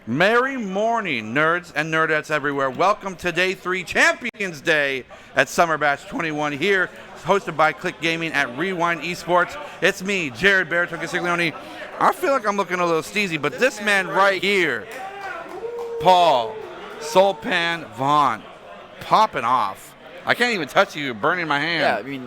Merry morning, nerds and nerdettes everywhere. Welcome to Day 3 Champions Day at Summer Bash 21 here, hosted by Click Gaming at Rewind Esports. It's me, Jared Barreto Castiglione. I feel like I'm looking a little steezy, but this man right here, Paul Soulpan Vaughn, popping off. I can't even touch you, burning my hand. Yeah, I mean,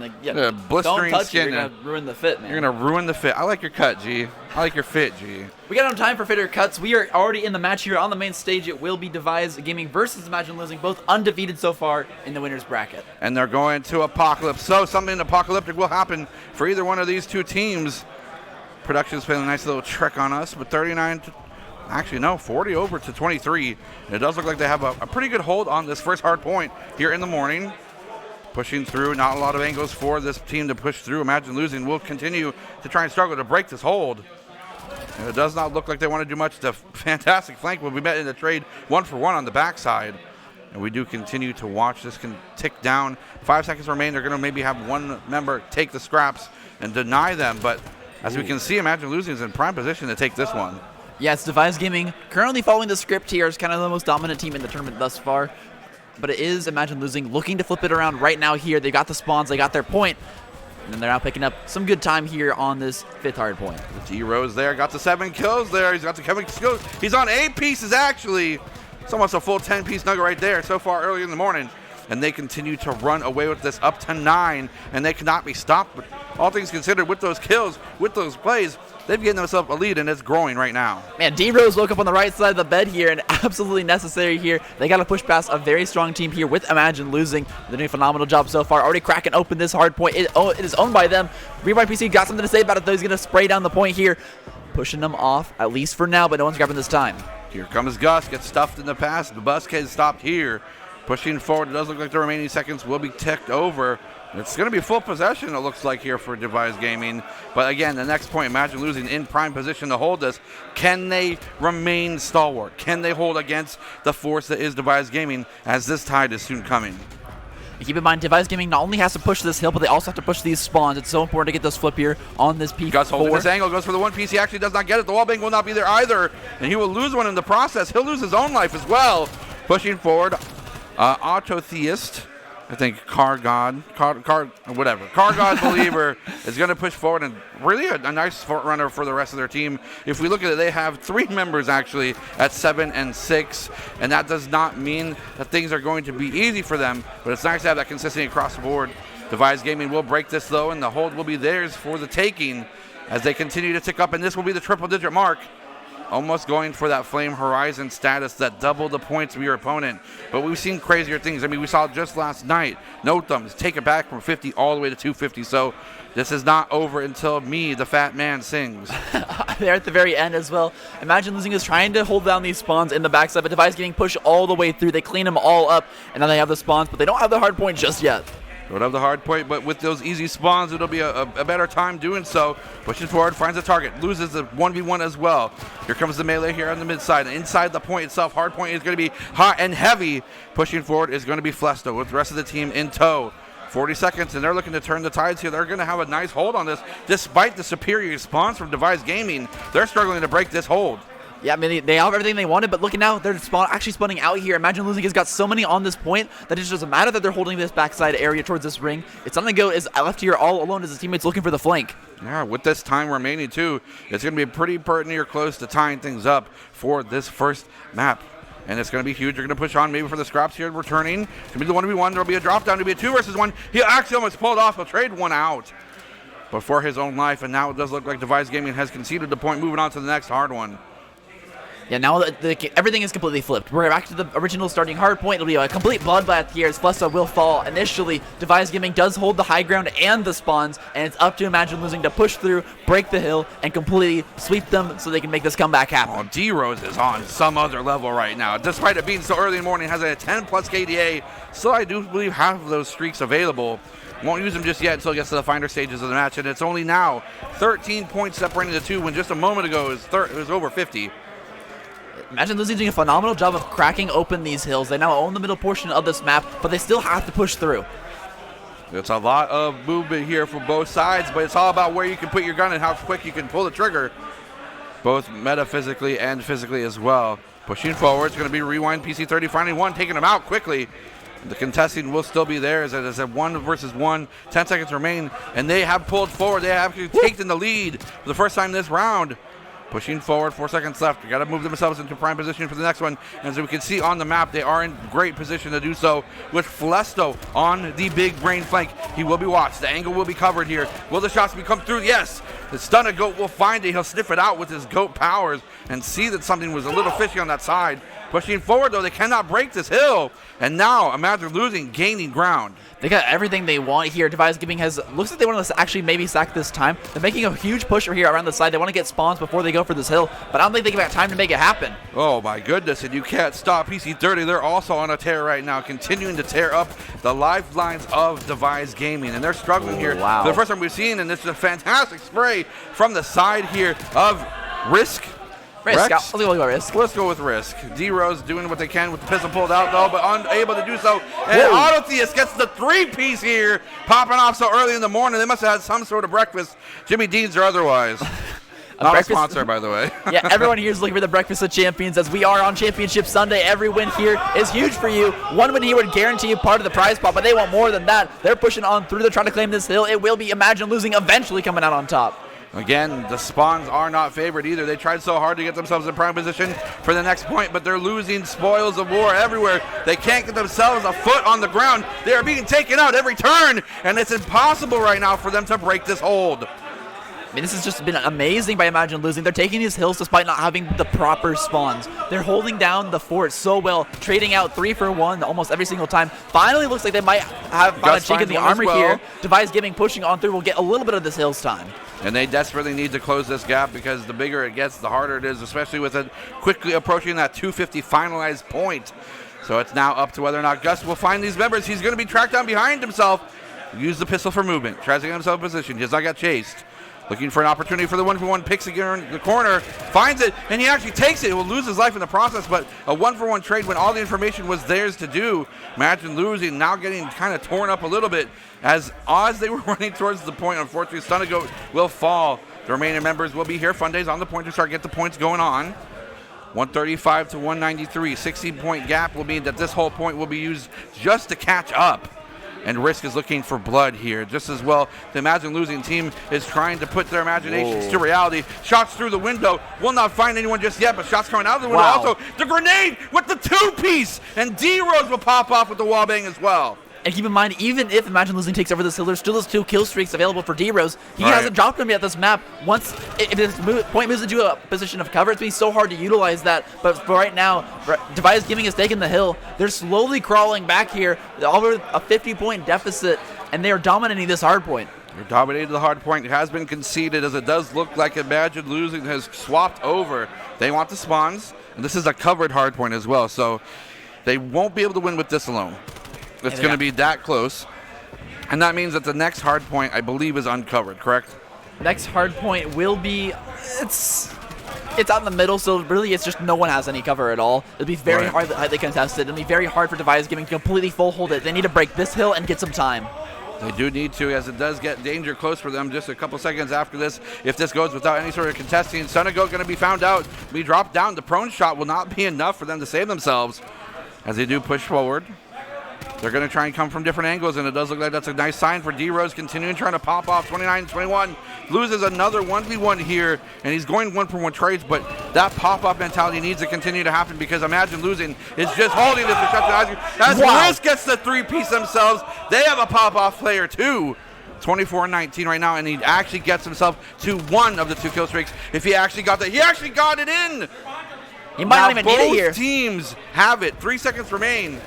blistering don't touch skin. it, you're going to ruin the fit, man. You're going to ruin the fit. I like your cut, G. I like your fit, G. We got no time for fitter cuts. We are already in the match here on the main stage. It will be Devise Gaming versus Imagine Losing, both undefeated so far in the winner's bracket. And they're going to Apocalypse. So something apocalyptic will happen for either one of these two teams. Production's playing a nice little trick on us, but 40 over to 23. And it does look like they have a pretty good hold on this first hard point here in the morning. Pushing through, not a lot of angles for this team to push through. Imagine Losing will continue to try and struggle to break this hold. And it does not look like they want to do much. It's a fantastic flank when we met in the trade 1-for-1 on the backside. And we do continue to watch. This can tick down. 5 seconds remain. They're going to maybe have one member take the scraps and deny them. But as we can see, Imagine Losing is in prime position to take this one. Yeah, it's Devise Gaming currently following the script here. It's kind of the most dominant team in the tournament thus far. But it is Imagine Losing looking to flip it around right now here. They got the spawns, they got their point, and then they're now picking up some good time here on this fifth hard point. D-Rose there, got the 7 kills there. He's got the Kevin skills. He's on 8 pieces actually. It's almost a full 10-piece nugget right there so far early in the morning. And they continue to run away with this up to 9, and they cannot be stopped. But all things considered, with those kills, with those plays, they've given themselves a lead, and it's growing right now. Man, D-Rose woke up on the right side of the bed here, and absolutely necessary here. They got to push past a very strong team here with Imagine Losing. They're doing a phenomenal job so far. Already cracking open this hard point. It is owned by them. Rewind PC got something to say about it, though. He's going to spray down the point here, pushing them off, at least for now, but no one's grabbing this time. Here comes Gus, gets stuffed in the pass. The bus is stopped here. Pushing forward, it does look like the remaining seconds will be ticked over. It's going to be full possession, it looks like, here for Devise Gaming. But again, the next point, Imagine Losing in prime position to hold this. Can they remain stalwart? Can they hold against the force that is Devise Gaming, as this tide is soon coming? And keep in mind, Devise Gaming not only has to push this hill, but they also have to push these spawns. It's so important to get this flip here on this P4. Gus holding this angle, goes for the 1 piece. He actually does not get it. The wall bang will not be there either, and he will lose one in the process. He'll lose his own life as well. Pushing forward, Autotheist, I think Car God Believer is going to push forward, and really a nice runner for the rest of their team. If we look at it, they have 3 members actually at 7 and 6, and that does not mean that things are going to be easy for them, but it's nice to have that consistency across the board. Devise Gaming will break this though, and the hold will be theirs for the taking as they continue to tick up, and this will be the triple-digit mark. Almost going for that Flame Horizon status that double the points of your opponent. But we've seen crazier things. I mean, we saw just last night, No Thumbs take it back from 50 all the way to 250. So this is not over until me, the fat man, sings. They're at the very end as well. Imagine Losing is trying to hold down these spawns in the backside, but Devise getting pushed all the way through. They clean them all up, and now they have the spawns, but they don't have the hard point just yet. Don't have the hard point, but with those easy spawns, it'll be a better time doing so. Pushing forward, finds a target, loses the 1v1 as well. Here comes the melee here on the mid side. Inside the point itself, hard point is going to be hot and heavy. Pushing forward is going to be Flesto with the rest of the team in tow. 40 seconds, and they're looking to turn the tides here. They're going to have a nice hold on this. Despite the superior spawns from Devise Gaming, they're struggling to break this hold. Yeah, I mean, they have everything they wanted, but look at now, they're actually spawning out here. Imagine Losing has got so many on this point that it just doesn't matter that they're holding this backside area towards this ring. It's something to go is left here all alone as his teammates looking for the flank. Yeah, with this time remaining too, it's going to be pretty pertinent or close to tying things up for this first map. And it's going to be huge. They're going to push on maybe for the scraps here, returning. It's going to be the 1v1. There'll be a drop down. It'll be a 2 versus 1. He actually almost pulled off. He'll trade one out, but for his own life. And now it does look like Devise Gaming has conceded the point, moving on to the next hard one. Yeah, now everything is completely flipped. We're back to the original starting hard point. It'll be a complete bloodbath here as Flesta will fall initially. Devise Gaming does hold the high ground and the spawns, and it's up to Imagine Losing to push through, break the hill, and completely sweep them so they can make this comeback happen. Oh, D-Rose is on some other level right now. Despite it being so early in the morning, has a 10+ KDA. Still, I do believe half of those streaks available. Won't use them just yet until it gets to the final stages of the match, and it's only now 13 points separating the two when just a moment ago it was over 50. Imagine Losing doing a phenomenal job of cracking open these hills. They now own the middle portion of this map, but they still have to push through. It's a lot of movement here for both sides, but it's all about where you can put your gun and how quick you can pull the trigger. both metaphysically and physically as well. Pushing forward, it's going to be Rewind PC30, finding one, taking him out quickly. The contesting will still be there as it is a 1 versus 1, 10 seconds remain, and they have pulled forward. They have actually taken the lead for the first time this round. Pushing forward, 4 seconds left. They got to move themselves into prime position for the next one. As we can see on the map, they are in great position to do so with Flesto on the big brain flank. He will be watched. The angle will be covered here. Will the shots be come through? Yes. The Stunner Goat will find it. He'll sniff it out with his goat powers and see that something was a little fishy on that side. Pushing forward, though, they cannot break this hill. And now, Imagine Losing, gaining ground. They got everything they want here. Device Gaming looks like they want to actually maybe sack this time. They're making a huge push here around the side. They want to get spawns before they go for this hill, but I don't think they got time to make it happen. Oh my goodness, and you can't stop PC30. They're also on a tear right now, continuing to tear up the lifelines of Device Gaming, and they're struggling here. Wow. For the first time we've seen, and this is a fantastic spray from the side here of Risk. Let's go Risk. Let's go with Risk. D-Rose doing what they can with the pistol pulled out, though, but unable to do so. And Autotheus gets the 3-piece here, popping off so early in the morning. They must have had some sort of breakfast, Jimmy Dean's or otherwise. Not a sponsor, by the way. Yeah, everyone here is looking for the Breakfast of Champions as we are on Championship Sunday. Every win here is huge for you. One win here would guarantee you part of the prize pot, but they want more than that. They're pushing on through. They're trying to claim this hill. It will be Imagine Losing eventually coming out on top. Again, the spawns are not favored either. They tried so hard to get themselves in prime position for the next point, but they're losing spoils of war everywhere. They can't get themselves a foot on the ground. They are being taken out every turn, and it's impossible right now for them to break this hold. I mean, this has just been amazing by Imagine Losing. They're taking these hills despite not having the proper spawns. They're holding down the fort so well, trading out 3 for 1 almost every single time. Finally, looks like they might have found a chink in the armor here. Device Gaming pushing on through will get a little bit of this hills time. And they desperately need to close this gap because the bigger it gets, the harder it is, especially with it quickly approaching that 250 finalized point. So it's now up to whether or not Gus will find these members. He's going to be tracked down behind himself. Use the pistol for movement. Tries to get himself in position. He does not get chased. Looking for an opportunity for the 1-for-1, picks again in the corner, finds it, and he actually takes it. He will lose his life in the process, but a 1-for-1 trade when all the information was theirs to do. Imagine Losing, now getting kind of torn up a little bit as they were running towards the point. Unfortunately, Stunner Goat will fall. The remaining members will be here. Fun Days on the point to start get the points going on. 135 to 193. 16-point gap will mean that this whole point will be used just to catch up. And Risk is looking for blood here. Just as well, the Imagine Losing team is trying to put their imaginations to reality. Shots through the window. Will not find anyone just yet, but shots coming out of the window. Also, the grenade with the 2-piece. And D-Rose will pop off with the wall bang as well. And keep in mind, even if Imagine Losing takes over this hill, there's still those 2 kill streaks available for D-Rose. He hasn't dropped them yet this map. Once if this point moves into a position of cover, it's been so hard to utilize that. But for right now, Device Gaming has taken the hill. They're slowly crawling back here, over a 50-point deficit, and they are dominating this hard point. They're dominating the hard point. It has been conceded as it does look like Imagine Losing has swapped over. They want the spawns, and this is a covered hard point as well, so they won't be able to win with this alone. It's going to be that close. And that means that the next hard point, I believe, is uncovered, correct? Next hard point will be, it's out in the middle, so really it's just no one has any cover at all. It'll be very highly contested. It'll be very hard for Device Gaming to completely full hold it. They need to break this hill and get some time. They do need to, as it does get danger close for them just a couple seconds after this. If this goes without any sort of contesting, Stunner Goat going to be found out. We drop down. The prone shot will not be enough for them to save themselves as they do push forward. They're going to try and come from different angles, and it does look like that's a nice sign for D-Rose continuing trying to pop off. 29-21, loses another 1v1 here, and he's going 1-for-1 trades, but that pop-off mentality needs to continue to happen because Imagine Losing is just holding this reception. As Risk gets the 3-piece themselves, they have a pop-off player too. 24-19 right now, and he actually gets himself to one of the 2 kill streaks. If he actually got that, he actually got it in! He might not even need it here. Both teams have it. 3 seconds remain.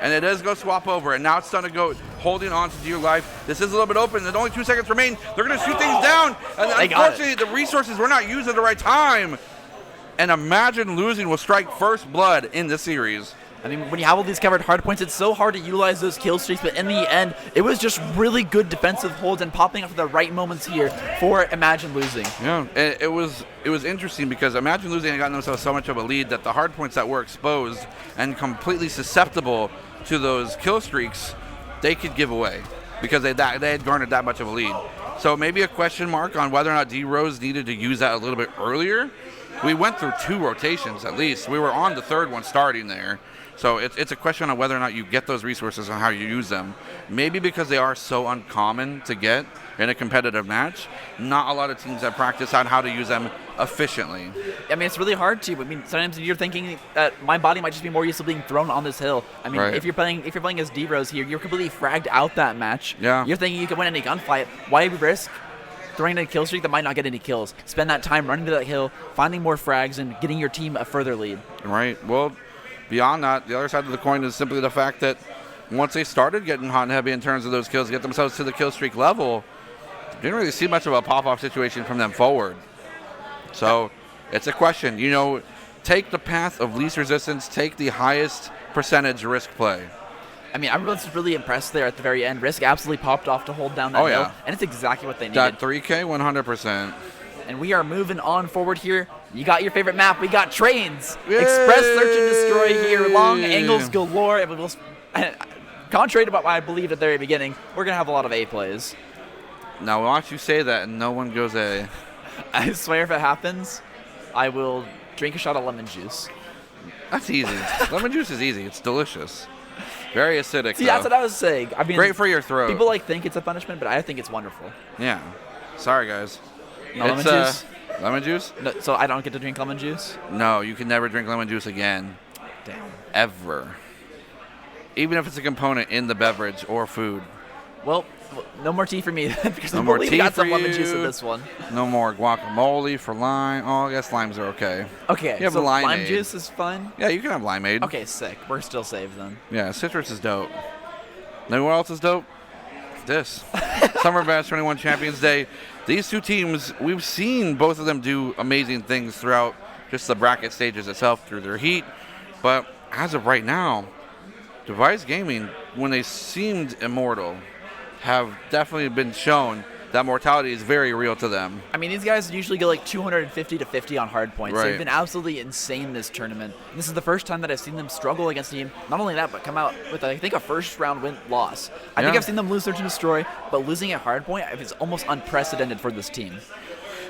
And it does go swap over, and now it's Stunner Goat holding on to dear life. This is a little bit open. There's only 2 seconds remain. They're going to shoot things down, and unfortunately, the resources were not used at the right time. And Imagine Losing will strike first blood in this series. I mean, when you have all these covered hard points, it's so hard to utilize those kill streaks, but in the end, it was just really good defensive holds and popping up at the right moments here for Imagine Losing. Yeah, it was interesting because Imagine Losing had gotten themselves so much of a lead that the hard points that were exposed and completely susceptible to those kill streaks, they could give away because they had garnered that much of a lead. So maybe a question mark on whether or not D-Rose needed to use that a little bit earlier. We went through 2 rotations at least. We were on the 3rd one starting there. So it's a question on whether or not you get those resources and how you use them. Maybe because they are so uncommon to get in a competitive match, not a lot of teams have practiced on how to use them efficiently. I mean, it's really hard to. I mean, sometimes you're thinking that my body might just be more used to being thrown on this hill. I mean, Right. if you're playing as D-Rose here, you're completely fragged out that match. Yeah. You're thinking you can win any gunfight. Why risk throwing a kill streak that might not get any kills? Spend that time running to that hill, finding more frags, and getting your team a further lead. Right. Well, beyond that, the other side of the coin is simply the fact that once they started getting hot and heavy in terms of those kills, to get themselves to the kill streak level, didn't really see much of a pop-off situation from them forward. So it's a question. Take the path of least resistance, take the highest percentage risk play. I mean, I was really impressed there at the very end. Risk absolutely popped off to hold down that hill, and it's exactly what they needed. That 3K, 100%. And we are moving on forward here. You got your favorite map. We got trains. Yay! Express search and destroy here. Long angles galore. Contrary to what I believed at the very beginning, we're going to have a lot of A plays. Now, watch you say that and no one goes A. I swear if it happens, I will drink a shot of lemon juice. That's easy. Lemon juice is easy. It's delicious. Very acidic, See, though. that's what I was saying. I mean, great for your throat. People think it's a punishment, but I think it's wonderful. Yeah. Sorry, guys. No lemon juice? Lemon juice? No, so I don't get to drink lemon juice? No, you can never drink lemon juice again. Damn. Ever. Even if it's a component in the beverage or food. Well, no more tea for me because No I more believe we tea got for some lemon you. juice in this one. No more guacamole for lime. Oh, I guess limes are okay. Okay, You have so lime limeade. juice is fun. Yeah, you can have limeade. Okay, sick. We're still safe then. Yeah, citrus is dope. Know what else is dope? This. Summer Bash 21 Champions Day. These 2 teams, we've seen both of them do amazing things throughout just the bracket stages itself through their heat. But as of right now, Device Gaming, when they seemed immortal, have definitely been shown that mortality is very real to them. I mean, these guys usually go like 250 to 50 on hard points. Right. They've been absolutely insane this tournament. This is the first time that I've seen them struggle against a team. Not only that, but come out with, I think, a first-round win loss. I think I've seen them lose Search and Destroy, but losing at hard point is almost unprecedented for this team.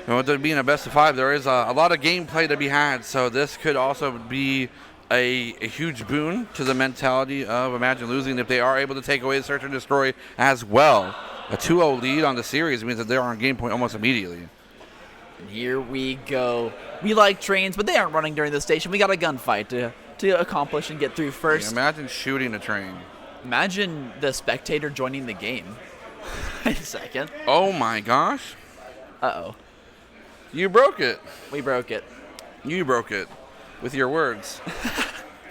With there being a best of 5, there is a lot of gameplay to be had, so this could also be a huge boon to the mentality of Imagine losing if they are able to take away the Search and Destroy as well. A 2-0 lead on the series means that they're on game point almost immediately. And here we go. We like trains, but they aren't running during the station. We got a gunfight to accomplish and get through first. Imagine shooting a train. Imagine the spectator joining the game. Wait a second. Oh my gosh. Uh-oh. You broke it. We broke it. You broke it with your words.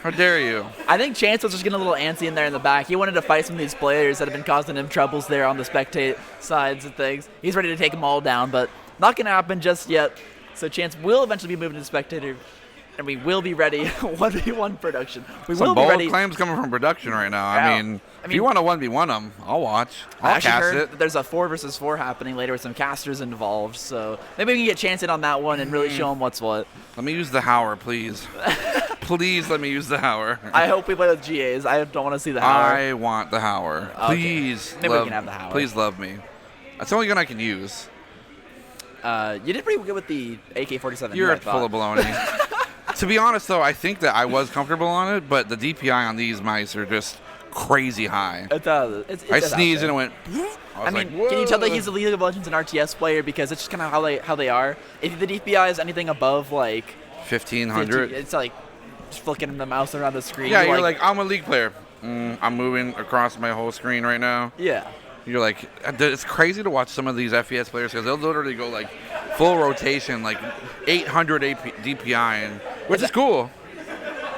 How dare you? I think Chance was just getting a little antsy in there in the back. He wanted to fight some of these players that have been causing him troubles there on the spectate sides of things. He's ready to take them all down, but not going to happen just yet. So Chance will eventually be moving to the spectator, and we will be ready. 1v1 production. We Some will be bold ready. claims coming from production right now. Yeah. I mean, if you want to 1v1 them, I'll watch. I I'll actually cast heard it. that there's a 4 versus 4 happening later with some casters involved, so maybe we can get Chance in on that one and really show him what's what. Let me use the Howler, please. Please let me use the Howler. I hope we play with GAs. I don't want to see the Howler. I want the Howler. Okay. Please. Maybe we can have the Howler. Please love me. That's the only gun I can use. You did pretty good with the AK-47. You're here, I full of thought. baloney. To be honest, though, I think that I was comfortable on it, but the DPI on these mice are just crazy high. It's I sneezed and it went. I mean, can you tell that he's a League of Legends and RTS player because it's just kind of how they are. If the DPI is anything above like 1500. it's like just flicking the mouse around the screen. Yeah, you're like, I'm a League player. I'm moving across my whole screen right now. Yeah. You're like, it's crazy to watch some of these FPS players because they'll literally go like full rotation, like 800 DPI, and which is cool.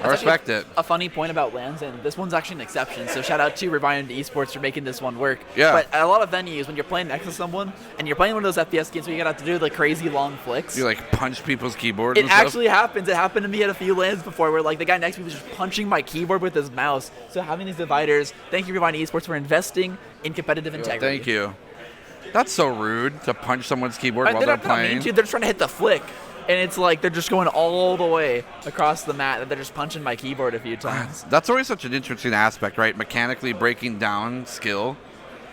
I respect it. A funny point about lands, and this one's actually an exception, so shout out to Revive eSports for making this one work. Yeah. But at a lot of venues, when you're playing next to someone, and you're playing one of those FPS games where you have to do the crazy long flicks. You like punch people's keyboards It and stuff. actually happens. It happened to me at a few lands before where like the guy next to me was just punching my keyboard with his mouse. So having these dividers, thank you Revive eSports for investing in competitive integrity. Thank you. That's so rude to punch someone's keyboard while They're they're not gonna mean playing. to, they're just trying to hit the flick. And it's like they're just going all the way across the mat, and they're just punching my keyboard a few times. That's always such an interesting aspect, right? Mechanically breaking down skill,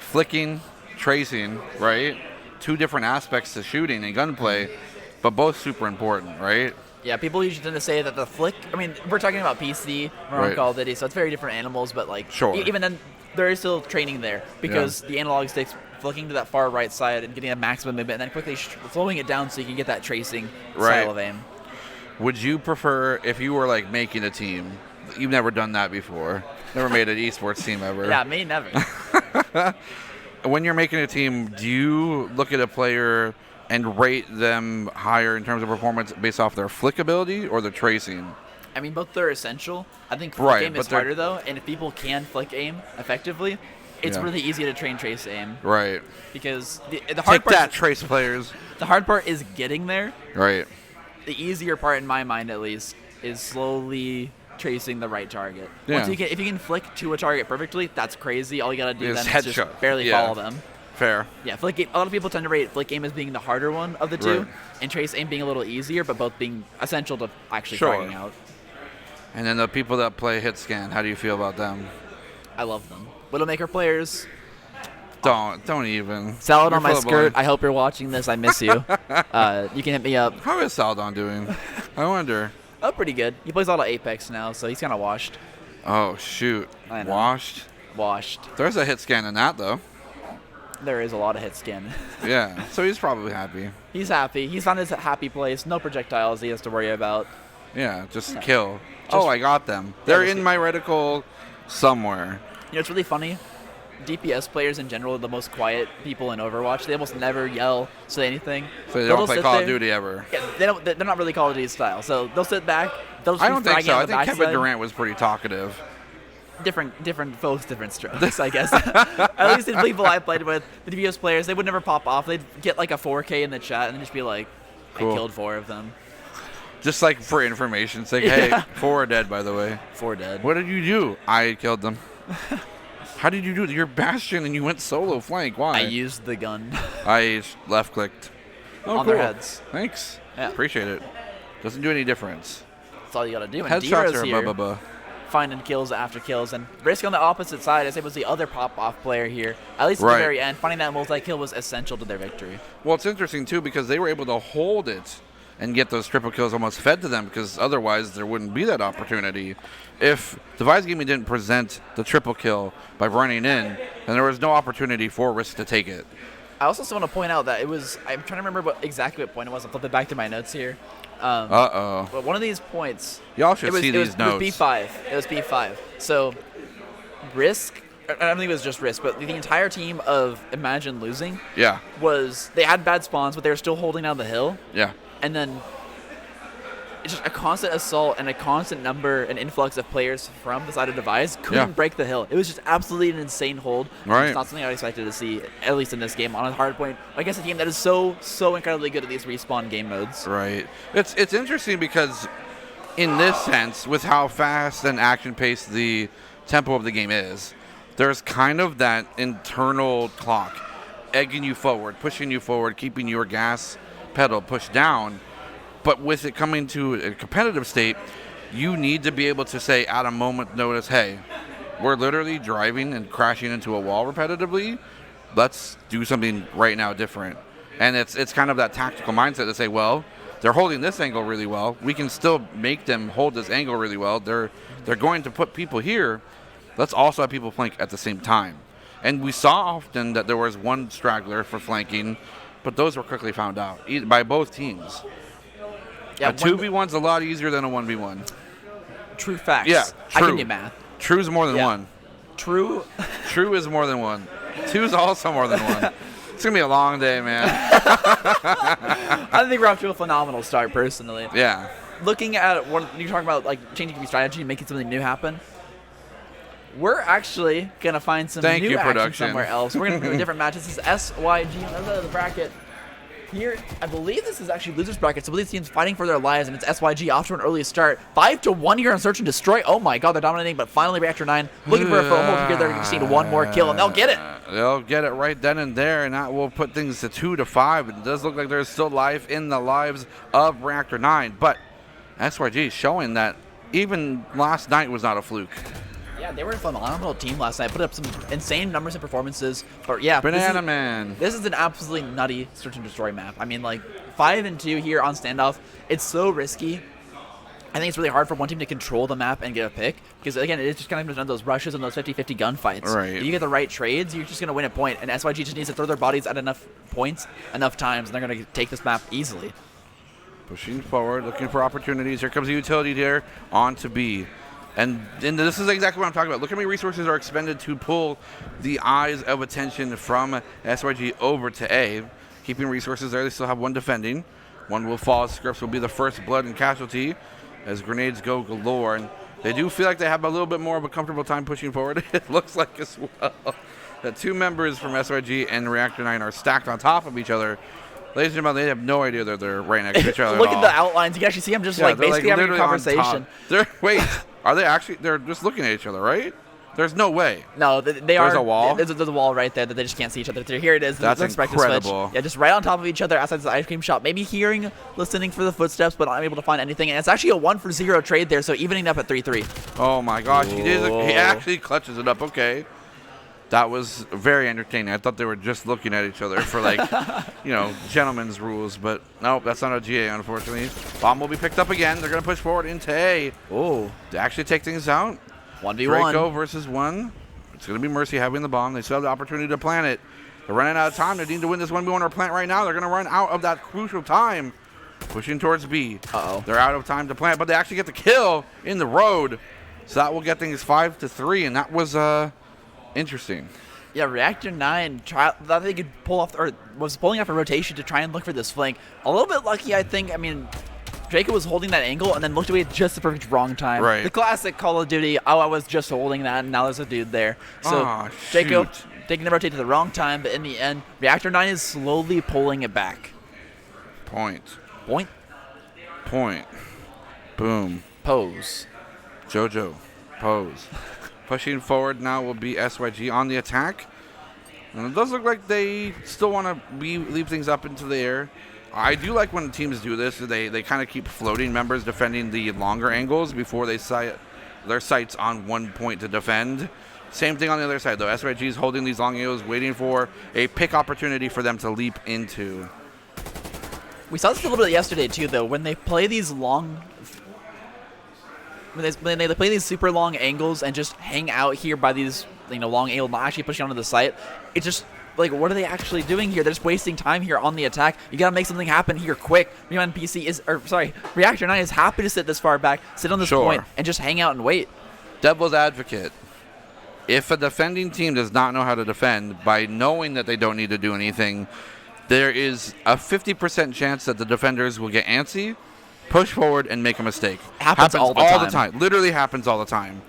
flicking, tracing, right? two different aspects to shooting and gunplay, but both super important, right? Yeah, people usually tend to say that the flick. I mean, we're talking about PC, we're on Right. Call of Duty, so it's very different animals. But like, Sure. even then, there is still training there because the analog sticks flicking to that far right side and getting a maximum movement, and then quickly slowing it down so you can get that tracing style of aim. Would you prefer, if you were like making a team, you've never done that before, never made an esports team ever? Yeah, me never. When you're making a team, do you look at a player and rate them higher in terms of performance based off their flick ability or their tracing? I mean, both are essential. I think flick aim but is harder though, and if people can flick aim effectively, it's really easy to train trace aim. Right. Because the hard Take part that, trace players. the hard part is getting there. Right. The easier part, in my mind at least, is slowly tracing the right target. Yeah. If you can flick to a target perfectly, that's crazy. All you gotta do Is then is just headshot. barely follow them. Fair. Yeah, flick aim, a lot of people tend to rate flick aim as being the harder one of the two, Right. and trace aim being a little easier, but both being essential to actually Sure. fragging out. And then the people that play hit scan, how do you feel about them? I love them. Widowmaker players, Don't even. salad You're on my full of skirt. bullying. I hope you're watching this. I miss you. You can hit me up. How is Saldon doing? I wonder. Oh, pretty good. He plays a lot of Apex now, so he's kind of washed. Oh, shoot. I know. Washed. Washed. There's a hit scan in that, though. There is a lot of hit skin. Yeah. So he's probably happy. He's happy. He's found his happy place. No projectiles he has to worry about. Yeah, just Yeah. kill. Just- I got them. They're just- in my reticle somewhere. You know, it's really funny. DPS players in general are the most quiet people in Overwatch. They almost never yell, say anything. So they They'll don't play sit Call of there- Duty ever. Yeah, they don't. They're not really Call of Duty style. So they'll sit back. They'll just I be don't think fragging so. on I the think Kevin backside. Durant was pretty talkative. Different folks, different strokes, I guess. At least the people I played with, the DPS players, they would never pop off. They'd get like a 4K in the chat and then just be like, Cool. I killed 4 of them. Just like for information's sake. Hey, 4 are dead, by the way. 4 dead. What did you do? I killed them. How did you do it? You're Bastion and you went solo flank. Why? I used the gun I left clicked. Oh, on cool. their heads. Thanks. Yeah. Appreciate it. Doesn't do any difference. That's all you gotta do. And Headshots Dira's are here, blah. finding kills after kills, and Brisk on the opposite side, as it was the other pop-off player here. At least at Right. the very end, finding that multi-kill was essential to their victory. Well, it's interesting, too, because they were able to hold it and get those triple kills almost fed to them, because otherwise there wouldn't be that opportunity. If Device Gaming didn't present the triple kill by running in, then there was no opportunity for Risk to take it. I also just want to point out that it was, I'm trying to remember exactly what point it was. I'll flip it back to my notes here. Uh-oh. But one of these points, Y'all should see it these was notes. B5. It was B5. So, Risk, I don't think it was just Risk, but the entire team of Imagine Losing Yeah. was, they had bad spawns, but they were still holding down the hill. Yeah. And then it's just a constant assault and a constant number and influx of players from the side of Device couldn't break the hill. It was just absolutely an insane hold. Right. It's not something I expected to see, at least in this game, on a hard point. I guess a team that is so incredibly good at these respawn game modes. Right. It's interesting because in this sense, with how fast and action-paced the tempo of the game is, there's kind of that internal clock egging you forward, pushing you forward, keeping your gas pedal pushed down. But with it coming to a competitive state, you need to be able to say at a moment's notice, hey, we're literally driving and crashing into a wall repetitively. Let's do something right now different. And it's kind of that tactical mindset to say, well, they're holding this angle really well. We can still make them hold this angle really well. They're going to put people here. Let's also have people flank at the same time. And we saw often that there was one straggler for flanking, but those were quickly found out by both teams. Yeah, A 2v1's a lot easier than a 1v1. True facts. Yeah, I true. can do math. True's more than Yeah. one. True. True is more than one. Two's also more than one. It's going to be a long day, man. I think we're off to a phenomenal start, personally. Yeah. Looking at what you're talking about, like changing your strategy and making something new happen. We're actually gonna find some Thank new you, action production. somewhere else. We're gonna do different matches. This is SYG, another the bracket. Here, I believe this is actually losers bracket. So these teams fighting for their lives, and it's SYG off to an early start. 5-1 here on Search and Destroy. Oh my God, they're dominating. But finally, Reactor 9 looking for a FOMO here. They're just need one more kill, and they'll get it. They'll get it right then and there, and that will put things to 2-5. It does look like there's still life in the lives of Reactor 9, but SYG showing that even last night was not a fluke. Yeah, they were a phenomenal team last night. Put up some insane numbers and performances. But yeah, Banana Man. This is an absolutely nutty search and destroy map. I mean, like 5 and 2 here on standoff. It's so risky. I think it's really hard for one team to control the map and get a pick because again, it's just kind of those rushes and those 50-50 gunfights. Right. If you get the right trades, you're just gonna win a point. And SYG just needs to throw their bodies at enough points, enough times, and they're gonna take this map easily. Pushing forward, looking for opportunities. Here comes the utility there on to B. And this is exactly what I'm talking about. Look how many resources are expended to pull the eyes of attention from SYG over to A. Keeping resources there. They still have one defending. One will fall. Scripps will be the first blood and casualty as grenades go galore. And they do feel like they have a little bit more of a comfortable time pushing forward. It looks like as well that 2 members from SYG and Reactor 9 are stacked on top of each other. Ladies and gentlemen, they have no idea that they're right next to each other. Look at the outlines. You can actually see them just like basically having a conversation. Wait, are they actually? They're just looking at each other, right? There's no way. No, they are. There's a wall? There's a wall right there that they just can't see each other. Here it is. That's incredible. Yeah, just right on top of each other outside the ice cream shop. Maybe hearing, listening for the footsteps, but not able to find anything. And it's actually a 1-for-0 trade there, so evening up at 3-3. Oh my gosh, he actually clutches it up. Okay. That was very entertaining. I thought they were just looking at each other for like, gentlemen's rules. But no, that's not a GA, unfortunately. Bomb will be picked up again. They're going to push forward into A. Oh. To actually take things out. 1v1. Draco versus 1. It's going to be Mercy having the bomb. They still have the opportunity to plant it. They're running out of time. They need to win this 1v1 or plant right now. They're going to run out of that crucial time. Pushing towards B. Uh-oh. They're out of time to plant, but they actually get the kill in the road. So that will get things 5-3, and that was interesting. Yeah, Reactor 9 thought they could pull off, or was pulling off a rotation to try and look for this flank. A little bit lucky, I think. I mean, Draco was holding that angle and then looked away at just the perfect wrong time. Right. The classic Call of Duty, I was just holding that, and now there's a dude there. So Draco taking the rotate to the wrong time, but in the end, Reactor 9 is slowly pulling it back. Point. Boom. Pose. JoJo. Pose. Pushing forward now will be SYG on the attack. And it does look like they still want to leave things up into the air. I do like when teams do this. They kind of keep floating members defending the longer angles before they sight their sights on one point to defend. Same thing on the other side, though. SYG is holding these long angles, waiting for a pick opportunity for them to leap into. We saw this a little bit yesterday, too, though. When they play these long... When they play these super long angles and just hang out here by these long angles, not actually pushing onto the site, it's just like, what are they actually doing here? They're just wasting time here on the attack. You gotta make something happen here quick. Reactor 9 is happy to sit this far back, sit on this point, and just hang out and wait. Devil's advocate. If a defending team does not know how to defend, by knowing that they don't need to do anything, there is a 50% chance that the defenders will get antsy, push forward, and make a mistake. Happens all the time. Literally happens all the time.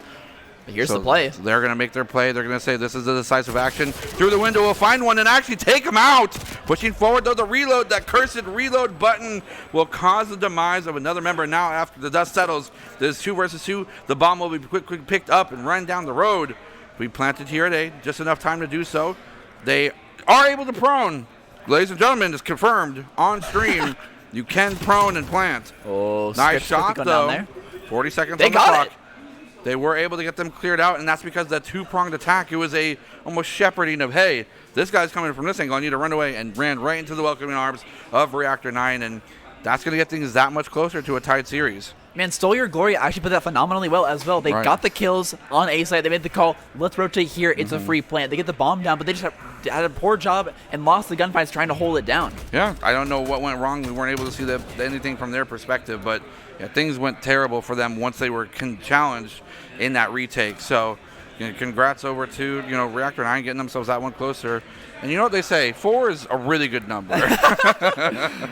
But here's the play. So they're going to make their play. They're going to say this is a decisive action. Through the window, we'll find one and actually take him out. Pushing forward, though, the reload, that cursed reload button will cause the demise of another member. Now, after the dust settles, there's 2 versus 2. The bomb will be quick picked up and run down the road. We planted here today, just enough time to do so. They are able to prone. Ladies and gentlemen, it's confirmed on stream. You can prone and plant. Oh, nice shot, though. 40 seconds on the clock. They were able to get them cleared out, and that's because of that 2-pronged attack. It was a almost shepherding of, hey, this guy's coming from this angle. I need to run away, and ran right into the welcoming arms of Reactor 9, and that's going to get things that much closer to a tied series. Man, Stole Your Glory actually put that phenomenally well as well. They got the kills on A site. They made the call, let's rotate here. It's a free plant. They get the bomb down, but they just had a poor job and lost the gunfights trying to hold it down. Yeah, I don't know what went wrong. We weren't able to see anything from their perspective, but yeah, things went terrible for them once they were challenged in that retake. So congrats over to Reactor 9 getting themselves that one closer. And you know what they say, 4 is a really good number.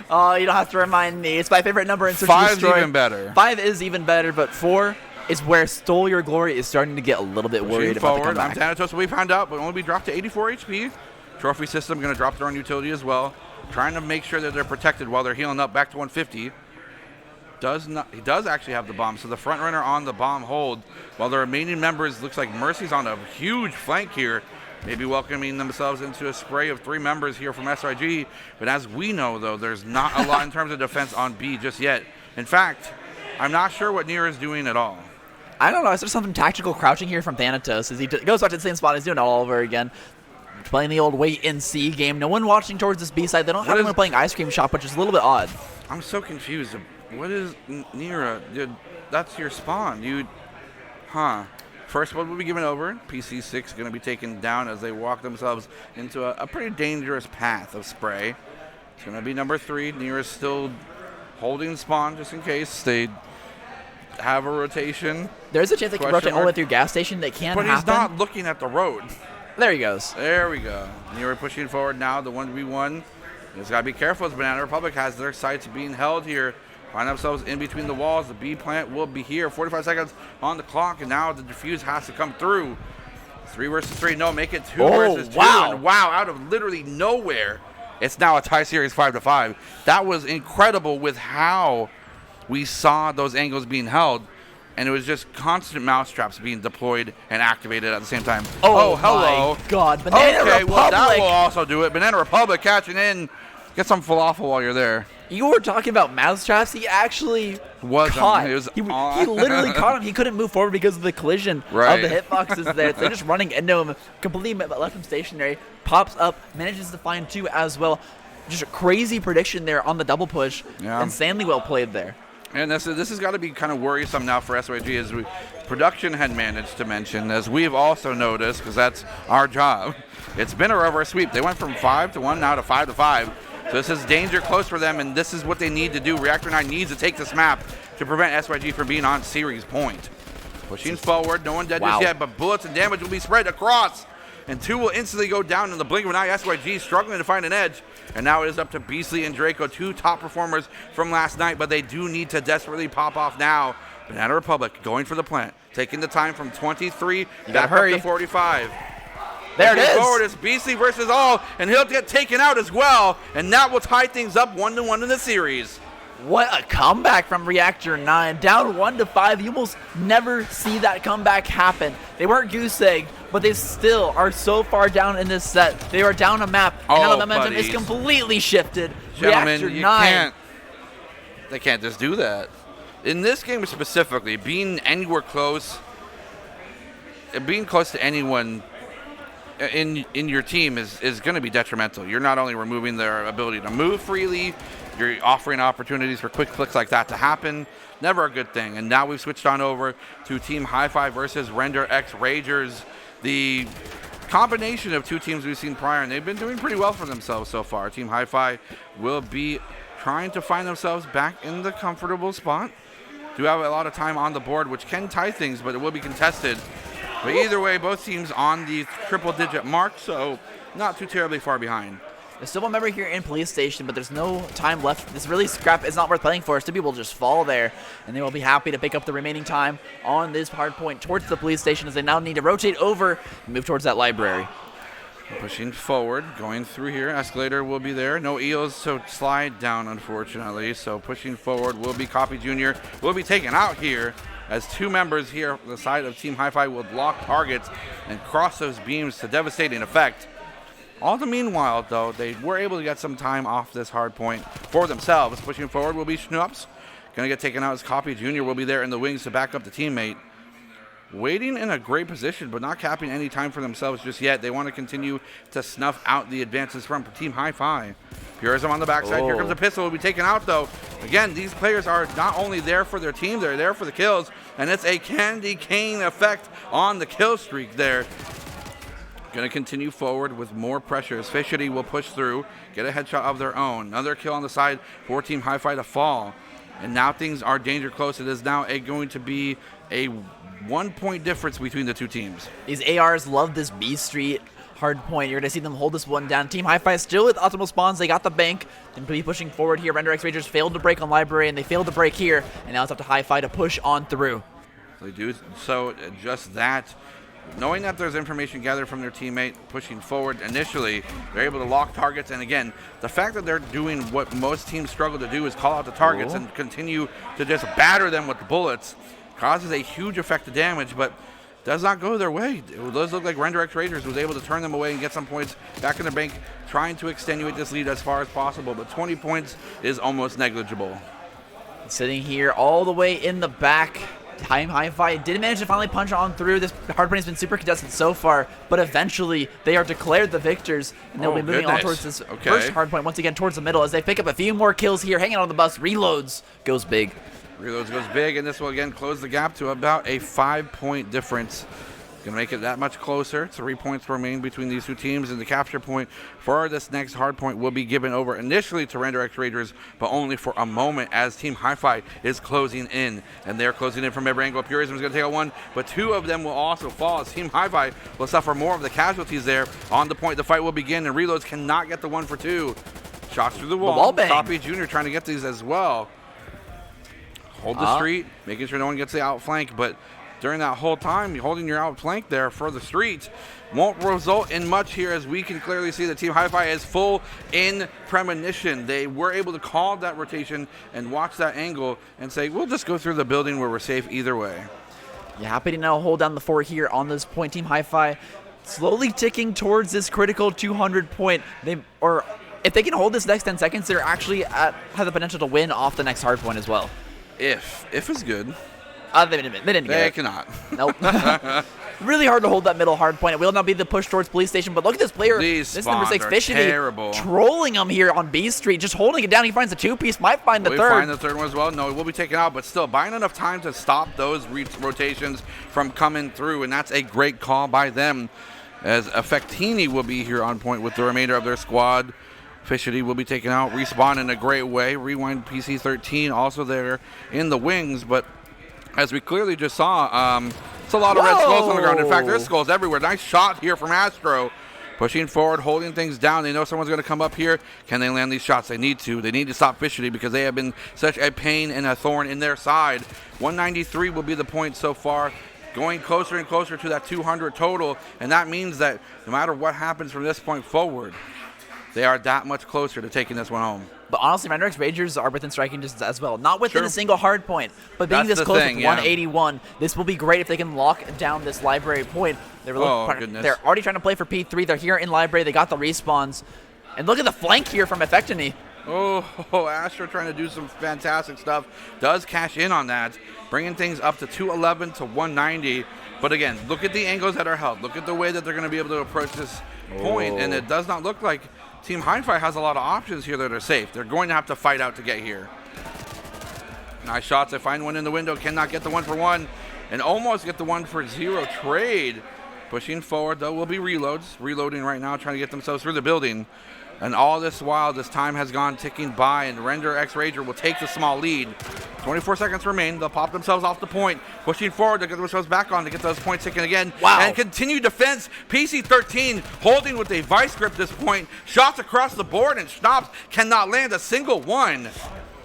Oh, you don't have to remind me. It's my favorite number in Search and Destroy. 5 is even better. 5 is even better, but 4 is where Stole Your Glory is starting to get a little bit worried about the comeback. Thanatos will be found out, but only be dropped to 84 HP. Trophy system going to drop their own utility as well. Trying to make sure that they're protected while they're healing up back to 150. He does actually have the bomb, so the front runner on the bomb hold, while the remaining members, looks like Mercy's on a huge flank here, maybe welcoming themselves into a spray of 3 members here from SIG. But as we know, though, there's not a lot in terms of defense on B just yet. In fact, I'm not sure what Nier is doing at all. I don't know. Is there something tactical crouching here from Thanatos as he goes back to the same spot? He's doing it all over again. Playing the old wait and see game. No one watching towards this B side. They don't have anyone playing ice cream shop, which is a little bit odd. I'm so confused. What is Nira? Dude, that's your spawn. First one will be given over. PC6 going to be taken down as they walk themselves into a pretty dangerous path of spray. It's going to be number 3. Nira's still holding spawn just in case they have a rotation. There's a chance they can rotate all the way through gas station. That can happen. But he's not looking at the road. There he goes. There we go. Nira pushing forward now, the 1v1. He's got to be careful as Banana Republic has their sights being held here. Find themselves in between the walls. The B plant will be here. 45 seconds on the clock, and now the defuse has to come through. 3 versus 3. No, make it 2 versus 2. Wow. And wow, out of literally nowhere, it's now a tie series 5-5. That was incredible with how we saw those angles being held. And it was just constant mousetraps being deployed and activated at the same time. Oh hello. My God. Banana Republic. Well, that will also do it. Banana Republic catching in. Get some falafel while you're there. You were talking about mousetraps. He actually caught. He literally caught him. He couldn't move forward because of the collision of the hitboxes there. They're just running into him. Completely left him stationary. Pops up. Manages to find 2 as well. Just a crazy prediction there on the double push. Yeah. Insanely well played there. And this has got to be kind of worrisome now for SYG, as production had managed to mention, as we've also noticed, because that's our job. It's been a reverse sweep. They went from 5-1 now to 5-5. So this is danger close for them, and this is what they need to do. Reactor 9 needs to take this map to prevent SYG from being on series point. Pushing forward, no one dead just yet, but bullets and damage will be spread across. And 2 will instantly go down in the blink of an eye. SYG struggling to find an edge. And now it is up to Beastly and Draco, 2 top performers from last night, but they do need to desperately pop off now. Banana Republic going for the plant, taking the time from 23 back up to 45. There it is. Forward is Beastly versus all, and he'll get taken out as well, and that will tie things up 1-1 in the series. What a comeback from Reactor 9. Down 1-5. You almost never see that comeback happen. They weren't goose egged, but they still are so far down in this set. They are down a map, and now the momentum is completely shifted. Gentlemen, Reactor 9. They can't just do that. In this game specifically, being anywhere close, being close to anyone in your team is going to be detrimental. You're not only removing their ability to move freely, you're offering opportunities for quick flicks like that to happen. Never a good thing. And now we've switched on over to Team Hi-Fi versus Render X Ragers. The combination of 2 teams we've seen prior, and they've been doing pretty well for themselves so far. Team Hi-Fi will be trying to find themselves back in the comfortable spot. Do have a lot of time on the board, which can tie things, but it will be contested. But either way, both teams on the triple-digit mark, so not too terribly far behind. There's still one member here in police station, but there's no time left. This really scrap is not worth playing for. Some people just fall there, and they will be happy to pick up the remaining time on this hard point towards the police station as they now need to rotate over and move towards that library. Pushing forward, going through here. Escalator will be there. No EOs to slide down, unfortunately. So pushing forward will be Coffee Jr. Will be taken out here as 2 members here on the side of Team Hi-Fi will lock targets and cross those beams to devastating effect. All the meanwhile, though, they were able to get some time off this hard point for themselves. Pushing forward will be Schnoops. Going to get taken out as Coffee Jr. will be there in the wings to back up the teammate. Waiting in a great position, but not capping any time for themselves just yet. They want to continue to snuff out the advances from Team Hi-Fi. Purism on the backside. Here comes a pistol. Will be taken out, though. Again, these players are not only there for their team, they're there for the kills, and it's a candy cane effect on the kill streak there. Going to continue forward with more pressure. Fishy will push through, get a headshot of their own. Another kill on the side for Team Hi-Fi to fall. And now things are danger close. It is now going to be a 1-point difference between the 2 teams. These ARs love this B Street hard point. You're going to see them hold this one down. Team Hi-Fi still with optimal spawns. They got the bank. They'll be pushing forward here. Render X Rangers failed to break on Library, and they failed to break here. And now it's up to Hi-Fi to push on through. They do so just that. Knowing that there's information gathered from their teammate pushing forward initially, they're able to lock targets. And again, the fact that they're doing what most teams struggle to do is call out the targets and continue to just batter them with the bullets causes a huge effect of damage, but does not go their way. It does look like Render X Rangers was able to turn them away and get some points back in the bank, trying to extenuate this lead as far as possible, but 20 points is almost negligible. Sitting here all the way in the back Team Hi-Fi did manage to finally punch on through. This hardpoint has been super contested so far, but eventually they are declared the victors, and they'll be moving on towards this first hardpoint once again towards the middle as they pick up a few more kills here, hanging on the bus. Reloads goes big. Reloads goes big, and this will again close the gap to about a 5-point difference. Gonna make it that much closer. 3 points remain between these two teams, and the capture point for this next hard point will be given over initially to Render X Ragers, but only for a moment as Team Hi-Fi is closing in, and they're closing in from every angle. Purism is gonna take out one, but 2 of them will also fall as Team Hi-Fi will suffer more of the casualties there. On the point, the fight will begin, and Reloads cannot get the 1 for 2. Shots through the wall. Toppy Jr. trying to get these as well. Hold the street, making sure no one gets the outflank, but during that whole time, holding your outflank there for the street won't result in much here, as we can clearly see that Team Hi-Fi is full in premonition. They were able to call that rotation and watch that angle and say, we'll just go through the building where we're safe either way. Yeah, happy to now hold down the fort here on this point. Team Hi-Fi slowly ticking towards this critical 200 point. If they can hold this next 10 seconds, they're actually have the potential to win off the next hard point as well. If is good. They didn't get it. They cannot. Nope. Really hard to hold that middle hard point. It will not be the push towards police station, but look at this player. This number 6, Fishity, trolling him here on B Street, just holding it down. He finds the 2-piece, might find the third. Find the third one as well. No, it will be taken out, but still buying enough time to stop those rotations from coming through, and that's a great call by them, as Effectini will be here on point with the remainder of their squad. Fishity will be taken out, respawn in a great way. Rewind PC-13 also there in the wings, but as we clearly just saw, it's a lot of red skulls on the ground. In fact, there's skulls everywhere. Nice shot here from Astro. Pushing forward, holding things down. They know someone's going to come up here. Can they land these shots? They need to. They need to stop Fishity because they have been such a pain and a thorn in their side. 193 will be the point so far. Going closer and closer to that 200 total. And that means that no matter what happens from this point forward, they are that much closer to taking this one home. But honestly, Render X Ragers are within striking distance as well. Not within a single hard point, but being this close with 181, this will be great if they can lock down this library point. They're already trying to play for P3. They're here in library. They got the respawns. And look at the flank here from Effectini. Oh, Astro trying to do some fantastic stuff. Does cash in on that, bringing things up to 211 to 190. But again, look at the angles that are held. Look at the way that they're going to be able to approach this point, and it does not look like Team Hi-Fi has a lot of options here that are safe. They're going to have to fight out to get here. Nice shots. They find one in the window. Cannot get the 1 for 1. And almost get the 1 for 0 trade. Pushing forward, though, will be reloads. Reloading right now, trying to get themselves through the building. And all this while, this time has gone ticking by, and Render X Rager will take the small lead. 24 seconds remain. They'll pop themselves off the point. Pushing forward to get themselves back on to get those points ticking again. Wow. And continue defense. PC-13 holding with a vice grip this point. Shots across the board, and Schnapps cannot land a single one.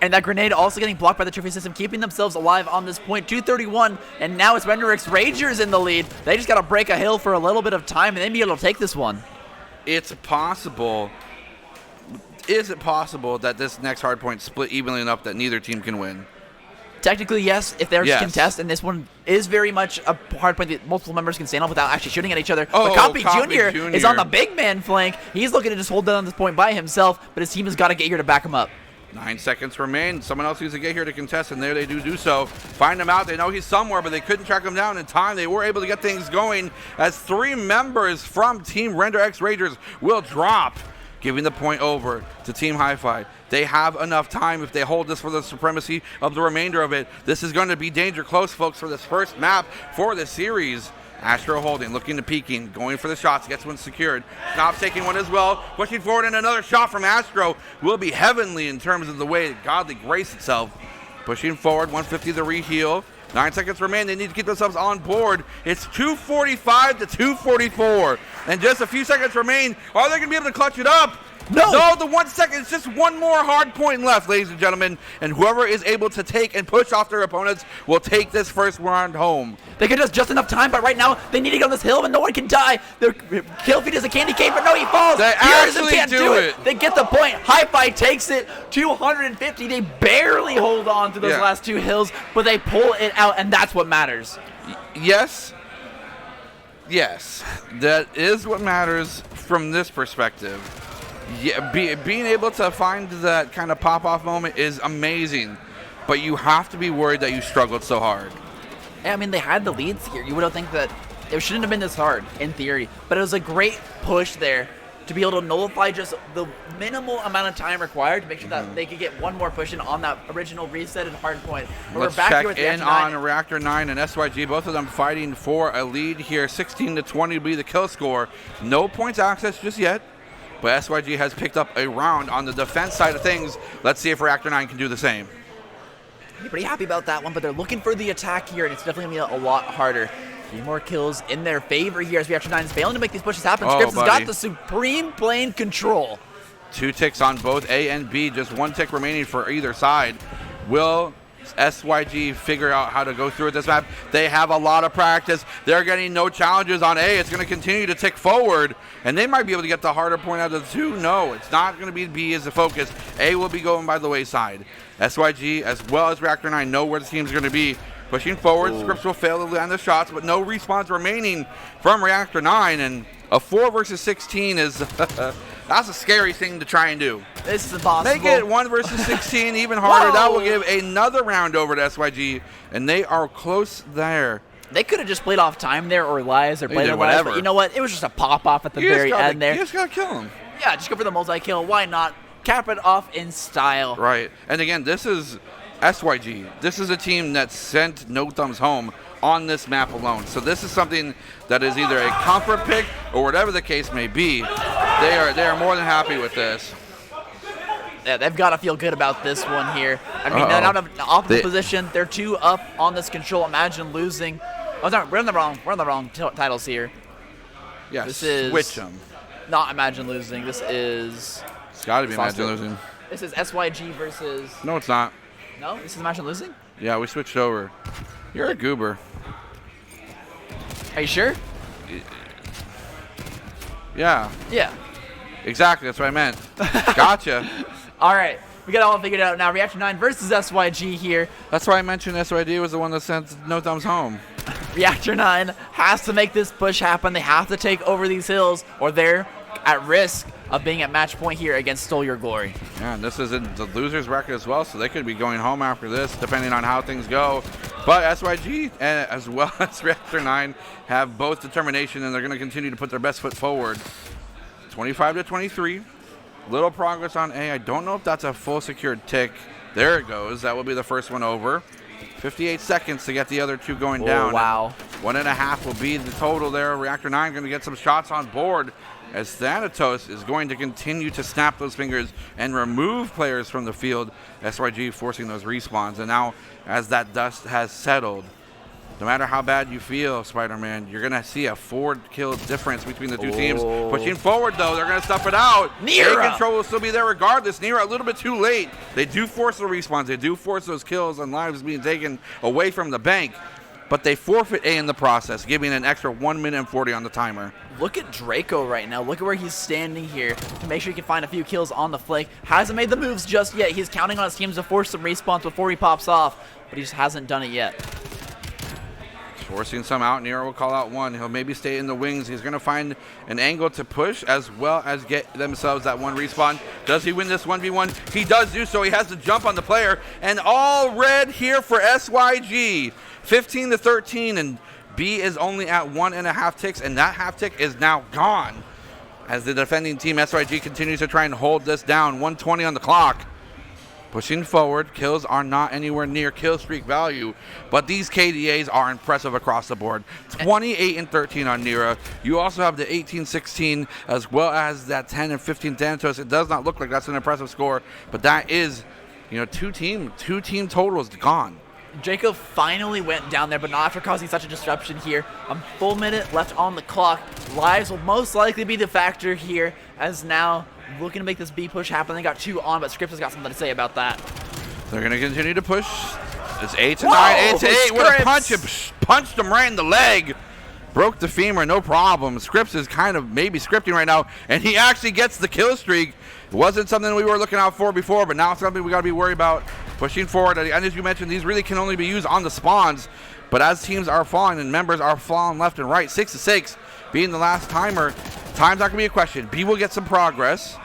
And that grenade also getting blocked by the trophy system, keeping themselves alive on this point. 231, and now it's Render X Ragers in the lead. They just got to break a hill for a little bit of time, and then be able to take this one. It's possible. Is it possible that this next hardpoint split evenly enough that neither team can win? Technically, yes, if there's contest, and this one is very much a hardpoint that multiple members can stand on without actually shooting at each other. But Copy Jr. is on the big man flank. He's looking to just hold down this point by himself, but his team has got to get here to back him up. 9 seconds remain. Someone else needs to get here to contest, and there they do so. Find him out. They know he's somewhere, but they couldn't track him down in time. They were able to get things going as 3 members from Team Render X Ragers will drop, giving the point over to Team Hi-Fi. They have enough time if they hold this for the supremacy of the remainder of it. This is going to be danger close, folks, for this first map for the series. Astro holding, looking to peeking, going for the shots, gets one secured. Schnapps taking one as well, pushing forward, and another shot from Astro will be heavenly in terms of the way godly grace itself. Pushing forward, 150 the reheal. 9 seconds remain. They need to keep themselves on board. It's 245 to 244. And just a few seconds remain. Are they going to be able to clutch it up? No, the 1 second. It's just one more hard point left, ladies and gentlemen. And whoever is able to take and push off their opponents will take this first round home. They could just enough time, but right now they need to get on this hill and no one can die. Their kill feed is a candy cane, but no, he falls. They actually can't do it. They get the point. Hi-Fi takes it. 250. They barely hold on to those last 2 hills, but they pull it out, and that's what matters. Yes, that is what matters from this perspective. Yeah, being able to find that kind of pop-off moment is amazing, but you have to be worried that you struggled so hard. I mean, they had the leads here. You would think that it shouldn't have been this hard, in theory. But it was a great push there to be able to nullify just the minimal amount of time required to make sure that they could get one more push in on that original reset and hard point. Let's check in on Reactor 9 and SYG. Both of them fighting for a lead here. 16-20 will be the kill score. No points access just yet, but SYG has picked up a round on the defense side of things. Let's see if Reactor 9 can do the same. I'm pretty happy about that one, but they're looking for the attack here, and it's definitely going to be a lot harder. 3 more kills in their favor here as Reactor 9 is failing to make these pushes happen. Scripps has got the supreme plane control. 2 ticks on both A and B, just 1 tick remaining for either side. Will SYG figure out how to go through this map? They have a lot of practice. They're getting no challenges on A. It's going to continue to tick forward, and they might be able to get the harder point out of the 2. No, it's not going to be B as the focus. A will be going by the wayside. SYG as well as Reactor 9 know where the team's going to be. Pushing forward, Scripps will fail to land the shots, but no respawns remaining from Reactor 9, and a 4 versus 16 is that's a scary thing to try and do. This is impossible. Make it 1 versus 16 even harder. That will give another round over to SYG, and they are close there. They could have just played off time there or lies or played their lies, but you know what? It was just a pop-off at the very end there. You just got to kill him. Yeah, just go for the multi-kill. Why not? Cap it off in style. Right, and again, this is SYG. This is a team that sent No Thumbs home on this map alone. So this is something that is either a comfort pick or whatever the case may be. They are more than happy with this. Yeah, they've got to feel good about this one here. I mean, they're out of the optimal position. They're 2 up on this control. Imagine losing. Oh, sorry, we're in the wrong titles here. Yeah, this is switch them. Not Imagine Losing. This is. It's got to be Imagine Losing. This is SYG versus. No, it's not. No, this is Imagine Losing? Yeah, we switched over. You're a goober. Are you sure? Yeah. Yeah. Exactly, that's what I meant. Gotcha. All right, we got it all figured out now. Reactor 9 versus SYG here. That's why I mentioned SYG was the one that sent No Thumbs home. Reactor 9 has to make this push happen. They have to take over these hills, or they're at risk of being at match point here against Stole Your Glory. Yeah, and this is in the loser's bracket as well, so they could be going home after this, depending on how things go. But SYG, as well as Reactor 9, have both determination, and they're going to continue to put their best foot forward. 25-23. Little progress on A. I don't know if that's a full secured tick. There it goes. That will be the first one over. 58 seconds to get the other 2 going down. Wow. 1.5 will be the total there. Reactor 9 going to get some shots on board, as Thanatos is going to continue to snap those fingers and remove players from the field. SYG forcing those respawns. And now, as that dust has settled, no matter how bad you feel, Spider-Man, you're going to see a 4-kill difference between the 2 teams. Pushing forward, though, they're going to stuff it out. Nira! Control will still be there regardless. Nira a little bit too late. They do force the respawns. They do force those kills and lives being taken away from the bank. But they forfeit A in the process, giving an extra 1 minute and 40 on the timer. Look at Draco right now. Look at where he's standing here to make sure he can find a few kills on the flank. Hasn't made the moves just yet. He's counting on his teams to force some respawns before he pops off, but he just hasn't done it yet. Forcing some out. Nero will call out 1. He'll maybe stay in the wings. He's going to find an angle to push as well as get themselves that 1 respawn. Does he win this 1v1? He does do so. He has to jump on the player. And all red here for SYG. 15-13, and B is only at 1.5 ticks, and that half tick is now gone. As the defending team, SYG, continues to try and hold this down. 1:20 on the clock. Pushing forward, kills are not anywhere near kill streak value, but these KDAs are impressive across the board. 28-13 on Nira. You also have the 18-16 as well as that 10 and 15 Thanatos. It does not look like that's an impressive score, but that is, two team totals gone. Jacob finally went down there, but not after causing such a disruption here. A full minute left on the clock. Lives will most likely be the factor here, as now looking to make this B push happen. They got 2 on, but Scripps has got something to say about that. They're going to continue to push. It's 8-9, 8-8. What a punch. It punched him right in the leg. Broke the femur, no problem. Scripps is kind of maybe scripting right now, and he actually gets the kill streak. It wasn't something we were looking out for before, but now it's something we got to be worried about. Pushing forward, and as you mentioned, these really can only be used on the spawns. But as teams are falling and members are falling left and right, 6-6 being the last timer, time's not going to be a question. B will get some progress.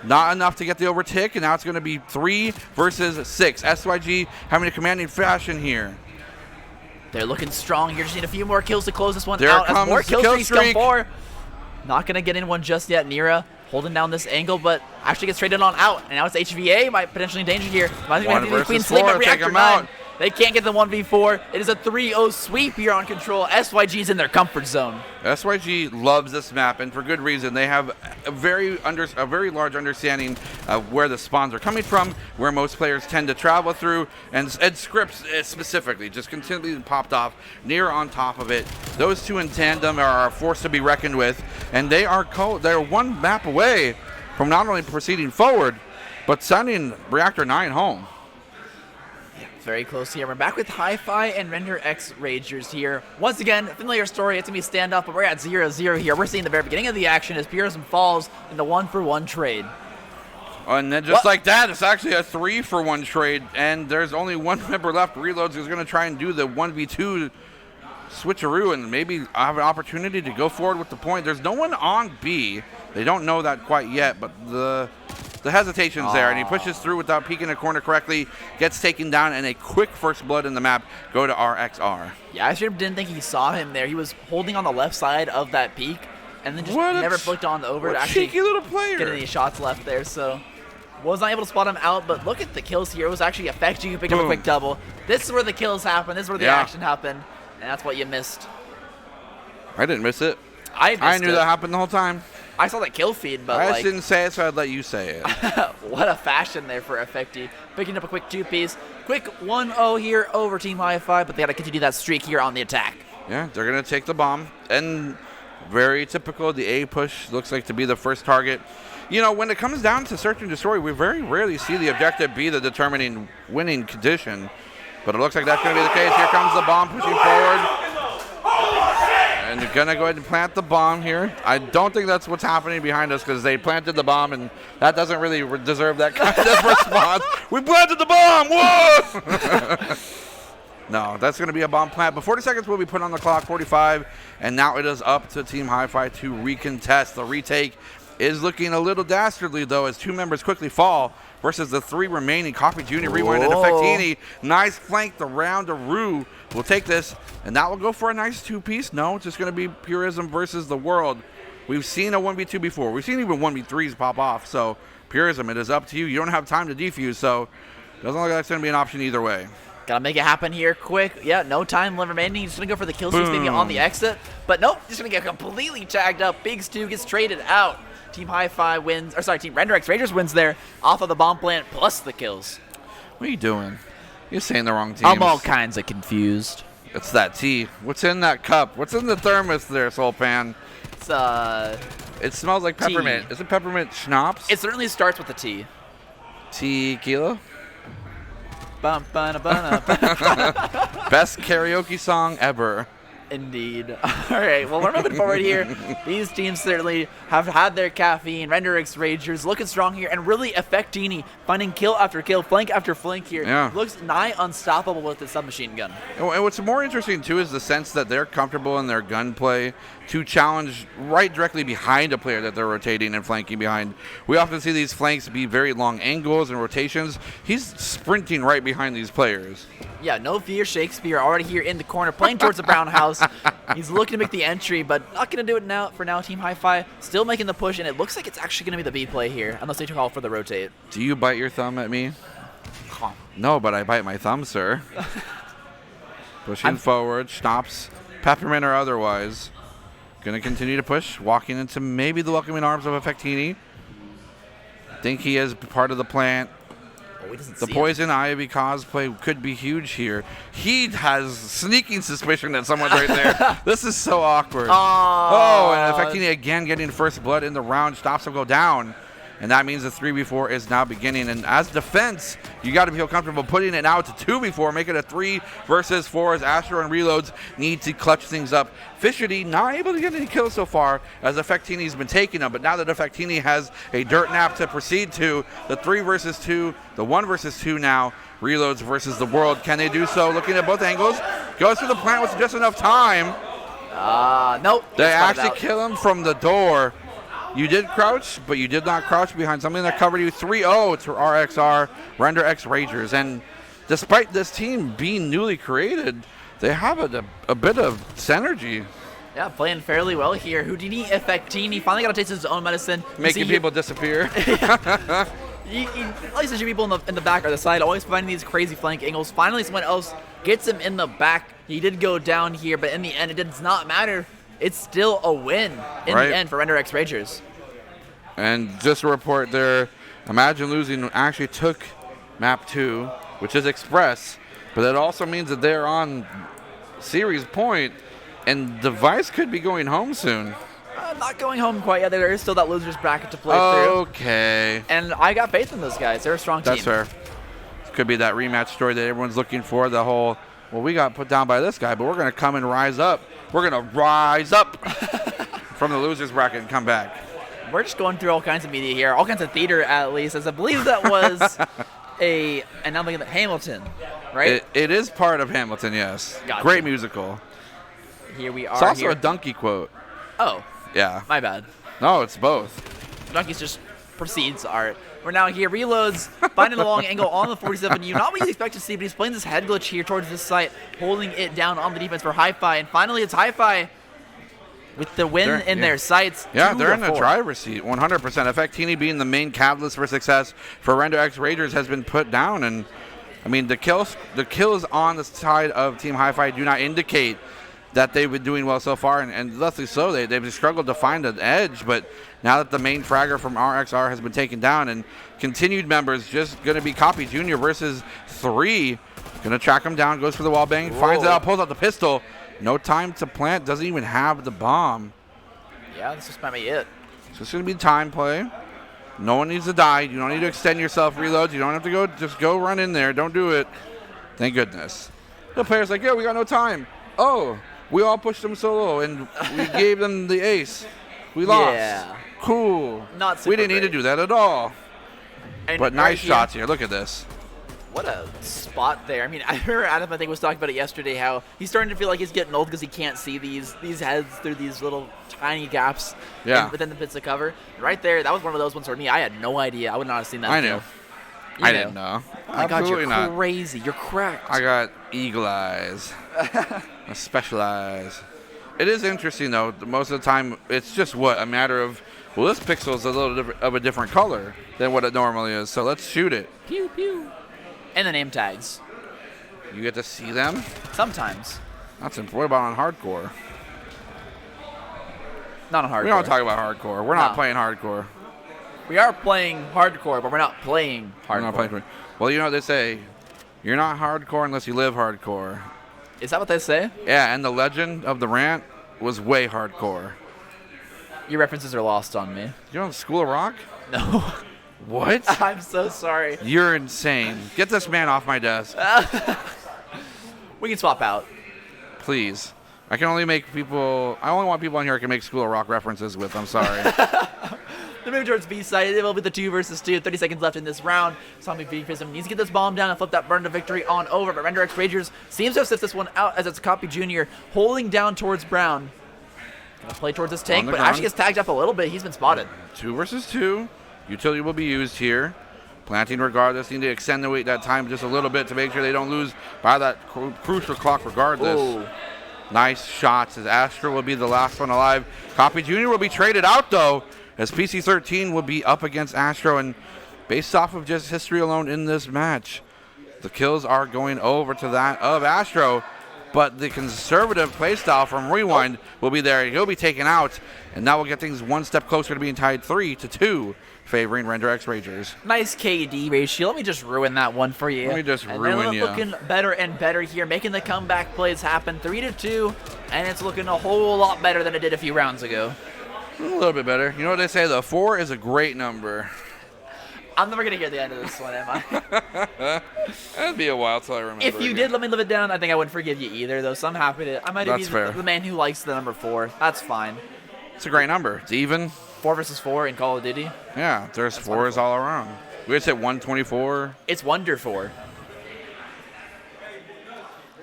Not enough to get the overtick, and now it's going to be 3 versus 6. SYG having a commanding fashion here. They're looking strong here. Just need a few more kills to close this one There out. comes As more the kill kill streaks come streak. for. Not going to get in one just yet. Nira holding down this angle, but actually gets traded on out. And now it's HVA, might potentially in danger here. Might One have to do versus Queen Sleep four, at take Reactor him 9. out. They can't get the 1v4. It is a 3-0 sweep here on Control. SYG's in their comfort zone. SYG loves this map, and for good reason. They have a very large understanding of where the spawns are coming from, where most players tend to travel through, and scripts specifically just continually popped off near on top of it. Those two in tandem are a force to be reckoned with, and they're one map away from not only proceeding forward, but sending Reactor 9 home. Very close here. We're back with Hi-Fi and Render X Ragers here. Once again, familiar story. It's going to be standoff, but we're at 0-0 here. We're seeing the very beginning of the action as Purism falls in the 1-for-1 trade. And then just like that, it's actually a 3-for-1 trade, and there's only one member left. Reloads is going to try and do the 1v2 switcheroo and maybe have an opportunity to go forward with the point. There's no one on B. They don't know that quite yet, but the hesitation's there, and he pushes through without peeking the corner correctly, gets taken down, and a quick first blood in the map go to RXR. Yeah, I sure didn't think he saw him there. He was holding on the left side of that peak, and then just never flicked on over to actually cheeky little player. Get any shots left there, so was not able to spot him out, but look at the kills here. It was actually affecting you, picked up a quick double. This is where the kills happen. This is where the action happened, and that's what you missed. I didn't miss it. I knew that happened the whole time. I saw that kill feed, but I just didn't say it, so I'd let you say it. what a fashion there for Effecti. Picking up a quick 2-piece. Quick 1-0 here over Team Hi-Fi, but they got to continue that streak here on the attack. Yeah, they're going to take the bomb. And very typical, the A push looks like to be the first target. You know, when it comes down to search and destroy, we very rarely see the objective be the determining winning condition. But it looks like that's going to be the case. Here comes the bomb pushing forward. And they're going to go ahead and plant the bomb here. I don't think that's what's happening behind us because they planted the bomb, and that doesn't really deserve that kind of response. We planted the bomb! Whoa! No, that's going to be a bomb plant. But 40 seconds will be put on the clock, 45. And now it is up to Team Hi-Fi to recontest. The retake is looking a little dastardly, though, as two members quickly fall versus the three remaining. Coffee Jr. Rewind and Effectini. Nice flank. The round of Rue will take this, and that will go for a nice 2-piece. No, it's just going to be Purism versus the world. We've seen a 1v2 before. We've seen even 1v3s pop off. So, Purism, it is up to you. You don't have time to defuse, so it doesn't look like it's going to be an option either way. Gotta make it happen here quick. Yeah, no time remaining. He's gonna go for the kill streaks maybe on the exit. But nope, just gonna get completely tagged up. Big Stu gets traded out. Team Hi-Fi wins, or sorry, Team Render X Rangers wins there off of the bomb plant plus the kills. What are you doing? You're saying the wrong teams. I'm all kinds of confused. It's that tea. What's in that cup? What's in the thermos there, Soul Pan? It's It smells like peppermint. Tea. Is it peppermint schnapps? It certainly starts with a T. Tequila? Best karaoke song ever. Indeed. All right, well, we're moving forward here. These teams certainly have had their caffeine. Render X Ragers looking strong here, and really Effectini finding kill after kill, flank after flank here. Yeah. Looks nigh unstoppable with the submachine gun. And what's more interesting, too, is the sense that they're comfortable in their gunplay to challenge right directly behind a player that they're rotating and flanking behind. We often see these flanks be very long angles and rotations. He's sprinting right behind these players. Yeah, no fear. Shakespeare already here in the corner, playing towards the brown house. He's looking to make the entry, but not going to do it now. For now, Team Hi-Fi still making the push, and it looks like it's actually going to be the B play here, unless they call for the rotate. Do you bite your thumb at me? No, but I bite my thumb, sir. Pushing forward, stops, peppermint or otherwise. Going to continue to push, walking into maybe the welcoming arms of Effectini. Think he is part of the plant. The Poison Ivy cosplay could be huge here. He has sneaking suspicion that someone's right there. This is so awkward. Oh, and Effectini again getting first blood in the round. Stops him go down. And that means the 3v4 is now beginning. And as defense, you got to feel comfortable putting it out to 2v4, make it a 3 versus 4 as Astro and Reloads need to clutch things up. Fisherty not able to get any kills so far as Effectini's been taking them. But now that Effectini has a dirt nap to proceed to, the 3 versus 2, the 1 versus 2 now, Reloads versus the world. Can they do so? Looking at both angles. Goes through the plant with just enough time. Nope. They actually kill him from the door. You did crouch, but you did not crouch behind something that covered you. 3-0 to RXR, Render X Ragers. And despite this team being newly created, they have a bit of synergy. Yeah, playing fairly well here. Houdini Effectini finally got a taste of his own medicine. Making people disappear. You always see people in the back or the side, always finding these crazy flank angles. Finally, someone else gets him in the back. He did go down here, but in the end, it does not matter. It's still a win in the end for Render X Ragers. And just a report there, Imagine Losing actually took map 2, which is Express, but that also means that they're on series point, and Device could be going home soon. Not going home quite yet. There is still that loser's bracket to play through. Okay. And I got faith in those guys. They're a strong team. That's fair. Could be that rematch story that everyone's looking for. The whole, well, we got put down by this guy, but we're going to come and rise up. We're going to rise up from the loser's bracket and come back. We're just going through all kinds of media here, all kinds of theater at least, as I believe that was and now I'm looking at Hamilton, right? It is part of Hamilton, yes. Gotcha. Great musical. Here we are. It's also here. a donkey quote. Oh. Yeah. My bad. No, it's both. Donkeys just proceeds art. We're now here. Reloads, finding a long angle on the 47U. Not what you'd expect to see, but he's playing this head glitch here towards this site, holding it down on the defense for Hi-Fi. And finally, it's Hi-Fi with the win in their sights. Yeah, they're in the driver's seat, 100%. Effectini being the main catalyst for success for Render X Ragers has been put down. And, I mean, the kills on the side of Team Hi-Fi do not indicate that they've been doing well so far, and thusly so. They've struggled to find an edge, but now that the main fragger from RXR has been taken down and continued members just going to be Copy Jr. versus 3, going to track him down, goes for the wall bang, finds it out, pulls out the pistol. No time to plant, doesn't even have the bomb. Yeah, this just might be it. So it's going to be time play. No one needs to die. You don't need to extend yourself, reloads. You don't have to go, just go run in there. Don't do it. Thank goodness. The player's like, yeah, we got no time. Oh, we all pushed them solo, and we gave them the ace. We lost. Yeah. Cool. Not super we didn't need to do that at all. And but nice shots here. Look at this. What a spot there. I mean, I heard Adam, I think, was talking about it yesterday, how he's starting to feel like he's getting old because he can't see these heads through these little tiny gaps within the bits of cover. Right there, that was one of those ones for me. I had no idea. I would not have seen that. I knew. I didn't know. Oh my God, you're crazy. You're cracked. I got eagle eyes. I specialize. It is interesting, though. Most of the time, it's just a matter of, well, this pixel is a little of a different color than what it normally is, so let's shoot it. Pew, pew. And the name tags. You get to see them? Sometimes. That's important. What about on hardcore? Not on hardcore. We don't talk about hardcore. We're not playing hardcore. We are playing hardcore, but we're not playing hardcore. We're not playing. Well, you know what they say. You're not hardcore unless you live hardcore. Is that what they say? Yeah, and the legend of the rant was way hardcore. Your references are lost on me. You know School of Rock? No. What? I'm so sorry. You're insane. Get this man off my desk. We can swap out. Please. I only want people on here I can make School of Rock references with. I'm sorry. They're moving towards B side. It will be the 2 versus 2. 30 seconds left in this round. Zombie V Prism needs to get this bomb down and flip that burn to victory on over. But Render X Ragers seems to have sifted this one out as it's Copy Jr. holding down towards Brown. Gonna play towards this tank, but actually gets tagged up a little bit. He's been spotted. 2 versus 2. Utility will be used here. Planting regardless. Need to accentuate that time just a little bit to make sure they don't lose by that crucial clock regardless. Ooh. Nice shots as Astro will be the last one alive. Copy Jr. will be traded out though, as PC13 will be up against Astro, and based off of just history alone in this match, the kills are going over to that of Astro, but the conservative playstyle from Rewind will be there. He'll be taken out, and that will get things one step closer to being tied 3-2, favoring Render X Ragers. Nice KD ratio. Let me just ruin that one for you. Let me just ruin you. Looking better and better here, making the comeback plays happen. 3-2, and it's looking a whole lot better than it did a few rounds ago. A little bit better. You know what they say, though? 4 is a great number. I'm never going to hear the end of this one, am I? That'd be a while till I remember. If you did let me live it down, I think I wouldn't forgive you either, though. So I'm happy to. I might be the man who likes the number 4. That's fine. It's a great number. It's even. 4 versus 4 in Call of Duty. Yeah, there's 4s all around. We just hit 124. It's Wonder 4.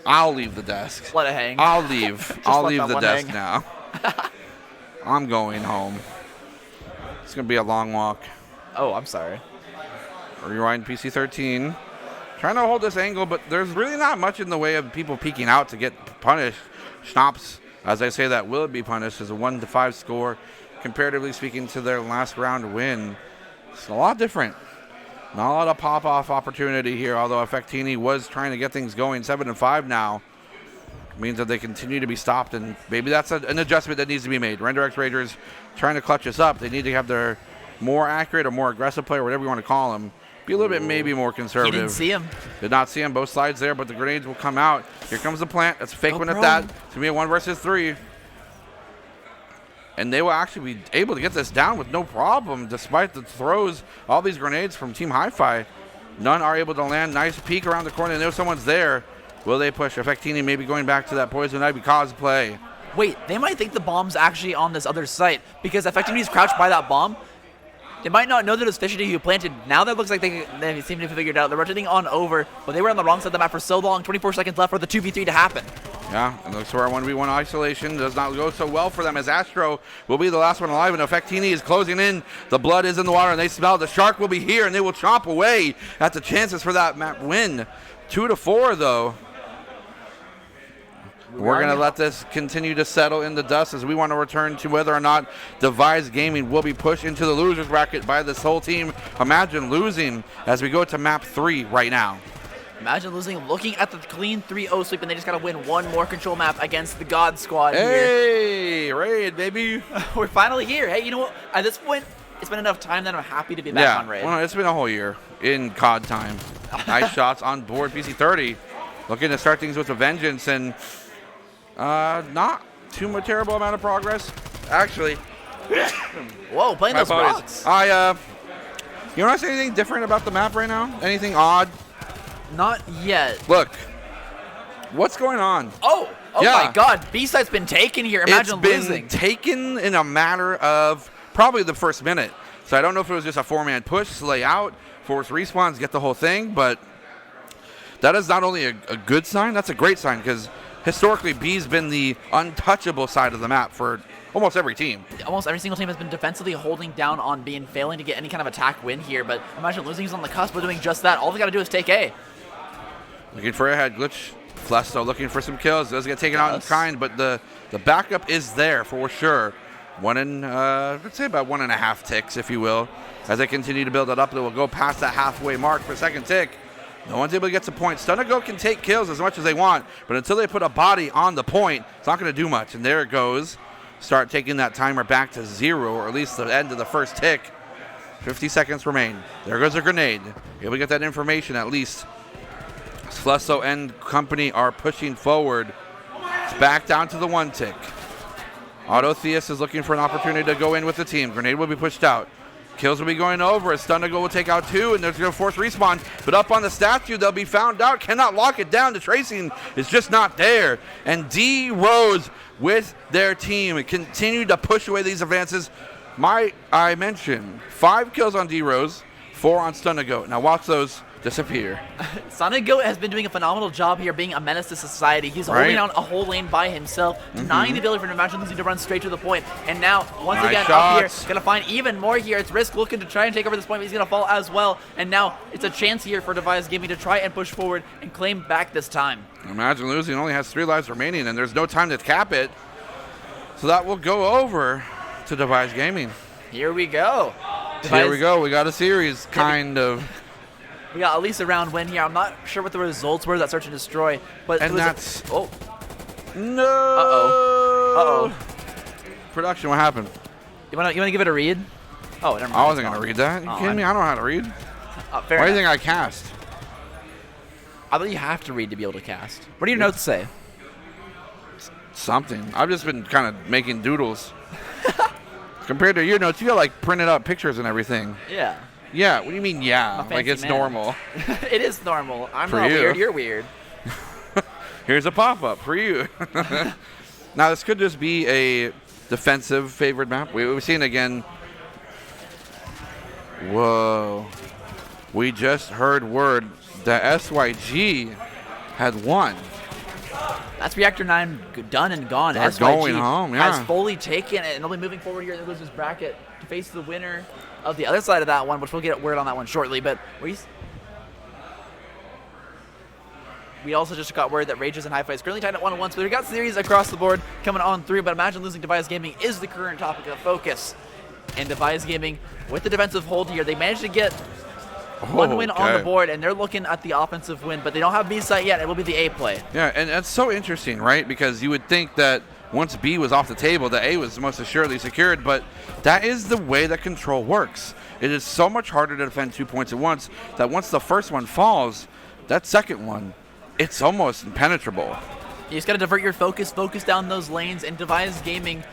I'll leave the desk. Let it hang. I'll leave. I'll leave the desk hang. now. I'm going home. It's going to be a long walk. Oh, I'm sorry. Rewind PC13. trying to hold this angle, but there's really not much in the way of people peeking out to get punished. Schnapps, as I say that, will be punished as a 1-5 score, comparatively speaking to their last round win. It's a lot different. Not a lot of pop-off opportunity here, although Effectini was trying to get things going. 7-5 now. Means that they continue to be stopped, and maybe that's an adjustment that needs to be made. RenderX Ragers trying to clutch us up. They need to have their more accurate or more aggressive player, whatever you want to call them, be a little bit maybe more conservative. He didn't see him. Did not see him. Both sides there, but the grenades will come out. Here comes the plant. That's a fake one at that. It's going to be a 1 versus 3. And they will actually be able to get this down with no problem, despite the throws, all these grenades from Team Hi-Fi. None are able to land. Nice peek around the corner. They know someone's there. Will they push? Effectini maybe going back to that Poison Ivy cosplay. Wait, they might think the bomb's actually on this other site because Effectini's crouched by that bomb. They might not know that it was Fishy who planted. Now that looks like they seem to have figured it out. They're rotating on over, but they were on the wrong side of the map for so long. 24 seconds left for the 2v3 to happen. Yeah, and looks for our 1v1 isolation. Does not go so well for them as Astro will be the last one alive, and Effectini is closing in. The blood is in the water, and they smell the shark will be here, and they will chomp away at the chances for that map win. 2-4, though. We're going to let this continue to settle in the dust as we want to return to whether or not Devised Gaming will be pushed into the loser's bracket by this whole team. Imagine losing as we go to map 3 right now. Imagine losing, looking at the clean 3-0 sweep, and they just got to win one more control map against the God Squad here. Hey, Raid, baby. We're finally here. Hey, you know what? At this point, it's been enough time that I'm happy to be back on Raid. Well, it's been a whole year in COD time. Nice shots on board. PC30 looking to start things with a vengeance, and not too much terrible amount of progress. Actually, whoa, playing those rocks. You want to say anything different about the map right now? Anything odd? Not yet. Look, what's going on? Oh yeah. My God, B-side's been taken here. Imagine losing. It's been taken in a matter of probably the first minute. So I don't know if it was just a 4-man push, slay out, force respawns, get the whole thing, but that is not only a good sign, that's a great sign, because historically, B's been the untouchable side of the map for almost every team. Almost every single team has been defensively holding down on B and failing to get any kind of attack win here, but imagine losing is on the cusp of doing just that. All they got to do is take A. Looking for a head glitch. Flesto looking for some kills. Does get taken out in kind, but the backup is there for sure. Let's say about 1.5 ticks, if you will. As they continue to build it up, they will go past that halfway mark for second tick. No one's able to get to point. Stunnago can take kills as much as they want, but until they put a body on the point, it's not going to do much. And there it goes. Start taking that timer back to 0, or at least the end of the first tick. 50 seconds remain. There goes a grenade. Able to get that information at least. Flesso and company are pushing forward. It's back down to the 1 tick. Autotheus is looking for an opportunity to go in with the team. Grenade will be pushed out. Kills will be going over as Stunnago will take out 2, and there's going to force respawn. But up on the statue, they'll be found out. Cannot lock it down. The tracing is just not there. And D Rose with their team continue to push away these advances. I mentioned 5 kills on D Rose, 4 on Stunnago. Now watch those disappear. Stunnago has been doing a phenomenal job here being a menace to society. He's holding down a whole lane by himself, denying the ability for Imagine Losing to run straight to the point. And now, once again, up here, going to find even more here. It's Risk looking to try and take over this point, but he's going to fall as well. And now, it's a chance here for Devised Gaming to try and push forward and claim back this time. Imagine Losing only has 3 lives remaining, and there's no time to cap it. So that will go over to Devised Gaming. Here we go. Here we go. We got a series, kind of. We got at least a round win here. I'm not sure what the results were that Search and Destroy, but and that's oh no. Uh-oh. Production, what happened? You wanna give it a read? Oh, never mind. I wasn't gonna read that. You kidding me? I don't know how to read. Fair Why do you think I cast? I thought you have to read to be able to cast. What do your notes say? Something. I've just been kind of making doodles. Compared to your notes, you got like printed out pictures and everything. Yeah. Yeah, what do you mean, yeah? Like it's normal. It is normal. I'm for not you. Weird, you're weird. Here's a pop-up for you. Now, this could just be a defensive favored map. We've seen again. Whoa. We just heard word that SYG had won. That's Reactor 9 done and gone. They're SYG going home, yeah. has fully taken it, and they'll be moving forward here in the losers bracket to face the winner of the other side of that one, which we'll get word on that one shortly. But We also just got word that Rages and Hi-Fi is currently tied at 1-1, so we've got series across the board coming on through, but Imagine Losing Device Gaming is the current topic of focus. And Device Gaming, with the defensive hold here, they managed to get one win on the board, and they're looking at the offensive win, but they don't have B site yet. It will be the A play. Yeah, and that's so interesting, right? Because you would think that once B was off the table, the A was most assuredly secured, but that is the way that control works. It is so much harder to defend 2 points at once that once the first one falls, that second one, it's almost impenetrable. You just got to divert your focus down those lanes, and Device Gaming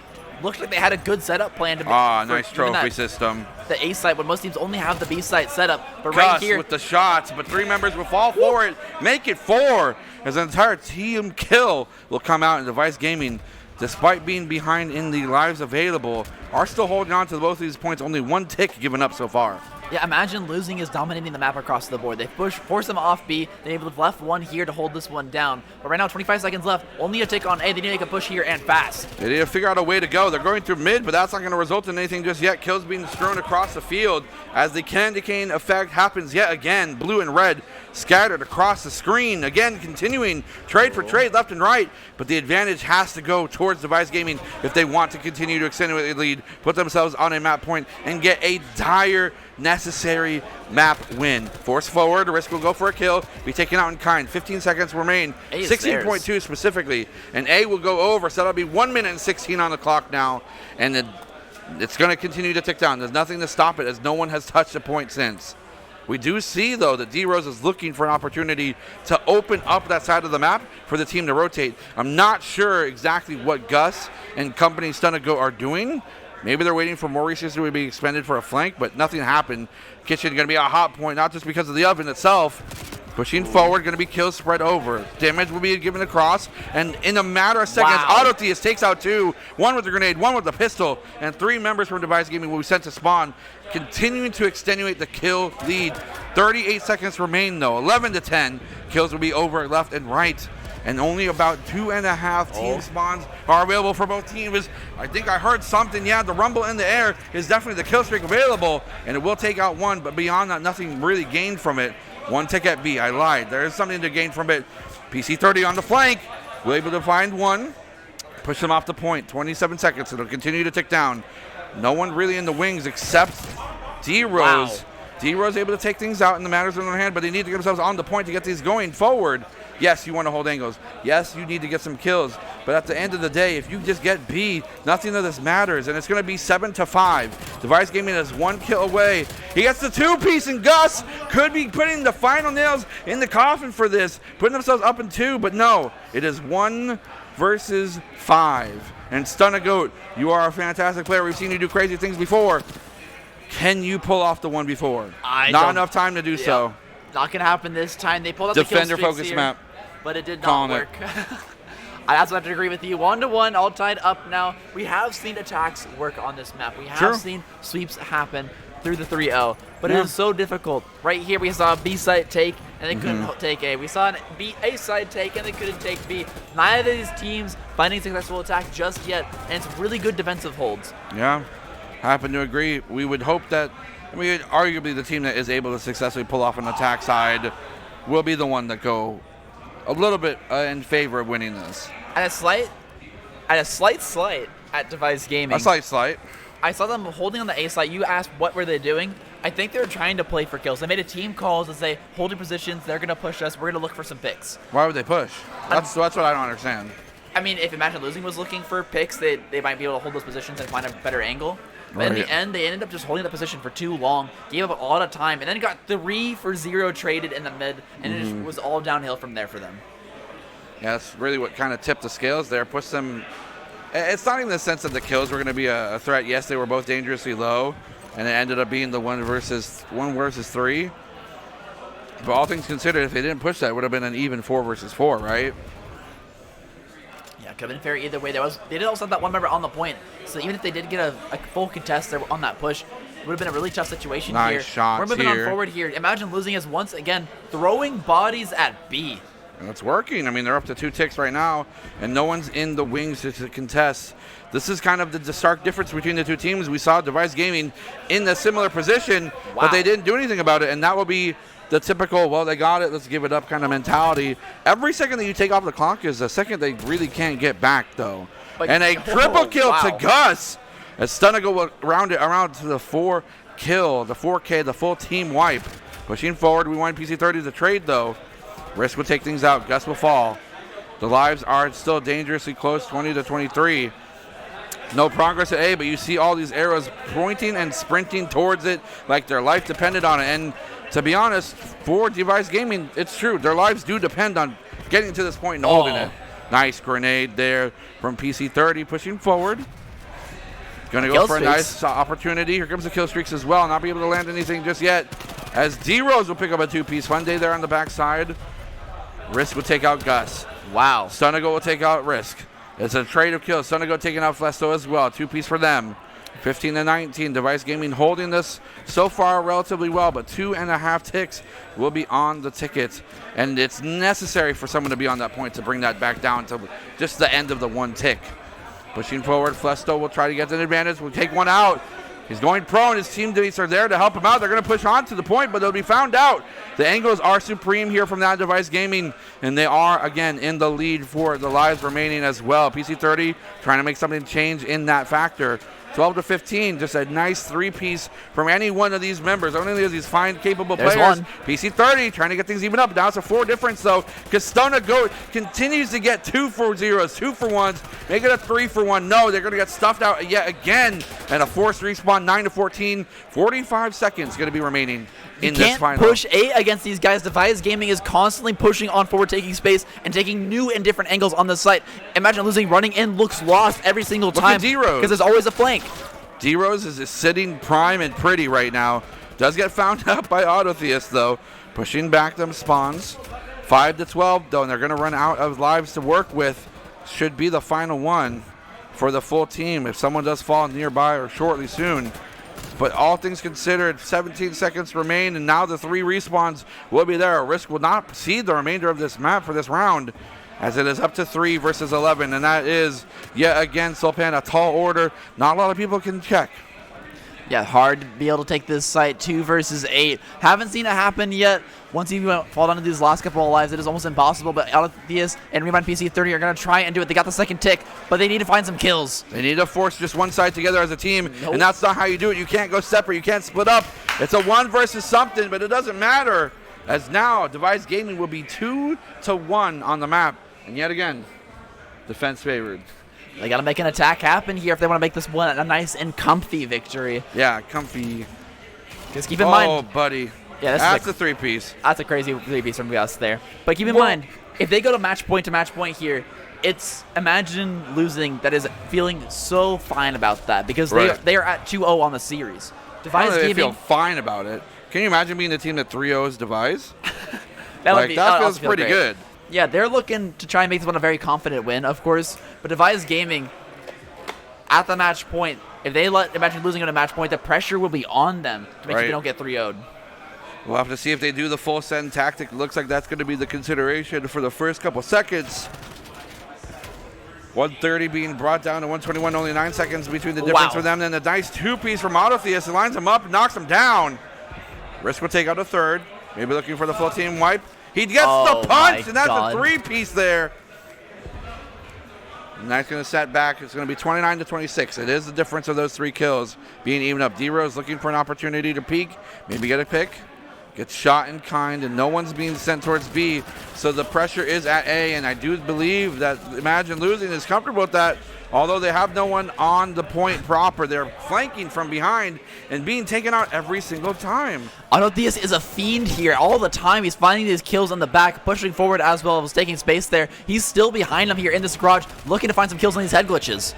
looked like they had a good setup plan to nice trophy system. The A site, when most teams only have the B site set up. But Gus right here with the shots, but 3 members will fall for it. Make it 4 as an entire team kill will come out, and Device Gaming, despite being behind in the lives available, are still holding on to both of these points. Only 1 tick given up so far. Yeah, Imagine Losing is dominating the map across the board. They force them off B. They've left 1 here to hold this one down. But right now, 25 seconds left. Only a tick on A. They need to make a push here and fast. They need to figure out a way to go. They're going through mid, but that's not going to result in anything just yet. Kills being strewn across the field as the candy cane effect happens yet again. Blue and red scattered across the screen. Again, continuing trade for trade left and right, but the advantage has to go towards Device Gaming if they want to continue to extend the lead, put themselves on a map point, and get a dire necessary map win. Force forward, Risk will go for a kill, be taken out in kind. 15 seconds remain, 16.2 specifically, and A will go over, so that'll be 1 minute and 16 on the clock now, and it's going to continue to tick down. There's nothing to stop it as no one has touched a point since. We do see, though, that D-Rose is looking for an opportunity to open up that side of the map for the team to rotate. I'm not sure exactly what Gus and company Stunago are doing. Maybe they're waiting for more resources to be expended for a flank, but nothing happened. Kitchen going to be a hot point, not just because of the oven itself. Pushing forward, going to be kills spread over. Damage will be given across, and in a matter of seconds, Autotheus takes out 2. 1 with the grenade, 1 with the pistol, and 3 members from Device Gaming will be sent to spawn, continuing to extenuate the kill lead. 38 seconds remain, though. 11-10. Kills will be over left and right. And only about 2.5 team spawns are available for both teams. I think I heard something. Yeah, the rumble in the air is definitely the kill streak available, and it will take out 1, but beyond that, nothing really gained from it. 1 tick at B. I lied. There is something to gain from it. PC30 on the flank. We're able to find 1. Push him off the point. 27 seconds. It'll continue to tick down. No one really in the wings except D-Rose. Wow. D-Rose able to take things out in the matters in their hand, but they need to get themselves on the point to get these going forward. Yes, you want to hold angles. Yes, you need to get some kills. But at the end of the day, if you just get B, nothing of this matters. And it's going to be 7-5. Device Gaming is 1 kill away. He gets the 2-piece, and Gus could be putting the final nails in the coffin for this, putting themselves up in 2. But no, it is 1 versus 5. And Stunagoat, you are a fantastic player. We've seen you do crazy things before. Can you pull off the one before? Not enough time to do so. Not going to happen this time. They pulled out the kill streaks focus here, map. but it did not work. I also have to agree with you. 1-1, all tied up now. We have seen attacks work on this map. We have seen sweeps happen through the 3-0, but it is so difficult. Right here, we saw a B side take, and they couldn't take A. We saw an A side take, and they couldn't take B. Neither of these teams finding successful attack just yet, and it's really good defensive holds. Yeah, happen to agree. We would hope that, arguably the team that is able to successfully pull off an attack side will be the one that go a little bit in favor of winning this. At a slight at Device Gaming. A slight. I saw them holding on the A side. You asked what were they doing. I think they were trying to play for kills. They made a team calls to say, holding positions, they're going to push us, we're going to look for some picks. Why would they push? That's what I don't understand. I mean, if Imagine Losing was looking for picks, they might be able to hold those positions and find a better angle. But in the end, they ended up just holding the position for too long, gave up a lot of time, and then got 3 for 0 traded in the mid, and it just was all downhill from there for them. Yeah, that's really what kind of tipped the scales there, puts them. It's not even the sense that the kills were going to be a threat. Yes, they were both dangerously low, and it ended up being the 1 versus 3. But all things considered, if they didn't push that, it would have been an even 4 versus 4, right? Yeah, could have been fair either way. They did also have that 1 member on the point, so even if they did get a full contest there on that push, it would have been a really tough situation here. Nice shots We're moving on forward here. Imagine Losing is once again throwing bodies at B. And it's working. I mean, they're up to 2 ticks right now, and no one's in the wings to contest. This is kind of the stark difference between the 2 teams. We saw Device Gaming in a similar position, but they didn't do anything about it, and that will be the typical, well, they got it, let's give it up kind of mentality. Every second that you take off the clock is a second they really can't get back, though. But, and a triple kill to Gus as Stunna will round it around to the 4-kill, the 4K, the full team wipe. Pushing forward, we want PC30 to trade, though. Risk will take things out. Gus will fall. The lives are still dangerously close, 20 to 23. No progress at A, but you see all these arrows pointing and sprinting towards it like their life depended on it. And to be honest, for Device Gaming, it's true. Their lives do depend on getting to this point and holding it. Nice grenade there from PC30, pushing forward. Going to go for a nice opportunity. Here comes the kill streaks as well. Not be able to land anything just yet. As D-Rose will pick up a 2-piece. Fun day there on the backside. Risk will take out Gus. Wow. Stunago will take out Risk. It's a trade of kills. Stunago taking out Flesto as well. 2-piece for them. 15 to 19. Device Gaming holding this so far relatively well, but 2.5 ticks will be on the ticket. And it's necessary for someone to be on that point to bring that back down to just the end of the 1 tick. Pushing forward, Flesto will try to get an advantage. We'll take one out. He's going prone. His teammates are there to help him out. They're going to push on to the point, but they'll be found out. The angles are supreme here from that Device Gaming, and they are, again, in the lead for the lives remaining as well. PC30 trying to make something change in that factor. 12 to 15, just a nice 3-piece from any one of these members. Only these fine, capable players. One. PC30 trying to get things even up. Now it's a 4 difference, though, because Stunago continues to get 2 for 0s, 2 for 1s, make it a 3 for 1. No, they're going to get stuffed out yet again, and a forced respawn, 9 to 14. 45 seconds going to be remaining in this final. You can't push 8 against these guys. Device Gaming is constantly pushing on forward, taking space, and taking new and different angles on the site. Imagine losing running in looks lost every single time because there's always a flank. D-Rose is sitting prime and pretty right now. Does get found out by Autotheist, though. Pushing back them spawns. 5 to 12, though, and they're going to run out of lives to work with. Should be the final one for the full team if someone does fall nearby or shortly soon. But all things considered, 17 seconds remain, and now the 3 respawns will be there. Risk will not see the remainder of this map for this round, as it is up to 3 versus 11, and that is, yet again, Sulpan, a tall order. Not a lot of people can check. Yeah, hard to be able to take this site 2 versus 8. Haven't seen it happen yet. Once you fall down to these last couple of lives, it is almost impossible, but Autotheist and Remind PC30 are going to try and do it. They got the second tick, but they need to find some kills. They need to force just one side together as a team, and that's not how you do it. You can't go separate. You can't split up. It's a 1 versus something, but it doesn't matter, as now Device Gaming will be 2 to 1 on the map. And yet again, defense favored. They got to make an attack happen here if they want to make this one a nice and comfy victory. Yeah, comfy. Just keep in mind. Oh, buddy. Yeah, that's a 3-piece. That's a crazy 3-piece from us there. But keep in mind, if they go to match point here, it's imagine losing that is feeling so fine about that because they are at 2-0 on the series. Device Gaming, they feel fine about it. Can you imagine being the team that 3-0s Device? that feels pretty good. Yeah, they're looking to try and make this one a very confident win, of course. But Device Gaming, at the match point, if they imagine losing at a match point, the pressure will be on them to make sure they don't get 3-0'd. We'll have to see if they do the full send tactic. Looks like that's going to be the consideration for the first couple seconds. 130 being brought down to 121, only 9 seconds between the difference for them. Then the nice 2-piece from Autotheist lines him up, knocks him down. Risk will take out a 3rd. Maybe looking for the full team wipe. He gets the punch, and that's a 3-piece there. And that's going to set back. It's going to be 29 to 26. It is the difference of those 3 kills being even up. D-Rose looking for an opportunity to peek, maybe get a pick. Gets shot in kind, and no one's being sent towards B. So the pressure is at A, and I do believe that Imagine Losing is comfortable with that. Although they have no one on the point proper, they're flanking from behind and being taken out every single time. Autotheist is a fiend here all the time. He's finding these kills on the back, pushing forward as well as taking space there. He's still behind him here in this garage, looking to find some kills on these head glitches.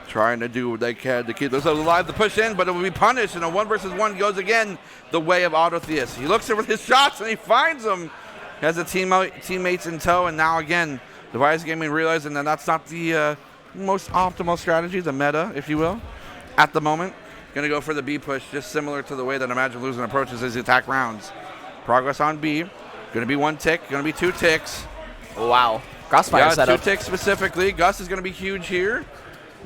Trying to do what they can to keep themselves alive, to push in, but it will be punished, and a 1 versus 1 goes again the way of Autotheist. He looks over his shots, and he finds them. He has the teammates in tow, and now again, Device Gaming realizing that that's not the most optimal strategy, the meta, if you will, at the moment. Going to go for the B push, just similar to the way that Imagine Losing approaches his attack rounds. Progress on B. Going to be 1 tick, going to be 2 ticks. Wow. Crossfire setup. 2 ticks specifically. Gus is going to be huge here.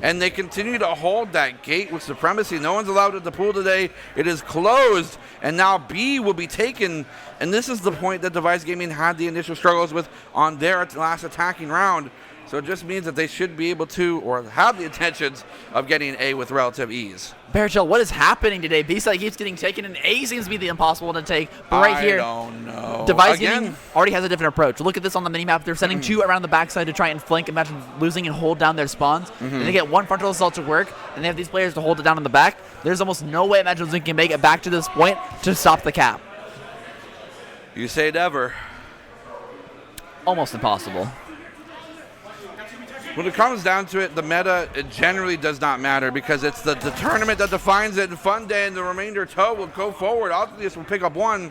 and they continue to hold that gate with supremacy. No one's allowed at the pool today. It is closed, and now B will be taken, and this is the point that Device Gaming had the initial struggles with on their last attacking round. So it just means that they should be able to, or have the intentions of getting A with relative ease. Barrel, what is happening today? B-side keeps getting taken, and A seems to be the impossible to take. But right here, I don't know. Device Gaming already has a different approach. Look at this on the minimap. They're sending 2 around the backside to try and flank. Imagine losing and hold down their spawns. And they get 1 frontal assault to work, and they have these players to hold it down in the back. There's almost no way Imagine Losing can make it back to this point to stop the cap. You say never. Almost impossible. When it comes down to it, the meta, it generally does not matter because it's the tournament that defines it. And Fun Day and the remainder toe will go forward. Altius will pick up 1,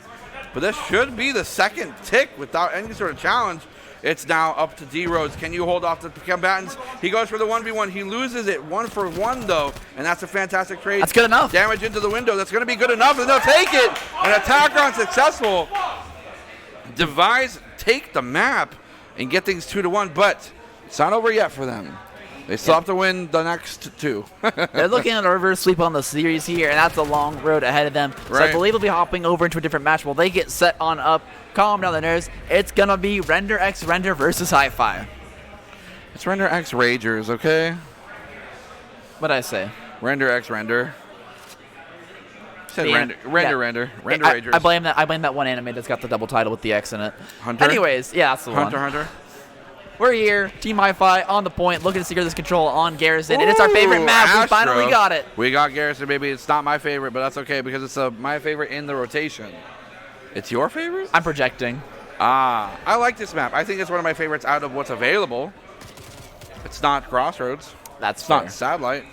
but this should be the second tick without any sort of challenge. It's now up to D-Rose. Can you hold off the combatants? He goes for the 1v1. He loses it 1-for-1, though, and that's a fantastic trade. That's good enough. Damage into the window. That's going to be good enough, and they'll take it. An attack unsuccessful. Devise take the map and get things 2-1, but it's not over yet for them. They still have to win the next 2. They're looking at a reverse sweep on the series here, and that's a long road ahead of them. So I believe they'll be hopping over into a different match while they get set on up. Calm down the nerves. It's going to be Render X Render versus Hi-Fi. It's Render X Ragers, okay? What'd I say? Render X Render. Said Render Ragers. I blame that one anime that's got the double title with the X in it. Hunter? Anyways, yeah, that's the one. Hunter. We're here, Team Hi-Fi on the point, looking to secure this control on Garrison, and it's our favorite map. Astro. We finally got it. We got Garrison, baby. It's not my favorite, but that's okay because it's my favorite in the rotation. It's your favorite? I'm projecting. I like this map. I think it's one of my favorites out of what's available. It's not Crossroads. That's it's fair. not Satellite.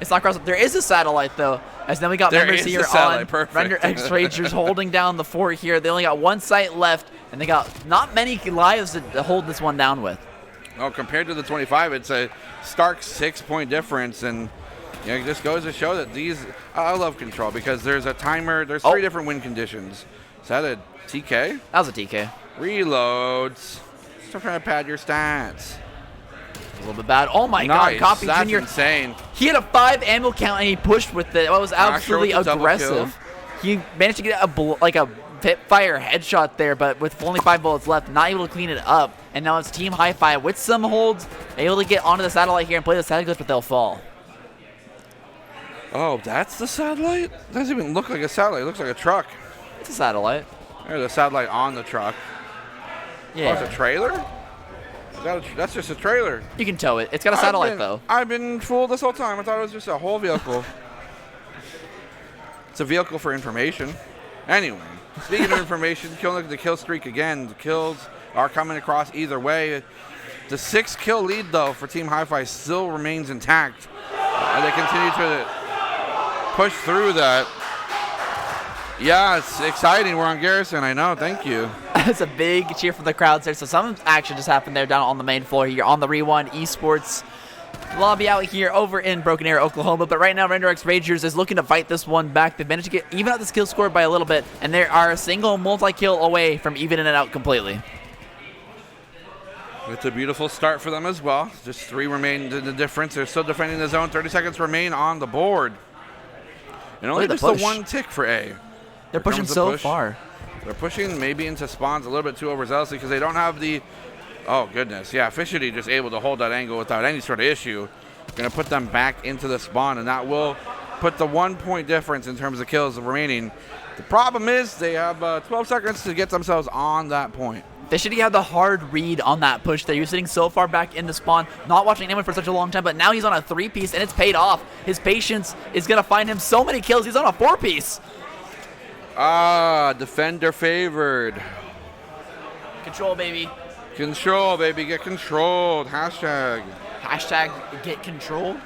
It's not Crossroads. There is a Satellite, though, as then we got members here on Render X Ragers holding down the fort here. They only got 1 site left, and they got not many lives to hold this one down with. Oh, compared to the 25, it's a stark 6-point difference, and it just goes to show that these. I love Control because there's a timer. There's 3 different win conditions. Is that a TK? That was a TK. Reloads. Still trying to pad your stats. A little bit bad. Oh my Nice. God, Copy That's Jr. insane. He had a 5 ammo count and he pushed with it. It was absolutely aggressive. He managed to get a fire headshot there, but with only 5 bullets left, not able to clean it up. And now it's Team Hi-Fi with some holds, able to get onto the satellite here and play the satellite, but they'll fall. Oh, that's the satellite? It doesn't even look like a satellite. It looks like a truck. It's a satellite. There's a satellite on the truck. Yeah. Oh, it's a trailer? That's just a trailer. You can tow it. It's got a satellite, though. I've been fooled this whole time. I thought it was just a whole vehicle. It's a vehicle for information. Anyway, speaking of information, killing the kill streak again. The kills are coming across either way. The 6-kill lead, though, for Team Hi-Fi still remains intact. They continue to push through that. Yeah, it's exciting. We're on Garrison. I know. Thank you. It's a big cheer from the crowds there. So some action just happened there down on the main floor here on the Rewind eSports lobby out here over in Broken Arrow, Oklahoma. But right now, Render X Ragers is looking to fight this one back. They've managed to get even out the skill score by a little bit, and they are a single multi-kill away from evening it out completely. It's a beautiful start for them as well. Just 3 remain in the difference. They're still defending the zone. 30 seconds remain on the board. And only just the 1 tick for A. They're pushing so far. They're pushing maybe into spawns a little bit too overzealously because they don't have the. Oh, goodness. Yeah, Fishy just able to hold that angle without any sort of issue. Going to put them back into the spawn, and that will put the 1-point difference in terms of kills remaining. The problem is they have 12 seconds to get themselves on that point. Fishy had the hard read on that push there. He was sitting so far back in the spawn, not watching anyone for such a long time, but now he's on a 3-piece, and it's paid off. His patience is going to find him so many kills. He's on a 4-piece. Defender favored. Control, baby. Control, baby. Get controlled. Hashtag Get controlled.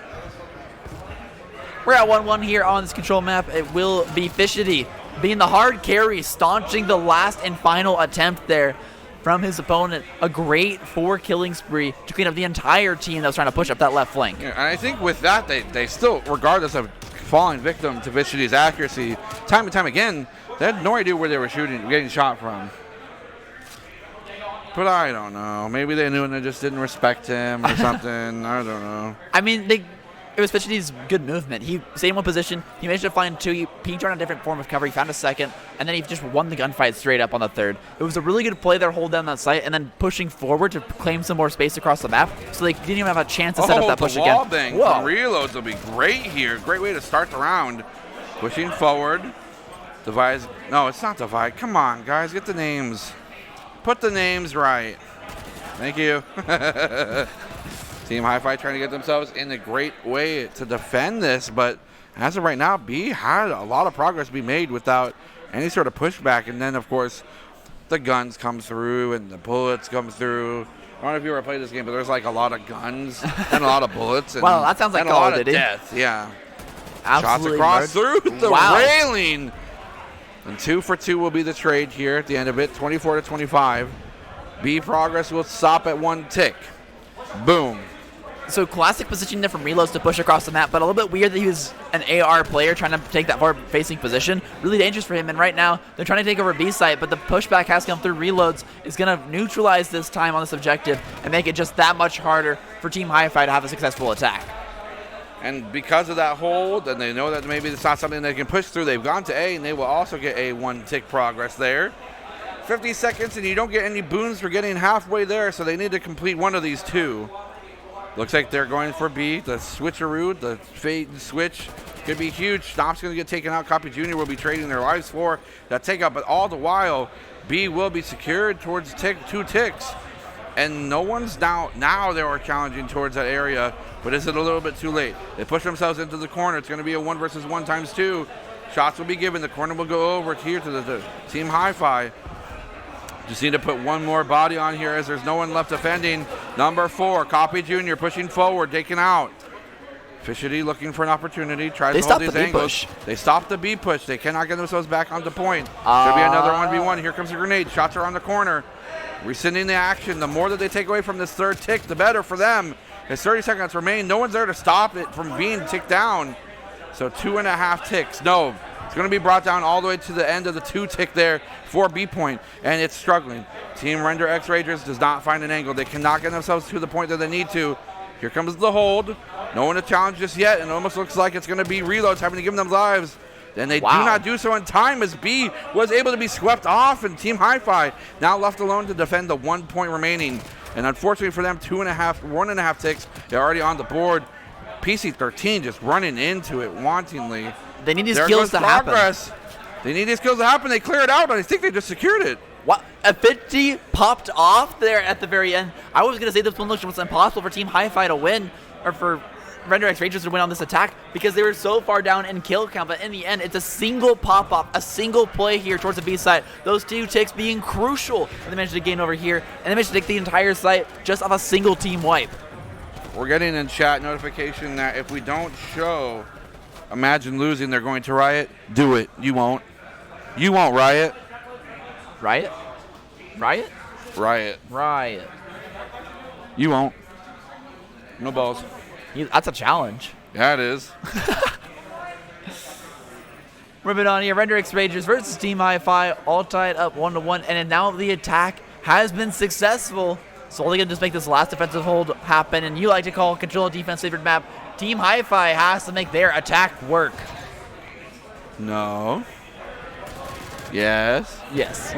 We're at 1-1 here on this control map. It will be Fishy being the hard carry, staunching the last and final attempt there from his opponent. A great 4-killing spree to clean up the entire team that was trying to push up that left flank. Yeah, and I think with that, they still, regardless of falling victim to Fishy's accuracy, time and time again, they had no idea where they were getting shot from. But I don't know. Maybe they knew and they just didn't respect him or something. I don't know. I mean, it was Fichity's good movement. He stayed in one position. He managed to find two. He peeked on a different form of cover. He found a second, and then he just won the gunfight straight up on the third. It was a really good play there, hold down that site, and then pushing forward to claim some more space across the map, so they didn't even have a chance to set up that push the again. wall bang from Reloads will be great here. Great way to start the round. Pushing forward. Divide. No, it's not Divide. Come on, guys. Get the names. Put the names right. Thank you. Team Hi-Fi trying to get themselves in a great way to defend this, but as of right now, B had a lot of progress to be made without any sort of pushback. And then, of course, the guns come through and the bullets come through. I don't know if you ever played this game, but there's like a lot of guns and a lot of bullets. And, wow, that sounds like a lot of death. Yeah. Absolutely. Shots across through the railing. And 2 for 2 will be the trade here at the end of it, 24-25. B progress will stop at 1 tick. Boom. So classic positioning there from Reloads to push across the map, but a little bit weird that he was an AR player trying to take that forward-facing position. Really dangerous for him, and right now they're trying to take over B site, but the pushback has come through. Reloads is going to neutralize this time on this objective and make it just that much harder for Team Hi-Fi to have a successful attack. And because of that hold, and they know that maybe it's not something they can push through, they've gone to A, and they will also get a 1-tick progress there. 50 seconds, and you don't get any boons for getting halfway there, so they need to complete one of these two. Looks like they're going for B. The switcheroo, the fade switch could be huge. Snop's going to get taken out. Copy Jr. will be trading their lives for that takeout, but all the while, B will be secured towards 2 ticks. And no one's now they are challenging towards that area, but is it a little bit too late? They push themselves into the corner. It's going to be a 1 versus 1 times 2. Shots will be given. The corner will go over here to the Team Hi-Fi. Just need to put one more body on here as there's no one left defending. Number 4, Copy Jr. pushing forward, taken out. Fichity looking for an opportunity, tries to hold these angles. They stopped the B push. They cannot get themselves back onto point. Should be another 1v1. Here comes the grenade. Shots are on the corner. Rescinding the action. The more that they take away from this 3rd tick, the better for them. As 30 seconds remain, no one's there to stop it from being ticked down. So 2.5 ticks. No, it's going to be brought down all the way to the end of the 2 tick there for B point, and it's struggling. Team Render X Rangers does not find an angle. They cannot get themselves to the point that they need to. Here comes the hold. No one to challenge just yet, and it almost looks like it's going to be Reloads having to give them lives. Then they do not do so in time as B was able to be swept off, and Team Hi-Fi now left alone to defend the 1 point remaining. And unfortunately for them, 1.5 ticks. They're already on the board. PC-13 just running into it wantingly. They need these kills to happen. They need these kills to happen. They clear it out, and I think they just secured it. What? A 50 popped off there at the very end. I was going to say this one was impossible for Team Hi-Fi to win, or for Render X Rangers to win on this attack, because they were so far down in kill count. But in the end, it's a single pop-off, a single play here towards the B side. Those 2 ticks being crucial. And they managed to gain over here, and they managed to take the entire site just off a single team wipe. We're getting in chat notification that if we don't show Imagine Losing, they're going to riot. Do it. You won't. You won't riot. Riot? Riot? Riot. Riot. You won't. No balls. That's a challenge. Yeah, it is. Moving on here, Render X Rangers versus Team Hi-Fi, all tied up 1-1, and now the attack has been successful. So all they can just make this last defensive hold happen, and you like to call control a defense favored map. Team Hi-Fi has to make their attack work. No. Yes. Yes.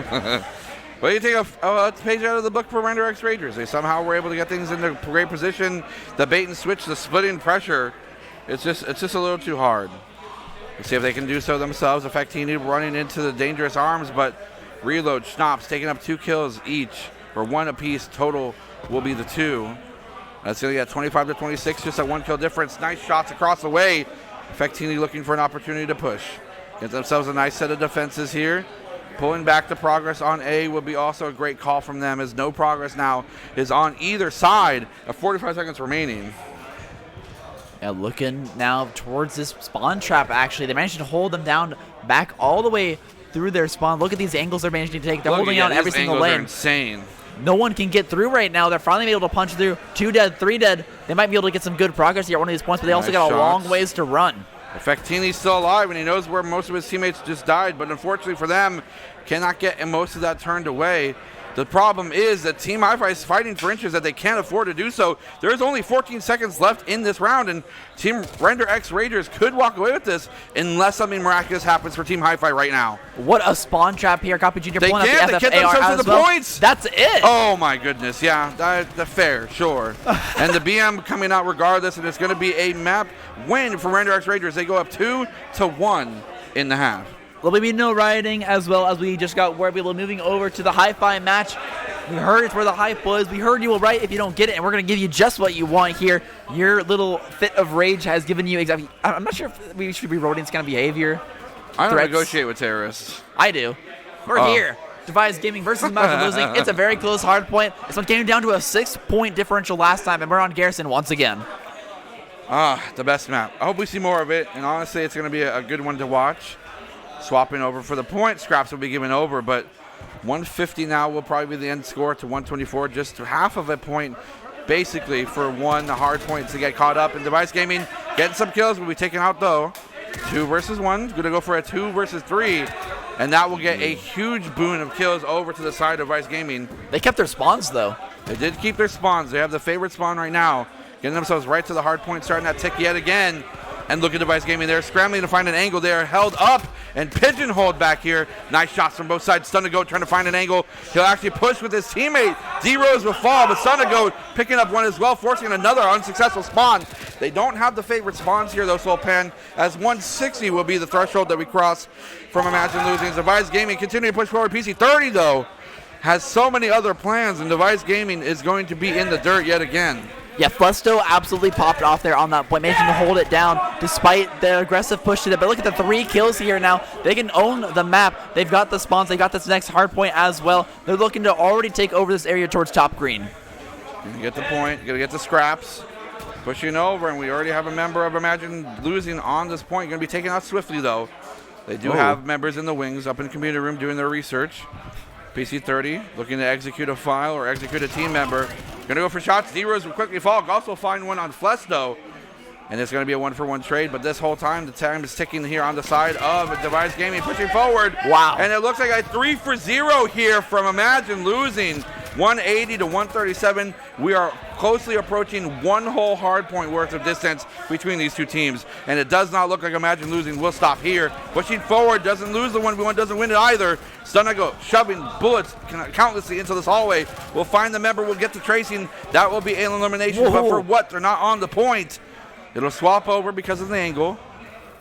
Well, you take a page out of the book for Render X Rangers. They somehow were able to get things into great position. The bait and switch, the splitting pressure, it's just a little too hard. Let's see if they can do so themselves. Effectini running into the dangerous arms, but Reload, Schnaps taking up 2 kills each, or 1 apiece. Total will be the 2. That's going to get 25-26, just a 1 kill difference. Nice shots across the way. Effectini looking for an opportunity to push. Get themselves a nice set of defenses here. Pulling back the progress on A will be also a great call from them, as no progress now is on either side. 45 seconds remaining. Yeah, looking now towards this spawn trap, actually. They managed to hold them down back all the way through their spawn. Look at these angles they're managing to take. They're holding out every single lane. Insane. No one can get through right now. They're finally able to punch through. 2 dead, 3 dead. They might be able to get some good progress here at one of these points, but they also got a long ways to run. Effectini's still alive, and he knows where most of his teammates just died, but unfortunately for them, cannot get most of that turned away. The problem is that Team Hi-Fi is fighting for inches that they can't afford to do so. There's only 14 seconds left in this round, and Team Render X Ragers could walk away with this unless something miraculous happens for Team Hi-Fi right now. What a spawn trap here. Copy Jr. pulling out the They get FFAR themselves as to the well. points. That's it. Oh my goodness, yeah, fair, sure. And the BM coming out regardless, and it's going to be a map win for Render X Ragers. They go up 2-1 in the half. There'll be no rioting, as well as we just got word. We're moving over to the Hi-Fi match. We heard it's where the hype was. We heard you will write if you don't get it, and we're going to give you just what you want here. Your little fit of rage has given you exactly... I'm not sure if we should be rewarding this kind of behavior. I don't Threats. negotiate with terrorists. I do. We're here. Device Gaming versus Imagine Losing. It's a very close hard point. This one came down to a 6-point differential last time, and we're on Garrison once again. The best map. I hope we see more of it, and honestly, it's going to be a good one to watch. Swapping over for the point, scraps will be given over, but 150 now will probably be the end score to 124, just half of a point basically for one hard point to get caught up. And Device Gaming getting some kills will be taken out though. 2 versus 1, going to go for a 2 versus 3, and that will get a huge boon of kills over to the side of Device Gaming. They kept their spawns though. They did keep their spawns. They have the favorite spawn right now, getting themselves right to the hard point, starting that tick yet again. And look at Device Gaming there, scrambling to find an angle there, held up and pigeonholed back here. Nice shots from both sides. Stunnagoat trying to find an angle. He'll actually push with his teammate. D-Rose will fall, but Stunnagoat picking up one as well, forcing another unsuccessful spawn. They don't have the favorite spawns here though, Soulpan, as 160 will be the threshold that we cross from Imagine Losing. Device Gaming continue to push forward. PC30 though has so many other plans, and Device Gaming is going to be in the dirt yet again. Yeah, Flesto absolutely popped off there on that point, managing to hold it down despite the aggressive push to it. But look at the 3 kills here now. They can own the map. They've got the spawns. They got this next hard point as well. They're looking to already take over this area towards top green. Gonna get the point. Gonna get the scraps. Pushing over, and we already have a member of Imagine Losing on this point. Gonna be taken out swiftly though. They do have members in the wings up in the community room doing their research. PC30 looking to execute a file or execute a team member. Gonna go for shots. D-Rose will quickly fall. Also find one on Flesto. And it's gonna be a 1-for-1 trade, but this whole time the time is ticking here on the side of Device Gaming, pushing forward. Wow. And it looks like a 3-for-0 here from Imagine Losing. 180 to 137. We are closely approaching 1 whole hard point worth of distance between these two teams, and it does not look like Imagine Losing will stop here. Pushing forward, doesn't lose the 1v1, doesn't win it either. Stunnagoat shoving bullets countlessly into this hallway. We'll find the member, we'll get to tracing. That will be an elimination. Whoa. But for what? They're not on the point. It'll swap over because of the angle.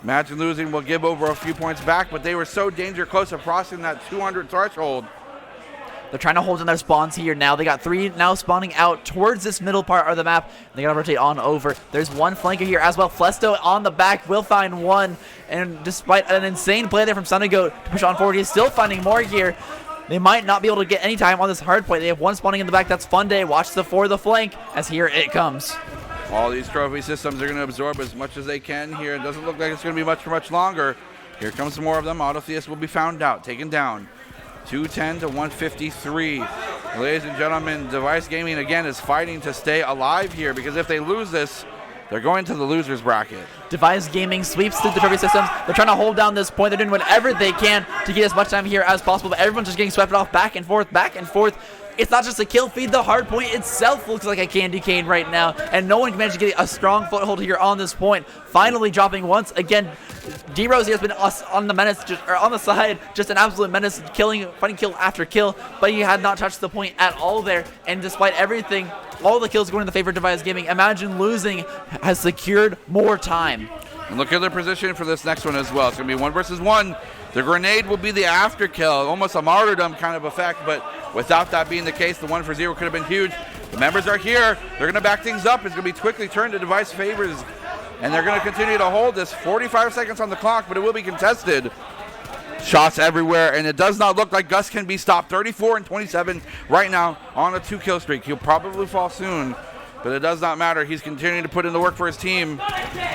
Imagine Losing will give over a few points back, but they were so danger close to crossing that 200 threshold. They're trying to hold in their spawns here now. They got 3 now spawning out towards this middle part of the map. They got to rotate on over. There's 1 flanker here as well. Flesto on the back will find 1. And despite an insane play there from Stunnagoat to push on forward, he's still finding more here. They might not be able to get any time on this hard point. They have 1 spawning in the back. That's Fun Day. Watch for the flank as here it comes. All these trophy systems are going to absorb as much as they can here. It doesn't look like it's going to be much for much longer. Here comes some more of them. Autotheist will be found out, taken down. 210 to 153. Ladies and gentlemen, Device Gaming again is fighting to stay alive here, because if they lose this, they're going to the losers bracket. Device Gaming sweeps through the trophy systems. They're trying to hold down this point. They're doing whatever they can to get as much time here as possible, but everyone's just getting swept off back and forth, back and forth. It's not just a kill feed. The hard point itself looks like a candy cane right now, and no one can manage to get a strong foothold here on this point. Finally dropping once again. D-Rose here has been on the menace, on the side, just an absolute menace, finding kill after kill, but he had not touched the point at all there. And despite everything, all the kills going in the favor of Device Gaming. Imagine Losing has secured more time. And look at their position for this next one as well. It's going to be 1 versus 1. The grenade will be the after kill, almost a martyrdom kind of effect, but without that being the case, the 1-for-0 could have been huge. The members are here. They're going to back things up. It's going to be quickly turned to Device favors, and they're going to continue to hold this. 45 seconds on the clock, but it will be contested. Shots everywhere, and it does not look like Gus can be stopped. 34 and 27 right now on a 2-kill streak. He'll probably fall soon, but it does not matter. He's continuing to put in the work for his team.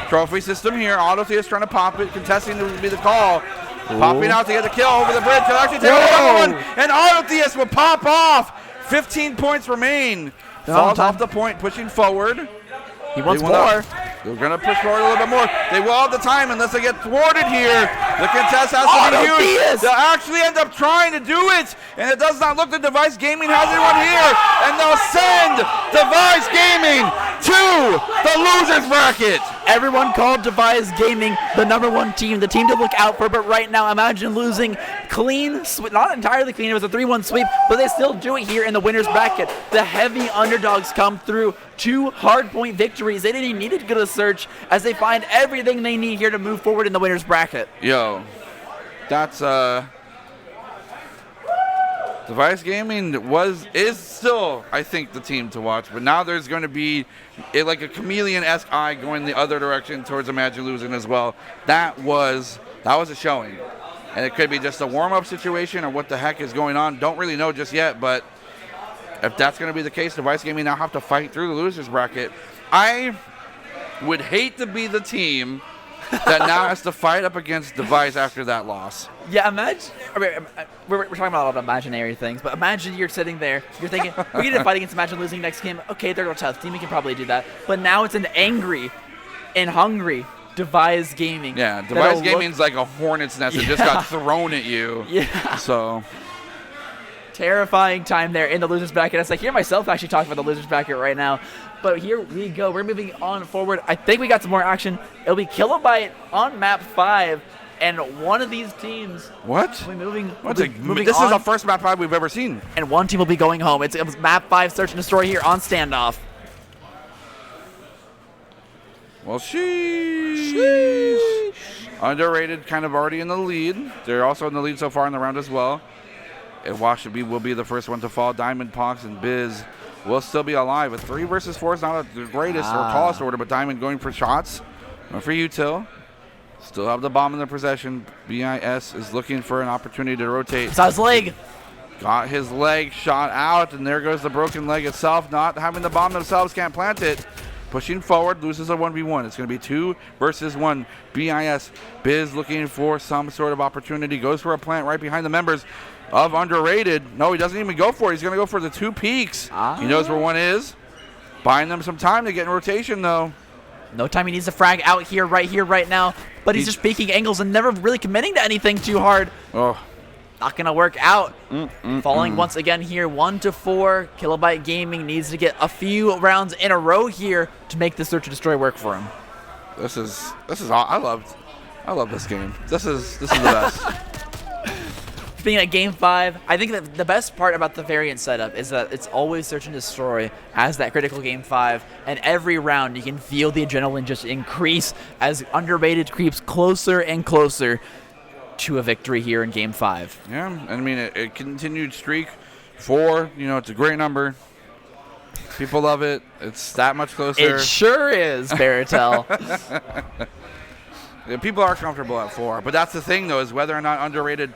Trophy system here. Autotheist trying to pop it. Contesting would be the call. Ooh. Popping out to get the kill over the bridge. He'll actually take another one, and Autotheist will pop off. 15 points remain. Falls off the point, pushing forward. He wants more. They're going to push forward a little bit more. They will have the time unless they get thwarted here. The contest has to be huge. They'll actually end up trying to do it, and it does not look like Device Gaming has anyone here, and they'll send Device Gaming to the losers bracket. Everyone called Device Gaming the #1 team, the team to look out for, but right now Imagine losing clean, not entirely clean, it was a 3-1 sweep, but they still do it here in the winners bracket. The heavy underdogs come through, 2 hardpoint victories. They didn't even need to go to search as they find everything they need here to move forward in the winners bracket. Yo, that's Device Gaming is still, I think, the team to watch, but now there's going to be like a chameleon-esque eye going the other direction towards Imagine losing as well. That was a showing, and it could be just a warm-up situation or what the heck is going on. Don't really know just yet, but if that's going to be the case, Device Gaming now have to fight through the losers bracket. I would hate to be the team that now has to fight up against Device after that loss. Yeah, imagine. We're talking about a lot of imaginary things, but imagine you're sitting there, you're thinking, we need to fight against Imagine losing next game. Okay, they're a tough team, we can probably do that. But now it's an angry and hungry Device Gaming. Yeah, Device Gaming's like a hornet's nest that just got thrown at you. Yeah. So terrifying time there in the losers bracket. I hear myself actually talking about the losers bracket right now. But here we go. We're moving on forward. I think we got some more action. It'll be Kilobyte on map 5, and one of these teams. What? Will be moving. This is the first map 5 we've ever seen. And one team will be going home. It's map 5 search and destroy here on standoff. Well, sheesh. Underrated, kind of already in the lead. They're also in the lead so far in the round as well. And Washabe will be the first one to fall. Diamond, Pox, and Biz will still be alive. A 3 versus 4 is not the greatest or tallest order, but Diamond going for shots. Going for Util. Still have the bomb in their possession. BIS is looking for an opportunity to rotate. Saw his leg. Got his leg shot out, and there goes the broken leg itself. Not having the bomb themselves, can't plant it. Pushing forward, loses a 1v1. It's going to be 2 versus 1. BIS. Biz looking for some sort of opportunity. Goes for a plant right behind the members of Underrated. No, he doesn't even go for it. He's going to go for the 2 peaks. He knows where one is. Buying them some time to get in rotation, though. No time. He needs to frag out here, right now. But he's just peeking angles and never really committing to anything too hard. Oh. Not going to work out. Falling once again here, 1-4. Kilobyte Gaming needs to get a few rounds in a row here to make the search and destroy work for him. This is I love this game. This is the best. Being at Game 5, I think that the best part about the variant setup is that it's always search and destroy as that critical Game 5, and every round you can feel the adrenaline just increase as Underrated creeps closer and closer to a victory here in Game 5. Yeah, I mean, it continued streak. 4, it's a great number. People love it. It's that much closer. It sure is, Baratel. Yeah, people are comfortable at 4, but that's the thing, though, is whether or not Underrated,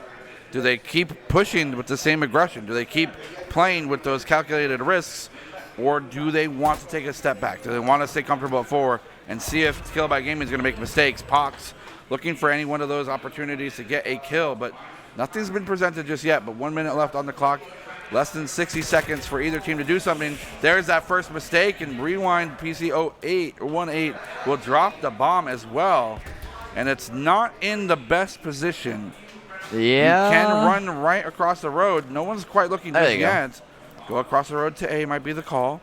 do they keep pushing with the same aggression? Do they keep playing with those calculated risks, or do they want to take a step back? Do they want to stay comfortable at 4 and see if Kilobyte Gaming is going to make mistakes? Pox looking for any one of those opportunities to get a kill, but nothing's been presented just yet. But 1 minute left on the clock. Less than 60 seconds for either team to do something. There's that first mistake, and Rewind PC 18 will drop the bomb as well. And it's not in the best position. Yeah. You can run right across the road. No one's quite looking just yet. Go across the road to A might be the call.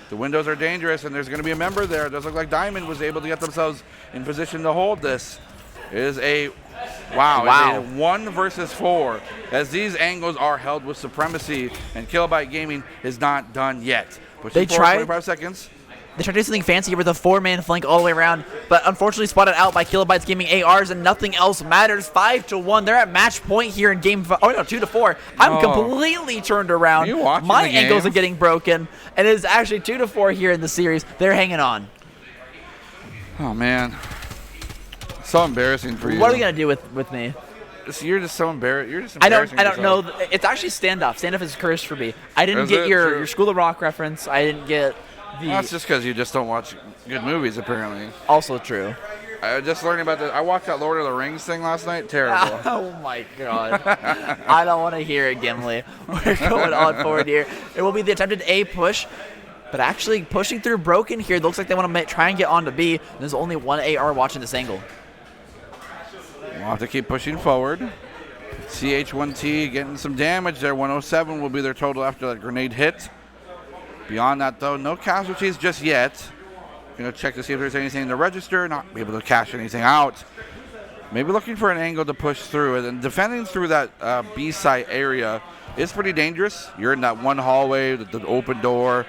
The windows are dangerous, and there's going to be a member there. It does look like Diamond was able to get themselves in position to hold this. It is a wow. 1 versus 4, as these angles are held with supremacy, and Kilobyte Gaming is not done yet. They tried 25 seconds. They tried to do something fancy with a 4-man flank all the way around, but unfortunately spotted out by Kilobytes Gaming ARs, and nothing else matters. 5-1. They're at match point here in Game 5. Oh no, 2-4. I'm completely turned around. Are you watching My the game? angles are getting broken, and it is actually 2-4 here in the series. They're hanging on. Oh man, so embarrassing for you. What are you gonna do with me? You're just so embarrassed. You're just embarrassing I don't know. yourself. It's actually standoff. Standoff is cursed for me. I didn't Is get it? your True. School of Rock reference. I didn't get the. That's just because you just don't watch good movies, apparently. Also true. I just learning about that. I watched that Lord of the Rings thing last night. Terrible. Oh my god. I don't want to hear it, Gimli. We're going on forward here. It will be the attempted A push. But actually pushing through Broken here, looks like they want to try and get on to B. There's only one AR watching this angle. We'll have to keep pushing forward. CH1T getting some damage there. 107 will be their total after that grenade hit. Beyond that, though, no casualties just yet. Going to check to see if there's anything in the register. Not be able to cash anything out. Maybe looking for an angle to push through. And then defending through that B site area is pretty dangerous. You're in that one hallway, the open door.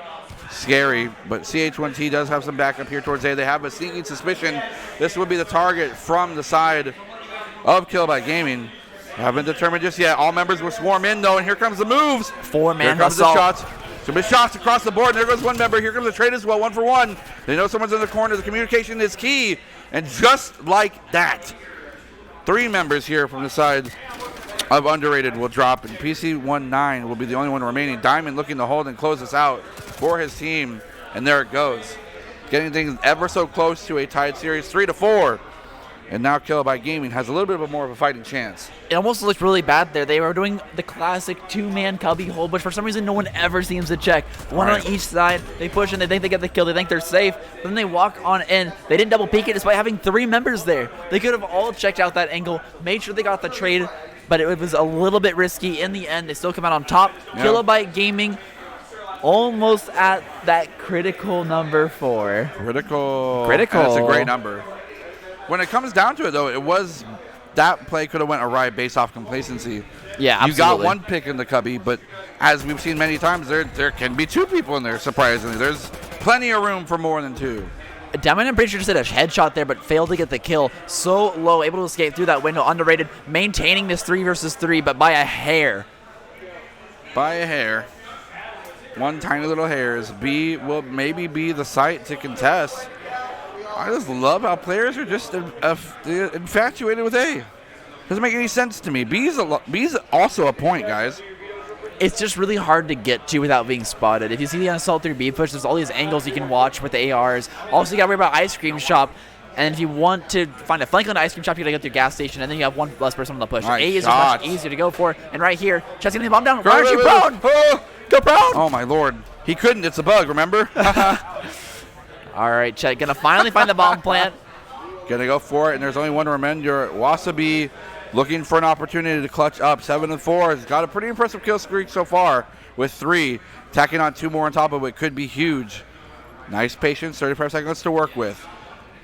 Scary, but CH1T does have some backup here towards A. They have a sneaking suspicion this would be the target from the side of Kilobyte Gaming. Haven't determined just yet. All members will swarm in, though, and here comes the moves. Four-man Here comes assault. the shots. Some big shots across the board, and there goes one member. Here comes the trade as well, 1 for 1. They know someone's in the corner. The communication is key, and just like that, 3 members here from the side of Underrated will drop, and PC19 will be the only one remaining. Diamond looking to hold and close this out for his team, and there it goes. Getting things ever so close to a tied series, 3-4. And now Kilobyte Gaming has a little bit more of a fighting chance. It almost looked really bad there. They were doing the classic 2-man cubby hold, but for some reason no one ever seems to check. One on each side. They push and they think they get the kill. They think they're safe. But then they walk on in. They didn't double peek it despite having 3 members there. They could have all checked out that angle, made sure they got the trade, but it was a little bit risky. In the end, they still come out on top. Yep. Kilobyte Gaming almost at that critical number 4. Critical. That's a great number. When it comes down to it, though, that play could have went awry based off complacency. Yeah, absolutely. You got 1 pick in the cubby, but as we've seen many times, there can be 2 people in there, surprisingly. There's plenty of room for more than 2. Diamond, I'm pretty sure, just hit a headshot there, but failed to get the kill. So low, able to escape through that window. Underrated, maintaining this 3 versus 3, but by a hair. By a hair. One tiny little hair is B will maybe be the site to contest. I just love how players are just infatuated with A. Doesn't make any sense to me. B's also a point, guys. It's just really hard to get to without being spotted. If you see the assault through B push, there's all these angles you can watch with the ARs. Also, you got to worry about Ice Cream Shop. And if you want to find a flank on the Ice Cream Shop, you got to go through gas station, and then you have 1 less person on the push. Nice A is shots. much easier to go for. And right here, Chess getting the bomb down. Why aren't you prone? Go prone! Oh, my Lord. He couldn't. It's a bug, remember? All right, Chet, gonna finally find the bomb plant. Gonna go for it, and there's only one remainder. Wasabi looking for an opportunity to clutch up. 7-4. He's got a pretty impressive kill streak so far with 3. Tacking on 2 more on top of it could be huge. Nice patience, 35 seconds to work with.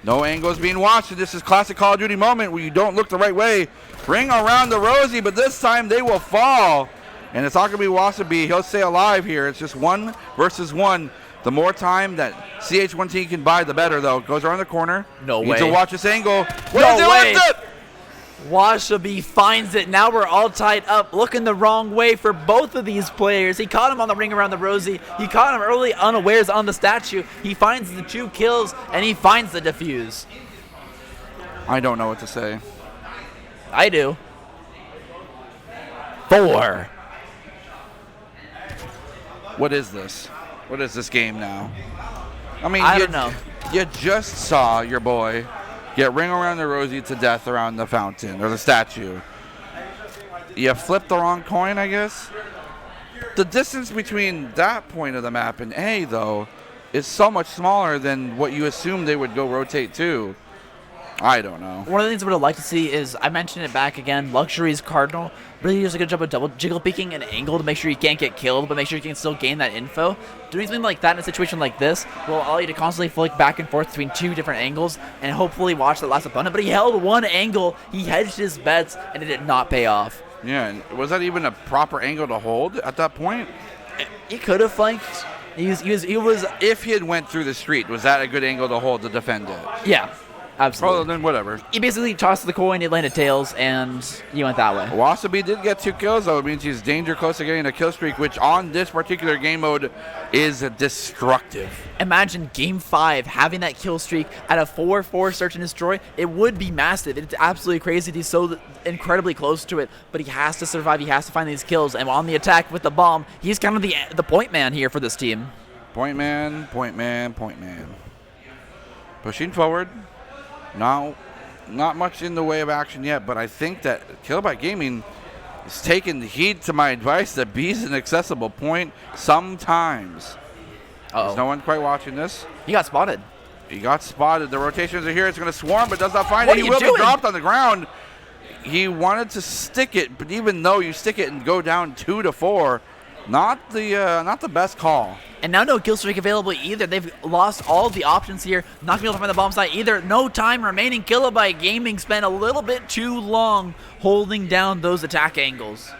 No angles being watched, and this is classic Call of Duty moment where you don't look the right way. Ring around the Rosie, but this time they will fall. And it's not gonna be Wasabi. He'll stay alive here. It's just 1 versus 1. The more time that CH1T can buy, the better, though. Goes around the corner. No way. Needs to watch this angle. No way. Wasabi finds it. Now we're all tied up. Looking the wrong way for both of these players. He caught him on the ring around the Rosie. He caught him early unawares on the statue. He finds the 2 kills, and he finds the defuse. I don't know what to say. I do. 4. What is this? What is this game now? I mean, I don't know. You just saw your boy get ring around the Rosie to death around the fountain or the statue. You flipped the wrong coin, I guess. The distance between that point of the map and A, though, is so much smaller than what you assume they would go rotate to. I don't know. One of the things I would have liked to see is, I mentioned it back again, Luxury's Cardinal really does a good job of double jiggle peeking an angle to make sure you can't get killed, but make sure you can still gain that info. Doing something like that in a situation like this will allow you to constantly flick back and forth between 2 different angles and hopefully watch the last opponent. But he held 1 angle, he hedged his bets, and it did not pay off. Yeah, and was that even a proper angle to hold at that point? He could have flanked. He was. If he had went through the street, was that a good angle to hold to defend it? Yeah. Absolutely. Well, then whatever. He basically tossed the coin, it landed tails, and he went that way. Wasabi did get 2 kills, though. It means he's danger close to getting a kill streak, which on this particular game mode is destructive. Imagine Game 5 having that kill streak at a 4-4 search and destroy. It would be massive. It's absolutely crazy. He's so incredibly close to it, but he has to survive. He has to find these kills, and on the attack with the bomb, he's kind of the point man here for this team. Point man, point man, point man. Pushing forward. Now, not much in the way of action yet, but I think that Kilobyte Gaming is taking heed to my advice that B is an accessible point sometimes. There's no one quite watching this. He got spotted. He got spotted. The rotations are here. It's going to swarm, but does not find What it. are He you will doing? be dropped on the ground. He wanted to stick it, but even though you stick it and go down 2 to 4, not the best call. And now no kill streak available either. They've lost all the options here. Not going to be able to find the bomb site either. No time remaining. Kilobyte Gaming spent a little bit too long holding down those attack angles.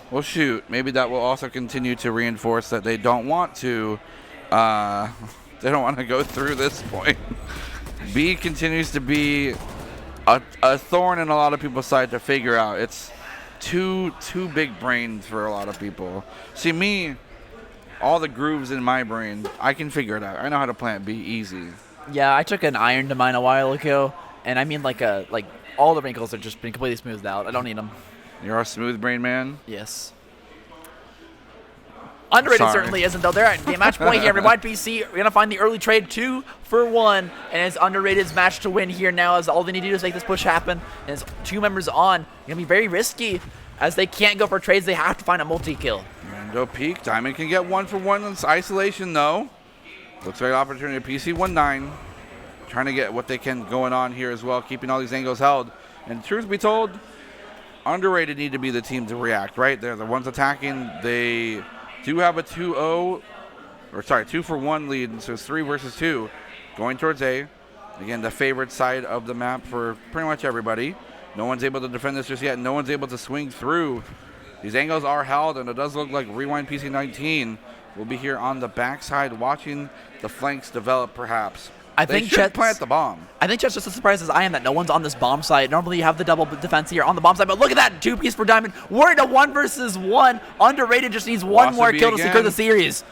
Well, shoot. Maybe that will also continue to reinforce that they don't want to. They don't want to go through this point. B continues to be a thorn in a lot of people's side to figure out. It's too big brains for a lot of people. See, me, all the grooves in my brain, I can figure it out. I know how to plant B easy. Yeah, I took an iron to mine a while ago, and I mean like all the wrinkles have just been completely smoothed out. I don't need them. You're a smooth brain man? Yes. Underrated Sorry. certainly isn't, though. They're at the match point here. Rewind PC, we're going to find the early trade 2 for 1. And it's Underrated's match to win here now, as all they need to do is make this push happen. And it's 2 members on. Going to be very risky, as they can't go for trades. They have to find a multi-kill. Rando peek. Diamond can get 1 for 1 in isolation, though. Looks like an opportunity. PC 1-9. Trying to get what they can going on here as well, keeping all these angles held. And truth be told, Underrated need to be the team to react, right? They're the ones attacking. They do have a 2 for 1 lead, so it's 3 versus 2 going towards A. Again, the favorite side of the map for pretty much everybody. No one's able to defend this just yet. No one's able to swing through. These angles are held, and it does look like Rewind PC 19 will be here on the backside watching the flanks develop, perhaps. I They think should Chet's plant the bomb. I think Chet's just as surprised as I am that no one's on this bomb site. Normally you have the double defense here on the bomb site, but look at that 2-piece for Diamond. We're in a 1 versus 1. Underrated just needs one more kill to secure the series.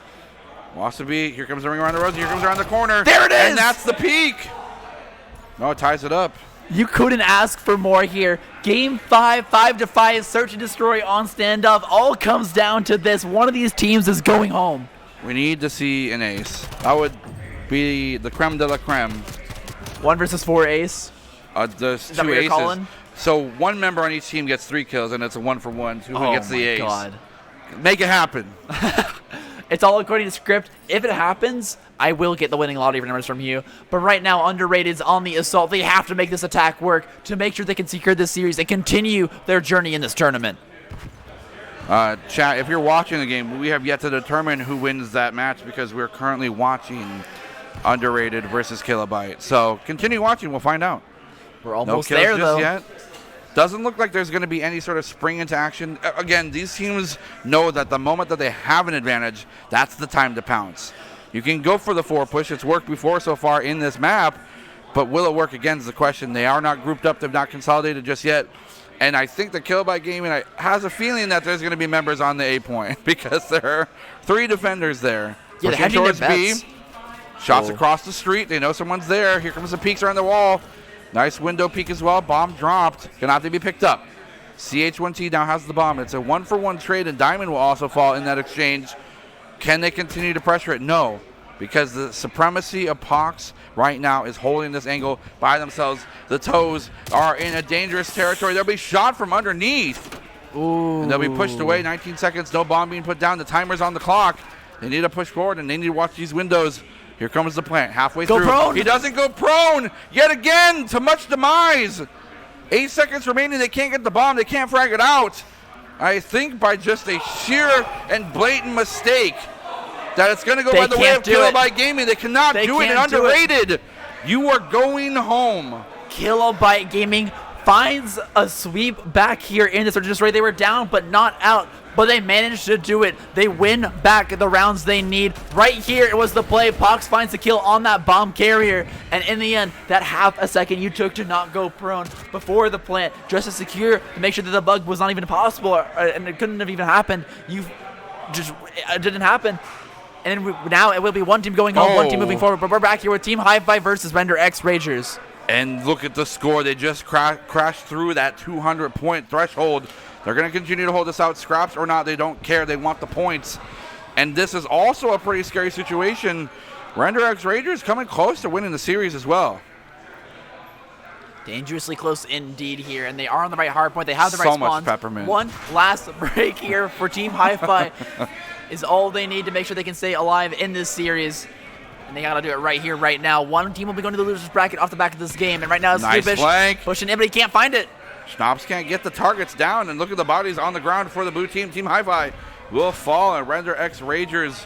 Wasabi, here comes the ring around the rosy, here comes around the corner. There it is! And that's the peak. No, it ties it up. You couldn't ask for more here. Game 5, 5-5, search and destroy on standoff. All comes down to this. One of these teams is going home. We need to see an ace. That would be the creme de la creme. 1 versus 4 ace. There's Is that 2 what you're aces. calling? So one member on each team gets 3 kills, and it's a 1 for 1. Who gets the ace? God. Make it happen. It's all according to script. If it happens, I will get the winning lottery numbers from you. But right now, Underrated's on the assault. They have to make this attack work to make sure they can secure this series and continue their journey in this tournament. Chat, if you're watching the game, we have yet to determine who wins that match because we're currently watching Underrated versus Kilobyte. So continue watching. We'll find out. We're almost no kills there, just though. Yet. Doesn't look like there's going to be any sort of spring into action. Again, these teams know that the moment that they have an advantage, that's the time to pounce. You can go for the 4 push. It's worked before so far in this map, but will it work again is the question. They are not grouped up. They've not consolidated just yet. And I think the Kilobyte Gaming has a feeling that there's going to be members on the A point because there are 3 defenders there. Yeah, they're Pushing hedging their towards B. bets. Shots across the street. They know someone's there. Here comes the peeks around the wall. Nice window peek as well. Bomb dropped. Gonna have to be picked up. CH1T now has the bomb. It's a 1 for 1 trade, and Diamond will also fall in that exchange. Can they continue to pressure it? No, because the supremacy of Pox right now is holding this angle by themselves. The toes are in a dangerous territory. They'll be shot from underneath. Ooh. And they'll be pushed away. 19 seconds, no bomb being put down. The timer's on the clock. They need to push forward, and they need to watch these windows. Here comes the plant, halfway Go through. prone. He doesn't go prone yet again, to much demise. 8 seconds remaining, they can't get the bomb, they can't frag it out. I think by just a sheer and blatant mistake that it's gonna go by the way of Kilobyte Gaming. They cannot do it and Underrated. You are going home. Kilobyte Gaming finds a sweep back here in the search and destroy. They were down but not out, but they managed to do it. They win back the rounds they need. Right here, it was the play. Pox finds the kill on that bomb carrier, and in the end, that half a second you took to not go prone before the plant, just to secure, to make sure that the bug was not even possible, and it couldn't have even happened. It didn't happen. And then now it will be one team going home, one team moving forward. But we're back here with Team High Five versus Render X Ragers. And look at the score. They just crashed through that 200-point threshold. They're going to continue to hold this out, scraps or not. They don't care. They want the points. And this is also a pretty scary situation. Render X Ragers coming close to winning the series as well. Dangerously close indeed here, and they are on the right hard point. They have the right So much spawns. peppermint. One last break here for Team Hi-Fi is all they need to make sure they can stay alive in this series. And they gotta do it right here, right now. One team will be going to the losers bracket off the back of this game, and right now it's Nice Stupish flank. pushing in, but he can't find it. Schnapps can't get the targets down, and look at the bodies on the ground for the blue team. Team Hi-Fi will fall, and Render X Ragers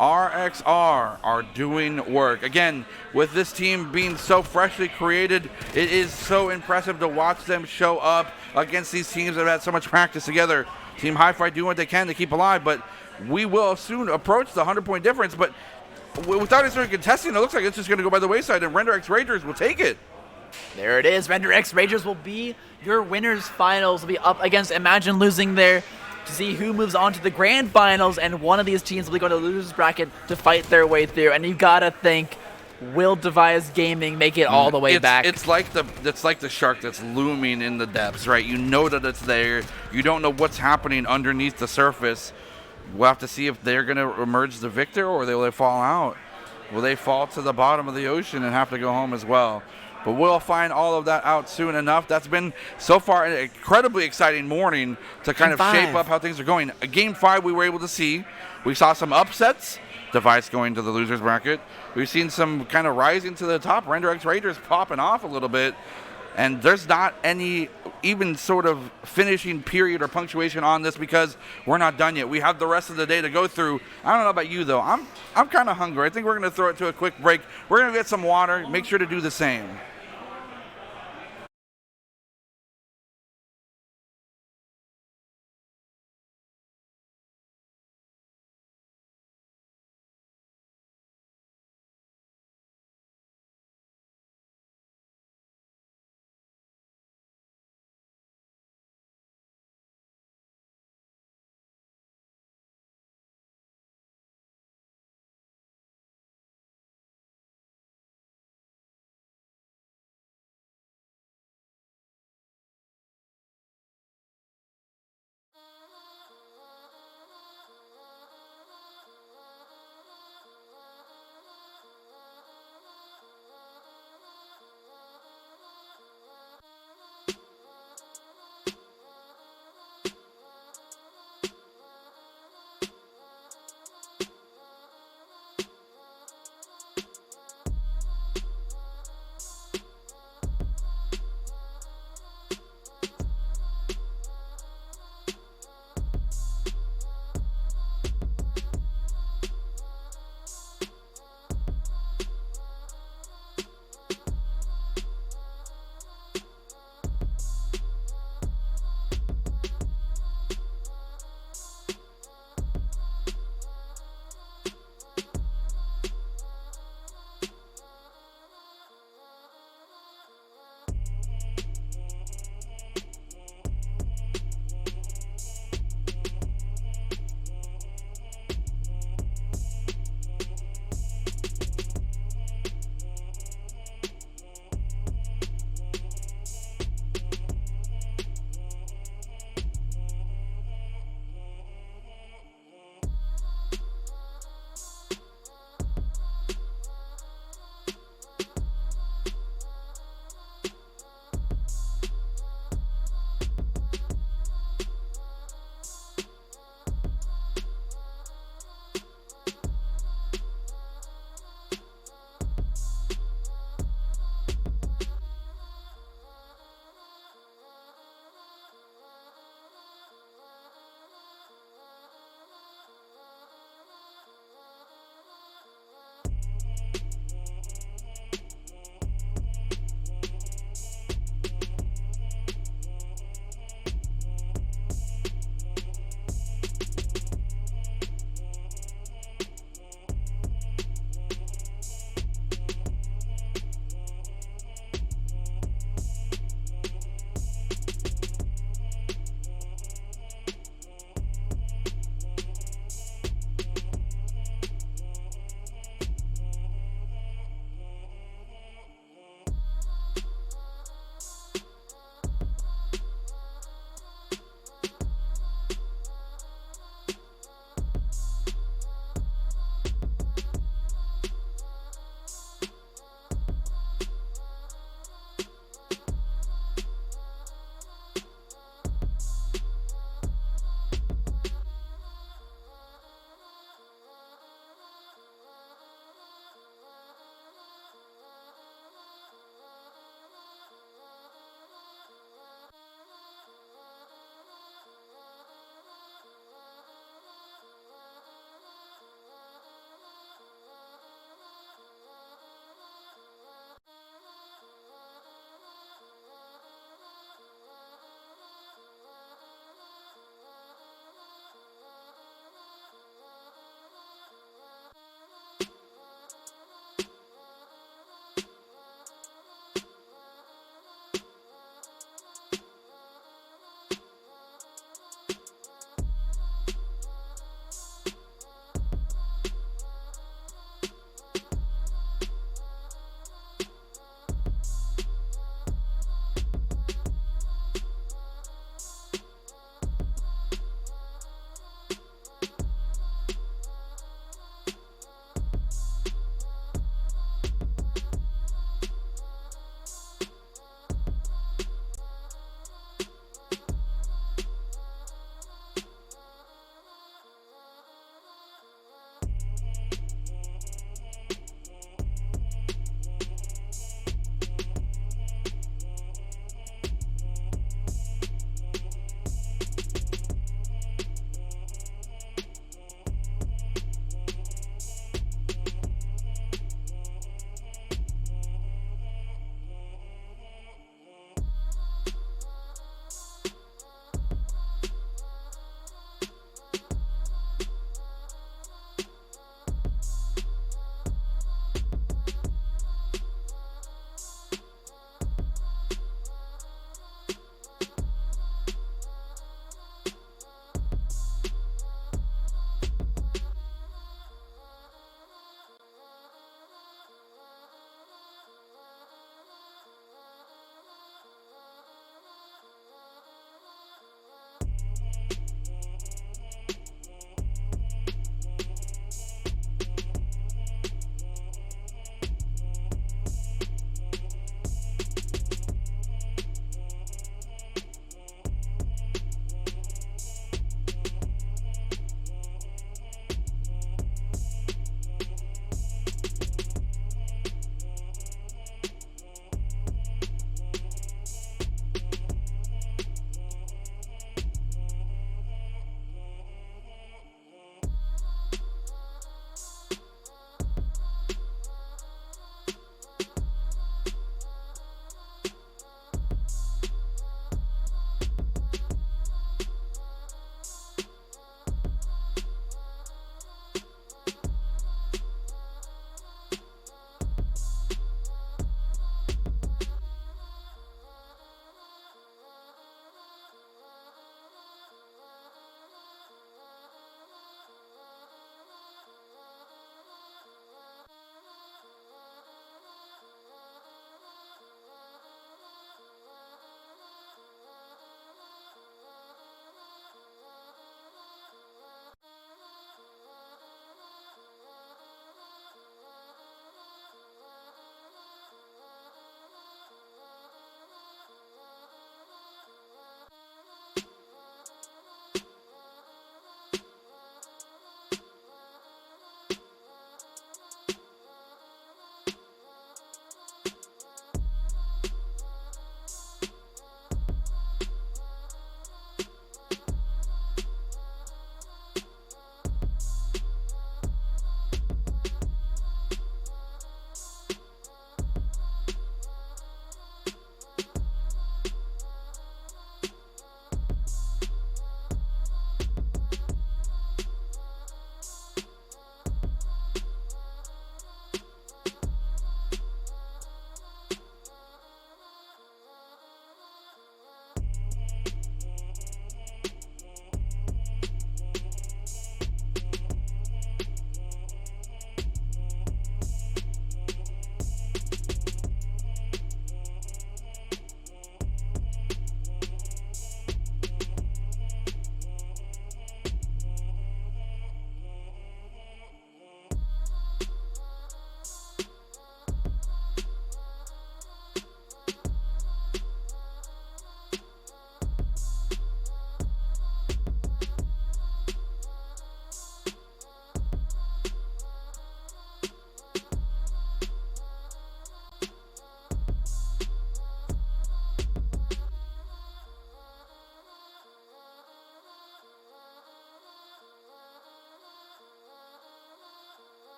RXR are doing work. Again, with this team being so freshly created, it is so impressive to watch them show up against these teams that have had so much practice together. Team Hi-Fi doing what they can to keep alive, but we will soon approach the 100-point difference. But without any sort of contesting, it looks like it's just going to go by the wayside, and Render X Ragers will take it. There it is. Render X Ragers will be your winners finals. Will be up against Imagine Losing there to see who moves on to the grand finals, and one of these teams will be going to the losers bracket to fight their way through. And you gotta think, will Device Gaming make it all the way back? It's like the shark that's looming in the depths, right? You know that it's there. You don't know what's happening underneath the surface. We'll have to see if they're going to emerge the victor, or will they fall out. Will they fall to the bottom of the ocean and have to go home as well? But we'll find all of that out soon enough. That's been, so far, an incredibly exciting morning to kind of shape up how things are going. Game 5 we were able to see. We saw some upsets. Device going to the losers bracket. We've seen some kind of rising to the top. Render X Rangers popping off a little bit. And there's not any even sort of finishing period or punctuation on this because we're not done yet. We have the rest of the day to go through. I don't know about you, though. I'm kind of hungry. I think we're going to throw it to a quick break. We're going to get some water. Make sure to do the same.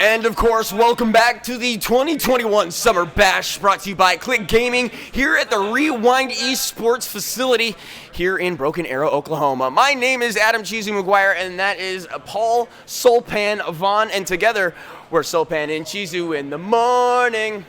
And of course, welcome back to the 2021 Summer Bash, brought to you by Click Gaming here at the Rewind eSports facility here in Broken Arrow, Oklahoma. My name is Adam Chizu McGuire, and that is Paul Solpan Vaughn, and together we're Solpan and Chizu in the morning.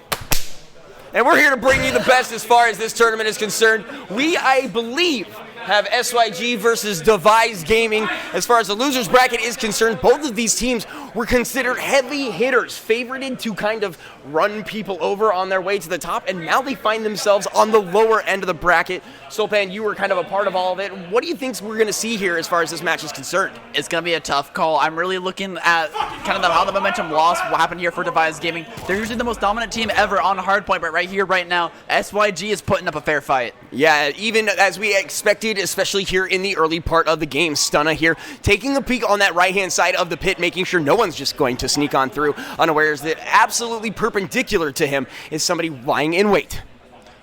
And we're here to bring you the best as far as this tournament is concerned. We, I believe, have SYG versus Devise Gaming. As far as the losers bracket is concerned, both of these teams were considered heavy hitters, favorited to kind of run people over on their way to the top, and now they find themselves on the lower end of the bracket. Sopan, you were kind of a part of all of it. What do you think we're going to see here as far as this match is concerned? It's going to be a tough call. I'm really looking at kind of how the momentum lost, what happened here for Devise Gaming. They're usually the most dominant team ever on hardpoint, but right here, right now, SYG is putting up a fair fight. Yeah, even as we expected, especially here in the early part of the game. Stunna here taking a peek on that right-hand side of the pit, making sure no one's just going to sneak on through, unawares that absolutely perpendicular to him is somebody lying in wait.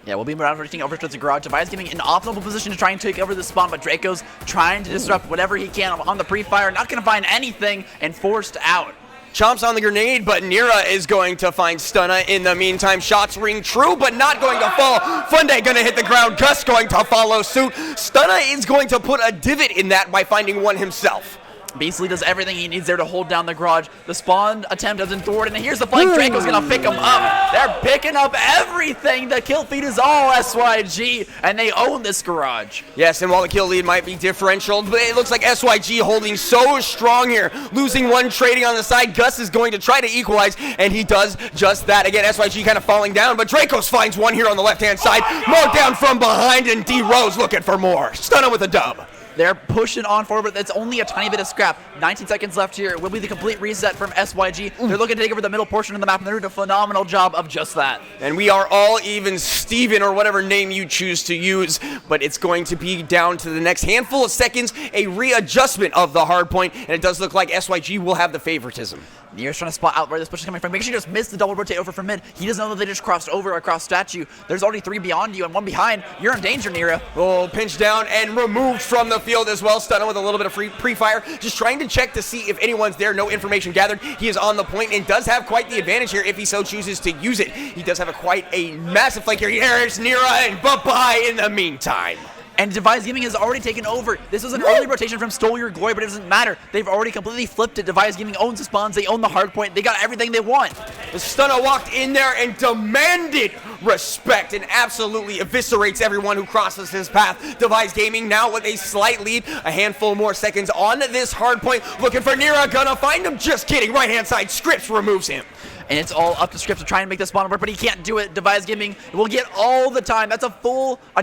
Yeah, we'll be rotating over towards the garage. Devise giving an optimal position to try and take over the spawn, but Draco's trying to disrupt whatever he can on the pre-fire, not going to find anything, and forced out. Chomps on the grenade, but Nira is going to find Stunna in the meantime. Shots ring true, but not going to fall. Funday going to hit the ground. Gus going to follow suit. Stunna is going to put a divot in that by finding one himself. Beasley does everything he needs there to hold down the garage. The spawn attempt doesn't thwart, and here's the flank. Draco's going to pick him up. They're picking up everything. The kill feed is all SYG, and they own this garage. Yes, and while the kill lead might be differential, but it looks like SYG holding so strong here. Losing one, trading on the side. Gus is going to try to equalize, and he does just that. Again, SYG kind of falling down, but Dracos finds one here on the left-hand side. Mowed down from behind, and D Rose looking for more. Stunna with a dub. They're pushing on forward, but it's only a tiny bit of scrap. 19 seconds left here. It will be the complete reset from SYG. They're looking to take over the middle portion of the map, and they're doing a phenomenal job of just that. And we are all even Steven, or whatever name you choose to use, but it's going to be down to the next handful of seconds, a readjustment of the hard point, and it does look like SYG will have the favoritism. Near's trying to spot out where this push is coming from. Make sure you just miss the double rotate over from mid. He doesn't know that they just crossed over across statue. There's already 3 beyond you and 1 behind. You're in danger, Nira. Oh, pinch down and removed from the field as well. Stunna with a little bit of pre-fire. Just trying to check to see if anyone's there. No information gathered. He is on the point and does have quite the advantage here if he so chooses to use it. He does have quite a massive flank here. There's Nira and bye-bye in the meantime. And Devise Gaming has already taken over. This was an early rotation from Stole Your Glory, but it doesn't matter. They've already completely flipped it. Devise Gaming owns the spawns. They own the hard point. They got everything they want. The Stunna walked in there and demanded respect and absolutely eviscerates everyone who crosses his path. Devise Gaming now with a slight lead. A handful more seconds on this hard point. Looking for Nira. Gonna find him. Just kidding. Right-hand side. Scripps removes him. And it's all up to Scripps to try and make the spawn work, but he can't do it. Devise Gaming will get all the time. That's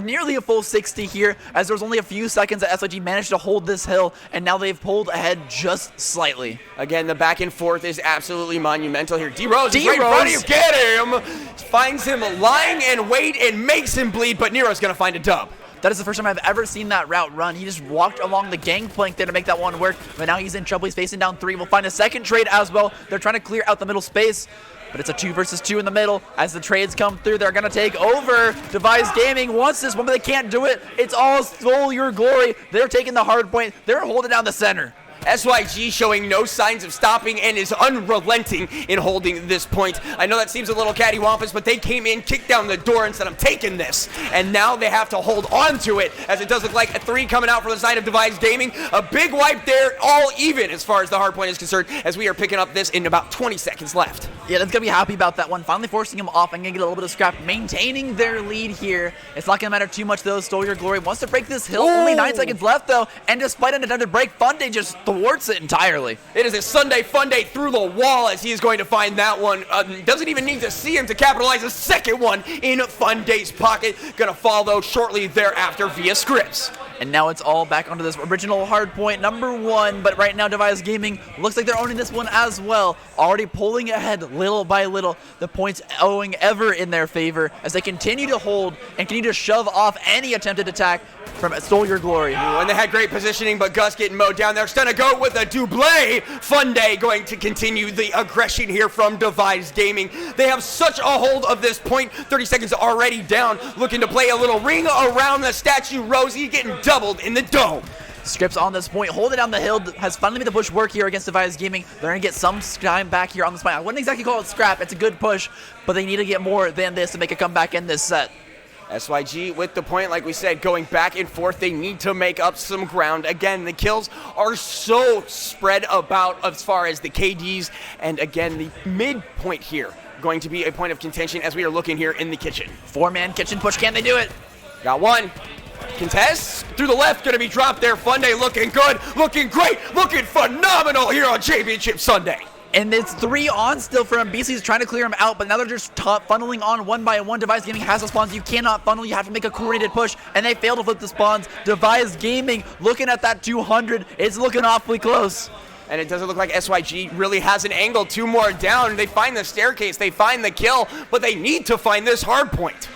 nearly a full 60 here, as there's only a few seconds that SIG managed to hold this hill, and now they've pulled ahead just slightly. Again, the back and forth is absolutely monumental here. D Rose is right in front of you. Get him! Finds him lying in wait and makes him bleed, but Nero's gonna find a dub. That is the first time I've ever seen that route run. He just walked along the gangplank there to make that one work, but now he's in trouble. He's facing down 3. We'll find a second trade as well. They're trying to clear out the middle space, but it's a 2 versus 2 in the middle. As the trades come through, they're going to take over. Devise Gaming wants this one, but they can't do it. It's all Stole Your Glory. They're taking the hard point. They're holding down the center. SYG showing no signs of stopping and is unrelenting in holding this point. I know that seems a little cattywampus, but they came in, kicked down the door and said, I'm taking this. And now they have to hold on to it, as it does look like a 3 coming out for the side of Devise Gaming. A big wipe there, all even as far as the hard point is concerned, as we are picking up this in about 20 seconds left. Yeah, that's going to be happy about that one. Finally forcing him off and going to get a little bit of scrap, maintaining their lead here. It's not going to matter too much, though. Stole Your Glory wants to break this hill. Ooh. Only 9 seconds left, though. And despite an attempted break, Funday just thwarts it entirely. It is a Sunday Funday through the wall, as he is going to find that one. Doesn't even need to see him to capitalize a second one in Funday's pocket. Going to follow shortly thereafter via Scripps. And now it's all back onto this original hard point, number 1. But right now, Devise Gaming looks like they're owning this one as well. Already pulling ahead little by little. The points owing ever in their favor as they continue to hold and continue to shove off any attempted attack from Stole Your Glory. And they had great positioning, but Gus getting mowed down there. Stunna go with a double. Funday going to continue the aggression here from Devise Gaming. They have such a hold of this point. 30 seconds already down. Looking to play a little ring around the statue. Rosie getting doubled in the dome. Scripps on this point, holding down the hill, has finally made the push work here against Device Gaming. They're going to get some time back here on the spine. I wouldn't exactly call it scrap. It's a good push, but they need to get more than this to make a comeback in this set. SYG with the point, like we said, going back and forth. They need to make up some ground. Again, the kills are so spread about as far as the KDs, and again, the midpoint here going to be a point of contention as we are looking here in the kitchen. 4-man kitchen push. Can they do it? Got one. Contest through the left, going to be dropped there. Fun Day looking good, looking great, looking phenomenal here on Championship Sunday. And it's 3 on still for him. BC's trying to clear him out, but now they're just funneling on one by one. Device Gaming has the spawns. You cannot funnel. You have to make a coordinated push, and they fail to flip the spawns. Device Gaming looking at that 200. It's looking awfully close. And it doesn't look like SYG really has an angle. 2 more down. They find the staircase. They find the kill, but they need to find this hard point.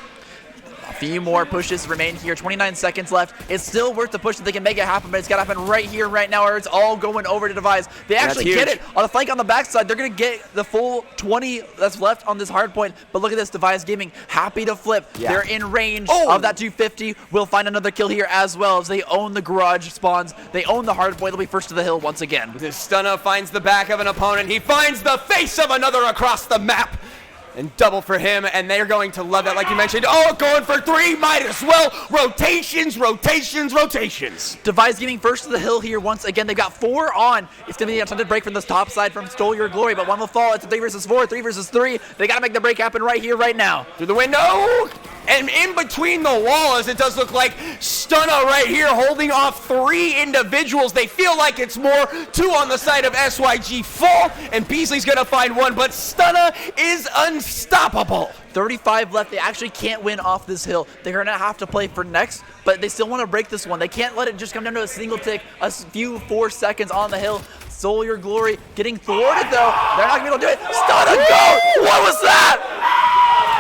A few more pushes remain here. 29 seconds left. It's still worth the push that they can make it happen, but it's got to happen right here, right now, or it's all going over to Device. They actually get it on the flank on the backside. They're going to get the full 20 that's left on this hard point, but look at this. Device Gaming happy to flip. Yeah. They're in range of that 250. We'll find another kill here as well as they own the garage spawns. They own the hard point. They'll be first to the hill once again. This Stunna finds the back of an opponent. He finds the face of another across the map. And double for him, and they're going to love that, like you mentioned. Oh, going for 3, might as well. Rotations, rotations, rotations. Device Gaming first to the hill here once again. They've got 4 on. It's going to be an attempted break from this top side from Stole Your Glory, but one will fall. It's a 3 versus 4, 3 versus 3. They got to make the break happen right here, right now. Through the window, and in between the walls, it does look like Stunna right here holding off 3 individuals. They feel like it's more. 2 on the side of SYG fall, and Beasley's going to find 1, but Stunna is unstoppable. 35 left. They actually can't win off this hill. They're going to have to play for next, but they still want to break this one. They can't let it just come down to a single tick, a few 4 seconds on the hill. Stole Your Glory getting thwarted, though. They're not going to be able to do it. Stunna, go! What was that?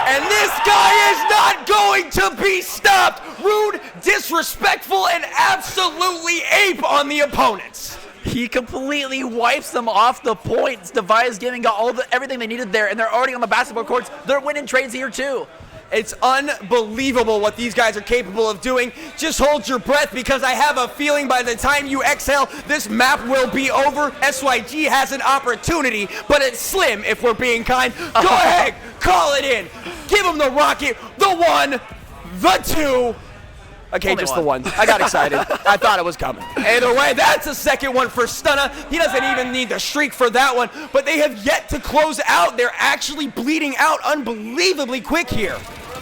And this guy is not going to be stopped. Rude, disrespectful, and absolutely ape on the opponents. He completely wipes them off the points. Device Gaming got everything they needed there, and they're already on the basketball courts. They're winning trades here too. It's unbelievable what these guys are capable of doing. Just hold your breath, because I have a feeling by the time you exhale, this map will be over. SYG has an opportunity, but it's slim if we're being kind. Go ahead, call it in. Give him the rocket, the 1, the 2. Okay, Only just one. the 1. I got excited. I thought it was coming. Either way, that's a second one for Stunna. He doesn't even need the streak for that one, but they have yet to close out. They're actually bleeding out unbelievably quick here.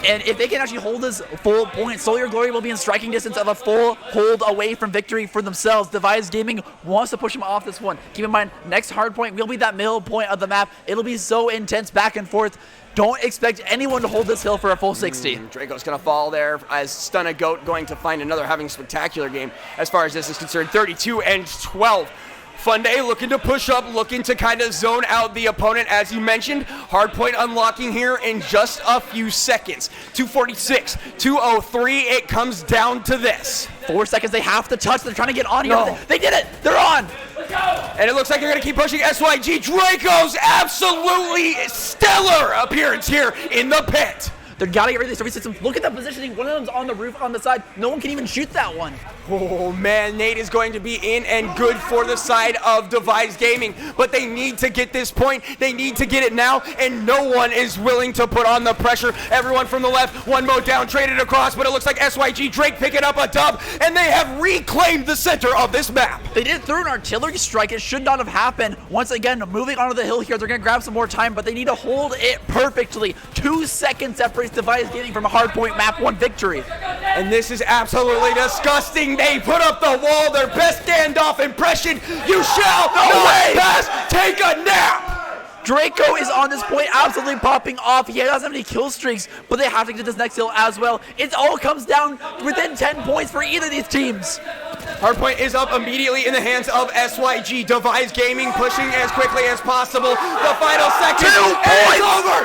And if they can actually hold this full point, Stole Your Glory will be in striking distance of a full hold away from victory for themselves. Device Gaming wants to push them off this one. Keep in mind, next hard point will be that middle point of the map. It'll be so intense back and forth. Don't expect anyone to hold this hill for a full 60. Draco's going to fall there as Stunna Goat going to find another having a spectacular game as far as this is concerned. 32-12. Fun Day looking to push up, looking to kind of zone out the opponent, as you mentioned. Hardpoint unlocking here in just a few seconds. 246, 203, it comes down to this. 4 seconds they have to touch. They're trying to get on here. No. They did it. They're on. And it looks like they're going to keep pushing. SYG Draco's absolutely stellar appearance here in the pit. They're gotta get rid of these service systems. Look at the positioning. One of them's on the roof on the side. No one can even shoot that one. Oh man, Nate is going to be in and good for the side of Device Gaming, but they need to get this point. They need to get it now, and no one is willing to put on the pressure. Everyone from the left, one mode down, traded across, but it looks like SYG Drake picking up a dub, and they have reclaimed the center of this map. They did through an artillery strike. It should not have happened. Once again, moving onto the hill here, they're gonna grab some more time, but they need to hold it perfectly. 2 seconds separates Device Gaming from a hardpoint map 1 victory. And this is absolutely disgusting. They put up the wall, their best standoff impression. You shall not pass. Take a nap. Draco is on this point absolutely popping off. He doesn't have any kill streaks, but they have to get to this next hill as well. It all comes down within 10 points for either of these teams. Hardpoint is up immediately in the hands of SYG. Device Gaming pushing as quickly as possible. The final second, 2 and points. it's over.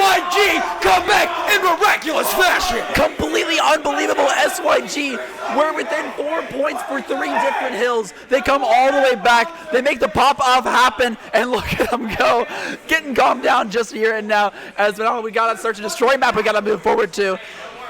SYG come back in miraculous fashion. Completely unbelievable. SYG were within 4 points for 3 different hills. They come all the way back. They make the pop-off happen, and look at them go. Getting calmed down just here and now. As we got a search and destroy map we got to move forward to.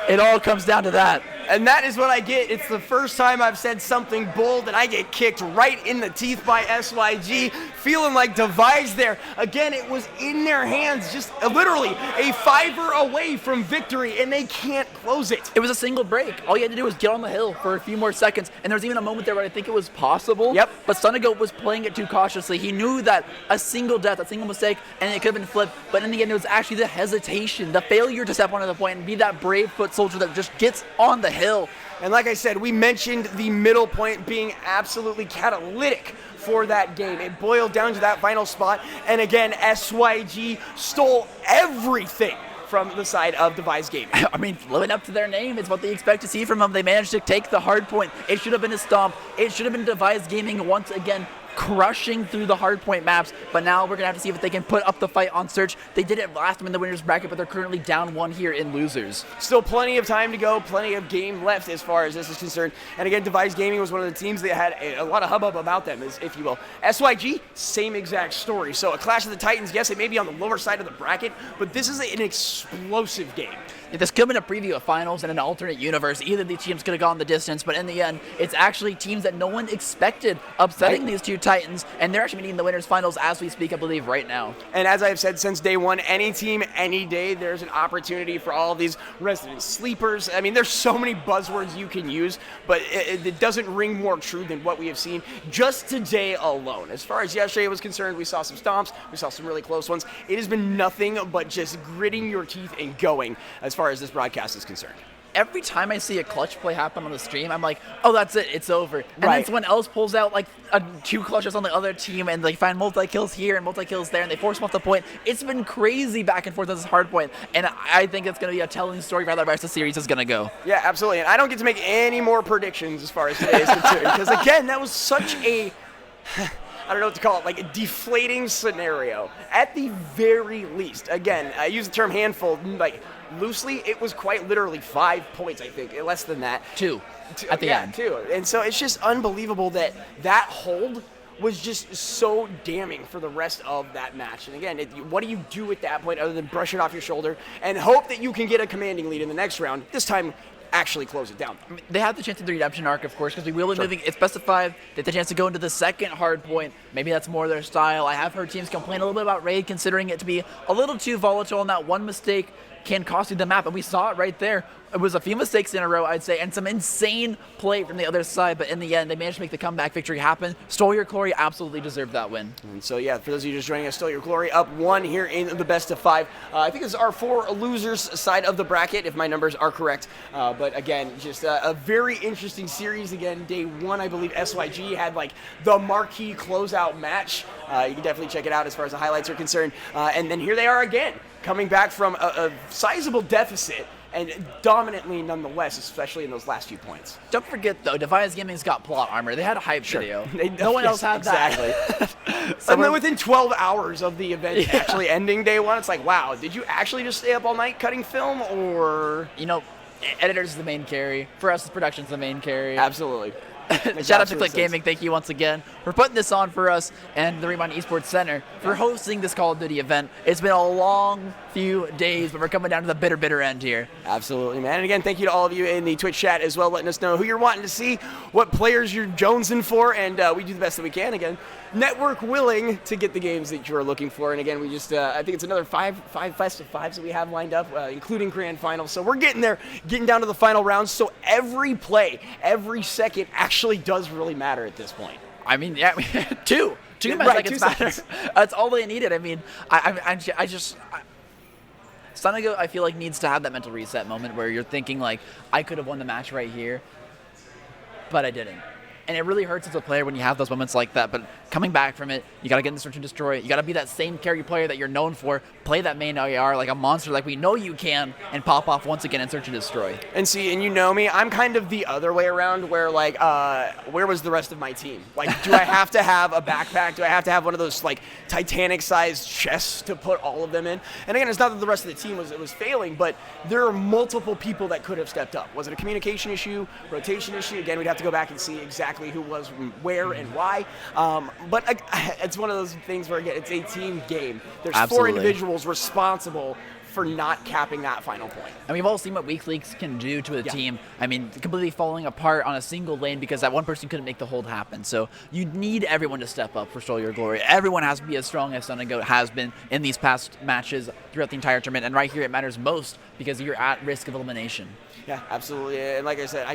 It all comes down to that. And that is what I get. It's the first time I've said something bold, and I get kicked right in the teeth by SYG, feeling like Device there. Again, it was in their hands, just literally a fiver away from victory, and they can't close it. It was a single break. All you had to do was get on the hill for a few more seconds, and there was even a moment there where I think it was possible. Yep. But Sunigo was playing it too cautiously. He knew that a single death, a single mistake, and it could have been flipped, but in the end, it was actually the hesitation, the failure to step onto the point and be that brave foot soldier that just gets on the hill. And like I said, we mentioned the middle point being absolutely catalytic for that game. It boiled down to that final spot, and again, SYG stole everything from the side of Device Gaming. I mean, living up to their name, it's what they expect to see from them. They managed to take the hard point. It should have been a stomp. It should have been Device Gaming once again crushing through the hardpoint maps, but now we're gonna have to see if they can put up the fight on Search. They did it last time in the winners bracket, but they're currently down 1 here in losers. Still plenty of time to go, plenty of game left as far as this is concerned. And again, Device Gaming was one of the teams that had a lot of hubbub about them, if you will. SYG, same exact story. So a Clash of the Titans, yes, it may be on the lower side of the bracket, but this is an explosive game. This could have been a preview of finals in an alternate universe. Either of these teams could have gone the distance, but in the end, it's actually teams that no one expected upsetting these two Titans, and they're actually meeting the winners finals as we speak, I believe, right now. And as I've said since day one, any team, any day, there's an opportunity for all of these resident sleepers. I mean, there's so many buzzwords you can use, but it doesn't ring more true than what we have seen just today alone. As far as yesterday was concerned, we saw some stomps, we saw some really close ones. It has been nothing but just gritting your teeth and going as far as this broadcast is concerned. Every time I see a clutch play happen on the stream, I'm like, oh, that's it, it's over. And then someone else pulls out like 2 clutches on the other team, and they find multi-kills here and multi-kills there, and they force them off the point. It's been crazy back and forth on this hard point, and I think it's going to be a telling story for how the rest of the series is going to go. Yeah, absolutely. And I don't get to make any more predictions as far as today is concerned, because again, that was such a... I don't know what to call it, like a deflating scenario. At the very least, again, I use the term handful, like loosely, it was quite literally 5 points, I think, less than that. 2 at the end. 2. And so it's just unbelievable that that hold was just so damning for the rest of that match. And again, what do you do at that point other than brush it off your shoulder and hope that you can get a commanding lead in the next round, this time actually close it down? I mean, they have the chance of the redemption arc, of course, because we will be moving. It's best of 5. They have the chance to go into the second hard point. Maybe that's more their style. I have heard teams complain a little bit about Raid, considering it to be a little too volatile, and that one mistake can cost you the map, and we saw it right there. It was a few mistakes in a row, I'd say, and some insane play from the other side, but in the end, they managed to make the comeback victory happen. Stole Your Glory absolutely deserved that win. And so, yeah, for those of you just joining us, Stole Your Glory up 1 here in the best of 5. I think this is our 4 losers side of the bracket, if my numbers are correct. But again, just a very interesting series. Again, day 1, I believe SYG had like the marquee closeout match. You can definitely check it out as far as the highlights are concerned. And then here they are again, coming back from a sizable deficit, and dominantly nonetheless, especially in those last few points. Don't forget, though, Device Gaming's got plot armor. They had a hype video. No one else had that. Exactly. And then within 12 hours of the event actually ending day 1, it's like, wow, did you actually just stay up all night cutting film, or? You know, editor's the main carry. For us, production's the main carry. Absolutely. Shout out to Click Gaming, thank you once again for putting this on for us, and the Rewind Esports Center for hosting this Call of Duty event. It's been a long few days, but we're coming down to the bitter end here. Absolutely, man. And again, thank you to all of you in the Twitch chat as well, letting us know who you're wanting to see, what players you're jonesing for, and we do the best that we can. Again, network willing to get the games that you are looking for. And again, we just, I think it's another five best of 5s that we have lined up, including grand finals. So we're getting there, getting down to the final rounds. So every play, every second actually does really matter at this point. I mean, yeah, 2 seconds matter. That's all they needed. I mean, I just Sunigo, I feel like, needs to have that mental reset moment where you're thinking like, I could have won the match right here, but I didn't. And it really hurts as a player when you have those moments like that. But coming back from it, you got to get in the search and destroy. You got to be that same carry player that you're known for. Play that main AR like a monster, like we know you can, and pop off once again and search and destroy. And see, and you know me, I'm kind of the other way around where, like, where was the rest of my team? Like, do I have to have a backpack? Do I have to have one of those, like, Titanic-sized chests to put all of them in? And again, it's not that the rest of the team was failing, but there are multiple people that could have stepped up. Was it a communication issue, rotation issue? Again, we'd have to go back and see exactly who was where and why. But it's one of those things where, again, it's a team game. There's 4 individuals responsible for not capping that final point. And we've all seen what weak leagues can do to a team. I mean, completely falling apart on a single lane because that one person couldn't make the hold happen. So you need everyone to step up for Stole Your Glory. Everyone has to be as strong as Sun and Goat has been in these past matches throughout the entire tournament. And right here it matters most because you're at risk of elimination. Yeah, absolutely. And like I said,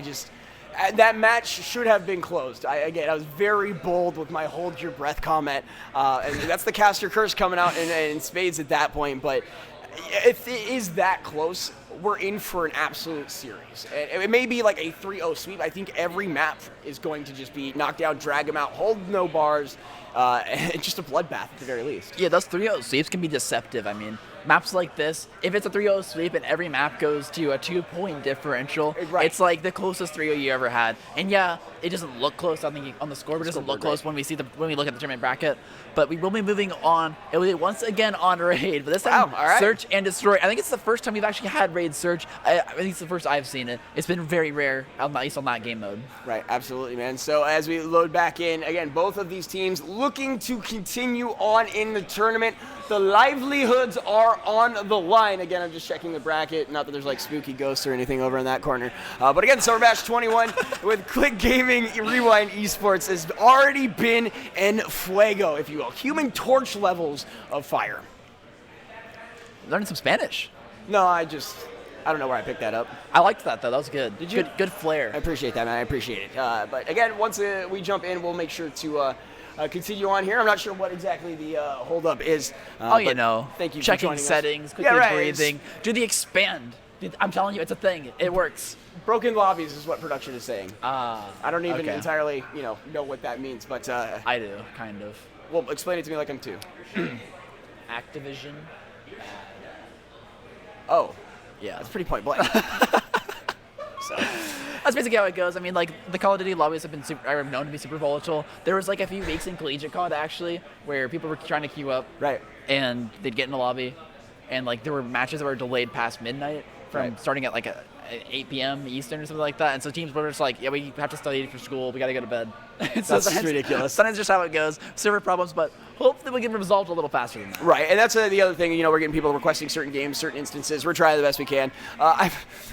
that match should have been closed. I was very bold with my hold your breath comment. And that's the caster curse coming out in spades at that point. But if it is that close, we're in for an absolute series. And it may be like a 3-0 sweep. I think every map is going to just be knock down, drag them out, hold no bars, and just a bloodbath at the very least. Yeah, those 3-0 sweeps can be deceptive. I mean, maps like this, if it's a 3-0 sweep and every map goes to a 2-point differential, it's like the closest 3-0 you ever had. And yeah, it doesn't look close on the scoreboard. It doesn't look close when we look at the tournament bracket. But we will be moving on. It will be once again on Raid, but this time Search and Destroy. I think it's the first time we've actually had Raid Search. I think it's the first I've seen it. It's been very rare, at least on that game mode. Right, absolutely, man. So as we load back in, again, both of these teams looking to continue on in the tournament. The livelihoods are on the line. Again, I'm just checking the bracket. Not that there's like spooky ghosts or anything over in that corner. But again, Summer Bash 21 with Click Gaming Rewind Esports has already been en fuego, if you will. Human Torch levels of fire. Learning some Spanish. No, I don't know where I picked that up. I liked that, though. That was good. Did you? Good flair. I appreciate that, man. I appreciate it. But again, once we jump in, we'll make sure to continue on here. I'm not sure what exactly the holdup is. Thank you for checking joining us. settings, quickly breathing. Do the expand. I'm telling you, it's a thing. It works. Broken lobbies is what production is saying. I don't even okay. entirely, know what that means, but I do, kind of. Well, explain it to me like I'm two. Activision. Oh, yeah, that's pretty point blank. So that's basically how it goes. I mean, like, the Call of Duty lobbies have been known to be super volatile. There was like a few weeks in Collegiate COD actually where people were trying to queue up, right, and they'd get in the lobby, and like there were matches that were delayed past midnight from starting at like 8 p.m. Eastern or something like that. And so teams were just like, yeah, we have to study for school. We got to go to bed. So that's ridiculous. Sometimes just how it goes. Server problems, but hopefully we get resolved a little faster than that. Right, and that's the other thing. We're getting people requesting certain games, certain instances. We're trying the best we can. I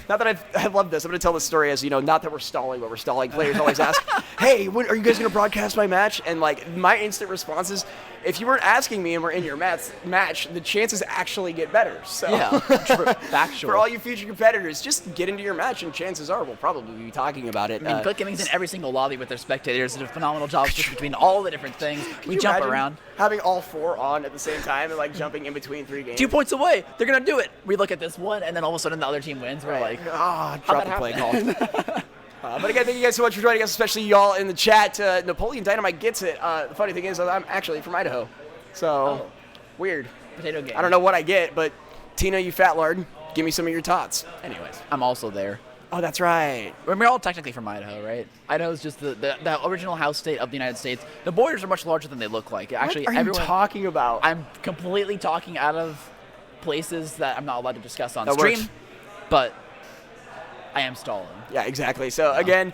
love this. I'm going to tell this story as, not that we're stalling, but we're stalling. Players always ask, hey, when are you guys going to broadcast my match? And like my instant response is, if you weren't asking me and we're in your match, the chances actually get better. So yeah, factual. For all you future competitors, just get into your match and chances are we'll probably be talking about it. I mean, Click Gaming's in every single lobby with their spectators. They do phenomenal jobs just between all the different things. We jump around. Having all four on at the same time and like jumping in between 3 games. 2 points away. They're going to do it. We look at this one and then all of a sudden the other team wins. We're like, drop the play call. But again, thank you guys so much for joining us, especially y'all in the chat. Napoleon Dynamite gets it. The funny thing is, I'm actually from Idaho. So, weird. Potato game. I don't know what I get, but Tina, you fat lard, give me some of your tots. Anyways. I'm also there. Oh, that's right. We're all technically from Idaho, right? Idaho's just the original house state of the United States. The borders are much larger than they look like. Actually, what are you talking about? I'm completely talking out of places that I'm not allowed to discuss on that stream, works. But I am stalling. Yeah, exactly. So, again,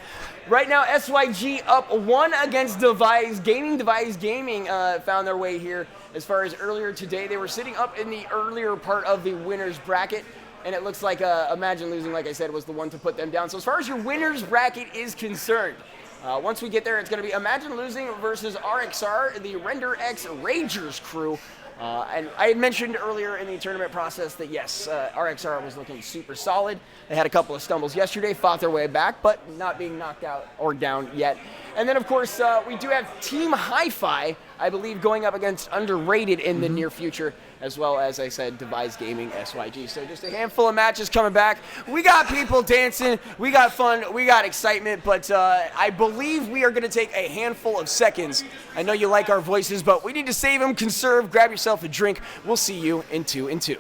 right now, SYG up 1 against Devise Gaming. Devise Gaming found their way here. As far as earlier today, they were sitting up in the earlier part of the winner's bracket. And it looks like Imagine Losing, like I said, was the one to put them down. So as far as your winner's bracket is concerned, once we get there, it's going to be Imagine Losing versus RXR, the Render X Ragers crew. And I had mentioned earlier in the tournament process that, yes, RXR was looking super solid. They had a couple of stumbles yesterday, fought their way back, but not being knocked out or down yet. And then, of course, we do have Team Hi-Fi, I believe, going up against Underrated in the near future, as well as I said, Devise Gaming, SYG. So just a handful of matches coming back. We got people dancing, we got fun, we got excitement, but I believe we are going to take a handful of seconds. I know you like our voices, but we need to save them, conserve, grab yourself a drink. We'll see you in 2 and 2.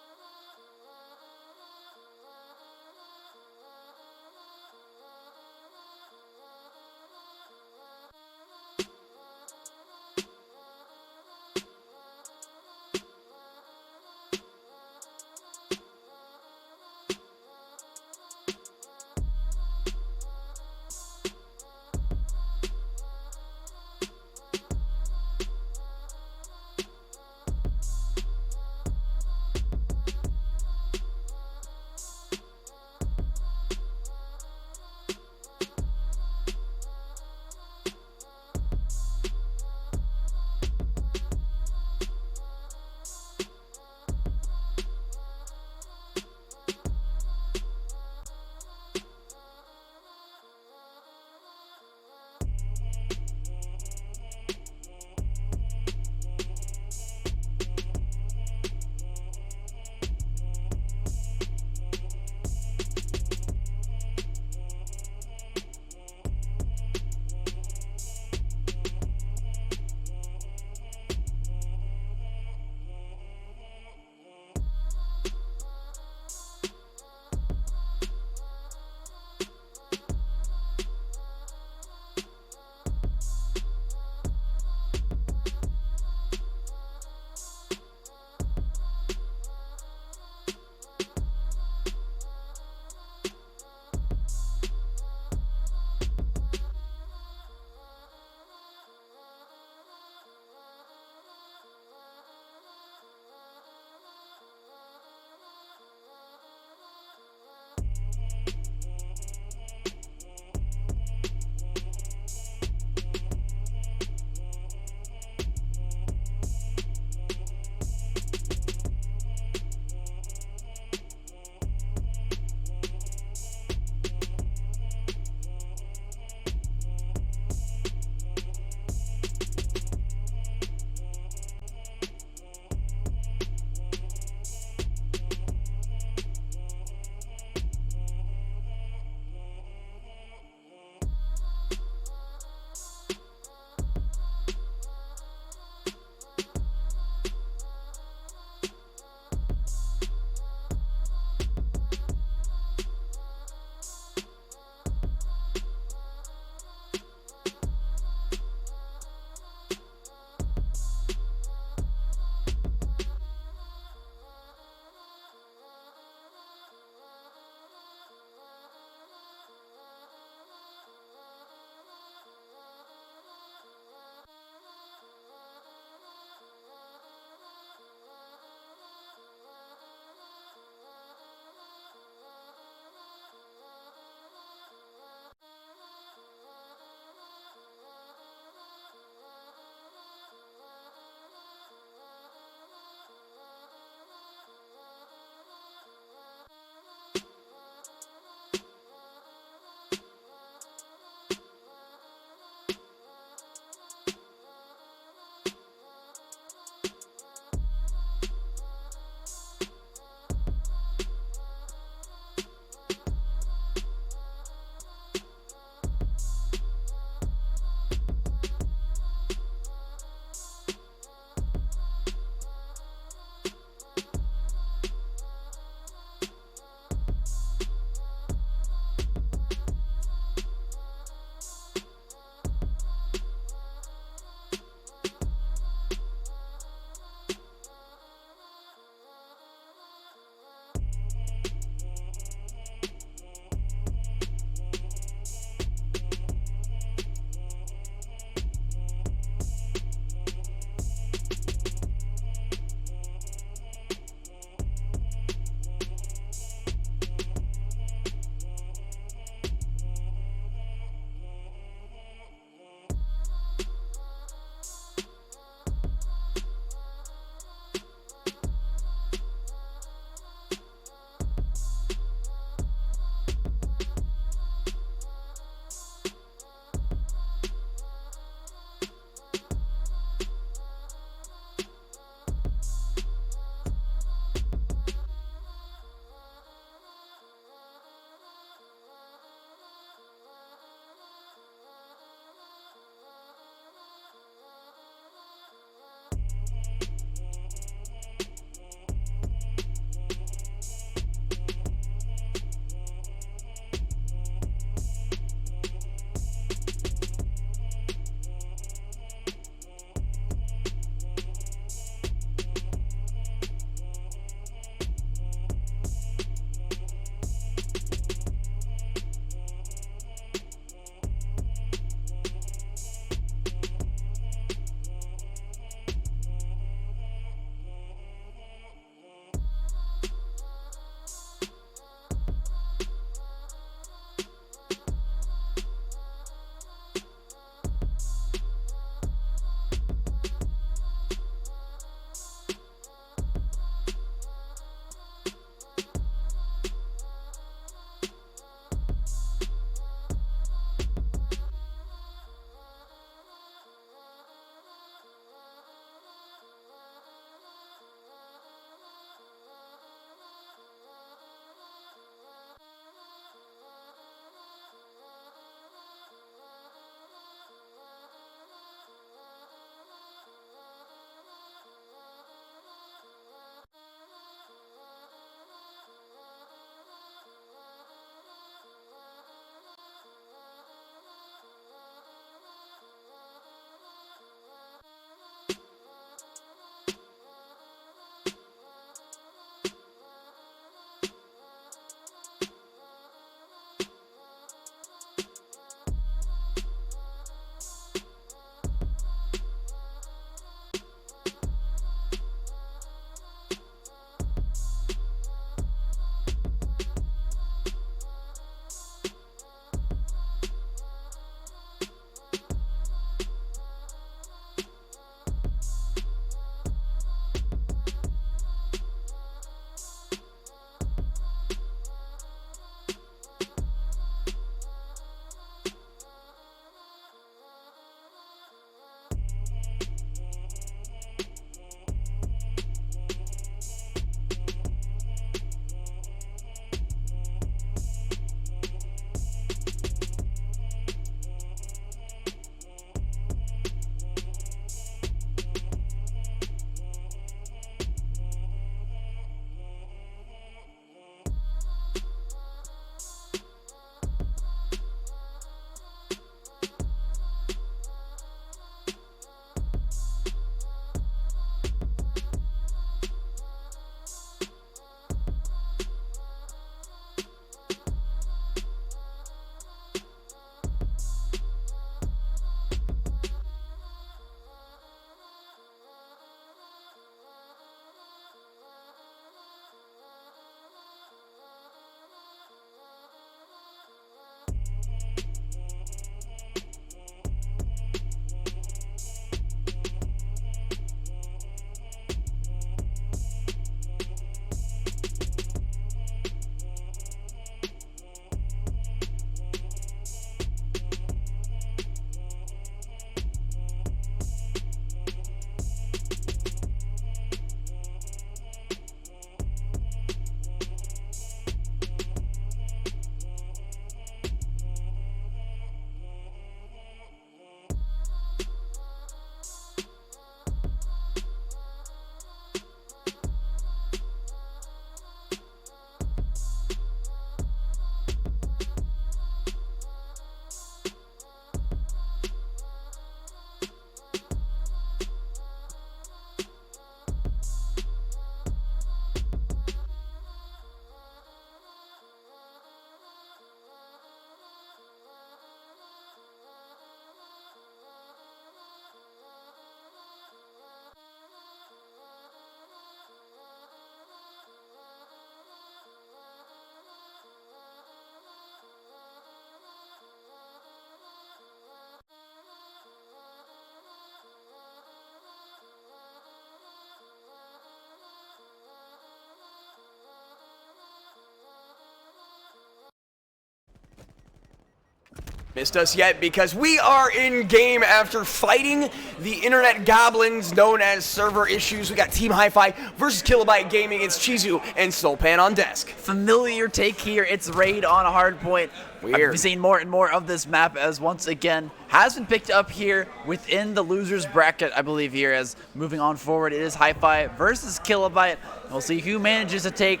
Missed us yet because we are in game after fighting the internet goblins known as server issues. We got Team Hi-Fi versus Kilobyte Gaming. It's Chizu and Soulpan on desk. Familiar take here. It's Raid on a hard point. Weird. I've seen more and more of this map as once again has been picked up here within the losers bracket, I believe here, as moving on forward. It is Hi-Fi versus Kilobyte. We'll see who manages to take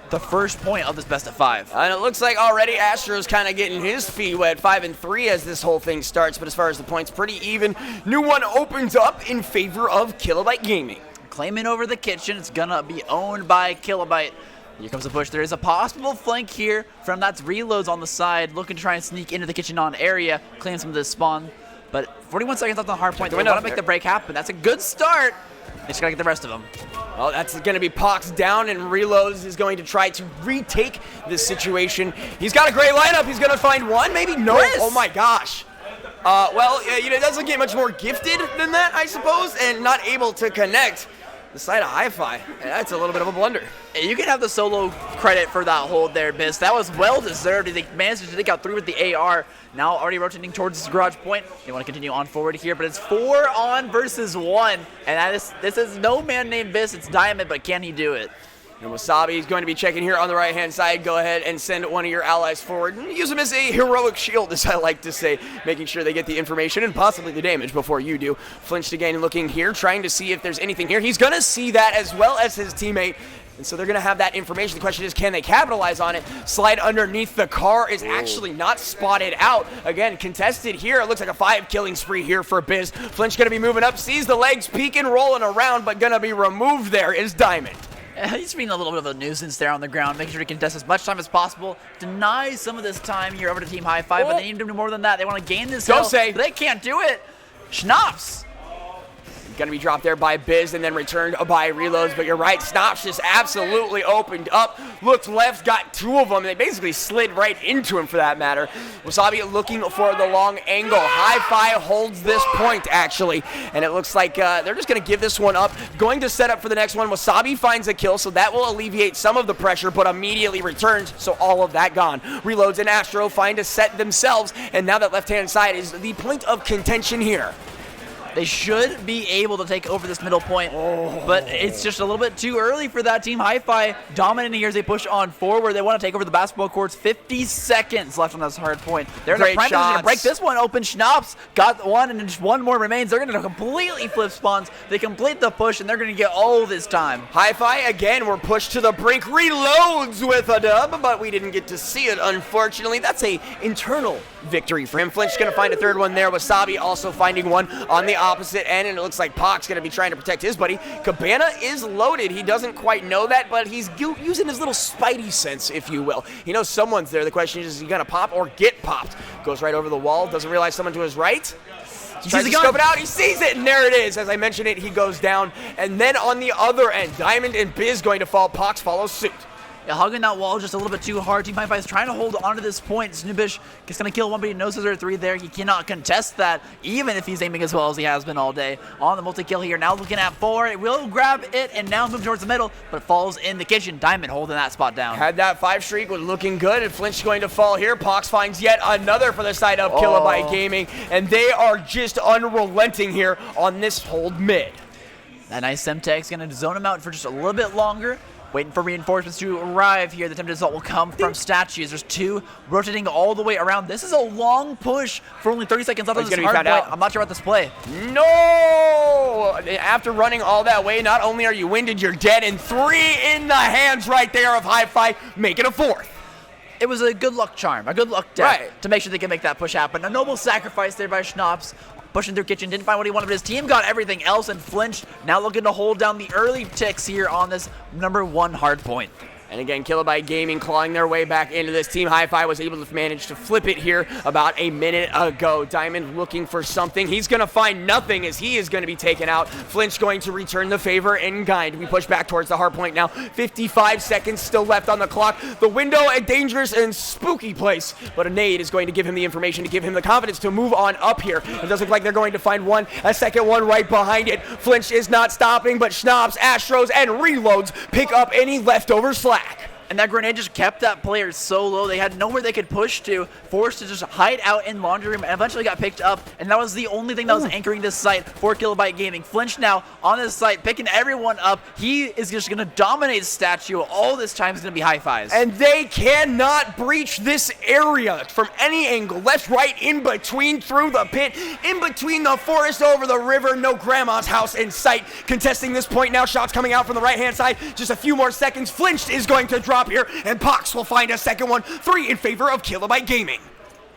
the first point of this best of 5. And it looks like already Astro's kind of getting his feet wet, 5-3 as this whole thing starts. But as far as the points, pretty even. New one opens up in favor of Kilobyte Gaming. Claiming over the kitchen. It's gonna be owned by Kilobyte. Here comes the push. There is a possible flank here from that's reloads on the side, looking to try and sneak into the kitchen on area, claim some of this spawn. But 41 seconds left on the hard point. They want to make the break happen. That's a good start. They just gotta get the rest of them. Well, that's going to be Pox down, and Reloads is going to try to retake this situation. He's got a great lineup. He's going to find one, maybe no. Chris. Oh my gosh. Well, it doesn't get much more gifted than that, I suppose, and not able to connect the side of Hi-Fi. That's a little bit of a blunder. You can have the solo credit for that hold there, Biss. That was well deserved. They managed to take out 3 with the AR. Now already rotating towards this garage point. They want to continue on forward here, but it's 4 on versus 1. And this is no man named Biss. It's Diamond, but can he do it? And Wasabi is going to be checking here on the right-hand side. Go ahead and send one of your allies forward. Use them as a heroic shield, as I like to say, making sure they get the information and possibly the damage before you do. Flinched again looking here, trying to see if there's anything here. He's going to see that as well as his teammate. And so they're going to have that information. The question is, can they capitalize on it? Slide underneath the car is actually not spotted out. Again, contested here. It looks like a 5-killing spree here for Biz. Flinch going to be moving up, sees the legs peeking, rolling around, but going to be removed there is Diamond. He's being a little bit of a nuisance there on the ground, making sure he can contest as much time as possible. Denies some of this time here over to Team Hi-Fi, but they need to do more than that. They want to gain this hill, but they can't do it. Schnaps. Going to be dropped there by Biz and then returned by Reloads, but you're right, Snops just absolutely opened up, looked left, got 2 of them, and they basically slid right into him for that matter. Wasabi looking for the long angle. Hi-Fi holds this point, actually, and it looks like they're just going to give this one up, going to set up for the next one. Wasabi finds a kill, so that will alleviate some of the pressure, but immediately returns, so all of that gone. Reloads and Astro find a set themselves, and now that left-hand side is the point of contention here. They should be able to take over this middle point, but it's just a little bit too early for that Team Hi-Fi. Dominating here as they push on forward. They want to take over the basketball courts. 50 seconds left on this hard point. They're in a prime position to break this one open. Schnaps got one, and just one more remains. They're going to completely flip spawns. They complete the push, and they're going to get all this time. Hi-Fi, again, we're pushed to the brink. Reloads with a dub, but we didn't get to see it, unfortunately. That's a internal victory for him. Flinch going to find a 3rd one there. Wasabi also finding one on the opposite end, and it looks like Pac's going to be trying to protect his buddy. Cabana is loaded. He doesn't quite know that, but he's using his little spidey sense, if you will. He knows someone's there. The question is he going to pop or get popped? Goes right over the wall. Doesn't realize someone to his right. Tries to scope it out. He sees it, and there it is. As I mentioned it, he goes down. And then on the other end, Diamond and Biz going to fall. Pax follows suit. Yeah, hugging that wall just a little bit too hard. Team Hi-Fi is trying to hold on to this point. Snubish is going to kill one, but he knows there's a 3 there. He cannot contest that, even if he's aiming as well as he has been all day. On the multi-kill here, now looking at 4. It will grab it and now move towards the middle, but falls in the kitchen. Diamond holding that spot down. Had that 5 streak, was looking good, and Flinch going to fall here. Pox finds yet another for the side of Kilobyte Gaming, and they are just unrelenting here on this hold mid. That nice Semtex going to zone him out for just a little bit longer. Waiting for reinforcements to arrive here. The attempted assault will come from statues. There's 2 rotating all the way around. This is a long push for only 30 seconds left on this hard point. I'm not sure about this play. No! After running all that way, not only are you winded, you're dead. And 3 in the hands right there of Hi-Fi, make it a 4th. It was a good luck charm, a good luck death to make sure they can make that push happen. A noble sacrifice there by Schnaps. Pushing through kitchen, didn't find what he wanted, but his team got everything else and flinched. Now looking to hold down the early ticks here on this number 1 hard point. And again, Kilobyte Gaming clawing their way back into this. Team Hi-Fi was able to manage to flip it here about a minute ago. Diamond looking for something. He's going to find nothing as he is going to be taken out. Flinch going to return the favor in kind. We push back towards the hard point now. 55 seconds still left on the clock. The window, a dangerous and spooky place. But a nade is going to give him the information, to give him the confidence to move on up here. It does look like they're going to find a second one right behind it. Flinch is not stopping, but Schnaps, Astros, and Reloads pick up any leftover slack. And that grenade just kept that player so low. They had nowhere they could push to, forced to just hide out in laundry room, and eventually got picked up. And that was the only thing that was anchoring this site for Kilobyte Gaming. Flinch now on this site, picking everyone up. He is just going to dominate Statue. All this time is going to be high fives. And they cannot breach this area from any angle. Left, right, in between, through the pit, in between the forest, over the river. No grandma's house in sight. Contesting this point now. Shots coming out from the right-hand side. Just a few more seconds. Flinched is going to drop here, and Pox will find a second one. 3 in favor of Kilobyte Gaming.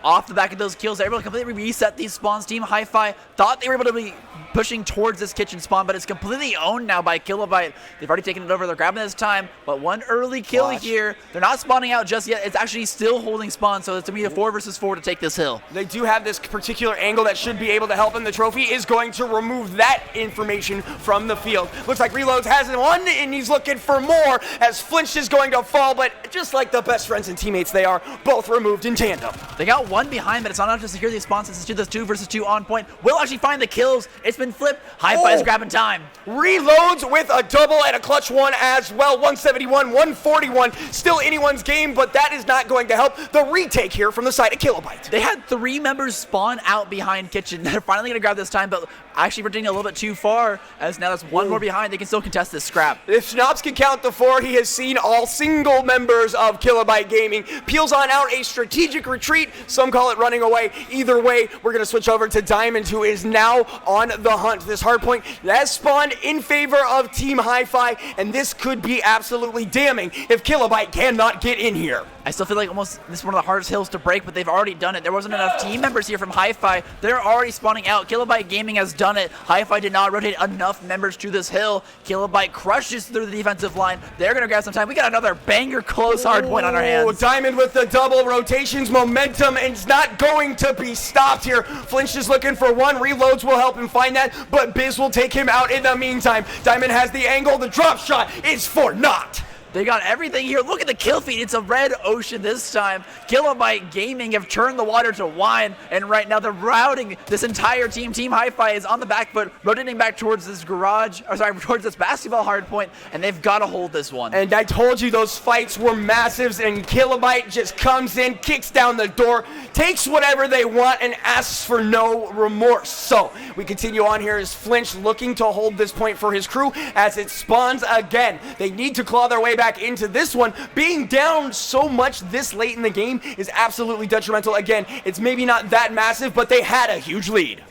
Off the back of those kills, they're able to completely reset these spawns. Team Hi-Fi thought they were able to be pushing towards this kitchen spawn, but it's completely owned now by Kilobyte. They've already taken it over. They're grabbing this time, but one early kill here. They're not spawning out just yet. It's actually still holding spawn, so it's going to be a 4 versus 4 to take this hill. They do have this particular angle that should be able to help, and the trophy is going to remove that information from the field. Looks like Reloads has one, and he's looking for more as Flinch is going to fall, but just like the best friends and teammates they are, both removed in tandem. They got one behind, but it's not enough to secure these spawns since it's this 2 versus 2 on point. Will actually find the kills. It's been flipped. Hi-Fi is grabbing time. Reloads with a double and a clutch one as well. 171, 141. Still anyone's game, but that is not going to help the retake here from the side of Kilobyte. They had 3 members spawn out behind kitchen. They're finally going to grab this time, but actually rotating a little bit too far, as now there's one more behind. They can still contest this scrap. If Schnaps can count to 4, he has seen all single members of Kilobyte Gaming. Peels on out a strategic retreat. Some call it running away. Either way, we're going to switch over to Diamond, who is now on the hunt. This hardpoint has spawned in favor of Team Hi-Fi, and this could be absolutely damning if Kilobyte cannot get in here. I still feel like almost this is one of the hardest hills to break, but they've already done it. There wasn't enough team members here from Hi-Fi. They're already spawning out. Kilobyte Gaming has done it. Hi-Fi did not rotate enough members to this hill. Kilobyte crushes through the defensive line. They're going to grab some time. We got another banger close hard point on our hands. Diamond with the double rotations, momentum, and it's not going to be stopped here. Flinch is looking for one. Reloads will help him find that, but Biz will take him out in the meantime. Diamond has the angle. The drop shot is for naught. They got everything here. Look at the kill feed. It's a red ocean this time. Kilobyte Gaming have turned the water to wine, and right now they're routing this entire team. Team Hi-Fi is on the back foot, rotating back towards this towards this basketball hard point, and they've got to hold this one. And I told you those fights were massive, and Kilobyte just comes in, kicks down the door, takes whatever they want, and asks for no remorse. So we continue on here as Flinch looking to hold this point for his crew as it spawns again. They need to claw their way back into this one. Being down so much this late in the game is absolutely detrimental. Again, it's maybe not that massive, but they had a huge lead.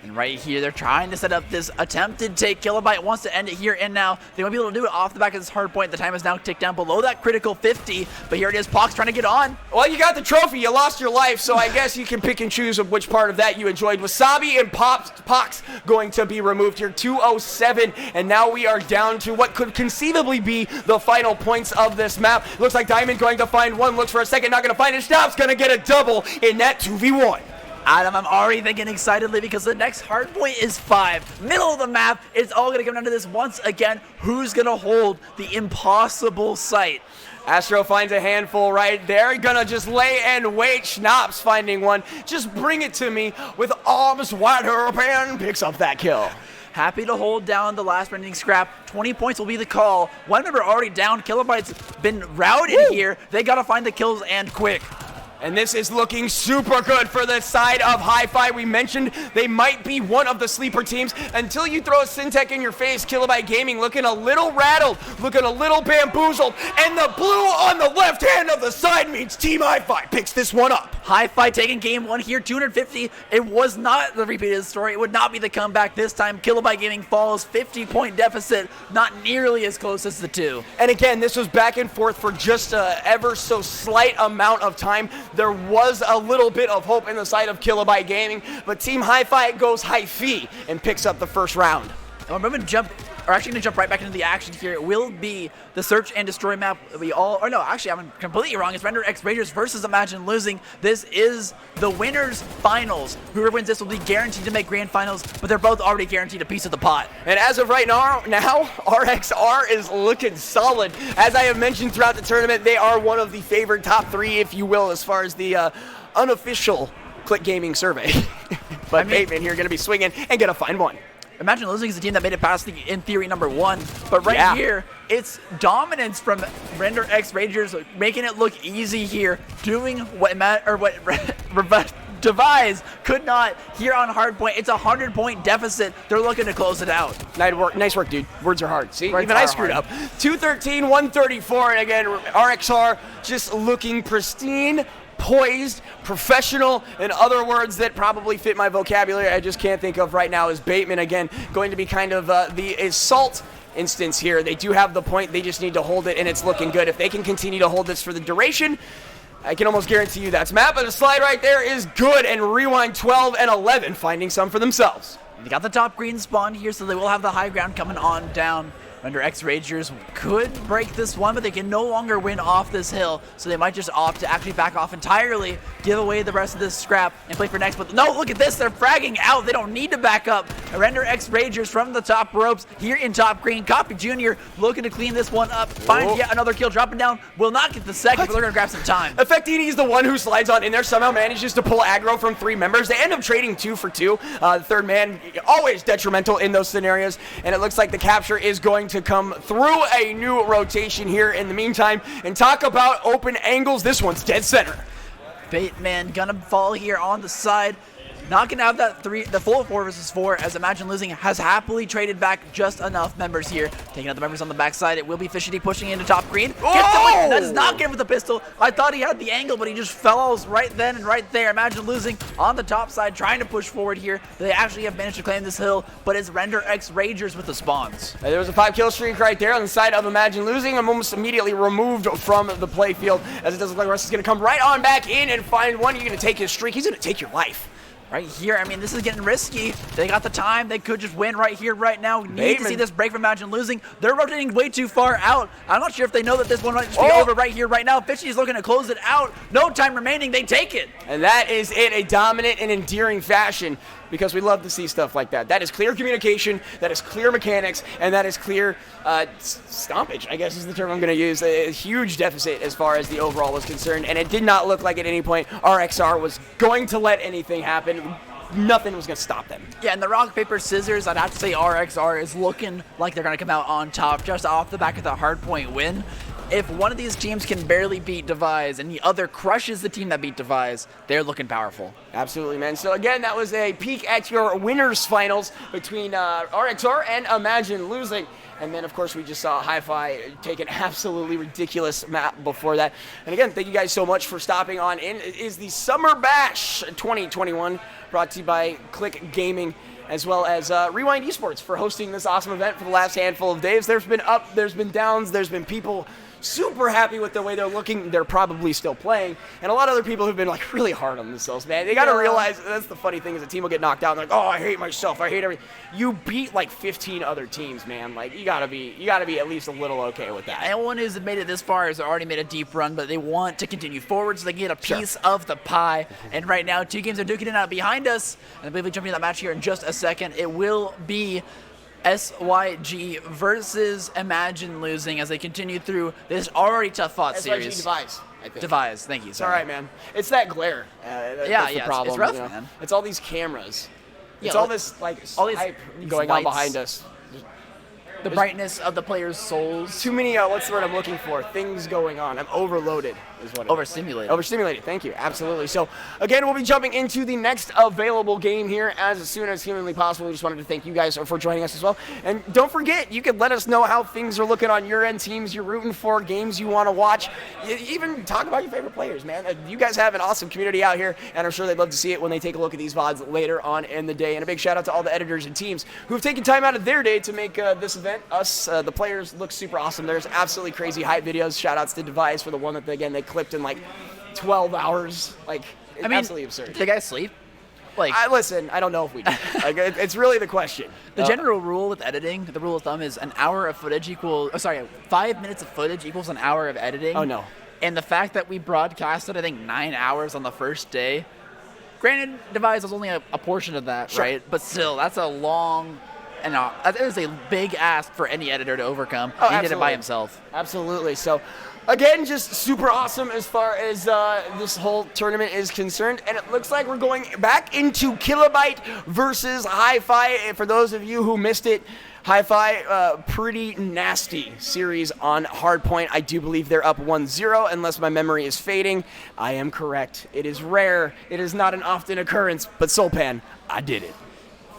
And right here, they're trying to set up this attempted take. Kilobyte wants to end it here and now. They won't be able to do it off the back of this hard point. The time is now ticked down below that critical 50, but here it is, Pox trying to get on. Well, you got the trophy. You lost your life, so I guess you can pick and choose of which part of that you enjoyed. Wasabi and Pox going to be removed here. 207, and now we are down to what could conceivably be the final points of this map. Looks like Diamond going to find one. Looks for a second, not going to find it. Snap's going to get a double in that 2v1. Adam, I'm already thinking excitedly because the next hard point is 5. Middle of the map, it's all going to come down to this once again. Who's going to hold the impossible site? Astro finds a handful right there. Gonna just lay and wait. Schnaps finding one. Just bring it to me with arms wide open. Picks up that kill. Happy to hold down the last remaining scrap. 20 points will be the call. One member already down. Kilobyte's been routed here. They got to find the kills and quick. And this is looking super good for the side of Hi-Fi. We mentioned they might be one of the sleeper teams until you throw a Syntech in your face. Kilobyte Gaming looking a little rattled, looking a little bamboozled. And the blue on the left hand of the side means Team Hi-Fi picks this one up. Hi-Fi taking game 1 here, 250. It was not the repeated story. It would not be the comeback this time. Kilobyte Gaming falls 50-point deficit, not nearly as close as the 2. And again, this was back and forth for just a ever so slight amount of time. There was a little bit of hope in the side of Kilobyte Gaming, but Team Hi-Fi goes Hi-Fi and picks up the first round. And we're going to jump right back into the action here. It will be the search and destroy map. I'm completely wrong. It's Render X Rangers versus Imagine Losing. This is the winners finals. Whoever wins this will be guaranteed to make grand finals, but they're both already guaranteed a piece of the pot. And as of right now, RXR is looking solid. As I have mentioned throughout the tournament, they are one of the favored top 3, if you will, as far as the unofficial Click Gaming survey. But Bateman here going to be swinging and going to find one. Imagine Losing is a team that made it past in theory number 1, but right here, it's dominance from Render X Rangers, making it look easy here, doing what Devise could not here on hardpoint. It's a 100-point deficit. They're looking to close it out. Nice work, dude. Words are hard. See, Words even I are screwed hard. up. 213, 134, and again, RXR just looking pristine, poised, professional, and other words that probably fit my vocabulary I just can't think of right now is Bateman again going to be kind of the assault instance here. They do have the point, they just need to hold it, and it's looking good. If they can continue to hold this for the duration, I can almost guarantee you that's map, but the slide right there is good, and Rewind 12 and 11 finding some for themselves. They got the top green spawn here, so they will have the high ground coming on down. Render X Rangers could break this one, but they can no longer win off this hill, so they might just opt to actually back off entirely, give away the rest of this scrap, and play for next. But no, look at this, they're fragging out. They don't need to back up. Render X Rangers from the top ropes here in top green. Copy Jr. looking to clean this one up, find yet another kill, dropping down. Will not get the second, but they're going to grab some time. Effectini is the one who slides on in there, somehow manages to pull aggro from 3 members. They end up trading 2 for 2. The third man, always detrimental in those scenarios, and it looks like the capture is going to come through a new rotation here in the meantime. And talk about open angles, this one's dead center. Bateman gonna fall here on the side. Not gonna have the full 4 versus 4, as Imagine Losing has happily traded back just enough members here. Taking out the members on the backside, it will be Fishity pushing into top green. Gets that does not get him with the pistol. I thought he had the angle, but he just fell right then and right there. Imagine Losing on the top side, trying to push forward here. They actually have managed to claim this hill, but it's Render X Rangers with the spawns. There was a 5-kill streak right there on the side of Imagine Losing. I'm almost immediately removed from the play field, as it doesn't look like Russ is going to come right on back in and find one. You're going to take his streak. He's going to take your life. Right here, I mean, this is getting risky. They got the time. They could just win right here, right now. Need to see this break from Imagine Losing. They're rotating way too far out. I'm not sure if they know that this one might just be over right here, right now. Fishy's looking to close it out. No time remaining. They take it. And that is it, a dominant and endearing fashion, because we love to see stuff like that. That is clear communication, that is clear mechanics, and that is clear stompage, I guess is the term I'm going to use. A huge deficit as far as the overall was concerned, and it did not look like at any point RXR was going to let anything happen. Nothing was going to stop them. Yeah, and the rock, paper, scissors, I'd have to say RXR is looking like they're going to come out on top just off the back of the hardpoint win. If one of these teams can barely beat Devise and the other crushes the team that beat Devise, they're looking powerful. Absolutely, man. So again, that was a peek at your winners finals between RXR and Imagine Losing. And then, of course, we just saw Hi-Fi take an absolutely ridiculous map before that. And again, thank you guys so much for stopping on in. It is the Summer Bash 2021, brought to you by Click Gaming, as well as Rewind eSports for hosting this awesome event for the last handful of days. There's been up, there's been downs, there's been people super happy with the way they're looking. They're probably still playing. And a lot of other people have been like really hard on themselves, man. They got to realize, that's the funny thing, is a team will get knocked out and they're like, oh, I hate myself. I hate everything. You beat like 15 other teams, man. Like you gotta be at least a little okay with that. Anyone who's made it this far has already made a deep run, but they want to continue forward so they can get a piece of the pie. And right now, 2 games are duking it out behind us. And I believe we jump into that match here in just a second. It will be SYG versus Imagine Losing as they continue through this already tough fought series. Devise, I think. Devise, thank you. It's all right, man. It's that glare. That's the problem. It's rough, you know? man. It's all these cameras. It's Yeah, all this all these hype going on lights. behind us. The brightness of the players' souls. Too many, what's the word I'm looking for? Things going on. I'm overloaded is what it is. Overstimulated. Overstimulated, thank you. Absolutely. So, again, we'll be jumping into the next available game here as soon as humanly possible. We just wanted to thank you guys for joining us as well. And don't forget, you can let us know how things are looking on your end, teams you're rooting for, games you want to watch. Even talk about your favorite players, man. You guys have an awesome community out here, and I'm sure they'd love to see it when they take a look at these VODs later on in the day. And a big shout out to all the editors and teams who have taken time out of their day to make this event, the players, look super awesome. There's absolutely crazy hype videos. Shout outs to Devise for the one that, they clipped in like 12 hours. Like, it's absolutely absurd. The guys sleep? Like, listen, I don't know if we do. Like, it's really the question. The general rule with editing, the rule of thumb is an hour of footage 5 minutes of footage equals an hour of editing. Oh, no. And the fact that we broadcasted, I think, 9 hours on the first day, granted, Devise was only a portion of that, Sure. right? But still, that's a long And that is a big ask for any editor to overcome. Oh, He did it absolutely. by himself. Absolutely. So, again, just super awesome as far as this whole tournament is concerned. And it looks like we're going back into Kilobyte versus Hi-Fi. For those of you who missed it, Hi-Fi, pretty nasty series on Hardpoint. I do believe they're up 1-0, unless my memory is fading. I am correct. It is rare. It is not an often occurrence. But Soulpan, I did it.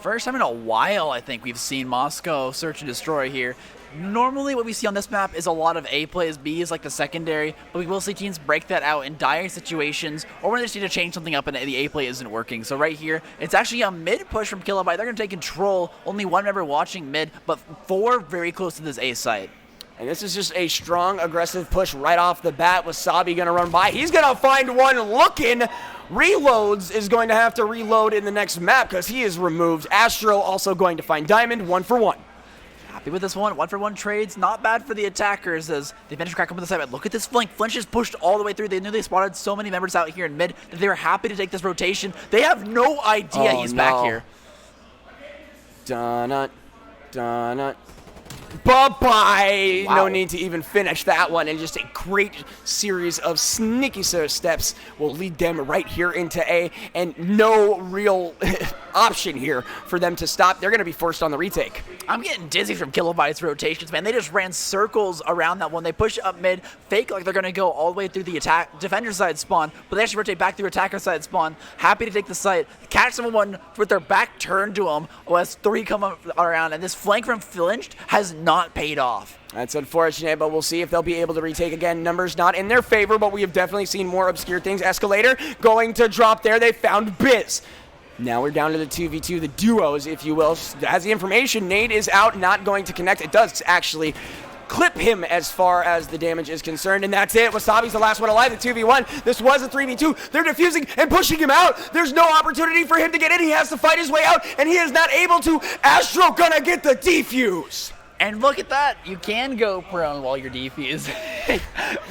First time in a while, I think we've seen Moscow search and destroy here. Normally what we see on this map is a lot of A plays, B is like the secondary, but we will see teams break that out in dire situations or when they just need to change something up and the A play isn't working. So right here, it's actually a mid push from Kilobyte. They're going to take control. Only one member watching mid, but 4 very close to this A site. And this is just a strong, aggressive push right off the bat. Wasabi going to run by. He's going to find one looking. Reloads is going to have to reload in the next map because he is removed. Astro also going to find Diamond 1-for-1. Happy with this one. 1-for-1 trades. Not bad for the attackers as they managed to crack open the side. But look at this flank. Flinch is pushed all the way through. They knew they spotted so many members out here in mid that they were happy to take this rotation. They have no idea he's back here. Dun-nut, dun-nut. Bye-bye. Wow. No need to even finish that one. And just a great series of sneaky steps will lead them right here into A. And no real option here for them to stop. They're going to be forced on the retake. I'm getting dizzy from Kilobyte's rotations, man. They just ran circles around that one. They push up mid, fake like they're going to go all the way through the attack defender side spawn, but they actually rotate back through attacker side spawn. Happy to take the site. Catch someone with their back turned to them as 3 come up around, and this flank from Flinched has not paid off. That's unfortunate, but we'll see if they'll be able to retake again. Numbers not in their favor, but we have definitely seen more obscure things. Escalator going to drop there. They found Biz. Now we're down to the 2v2, the duos, if you will. As the information, Nade is out, not going to connect. It does actually clip him as far as the damage is concerned, and that's it. Wasabi's the last one alive, the 2v1. This was a 3v2. They're defusing and pushing him out. There's no opportunity for him to get in. He has to fight his way out, and he is not able to. Astro gonna get the defuse. And look at that. You can go prone while you're defused.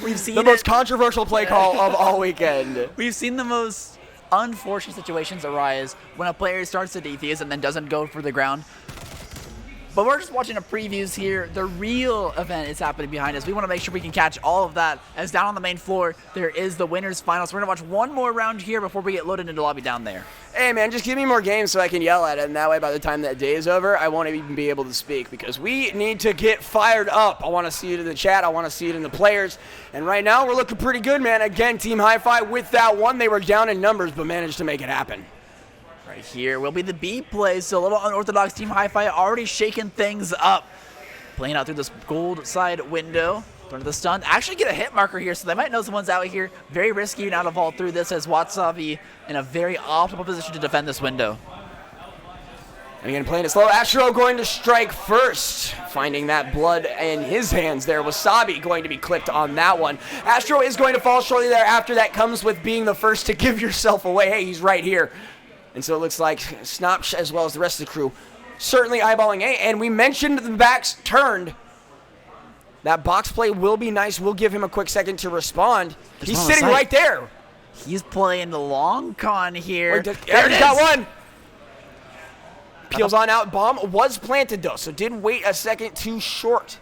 We've seen The most controversial play call of all weekend. We've seen the most unfortunate situations arise when a player starts to defuse and then doesn't go for the ground. But we're just watching a previews here. The real event is happening behind us. We want to make sure we can catch all of that. As down on the main floor, there is the winners finals. We're going to watch one more round here before we get loaded into the lobby down there. Hey man, just give me more games so I can yell at it, and that way by the time that day is over, I won't even be able to speak because we need to get fired up. I want to see it in the chat. I want to see it in the players. And right now, we're looking pretty good, man. Again, Team Hi-Fi with that one. They were down in numbers, but managed to make it happen. Right here will be the B play, so a little unorthodox. Team Hi-Fi already shaking things up. Playing out through this gold side window. Turn to the stun. Actually get a hit marker here, so they might know someone's out here. Very risky now to vault through this as Wasabi in a very optimal position to defend this window. And again, playing it slow. Astro going to strike first. Finding that blood in his hands there. Wasabi going to be clipped on that one. Astro is going to fall shortly thereafter. That comes with being the first to give yourself away. Hey, he's right here. And so it looks like Snopsh as well as the rest of the crew certainly eyeballing A. And we mentioned the backs turned. That box play will be nice. We'll give him a quick second to respond. He's sitting right there. He's playing the long con here. There he's got one. Peels on out. Bomb was planted though, so did wait a second too short.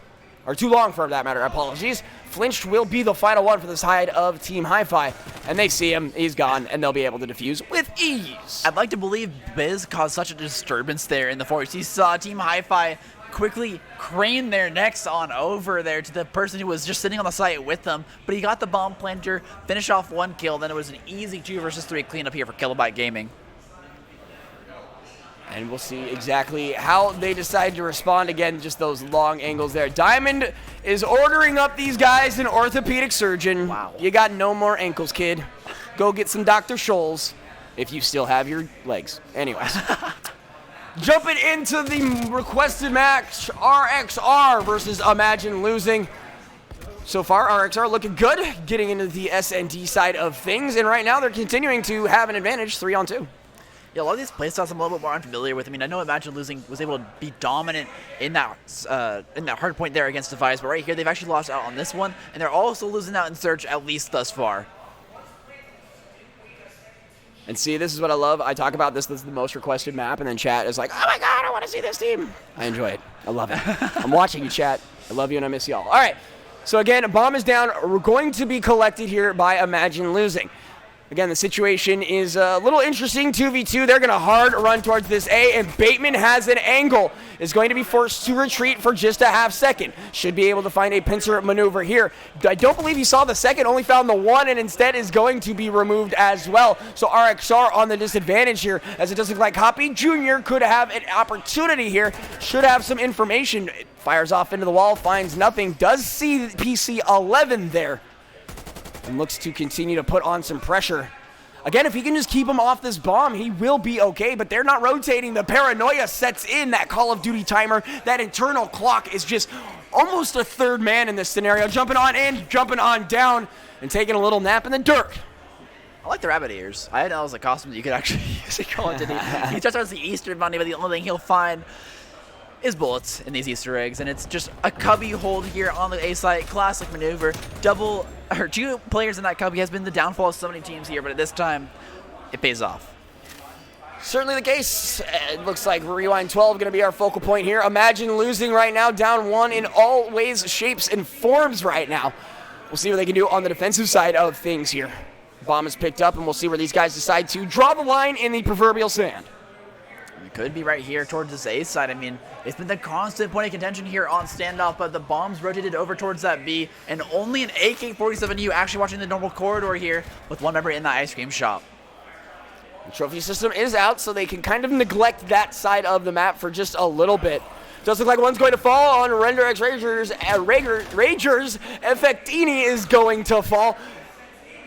Or too long for that matter. Apologies. Flinched will be the final one for the side of Team Hi-Fi. And they see him. He's gone, and they'll be able to defuse with ease. I'd like to believe Biz caused such a disturbance there in the forest. He saw Team Hi-Fi quickly crane their necks on over there to the person who was just sitting on the site with them, but he got the bomb planter, finished off 1 kill, then it was an easy 2 versus 3 cleanup here for Kilobyte Gaming. And we'll see exactly how they decide to respond. Again, just those long angles there. Diamond is ordering up these guys an orthopedic surgeon. Wow. You got no more ankles, kid. Go get some Dr. Scholl's if you still have your legs. Anyways. Jumping into the requested match, RXR versus Imagine Losing. So far, RXR looking good, getting into the S&D side of things, and right now they're continuing to have an advantage 3-on-2. Yeah, a lot of these playstyles I'm a little bit more unfamiliar with. I mean, I know Imagine Losing was able to be dominant in that hard point there against Device, but right here they've actually lost out on this one, and they're also losing out in Search, at least thus far. And see, this is what I love. I talk about this is the most requested map, and then chat is like, oh my god, I want to see this team. I enjoy it. I love it. I'm watching you, chat. I love you and I miss y'all. All right. So again, a bomb is down. We're going to be collected here by Imagine Losing. Again, the situation is a little interesting, 2v2. They're going to hard run towards this A, and Bateman has an angle. Is going to be forced to retreat for just a half second. Should be able to find a pincer maneuver here. I don't believe he saw the second, only found the one, and instead is going to be removed as well. So RXR on the disadvantage here, as it does look like Hoppy Jr. could have an opportunity here. Should have some information. It fires off into the wall, finds nothing. Does see PC11 there. And looks to continue to put on some pressure. Again, if he can just keep him off this bomb, he will be okay, but they're not rotating. The paranoia sets in, that Call of Duty timer. That internal clock is just almost a third man in this scenario. Jumping on in, jumping on down, and taking a little nap in the dirt. I like the rabbit ears. I didn't know it was a costume that you could actually use in Call of Duty. He starts out the Easter Bunny, but the only thing he'll find is bullets in these Easter eggs, and it's just a cubby hold here on the A site. Classic maneuver. Two players in that cubby has been the downfall of so many teams here, but at this time, it pays off. Certainly the case. It looks like Rewind 12 going to be our focal point here. Imagine Losing right now, down one in all ways, shapes, and forms right now. We'll see what they can do on the defensive side of things here. Bomb is picked up, and we'll see where these guys decide to draw the line in the proverbial sand. It could be right here towards this A side. I mean, it's been the constant point of contention here on standoff, but the bombs rotated over towards that B, and only an AK-47U actually watching the normal corridor here with one member in that ice cream shop. The trophy system is out, so they can kind of neglect that side of the map for just a little bit. Does look like one's going to fall on Render X Ragers. Effectini is going to fall.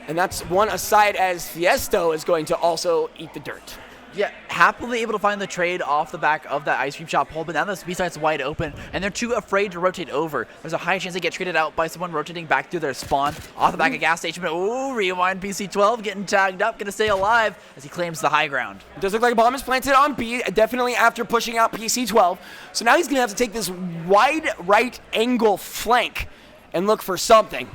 And that's one aside, as Fiesto is going to also eat the dirt. Yeah, happily able to find the trade off the back of that ice cream shop hole, but now the B side's wide open, and they're too afraid to rotate over. There's a high chance they get traded out by someone rotating back through their spawn off the back of gas station. But ooh, Rewind PC12 getting tagged up, gonna stay alive as he claims the high ground. It does look like a bomb is planted on B, definitely after pushing out PC12. So now he's gonna have to take this wide right angle flank and look for something.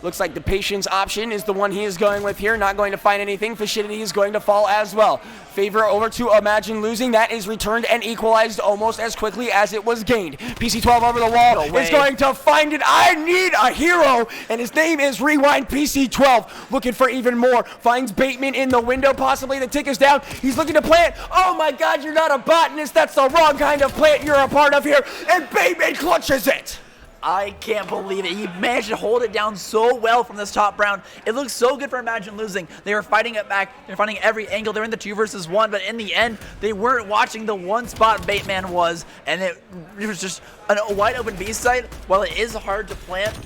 Looks like the patience option is the one he is going with here. Not going to find anything. Fishinity is going to fall as well. Favor over to Imagine Losing. That is returned and equalized almost as quickly as it was gained. PC12 over the wall is going to find it. I need a hero, and his name is Rewind PC12. Looking for even more. Finds Bateman in the window. Possibly the tick is down. He's looking to plant. Oh my God, you're not a botanist. That's the wrong kind of plant you're a part of here. And Bateman clutches it. I can't believe it. He managed to hold it down so well from this top round. It looks so good for Imagine Losing. They were fighting it back. They're finding every angle. They're in the 2 versus 1, but in the end, they weren't watching the one spot Bateman was, and it was just a wide open B site. While it is hard to plant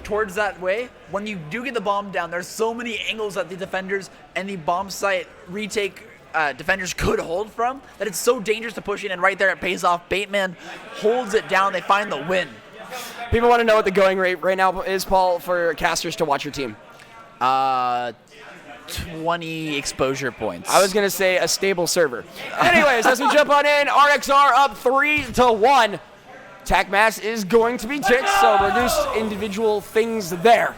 towards that way, when you do get the bomb down, there's so many angles that the defenders and the bomb site retake defenders could hold from that it's so dangerous to push in, and right there it pays off. Bateman holds it down. They find the win. People want to know what the going rate right now is, Paul, for casters to watch your team. 20 exposure points. I was going to say a stable server. Anyways, as we jump on in, RXR up 3-1. Attack mass is going to be ticked, so reduce individual things there.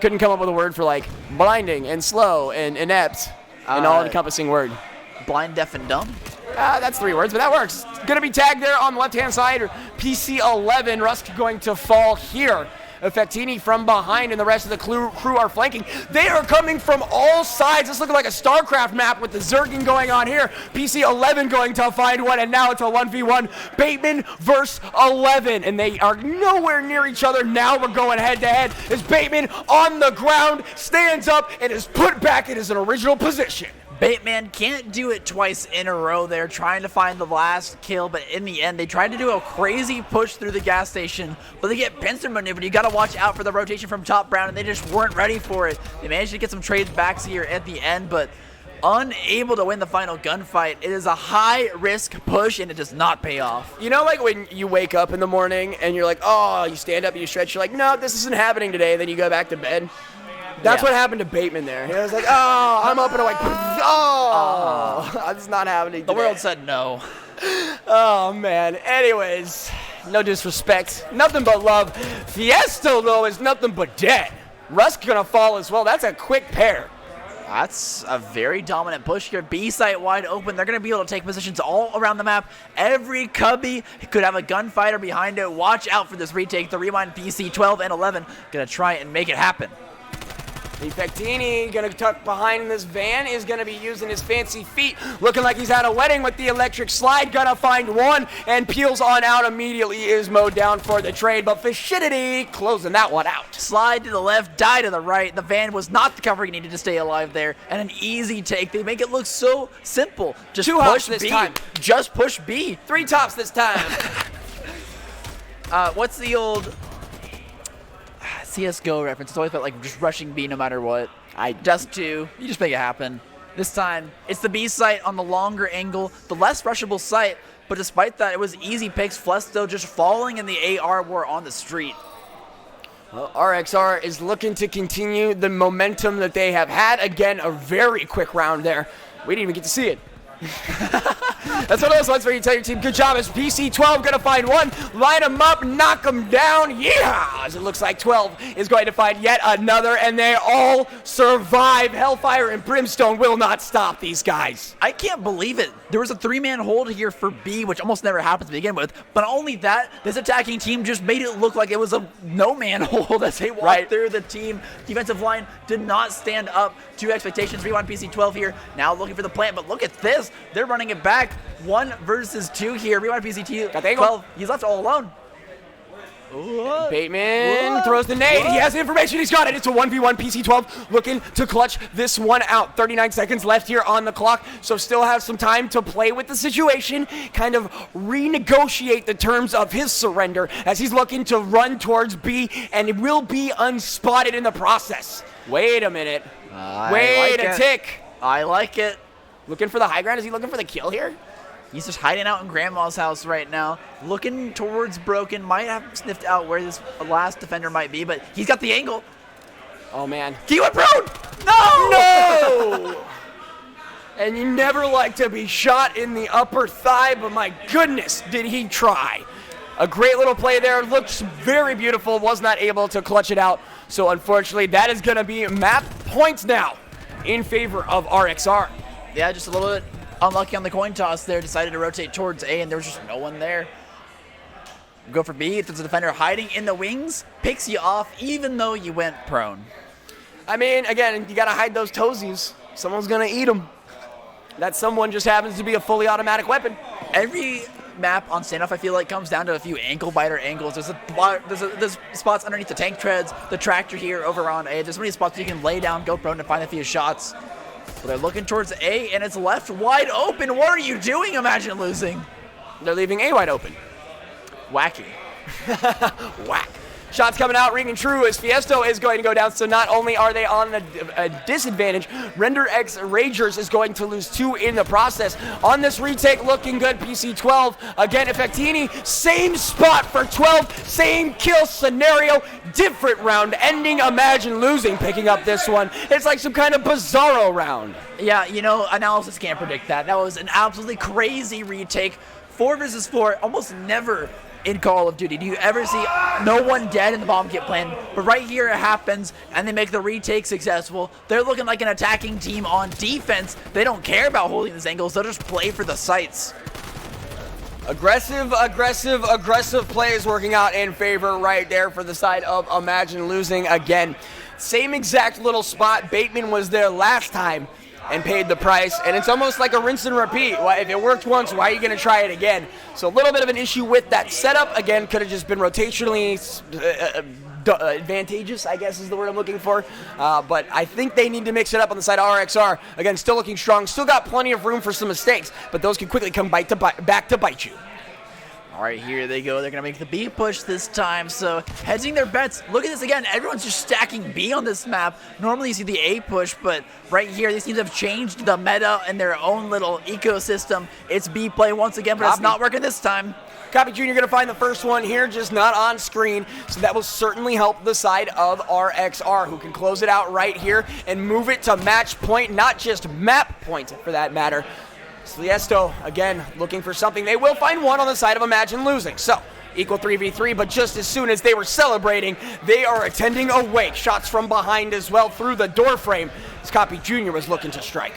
Couldn't come up with a word for like blinding and slow and inept, an all-encompassing word. Blind, deaf, and dumb? That's 3 words, but that works. Going to be tagged there on the left-hand side. PC11, Rusk going to fall here. Effectini from behind, and the rest of the crew are flanking. They are coming from all sides. It's looking like a StarCraft map with the Zerging going on here. PC11 going to find one, and now it's a 1v1. Bateman versus 11, and they are nowhere near each other. Now we're going head-to-head. As Bateman on the ground stands up and is put back in his original position. Bateman can't do it twice in a row. They're trying to find the last kill, but in the end, they tried to do a crazy push through the gas station, but they get pincer maneuvered. You got to watch out for the rotation from top brown, and they just weren't ready for it. They managed to get some trades backs here at the end, but unable to win the final gunfight. It is a high-risk push, and it does not pay off. You know, like when you wake up in the morning, and you're like, oh, you stand up, and you stretch, you're like, no, this isn't happening today, then you go back to bed. That's what happened to Bateman there. He was like, oh, I'm up and I'm like, oh, it's not happening today. The world said no. Oh, man. Anyways, no disrespect. Nothing but love. Fiesto, though, is nothing but dead. Rusk going to fall as well. That's a quick pair. That's a very dominant push here. B site wide open. They're going to be able to take positions all around the map. Every Cubby could have a gunfighter behind it. Watch out for this retake. The Rewind PC 12 and 11 going to try and make it happen. Infectini gonna tuck behind this van, is gonna be using his fancy feet, looking like he's at a wedding with the electric slide, gonna find one, and peels on out immediately, is mowed down for the trade, but Fishidity closing that one out. Slide to the left, die to the right. The van was not the cover he needed to stay alive there, and an easy take. They make it look so simple. Just Two push hops this B. time. Just push B. 3 tops this time. What's the old CSGO reference? It's always about like just rushing B no matter what. Dust 2, you just make it happen. This time, it's the B site on the longer angle, the less rushable site, but despite that, it was easy picks. Flesto just falling in the AR war on the street. Well, RXR is looking to continue the momentum that they have had. Again, a very quick round there. We didn't even get to see it. That's one of those ones where you tell your team, good job. As PC12 gonna find one, line them up, knock them down. Yeah, as it looks like 12 is going to find yet another, and they all survive. Hellfire and Brimstone will not stop these guys. I can't believe it. There was a 3-man hold here for B, which almost never happens to begin with. But not only that, this attacking team just made it look like it was a no-man hold as they walked through the team. Defensive line did not stand up to expectations. Rewind PC12 here, now looking for the plant, but look at this. They're running it back. 1 versus 2 here. Rewind PC12, he's left all alone. Bateman throws the nade. He has the information. He's got it. It's a 1v1. PC12 looking to clutch this one out. 39 seconds left here on the clock, so still have some time to play with the situation, kind of renegotiate the terms of his surrender as he's looking to run towards B, and it will be unspotted in the process. Wait a minute. Wait a tick. I like it. Looking for the high ground. Is he looking for the kill here? He's just hiding out in Grandma's house right now, looking towards Broken. Might have sniffed out where this last defender might be, but he's got the angle. Oh, man. He went prone! No! No! And you never like to be shot in the upper thigh, but my goodness, did he try. A great little play there. Looks very beautiful. Was not able to clutch it out. So, unfortunately, that is going to be map points now in favor of RXR. Yeah, just a little bit unlucky on the coin toss there. Decided to rotate towards A, and there was just no one there. Go for B. If there's a defender hiding in the wings, picks you off even though you went prone. I mean, again, you got to hide those toesies. Someone's going to eat them. That someone just happens to be a fully automatic weapon. Every map on standoff, I feel like, comes down to a few ankle biter angles. There's spots underneath the tank treads, the tractor here over on A. There's so many spots you can lay down, go prone to find a few shots. But they're looking towards A, and it's left wide open. What are you doing? Imagine losing. They're leaving A wide open. Wacky. Whack. Shots coming out, ringing true as Fiesto is going to go down. So not only are they on a disadvantage, Render X Ragers is going to lose 2 in the process. On this retake, looking good. PC12 again. Effectini, same spot for 12, same kill scenario, different round ending. Imagine losing, picking up this one. It's like some kind of bizarro round. Yeah, you know, analysis can't predict that. That was an absolutely crazy retake. 4 versus 4, almost never in Call of Duty do you ever see no one dead in the bomb kit plan, but right here it happens, and they make the retake successful. They're looking like an attacking team on defense. They don't care about holding this angle, so they'll just play for the sights. Aggressive plays working out in favor right there for the side of Imagine losing again. Same exact little spot. Bateman was there last time and paid the price, and it's almost like a rinse and repeat. If it worked once, why are you going to try it again? So a little bit of an issue with that setup. Again, could have just been rotationally advantageous, I guess is the word I'm looking for. But I think they need to mix it up on the side of RXR. Again, still looking strong, still got plenty of room for some mistakes, but those can quickly come back to bite you. All right, here they go. They're going to make the B push this time. So hedging their bets. Look at this again. Everyone's just stacking B on this map. Normally you see the A push, but right here, these teams have changed the meta in their own little ecosystem. It's B play once again, but it's not working this time. Copy Jr. going to find the first one here, just not on screen. So that will certainly help the side of RXR, who can close it out right here and move it to match point, not just map point for that matter. Sliesto, again, looking for something. They will find one on the side of Imagine losing. So, equal 3v3, but just as soon as they were celebrating, they are attending a wake. Shots from behind as well through the door frame as Copy Jr. was looking to strike.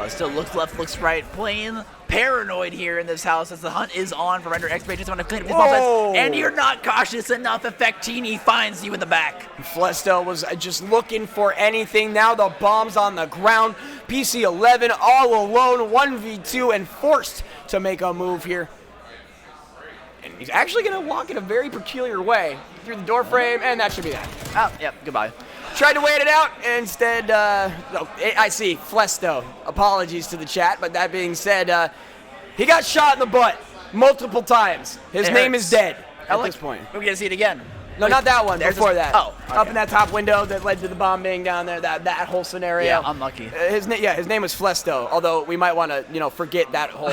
Still looks left, looks right, playing paranoid here in this house as the hunt is on for Render X. Just want to clean up his offense, and you're not cautious enough. Effectini finds you in the back. Flesto was just looking for anything. Now the bomb's on the ground. PC11 all alone, 1v2, and forced to make a move here. And he's actually going to walk in a very peculiar way through the door frame, and that should be that. Oh, yep, goodbye. Tried to wait it out. Instead, no, I see, Flesto. Apologies to the chat, but that being said, he got shot in the butt multiple times. His name is dead at this point. We're going to see it again. No, not that one, before that. Oh, okay. Up in that top window that led to the bomb being down there, that whole scenario. Yeah, unlucky. His name was Flesto, although we might want to, forget that whole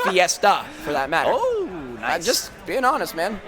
fiesta for that matter. Oh, nice. Just being honest, man.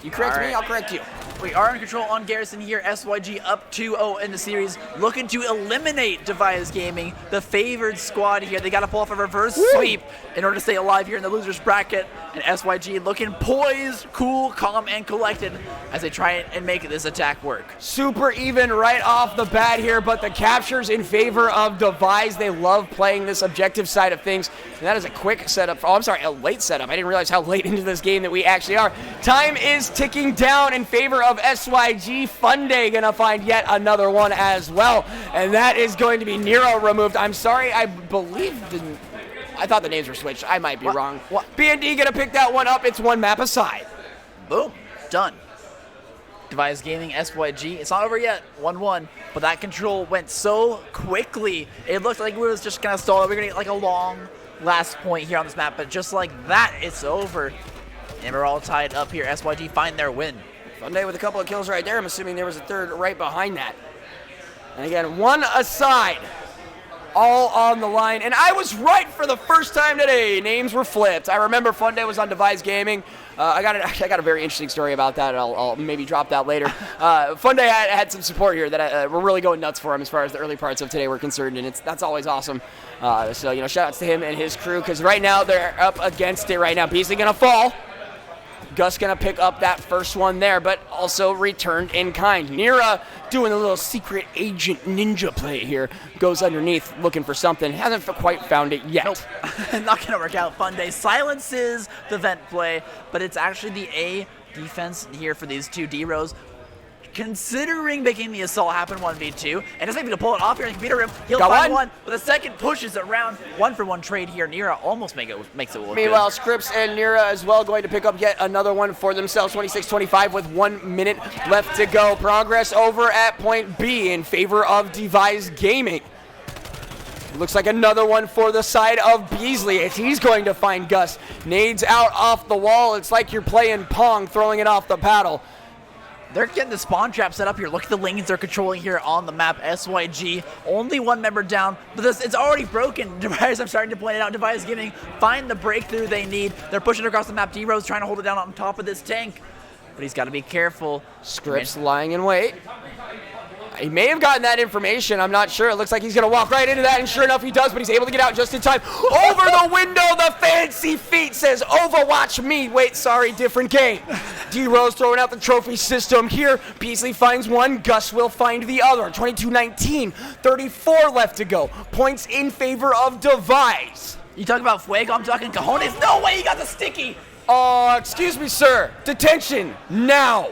You correct me, I'll correct you. We are in control on Garrison here. SYG up 2-0 in the series, looking to eliminate Device Gaming, the favored squad here. They got to pull off a reverse sweep in order to stay alive here in the losers bracket. And SYG looking poised, cool, calm, and collected as they try and make this attack work. Super even right off the bat here, but the captures in favor of Device. They love playing this objective side of things. And that is a quick setup. Oh, I'm sorry, a late setup. I didn't realize how late into this game that we actually are. Time is ticking down in favor of SYG. Funday gonna find yet another one as well, and that is going to be Nero removed. I'm sorry, I thought the names were switched. I might be wrong. B&D gonna pick that one up. It's one map aside. Boom, done. Device Gaming, SYG. It's not over yet, 1-1, but that control went so quickly. It looked like we was just gonna stall. We're gonna get like a long last point here on this map, but just like that, it's over. And we're all tied up here. SYG find their win. Funday with a couple of kills right there. I'm assuming there was a third right behind that. And again, one aside. All on the line. And I was right for the first time today. Names were flipped. I remember Funday was on Device Gaming. I got a very interesting story about that. I'll maybe drop that later. Funday had some support here that we're really going nuts for him as far as the early parts of today were concerned, and that's always awesome. So shout outs to him and his crew, because right now they're up against it right now. Beasley gonna fall. Gus gonna pick up that first one there, but also returned in kind. Nira doing a little secret agent ninja play here. Goes underneath looking for something. Hasn't quite found it yet. Nope. Not gonna work out. Funday silences the vent play, but it's actually the A defense here for these two D-Rows. Considering making the assault happen 1v2, and just maybe to pull it off here in the computer room, he'll find one, but the second pushes around. 1-for-1 trade here. Nira almost makes it look Meanwhile, good. Scripps and Nira as well going to pick up yet another one for themselves. 26-25 with 1 minute left to go. Progress over at point B in favor of Device Gaming. Looks like another one for the side of Beasley as he's going to find Gus. Nades out off the wall. It's like you're playing Pong, throwing it off the paddle. They're getting the spawn trap set up here. Look at the lanes they're controlling here on the map. SYG, only one member down, but it's already broken. Device, I'm starting to point it out. Device Gaming find the breakthrough they need. They're pushing across the map. D-Rose trying to hold it down on top of this tank, but he's got to be careful. Scripps lying in wait. He may have gotten that information. I'm not sure. It looks like he's going to walk right into that, and sure enough, he does, but he's able to get out just in time. Over the window, the fancy feet says, Overwatch me. Wait, sorry, different game. D-Rose throwing out the trophy system here. Beasley finds one. Gus will find the other. 22-19, 34 left to go. Points in favor of Device. You talking about Fuego? I'm talking cojones. No way, he got the sticky. Excuse me, sir. Detention, now.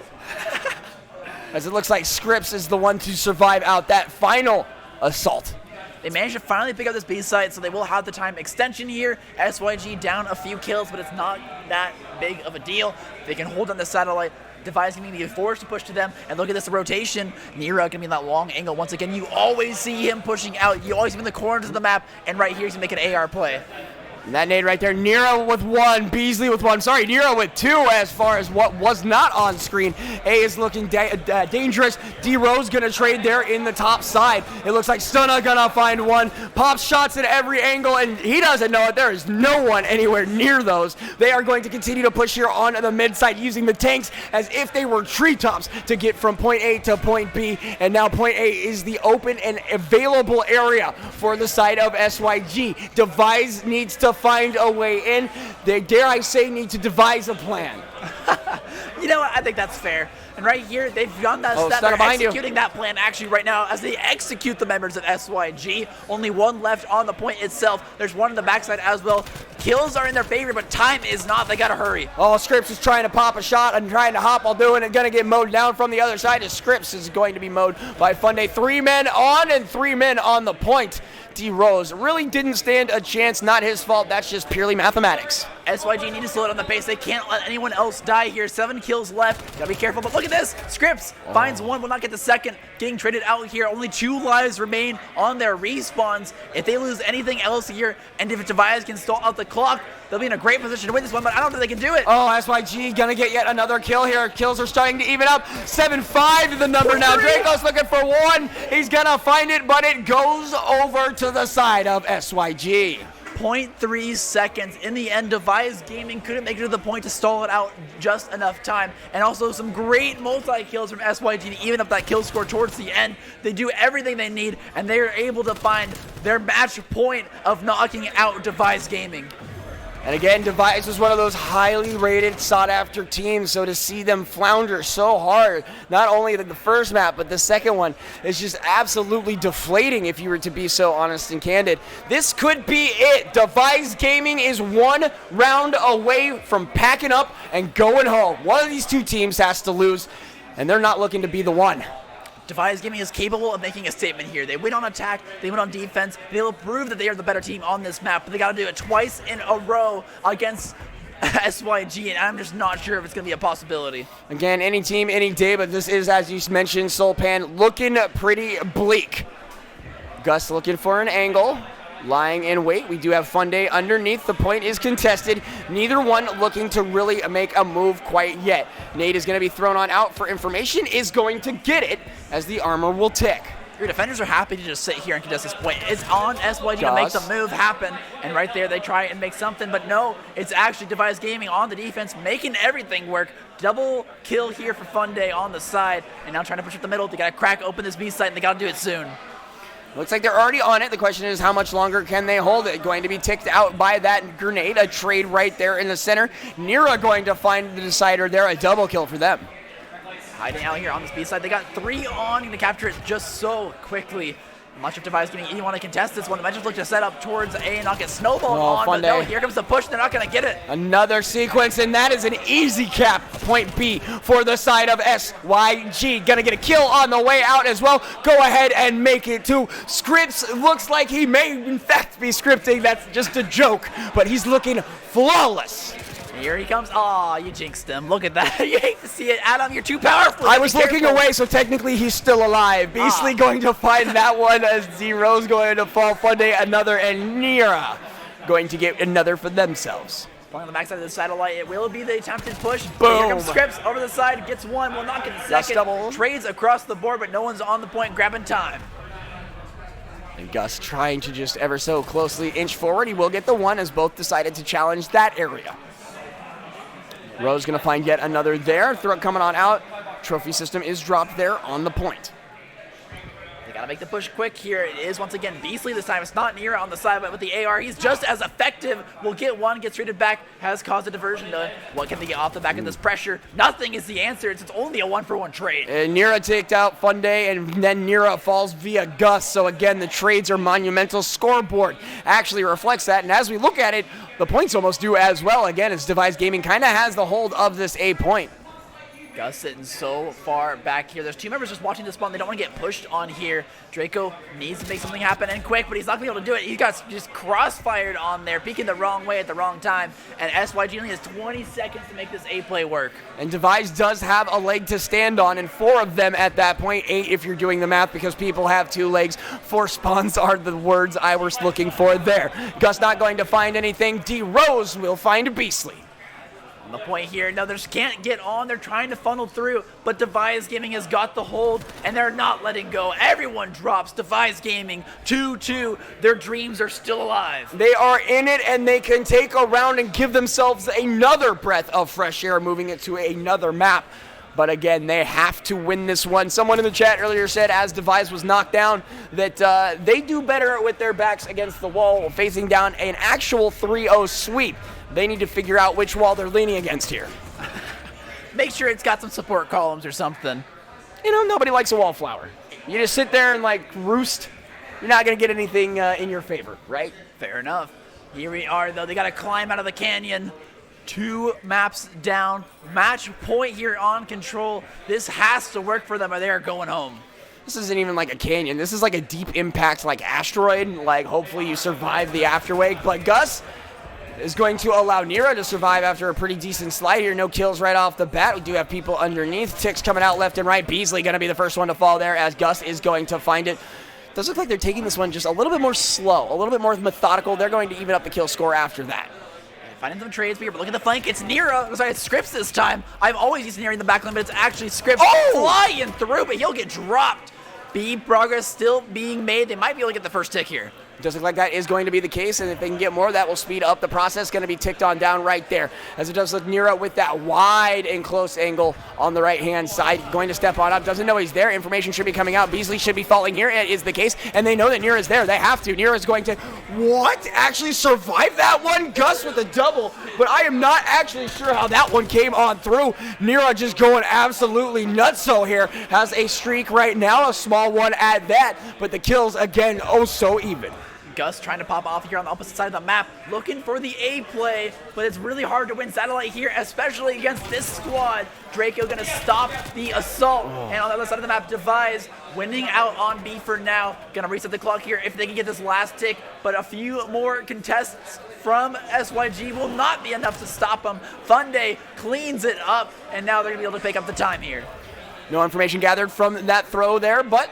As it looks like Scripps is the one to survive out that final assault. They managed to finally pick up this B site, so they will have the time extension here. SYG down a few kills, but it's not that big of a deal. They can hold on the satellite. Device going to be forced to push to them, and look at this rotation. Nira going to be in that long angle once again. You always see him pushing out. You always see him in the corners of the map, and right here he's going to make an AR play. And that nade right there, Nero with one, Beasley with one. Sorry, Nero with two as far as what was not on screen. A is looking dangerous. D-Rose gonna trade there in the top side. It looks like Stunna gonna find one. Pops shots at every angle, and he doesn't know it. There is no one anywhere near those. They are going to continue to push here on the mid side using the tanks as if they were treetops to get from point A to point B. And now point A is the open and available area for the side of SYG. Device needs to find a way in. They, dare I say, need to devise a plan. You know what? I think that's fair. And right here, they've done that step. Stunner They're behind you. executing that plan actually right now as they execute the members of SYG. Only one left on the point itself. There's one in the backside as well. Kills are in their favor, but time is not. They got to hurry. Oh, Scripps is trying to pop a shot and trying to hop while doing it. Going to get mowed down from the other side as Scripps is going to be mowed by Funday. 3 men on and 3 men on the point. D Rose really didn't stand a chance. Not his fault. That's just purely mathematics. SYG need to slow down the pace. They can't let anyone else die here. 7 kills left. Gotta be careful. But look at this. Scripps finds one, will not get the second. Getting traded out here. Only 2 lives remain on their respawns. If they lose anything else here, and if Tobias can stall out the clock, they'll be in a great position to win this one, but I don't think they can do it. Oh, SYG gonna get yet another kill here. Kills are starting to even up. 7-5 to the number now. Draco's looking for one. He's gonna find it, but it goes over to the side of SYG. 0.3 seconds. In the end, Device Gaming couldn't make it to the point to stall it out just enough time. And also some great multi-kills from SYG to even up that kill score towards the end. They do everything they need, and they are able to find their match point of knocking out Device Gaming. And again, Device is one of those highly rated, sought-after teams, so to see them flounder so hard, not only the first map, but the second one, is just absolutely deflating, if you were to be so honest and candid. This could be it. Device Gaming is 1 round away from packing up and going home. One of these 2 teams has to lose, and they're not looking to be the one. Device Gaming is capable of making a statement here. They win on attack, they win on defense. They'll prove that they are the better team on this map, but they got to do it twice in a row against SYG, and I'm just not sure if it's going to be a possibility. Again, any team, any day, but this is, as you mentioned, Soulpan, looking pretty bleak. Gus looking for an angle. Lying in wait. We do have Funday underneath. The point is contested. Neither one looking to really make a move quite yet. Nate is going to be thrown on out for information, is going to get it as the armor will tick. Your defenders are happy to just sit here and contest this point. It's on SYG to make the move happen, and right there they try and make something, but no, it's actually Device Gaming on the defense, making everything work. Double kill here for Funday on the side, and now trying to push up the middle. They got to crack open this B site, and they got to do it soon. Looks like they're already on it. The question is, how much longer can they hold it? Going to be ticked out by that grenade. A trade right there in the center. Nira going to find the decider there. A double kill for them. Hiding out here on this B side. They got 3 on, going to capture it just so quickly. Much of Device Gaming, you want to contest this one. The Avengers look to set up towards A and not get snowballed on, but no, here comes the push. They're not going to get it. Another sequence, and that is an easy cap. Point B for the side of SYG. Gonna get a kill on the way out as well. Go ahead and make it to Scripps. Looks like he may in fact be scripting. That's just a joke, but he's looking flawless. Here he comes. Aw, you jinxed him. Look at that. You hate to see it. Adam, you're too powerful. I was looking away, so technically he's still alive. Beastly going to find that one as Zero's going to fall. Funday another, and Nira going to get another for themselves. On the backside of the satellite, it will be the attempted push. Boom. Here comes Scripps over the side, gets one, will not get the second. Double. Trades across the board, but no one's on the point, grabbing time. And Gus trying to just ever so closely inch forward. He will get the one as both decided to challenge that area. Rose going to find yet another there. Throw coming on out. Trophy system is dropped there on the point. They got to make the push quick here. It is once again Beastly this time. It's not Nira on the side, but with the AR, he's just as effective. Will get one, gets traded back, has caused a diversion though. What can they get off the back of this pressure? Nothing is the answer. It's only a 1-for-1 trade. And Nira taked out Funday, and then Nira falls via Gus. So again, the trades are monumental. Scoreboard actually reflects that. And as we look at it, the points almost do as well. Again, as Device Gaming kind of has the hold of this A point. Gus sitting so far back here. There's 2 members just watching this spawn. They don't want to get pushed on here. Draco needs to make something happen and quick, but he's not going to be able to do it. He got just crossfired on there, peeking the wrong way at the wrong time. And SYG only has 20 seconds to make this A play work. And Device does have a leg to stand on, and 4 of them at that point. 8 if you're doing the math, because people have 2 legs. 4 spawns are the words I was looking for there. Gus not going to find anything. D Rose will find Beastly. On the point here, no, they just can't get on. They're trying to funnel through, but Device Gaming has got the hold, and they're not letting go. Everyone drops. Device Gaming 2-2. Their dreams are still alive. They are in it, and they can take a round and give themselves another breath of fresh air, moving it to another map. But again, they have to win this one. Someone in the chat earlier said, as Device was knocked down, that they do better with their backs against the wall, facing down an actual 3-0 sweep. They need to figure out which wall they're leaning against here. make sure it's got some support columns or something. You know, nobody likes a wallflower. You just sit there and, like, roost. You're not going to get anything in your favor, right? Fair enough. Here we are, though. They got to climb out of the canyon. 2 maps down. Match point here on Control. This has to work for them or they are going home. This isn't even like a canyon. This is like a deep impact, like, asteroid. Like, hopefully you survive the afterwake. But Gus is going to allow Nira to survive after a pretty decent slide here. No kills right off the bat. We do have people underneath. Ticks coming out left and right. Beasley going to be the first one to fall there as Gus is going to find it. Does look like they're taking this one just a little bit more slow, a little bit more methodical. They're going to even up the kill score after that. Finding some trades here, but look at the flank. It's Nira. Sorry, it's Scripps this time. I've always used Nira in the backline, but it's actually Scripps flying through, but he'll get dropped. B progress still being made. They might be able to get the first tick here. Does look like that is going to be the case, and if they can get more, that will speed up the process. Going to be ticked on down right there. As it does look Nira with that wide and close angle on the right-hand side. Going to step on up. Doesn't know he's there. Information should be coming out. Beasley should be falling here. It is the case, and they know that Nira is there. They have to. Nira is going to, what? Actually survive that one? Gus with a double, but I am not actually sure how that one came on through. Nira just going absolutely nutso here. Has a streak right now, a small one at that, but the kills, again, oh so even. Gus trying to pop off here on the opposite side of the map, looking for the A play, but it's really hard to win Satellite here, especially against this squad. Draco gonna stop the assault, and on the other side of the map, Devise winning out on B for now. Gonna reset the clock here if they can get this last tick, but a few more contests from SYG will not be enough to stop them. Funday cleans it up, and now they're gonna be able to pick up the time here. No information gathered from that throw there, but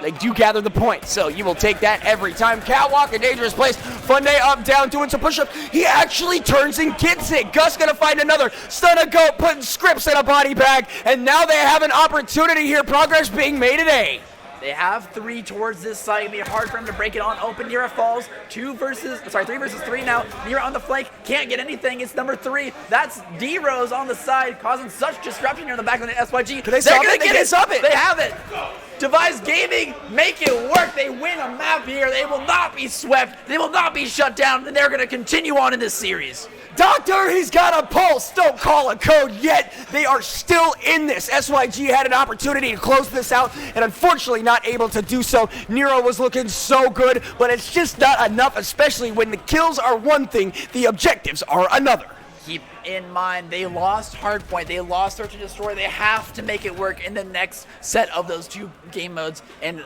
they do gather the point, so you will take that every time. Catwalk, a dangerous place. Funday up, down, doing some push-up. He actually turns and gets it. Gus gonna find another. Stun a goat, putting Scripps in a body bag, and now they have an opportunity here. Progress being made at A. They have 3 towards this side. It'll be hard for him to break it on open. Nira falls. 3 versus 3 now. Nira on the flank. Can't get anything. It's number 3. That's D-Rose on the side, causing such disruption here in the back of the SYG. Can they stop it? They can stop it. They have it. Devise Gaming, make it work. They win a map here. They will not be swept. They will not be shut down, and they're going to continue on in this series. Doctor, he's got a pulse. Don't call a code yet. They are still in this. SYG had an opportunity to close this out, and unfortunately not able to do so. Nero was looking so good, but it's just not enough, especially when the kills are one thing, the objectives are another. Keep in mind, they lost Hardpoint. They lost Search and Destroy. They have to make it work in the next set of those 2 game modes, and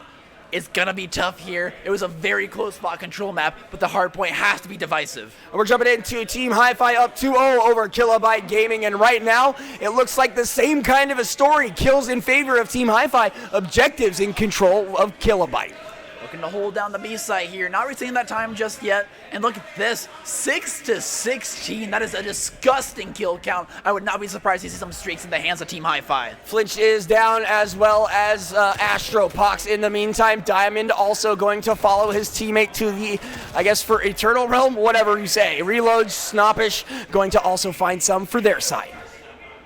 it's going to be tough here. It was a very close spot control map, but the Hardpoint has to be divisive. We're jumping into Team Hi-Fi up 2-0 over Kilobyte Gaming, and right now, it looks like the same kind of a story. Kills in favor of Team Hi-Fi, objectives in control of Kilobyte. Looking to hold down the B site here. Not receiving that time just yet. And look at this, 6-16. That is a disgusting kill count. I would not be surprised to see some streaks in the hands of Team Hi-Fi. Flinch is down, as well as Astro Pox. In the meantime, Diamond also going to follow his teammate to the, I guess, for Eternal Realm, whatever you say. Reloads, Snoppish, going to also find some for their side.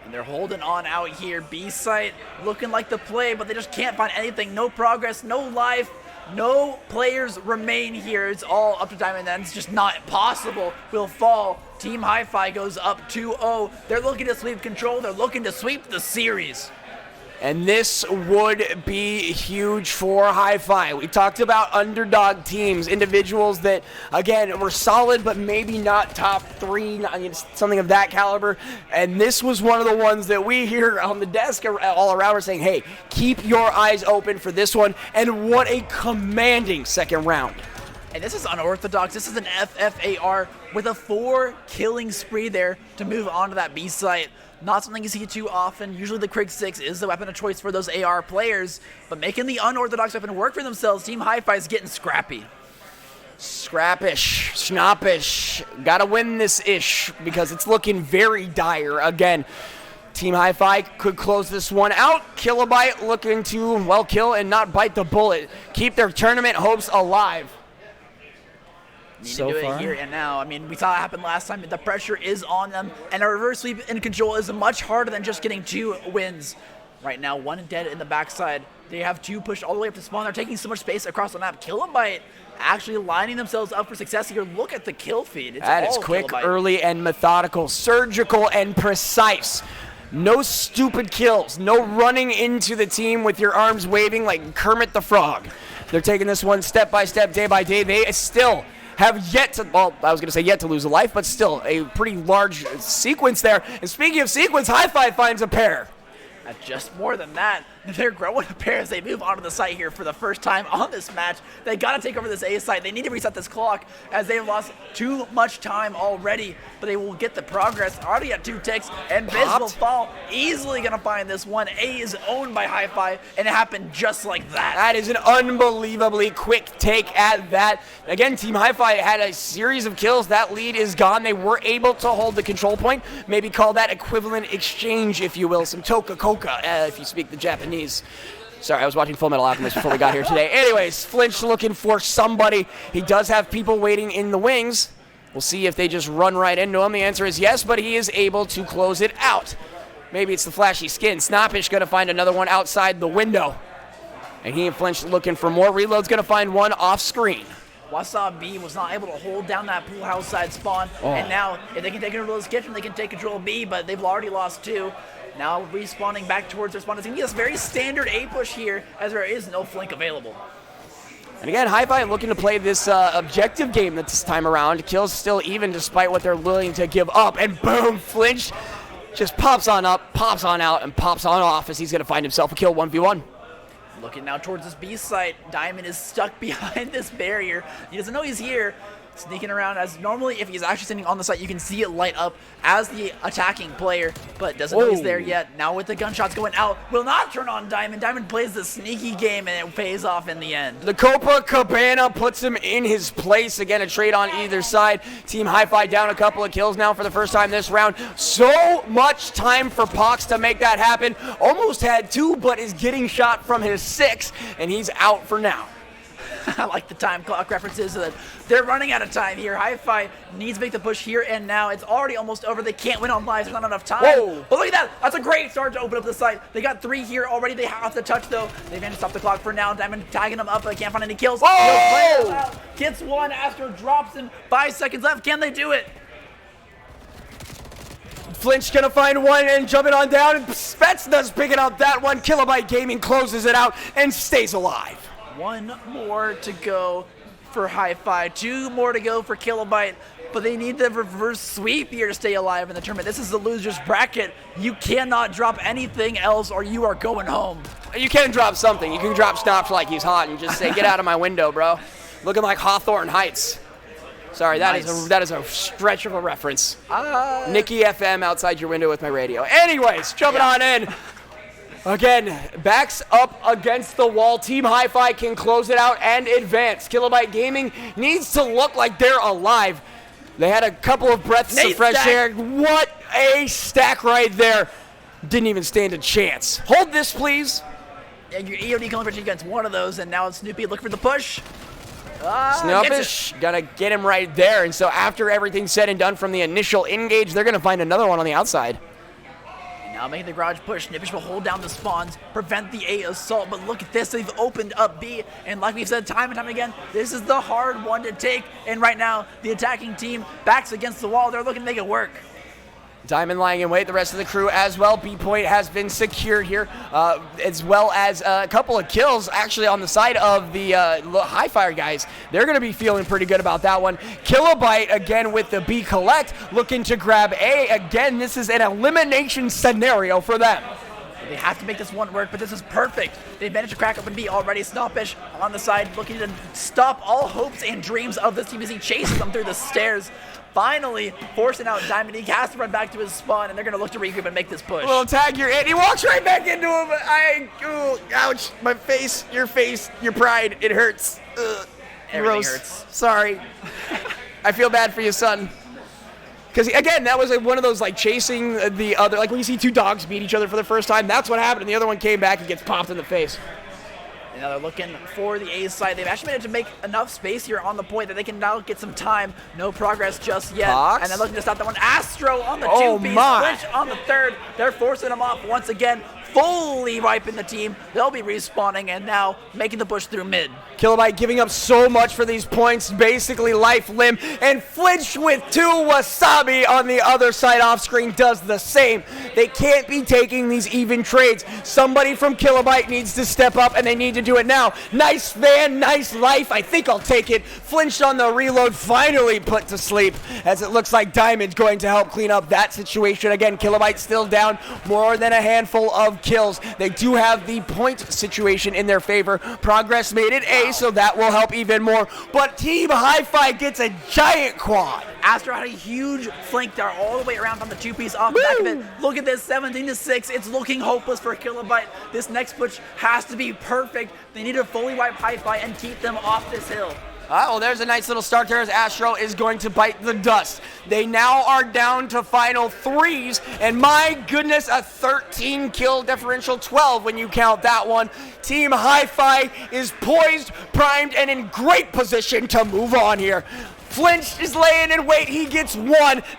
And they're holding on out here. B site looking like the play, but they just can't find anything. No progress, no life. No players remain here. It's all up to Diamond, and it's just not possible. Will fall. Team Hi-Fi goes up 2-0. They're looking to sweep control. They're looking to sweep the series. And this would be huge for Hi-Fi. We talked about underdog teams, individuals that, again, were solid, but maybe not top 3, something of that caliber. And this was one of the ones that we here on the desk all around were saying, hey, keep your eyes open for this one. And what a commanding second round. And this is unorthodox. This is an FFAR with a 4 killing spree there to move on to that B site. Not something you see too often. Usually the Krig 6 is the weapon of choice for those AR players, but making the unorthodox weapon work for themselves, Team Hi-Fi is getting scrappy. Scrappish, snoppish, gotta win this ish because it's looking very dire. Again, Team Hi-Fi could close this one out. Kilobyte looking to, well, kill and not bite the bullet. Keep their tournament hopes alive. Need to do it here and now. I mean, we saw it happen last time. The pressure is on them, and a reverse sweep in control is much harder than just getting 2 wins. Right now, 1 dead in the backside. They have 2 pushed all the way up to spawn. They're taking so much space across the map. Kilobyte actually lining themselves up for success here. Look at the kill feed. It's that is quick, Kilobyte. Early, and methodical, surgical, and precise. No stupid kills. No running into the team with your arms waving like Kermit the Frog. They're taking this one step by step, day by day. They still have yet to, well, I was going to say yet to lose a life, but still a pretty large sequence there. And speaking of sequence, Hi-Fi finds a pair. Just more than that, they're growing a pair as they move onto the site here for the first time on this match. They got to take over this A site. They need to reset this clock as they've lost too much time already, but they will get the progress. Already at 2 ticks, and Biz will fall. Easily going to find this one. A is owned by Hi-Fi, and it happened just like that. That is an unbelievably quick take at that. Again, Team Hi-Fi had a series of kills. That lead is gone. They were able to hold the control point. Maybe call that equivalent exchange, if you will. Some Toka-Coca, if you speak the Japanese. Sorry, I was watching Full Metal Alchemist before we got here today. Anyways, Flinch looking for somebody. He does have people waiting in the wings. We'll see if they just run right into him. The answer is yes, but he is able to close it out. Maybe it's the flashy skin. Snappish going to find another one outside the window. And he and Flinch looking for more. Reload's going to find one off screen. Wasabi was not able to hold down that pool house side spawn. And now, if they can take control of this kitchen, they can take control of B, but they've already lost 2. Now respawning back towards their spawn. It's going to be a very standard A push here, as there is no flank available. And again, Hi-Fi looking to play this objective game this time around. Kills still even despite what they're willing to give up. And boom, Flinch just pops on up, pops on out, and pops on off as he's going to find himself a kill 1v1. Looking now towards this B site, Diamond is stuck behind this barrier. He doesn't know he's here. Sneaking around, as normally if he's actually sitting on the site, you can see it light up as the attacking player, but doesn't know he's there yet. Now with the gunshots going out, will not turn on Diamond. Diamond plays the sneaky game, and it pays off in the end. The Copacabana puts him in his place. Again, a trade on either side. Team Hi-Fi down a couple of kills now for the first time this round. So much time for Pox to make that happen. Almost had 2, but is getting shot from his 6, and he's out for now. I like the time clock references. They're running out of time here. Hi-Fi needs to make the push here and now. It's already almost over. They can't win on lives. There's not enough time. Whoa. But look at that. That's a great start to open up the site. They got 3 here already. They have to touch, though. They managed to stop the clock for now. Diamond tagging them up, but they can't find any kills. Whoa. Gets one. Astro drops him. 5 seconds left. Can they do it? Flinch gonna find one and jumping on down, and Spetsnaz picking up that one. Kilobyte Gaming closes it out and stays alive. 1 more to go for Hi-Fi, 2 more to go for Kilobyte, but they need the reverse sweep here to stay alive in the tournament. This is the loser's bracket. You cannot drop anything else or you are going home. You can drop something. You can drop Stops like he's hot and just say, get out of my window, bro. Looking like Hawthorne Heights. Sorry, that is a stretch of a reference. Nikki FM outside your window with my radio. Anyways, jumping on in. Again, backs up against the wall. Team Hi-Fi can close it out and advance. Kilobyte Gaming needs to look like they're alive. They had a couple of breaths of fresh air. What a stack right there. Didn't even stand a chance. Hold this, please. And your EOD coming against one of those, and now it's Snoopy looking for the push. Snappish gonna get him right there. And so after everything's said and done from the initial engage, they're gonna find another one on the outside. Now making the garage push, Snippish will hold down the spawns, prevent the A assault, but look at this, they've opened up B, and like we've said time and time again, this is the hard one to take, and right now, the attacking team backs against the wall, they're looking to make it work. Diamond lying in wait, the rest of the crew as well. B point has been secured here, as well as a couple of kills actually on the side of the Hi-Fi guys. They're going to be feeling pretty good about that one. Kilobyte again with the B collect, looking to grab A. Again, this is an elimination scenario for them. They have to make this one work, but this is perfect. They've managed to crack open B already. Snappish on the side, looking to stop all hopes and dreams of this team as he chases them through the stairs. Finally, forcing out Diamond. He has to run back to his spawn, and they're going to look to regroup and make this push. Little tag, you're in. He walks right back into him. Ouch. My face, your pride, it hurts. Everything hurts. Sorry. I feel bad for you, son. Because, again, that was one of those, like, chasing the other, like when you see 2 dogs meet each other for the first time, that's what happened, and the other one came back and gets popped in the face. And now they're looking for the A side. They've actually managed to make enough space here on the point that they can now get some time. No progress just yet. Fox. And they're looking to stop that one. Astro on the 2-piece, Flinch on the 3rd. They're forcing him off once again. fully wiping the team. They'll be respawning and now making the push through mid. Kilobyte giving up so much for these points, basically life limb, and Flinch with 2 Wasabi on the other side off screen does the same. They can't be taking these even trades. Somebody from Kilobyte needs to step up, and they need to do it now. Nice fan, nice life. I think I'll take it. Flinched on the reload, finally put to sleep, as it looks like Diamond's going to help clean up that situation. Again, Kilobyte still down more than a handful of kills. They do have the point situation in their favor. Progress made it A, so that will help even more. But Team Hi-Fi gets a giant quad. Astro had a huge flank there all the way around on the 2-piece off the back of it. Look at this, 17-6. It's looking hopeless for Kilobyte. This next push has to be perfect. They need to fully wipe Hi-Fi and keep them off this hill. Well, there's a nice little start there as Astro is going to bite the dust. They now are down to final 3s, and my goodness, a 13 kill differential, 12 when you count that one. Team Hi-Fi is poised, primed, and in great position to move on here. Flinch is laying in wait. He gets 1.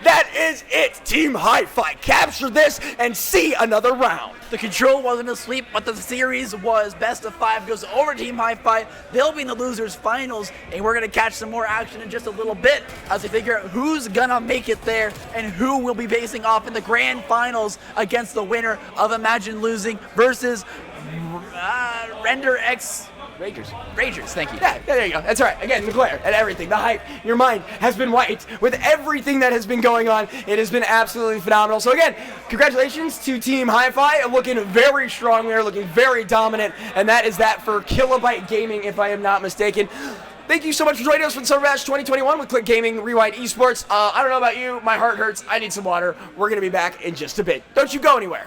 That is it. Team Hi-Fi capture this and see another round. The control wasn't asleep, but the series was best of 5 goes over Team Hi-Fi. They'll be in the losers finals, and we're going to catch some more action in just a little bit as we figure out who's going to make it there and who will be facing off in the grand finals against the winner of Imagine Losing versus Render X Ragers, thank you. Yeah, there you go. That's right. Again, the glare and everything, the hype, your mind has been wiped with everything that has been going on. It has been absolutely phenomenal. So again, congratulations to Team Hi-Fi, looking very strong there, looking very dominant, and that is that for Kilobyte Gaming, if I am not mistaken. Thank you so much for joining us for the Summer Bash 2021 with Click Gaming, Rewind Esports. I don't know about you, my heart hurts. I need some water. We're going to be back in just a bit. Don't you go anywhere.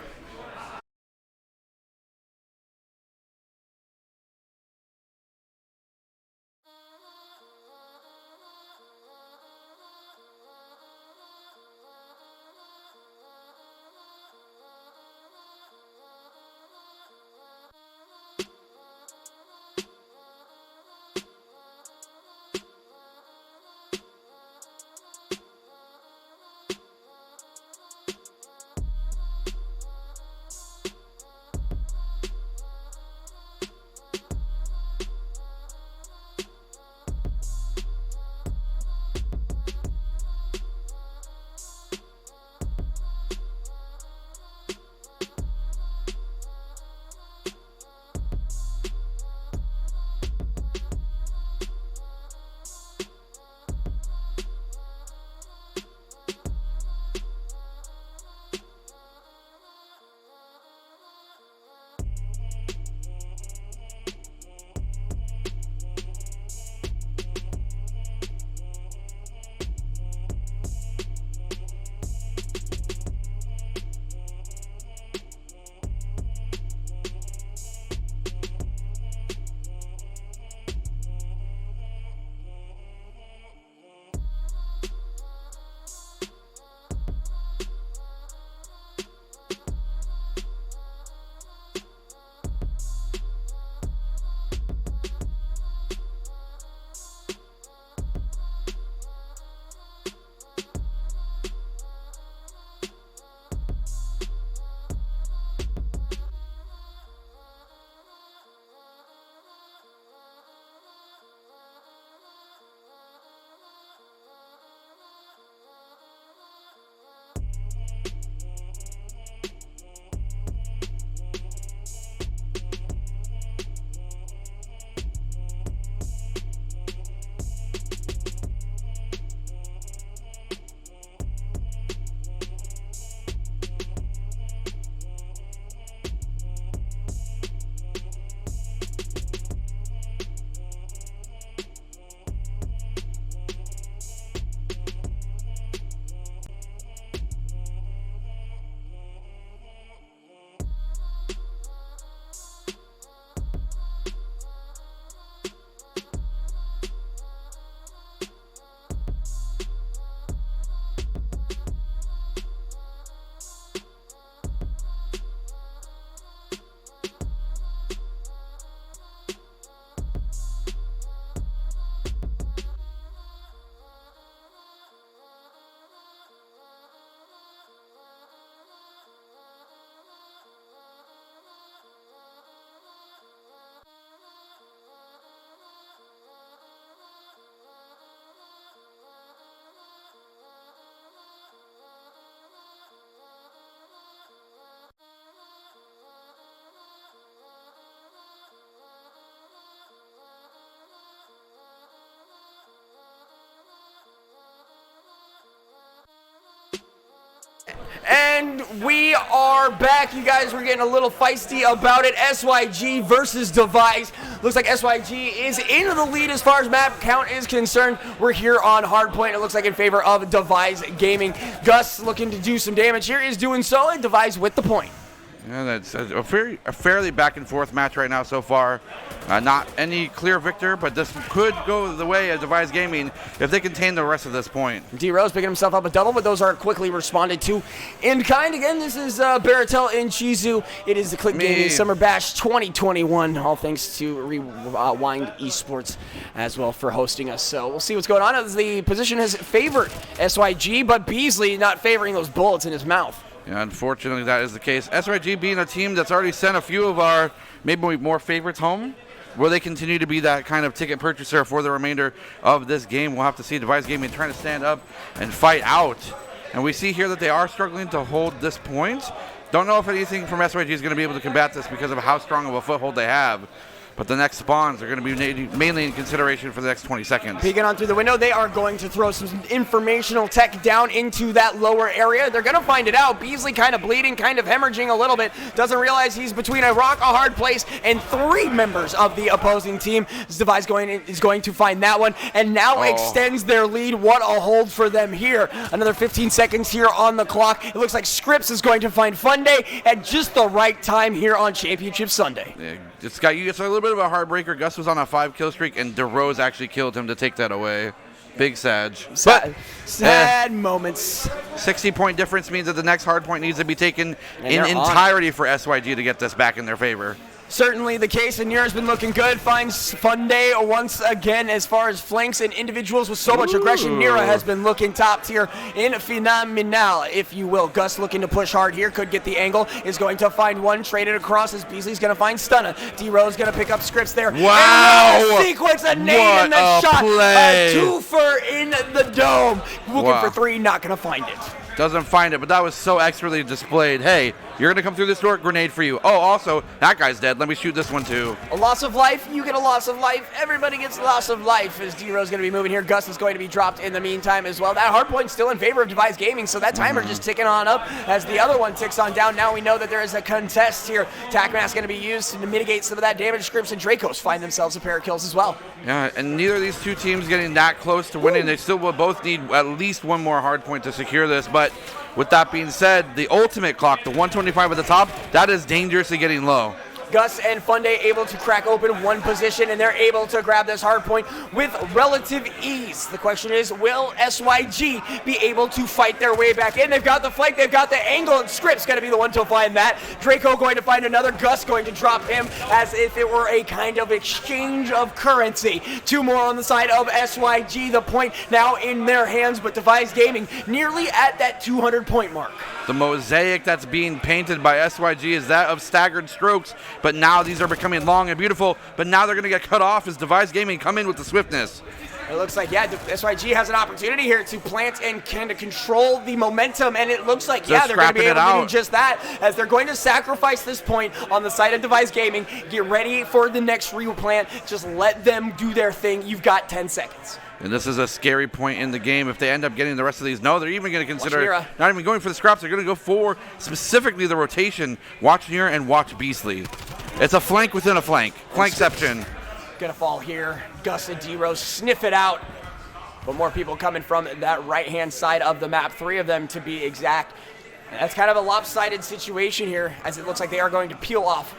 we are back. You guys were getting a little feisty about it. SYG versus Devise. Looks like SYG is in the lead as far as map count is concerned. We're here on Hardpoint. It looks like in favor of Devise Gaming. Gus looking to do some damage here, is doing so, and Devise with the point. Yeah, that's a fairly back and forth match right now so far. Not any clear victor, but this could go the way of Devise Gaming if they contain the rest of this point. D-Rose picking himself up a double, but those are quickly responded to in kind. Again, this is Baratel in Chizu. It is the Click Gaming Summer Bash 2021. All thanks to Rewind Esports as well for hosting us. So we'll see what's going on as the position has favored SYG, but Beasley not favoring those bullets in his mouth. Yeah, unfortunately, that is the case. SYG being a team that's already sent a few of our maybe more favorites home. Will they continue to be that kind of ticket purchaser for the remainder of this game? We'll have to see. Devise Gaming trying to stand up and fight out. And we see here that they are struggling to hold this point. Don't know if anything from SYG is going to be able to combat this because of how strong of a foothold they have. But the next spawns are going to be mainly in consideration for the next 20 seconds. Peeking on through the window, they are going to throw some informational tech down into that lower area. They're going to find it out. Beasley kind of bleeding, kind of hemorrhaging a little bit. Doesn't realize he's between a rock, a hard place, and 3 members of the opposing team. Devise is going to find that one, and now extends their lead. What a hold for them here. Another 15 seconds here on the clock. It looks like Scripps is going to find Fun Day at just the right time here on Championship Sunday. Yeah, it's a little bit of a heartbreaker. Gus was on a 5-kill streak, and DeRose actually killed him to take that away. Big Sag. Sad moments. 60-point difference means that the next hard point needs to be taken in entirety for SYG to get this back in their favor. Certainly the case, and Nira's been looking good. Finds Fun Day once again as far as flanks and individuals with so much aggression. Nira has been looking top tier in phenomenal, if you will. Gus looking to push hard here, could get the angle, is going to find one, traded across as Beasley's going to find Stunna. D-Rose going to pick up Scripts there. Wow! Sequence, a nade in the shot. Play. A twofer in the dome. Looking for 3, not going to find it. Doesn't find it, but that was so expertly displayed. Hey, you're going to come through this door, grenade for you. Oh, also, that guy's dead. Let me shoot this one too. A loss of life, you get a loss of life. Everybody gets a loss of life as D-Rose going to be moving here. Gus is going to be dropped in the meantime as well. That hard point's still in favor of Devise Gaming, so that timer just ticking on up as the other one ticks on down. Now we know that there is a contest here. Tac Mask going to be used to mitigate some of that damage. Scripps and Dracos find themselves a pair of kills as well. Yeah, and neither of these two teams getting that close to winning. They still will both need at least one more hard point to secure this, but with that being said, the ultimate clock, the 125 at the top, that is dangerously getting low. Gus and Fun Day able to crack open one position, and they're able to grab this hard point with relative ease. The question is, will SYG be able to fight their way back in? They've got the flank, they've got the angle, and Scripps going to be the one to find that. Draco going to find another, Gus going to drop him as if it were a kind of exchange of currency. 2 more on the side of SYG, the point now in their hands, but Devise Gaming nearly at that 200-point mark. The mosaic that's being painted by SYG is that of staggered strokes, but now these are becoming long and beautiful, but now they're going to get cut off as Devise Gaming come in with the swiftness. It looks like, yeah, SYG has an opportunity here to plant and kind of control the momentum, and it looks like, yeah, they're going to be able to do just that, as they're going to sacrifice this point on the side of Devise Gaming. Get ready for the next replant. Just let them do their thing. You've got 10 seconds. And this is a scary point in the game. If they end up getting the rest of these, no, they're even going to consider not even going for the scraps. They're going to go for specifically the rotation. Watch Nira and watch Beasley. It's a flank within a flank. Flankception. Gonna fall here. Gus and D-Rose sniff it out. But more people coming from that right-hand side of the map. 3 of them to be exact. And that's kind of a lopsided situation here, as it looks like they are going to peel off.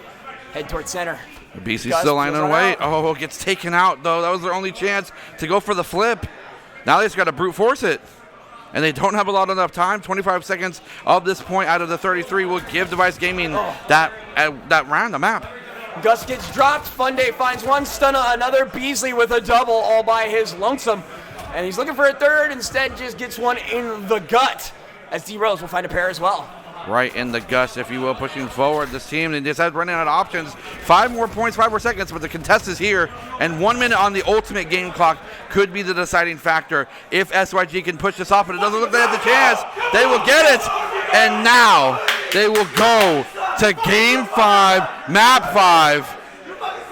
Head towards center. Beasley's still lining away. Oh, gets taken out, though. That was their only chance to go for the flip. Now they just got to brute force it. And they don't have enough time. 25 seconds of this point out of the 33 will give Devise Gaming that round, the map. Gus gets dropped. Fun Day finds one. Stunna another. Beasley with a double all by his lonesome. And he's looking for a third. Instead, just gets one in the gut. As D-Rose will find a pair as well. Right in the guts, if you will, pushing forward. This team, they just had running out of options. 5 more points, 5 more seconds, but the contest is here. And 1 minute on the ultimate game clock could be the deciding factor. If SYG can push this off, and it doesn't look like they have the chance, they will get it. And now they will go to Game 5, Map 5.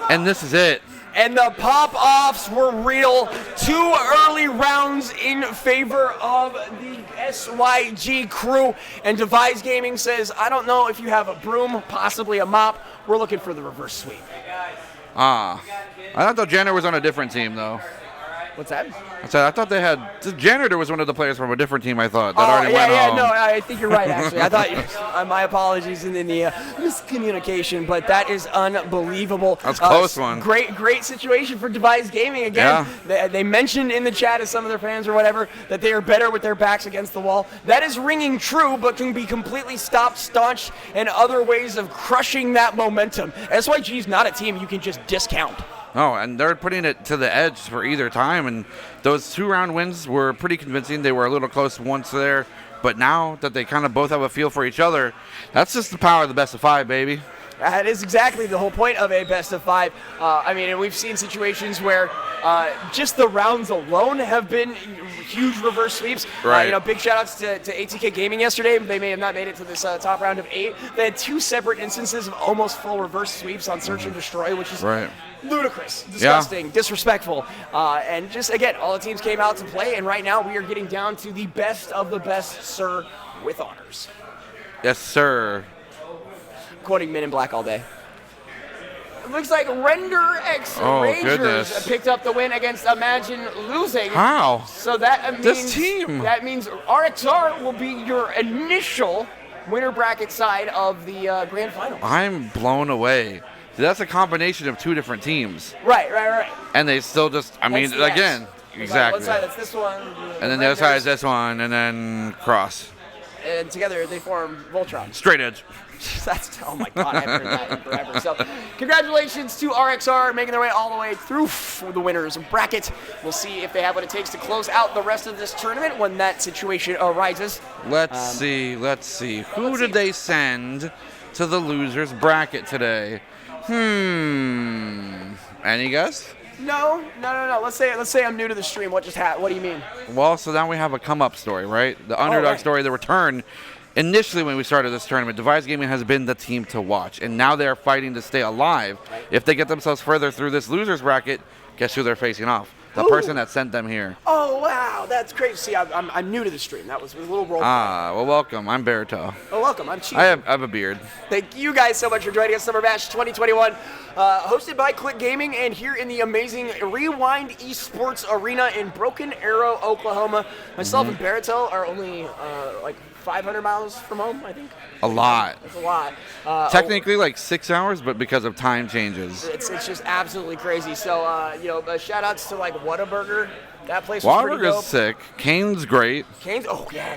And this is it. And the pop-offs were real. 2 early rounds in favor of the SYG crew. And Devise Gaming says, I don't know if you have a broom, possibly a mop. We're looking for the reverse sweep. I thought the janitor was on a different team, though. What's that? I thought they had the janitor was one of the players from a different team. I thought that already went home. No, I think you're right. Actually, I thought my apologies in the miscommunication, but that is unbelievable. That's a close one. Great situation for Devise Gaming again. Yeah. They mentioned in the chat as some of their fans or whatever that they are better with their backs against the wall. That is ringing true, but can be completely stopped, staunched, and other ways of crushing that momentum. SYG is not a team you can just discount. Oh, and they're putting it to the edge for either time, and those 2-round wins were pretty convincing. They were a little close once there, but now that they kind of both have a feel for each other, that's just the power of the best of 5, baby. That is exactly the whole point of a best of 5. And we've seen situations where just the rounds alone have been huge reverse sweeps. Right. Big shout outs to ATK Gaming yesterday. They may have not made it to this top round of 8. They had 2 separate instances of almost full reverse sweeps on Search and Destroy, which is ludicrous, disgusting, disrespectful. And just, again, all the teams came out to play, and right now we are getting down to the best of the best, sir, with honors. Yes, sir. Quoting Men in Black all day. It looks like Render X Rangers goodness. picked up the win against Imagine losing. How? So that means This team. That means RXR will be your initial winner bracket side of the grand final. I'm blown away. That's a combination of 2 different teams. Right. And they still just, That's the again, X. exactly. One side, that's this one. And then the other side is this one, and then cross. And together they form Voltron. Straight edge. That's, oh my God, I haven't heard that in forever. So, congratulations to RXR making their way all the way through the winners bracket. We'll see if they have what it takes to close out the rest of this tournament when that situation arises. Let's see. Who did they send to the losers bracket today? Any guess? No. Let's say I'm new to the stream. What just happened? What do you mean? Well, so now we have a come-up story, right? The underdog story, the return. Initially, when we started this tournament, Devise Gaming has been the team to watch, and now they're fighting to stay alive. If they get themselves further through this losers bracket, guess who they're facing off? The person that sent them here. Oh, wow, that's crazy. See, I'm new to the stream. That was a little role. Well, welcome. I'm Baruto. Oh, welcome. I'm Chief. I have a beard. Thank you guys so much for joining us, Summer Bash 2021, hosted by Click Gaming, and here in the amazing Rewind eSports Arena in Broken Arrow, Oklahoma. Myself and Baruto are only 500 miles from home, I think. A lot. It's a lot. Technically, like 6 hours, but because of time changes. It's just absolutely crazy. So, shout outs to Whataburger. That place was pretty dope. Whataburger's sick. Cane's great. Cane's,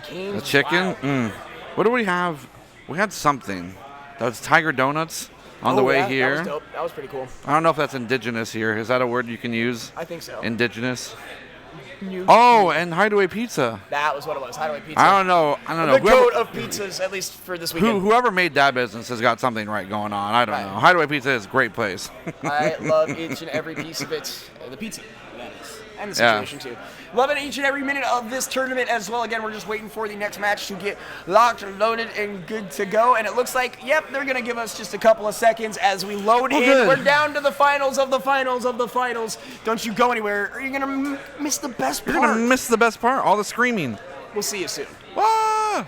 Cane's. The chicken. Wow. What do we have? We had something. That was Tiger Donuts on the way here. That was dope. That was pretty cool. I don't know if that's indigenous here. Is that a word you can use? I think so. Indigenous. And Hideaway Pizza. That was what it was. Hideaway Pizza. I don't know. The goat of pizzas, at least for this weekend. Whoever made that business has got something right going on. I don't know. Hideaway Pizza is a great place. I love each and every piece of it. The pizza, that is. And the situation, too. Loving each and every minute of this tournament as well. Again, we're just waiting for the next match to get locked, loaded, and good to go. And it looks like, they're going to give us just a couple of seconds as we load in. Good. We're down to the finals of the finals of the finals. Don't you go anywhere, or you're going to miss the best part. You're going to miss the best part. All the screaming. We'll see you soon. Ah!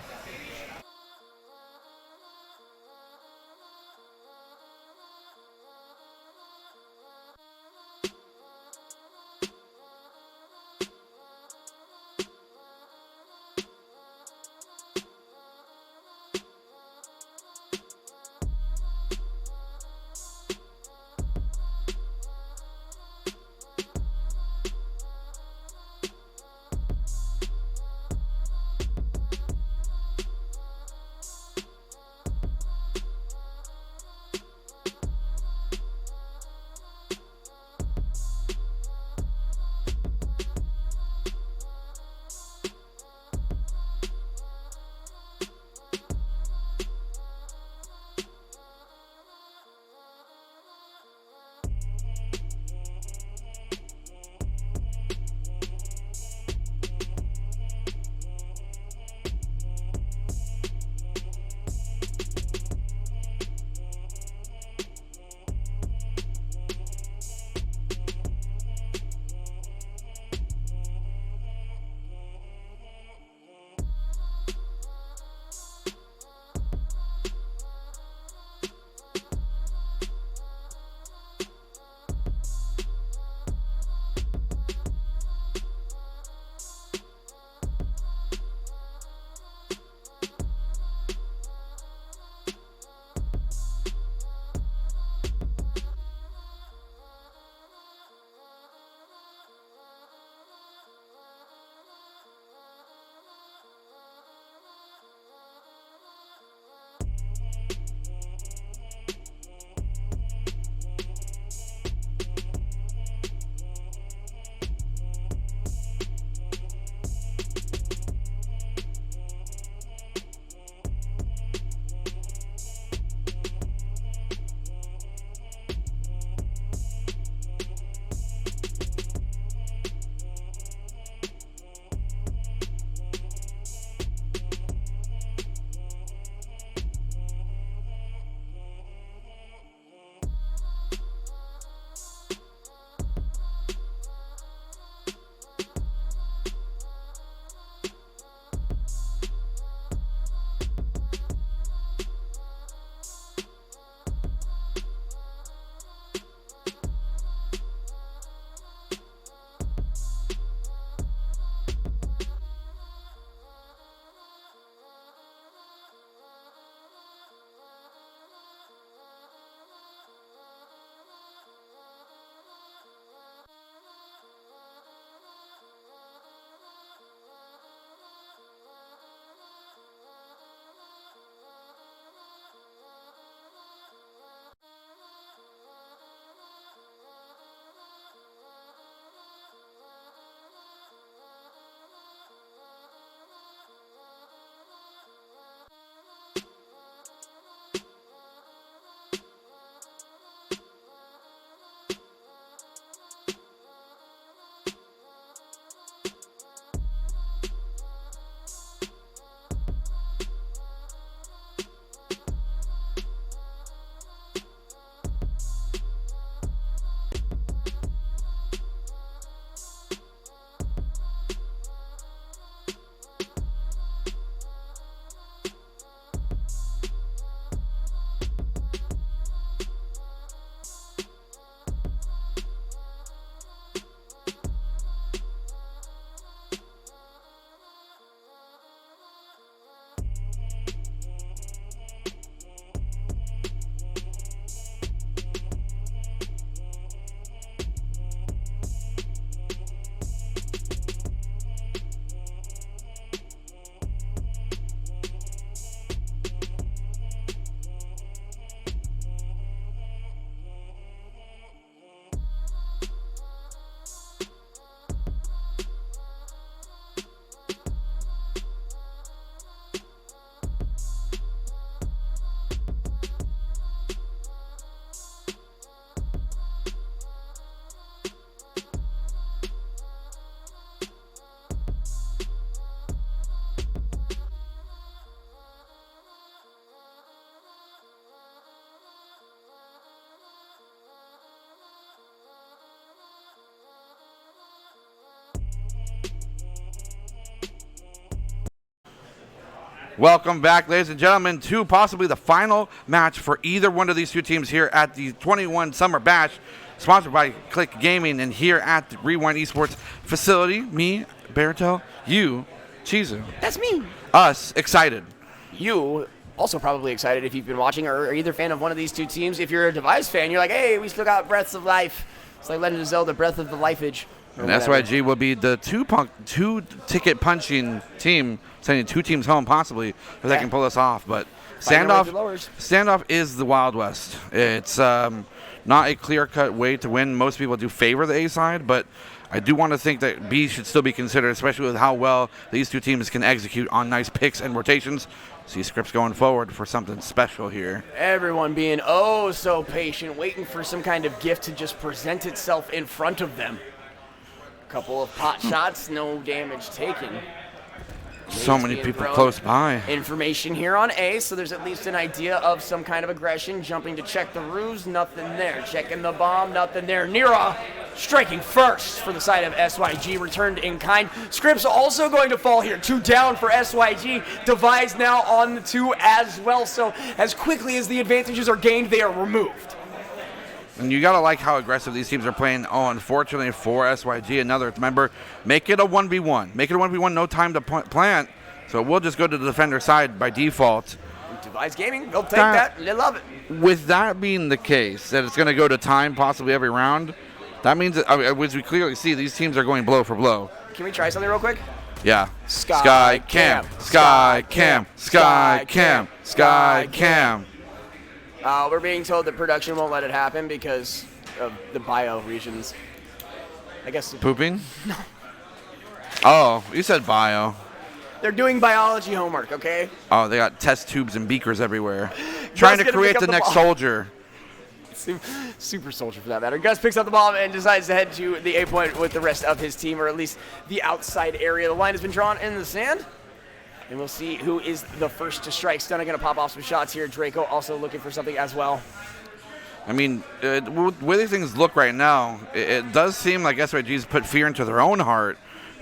Welcome back, ladies and gentlemen, to possibly the final match for either one of these two teams here at the 21 Summer Bash, sponsored by Click Gaming, and here at the Rewind Esports facility. Me, Berto, you, Chizu. That's me. Us, excited. You also probably excited if you've been watching or are either fan of one of these two teams. If you're a Device fan, you're like, hey, we still got Breaths of Life. It's like Legend of Zelda, Breath of the Lifeage. And SYG will be the two-ticket punching team, sending two teams home possibly if they can pull this off. But standoff is the Wild West. It's not a clear-cut way to win. Most people do favor the A side, but I do want to think that B should still be considered, especially with how well these two teams can execute on nice picks and rotations. See Scripps going forward for something special here. Everyone being oh so patient, waiting for some kind of gift to just present itself in front of them. Couple of pot shots, no damage taken. So many people close by. Information here on A, so there's at least an idea of some kind of aggression. Jumping to check the roofs, nothing there. Checking the bomb, nothing there. Nira striking first for the side of SYG, returned in kind. Scripps also going to fall here. 2 down for SYG. Device now on the 2 as well, so as quickly as the advantages are gained, they are removed. And you got to like how aggressive these teams are playing. Oh, unfortunately for SYG, another member, make it a 1v1. Make it a 1v1, no time to plant. So we'll just go to the defender side by default. Device Gaming, they'll take that. They love it. With that being the case, that it's going to go to time possibly every round, that means, that, as we clearly see, these teams are going blow for blow. Can we try something real quick? Yeah. Sky Cam. Sky Cam. Sky Cam. Sky Cam. We're being told that production won't let it happen because of the bio regions. I guess. Pooping? No. Oh, you said bio. They're doing biology homework, okay? Oh, they got test tubes and beakers everywhere. Trying to create the next soldier. Super soldier for that matter. Gus picks up the ball and decides to head to the A point with the rest of his team, or at least the outside area. The line has been drawn in the sand. And we'll see who is the first to strike. Stunna going to pop off some shots here. Draco also looking for something as well. I mean, the way these things look right now, it does seem like SYG's put fear into their own heart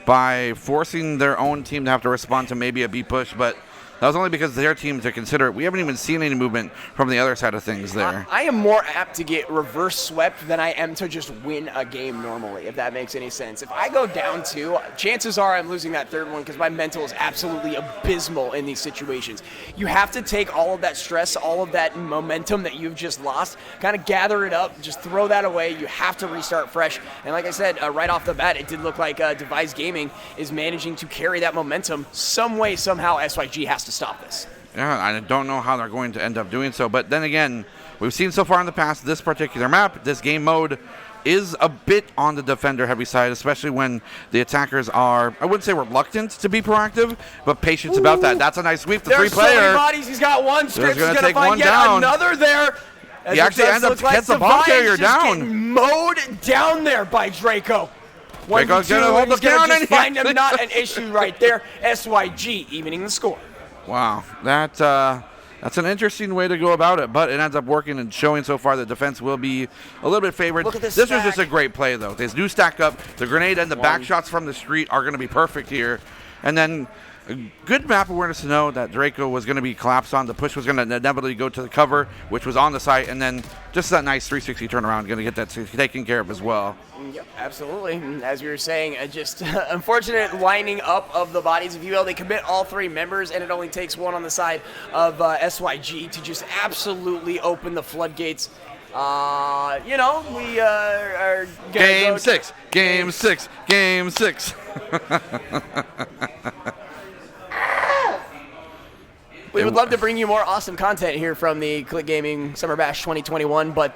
by forcing their own team to have to respond to maybe a B push, but that was only because their team to consider it. We haven't even seen any movement from the other side of things there. I am more apt to get reverse swept than I am to just win a game normally, if that makes any sense. If I go down 2, chances are I'm losing that third one because my mental is absolutely abysmal in these situations. You have to take all of that stress, all of that momentum that you've just lost, kind of gather it up, just throw that away. You have to restart fresh. And like I said, right off the bat, it did look like Device Gaming is managing to carry that momentum some way, somehow. SYG has to stop this. Yeah, I don't know how they're going to end up doing so, but then again, we've seen so far in the past this particular map, this game mode is a bit on the defender heavy side, especially when the attackers are, I wouldn't say reluctant to be proactive, but patient about that. That's a nice sweep. The There's 3-player. So many bodies. He's got one. Scripps is going to take find one yet down. Another there. He actually ends up gets the bomb carrier down. Mowed down there by Draco. Draco's going to hold the down and find him. Not an issue right there. SYG evening the score. Wow, that's an interesting way to go about it, but it ends up working and showing so far that defense will be a little bit favored. Look at this was just a great play, though. They do stack up. The grenade and the back shots from the street are going to be perfect here. And then a good map awareness to know that Draco was going to be collapsed on. The push was going to inevitably go to the cover, which was on the site, and then just that nice 360 turnaround, going to get that taken care of as well. Yep, absolutely. As you were saying, just unfortunate lining up of the bodies, if you will. They commit all 3 members, and it only takes one on the side of SYG to just absolutely open the floodgates. We are Game 6. Game 6. Game 6. We would love to bring you more awesome content here from the Click Gaming Summer Bash 2021, but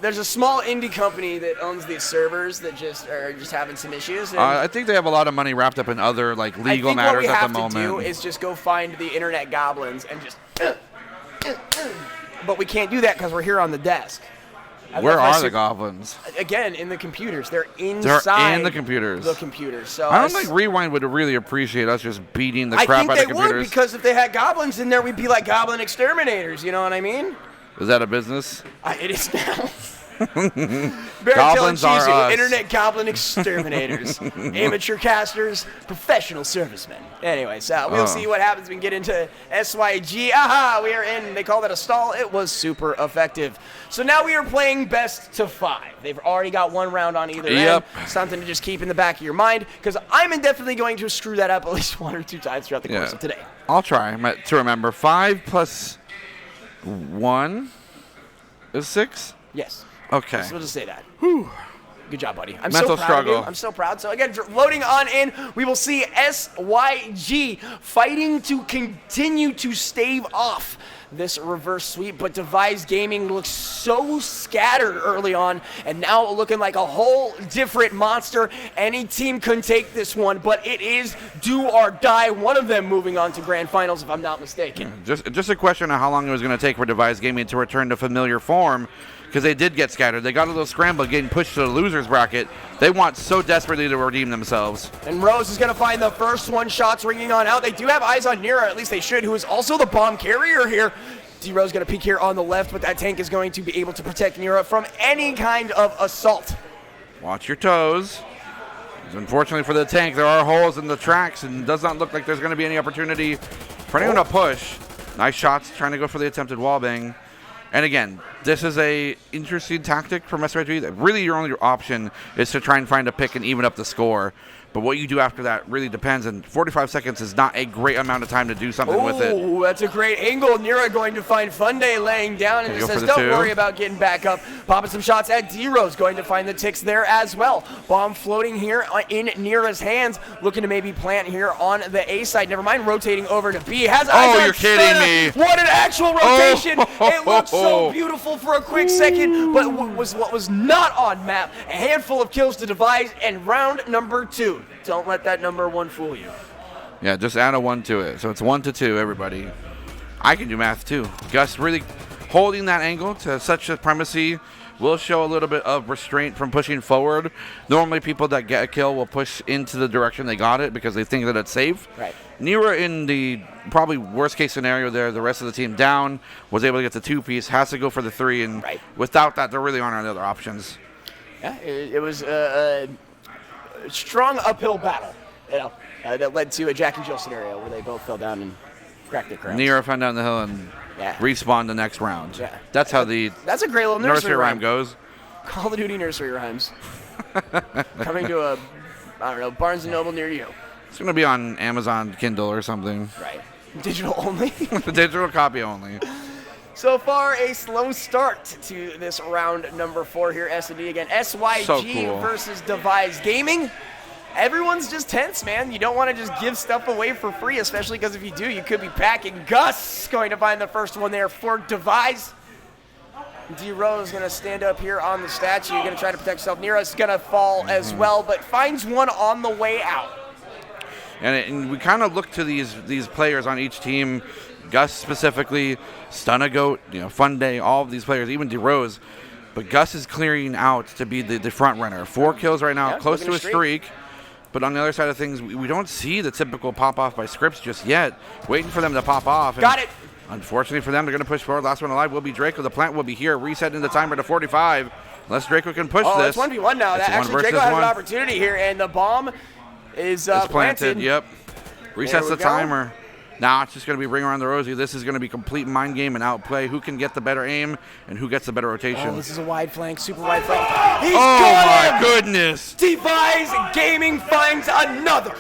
there's a small indie company that owns these servers that are just having some issues. I think they have a lot of money wrapped up in other legal matters at the moment. What we have to do is just go find the internet goblins and just. But we can't do that because we're here on the desk. Where are the goblins? Again, in the computers. They're inside. They're in the computers. The computers. So I don't think Rewind would really appreciate us just beating the crap out of computers. I think they would, because if they had goblins in there, we'd be like goblin exterminators. You know what I mean? Is that a business? It is now. Goblins are Chizu, us. internet goblin exterminators, amateur casters, professional servicemen. Anyways, we'll see what happens when we get into SYG. Aha, we are in. They call that a stall. It was super effective. So now we are playing best to 5. They've already got 1 round on either end. Something to just keep in the back of your mind, because I'm definitely going to screw that up at least 1 or 2 times throughout the course of today. I'll try to remember. 5 plus 1 is 6? Yes. Okay. So we'll just say that. Whew. Good job, buddy. I'm Mental so proud struggle. of you. I'm so proud. So again, loading on in, we will see SYG fighting to continue to stave off this reverse sweep, but Devise Gaming looks so scattered early on, and now looking like a whole different monster. Any team can take this one, but it is do or die. One of them moving on to grand finals, if I'm not mistaken. Just a question of how long it was going to take for Devise Gaming to return to familiar form, because they did get scattered. They got a little scramble getting pushed to the losers bracket. They want so desperately to redeem themselves. And Rose is going to find the first one. Shots ringing on out. They do have eyes on Nira, at least they should, who is also the bomb carrier here. D-Rose going to peek here on the left, but that tank is going to be able to protect Nira from any kind of assault. Watch your toes. Unfortunately for the tank, there are holes in the tracks, and it does not look like there's going to be any opportunity for anyone to push. Nice shots, trying to go for the attempted wallbang. And again, this is a interesting tactic from SYG. Really, your only option is to try and find a pick and even up the score. But what you do after that really depends, and 45 seconds is not a great amount of time to do something with it. Oh, that's a great angle. Nira going to find Funday laying down, and he says, don't worry about getting back up. Popping some shots at D-Rose, going to find the ticks there as well. Bomb floating here in Nira's hands, looking to maybe plant here on the A side. Never mind, rotating over to B. You're kidding me. What an actual rotation. It looks so beautiful for a quick second, but what was not on map, a handful of kills to Devise, and round number 2. Don't let that number 1 fool you. Yeah, just add a 1 to it. So it's 1-2, everybody. I can do math too. Gus really holding that angle to such a primacy will show a little bit of restraint from pushing forward. Normally people that get a kill will push into the direction they got it because they think that it's safe. Right. Nira, in the probably worst case scenario there, the rest of the team down, was able to get the 2-piece, has to go for the 3, and without that there really aren't any other options. Yeah, it was strong uphill battle, that led to a Jack and Jill scenario where they both fell down and cracked their crowns. Nira found down the hill and respawned the next round. Yeah. That's how the that's a great little nursery rhyme goes. Call of Duty nursery rhymes. Coming to Barnes & Noble near you. It's going to be on Amazon Kindle or something. Right. Digital only. Digital copy only. So far, a slow start to this round number 4 here. S&D again. SYG versus Devise Gaming. Everyone's just tense, man. You don't want to just give stuff away for free, especially because if you do, you could be packing. Gus going to find the first one there for Devise. D-Rose going to stand up here on the statue. Going to try to protect himself. Nira's going to fall as well, but finds one on the way out. And we kind of look to these players on each team, Gus specifically, Stunagoat, Funday, all of these players, even D-Rose. But Gus is clearing out to be the front runner. 4 kills right now, close to a streak. But on the other side of things, we don't see the typical pop-off by Scripps just yet. Waiting for them to pop off. Got it. Unfortunately for them, they're going to push forward. Last one alive will be Draco. The plant will be here, resetting the timer to 45. Unless Draco can push this. It's 1v1 now. Actually, Draco has an opportunity here, and the bomb is planted. Yep. Resets the timer. Now it's just going to be Ring Around the Rosie. This is going to be complete mind game and outplay. Who can get the better aim and who gets the better rotation? Oh, this is a wide flank, super wide flank. He's my goodness. Devise Gaming finds another.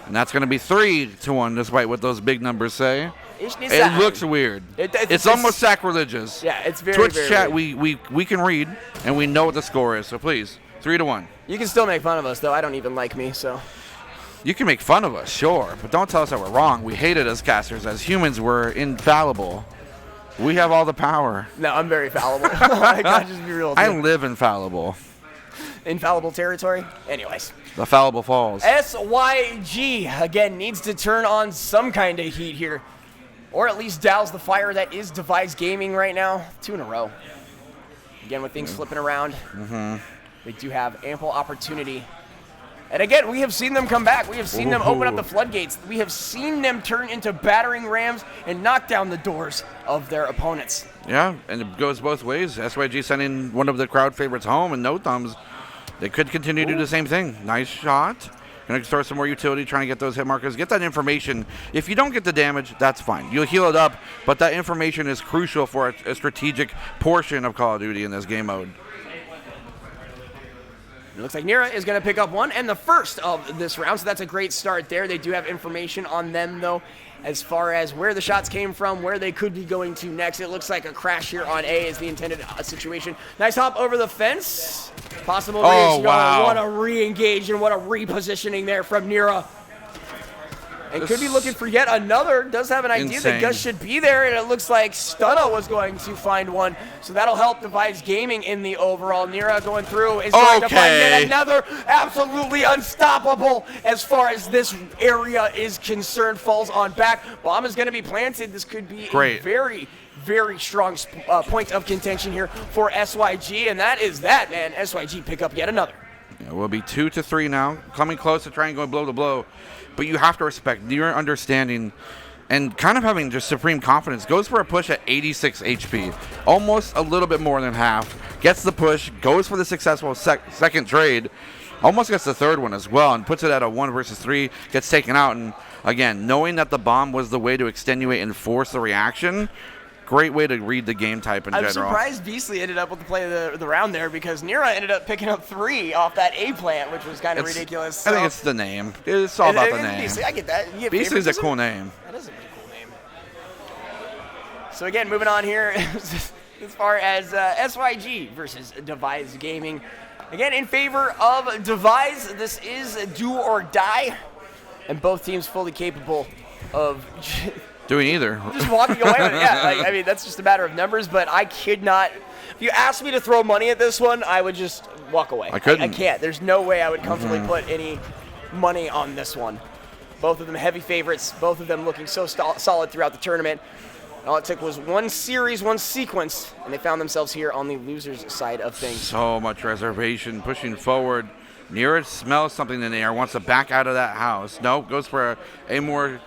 And that's going to be 3-1, despite what those big numbers say. It looks weird. It's almost sacrilegious. Yeah, it's very, Twitch very chat, weird. we can read, and we know what the score is. So please, 3-1. You can still make fun of us, though. I don't even like me, so. You can make fun of us, sure, but don't tell us that we're wrong. We hate it as casters. As humans, we're infallible. We have all the power. No, I'm very fallible. I gotta just be real. I live infallible. Infallible territory? Anyways. The fallible falls. SYG, again, needs to turn on some kind of heat here. Or at least douse the fire that is Devise Gaming right now. 2 in a row. Again, with things flipping around. They do have ample opportunity And again, we have seen them come back. We have seen them open up the floodgates. We have seen them turn into battering rams and knock down the doors of their opponents. Yeah, and it goes both ways. SYG sending one of the crowd favorites home, and No Thumbs, they could continue to do the same thing. Nice shot. Going to store some more utility, trying to get those hit markers. Get that information. If you don't get the damage, that's fine. You'll heal it up, but that information is crucial for a strategic portion of Call of Duty in this game mode. It looks like Nira is going to pick up one and the first of this round, so that's a great start there. They do have information on them, though, as far as where the shots came from, where they could be going to next. It looks like a crash here on A is the intended situation. Nice hop over the fence. Possible Oh, wow. What a re-engage and what a repositioning there from Nira. And could be looking for yet another. Does have an idea that Gus should be there, and it looks like Stunna was going to find one. So that'll help Device Gaming in the overall. Nira going through is going to find yet another. Absolutely unstoppable as far as this area is concerned. Falls on back. Bomb is going to be planted. This could be a very, very strong point of contention here for SYG, and that is that, man. SYG pick up yet another. Yeah, we'll be 2-3 now. Coming close to trying to go blow to blow. But you have to respect Nira understanding and kind of having just supreme confidence. Goes for a push at 86 HP. Almost a little bit more than half. Gets the push. Goes for the successful second trade. Almost gets the third one as well and puts it at a 1 versus 3. Gets taken out. And again, knowing that the bomb was the way to extenuate and force the reaction, great way to read the game type in general. I'm surprised Beastly ended up with the play of the round there, because Nira ended up picking up 3 off that A plant, which was kind of ridiculous. So. I think it's the name. It's all about the name. Beastly, I get that. Beastly's a cool name. That is a pretty cool name. So again, moving on here, as far as SYG versus Devise Gaming. Again, in favor of Devise, this is do or die, and both teams fully capable of doing either. Just walking away with it. Yeah, I mean, that's just a matter of numbers, but I could not. If you asked me to throw money at this one, I would just walk away. I couldn't. I can't. There's no way I would comfortably put any money on this one. Both of them heavy favorites, both of them looking so solid throughout the tournament. All it took was one series, one sequence, and they found themselves here on the losers' side of things. So much reservation, pushing forward. Nira smells something in the air, wants to back out of that house. Nope, goes for a more,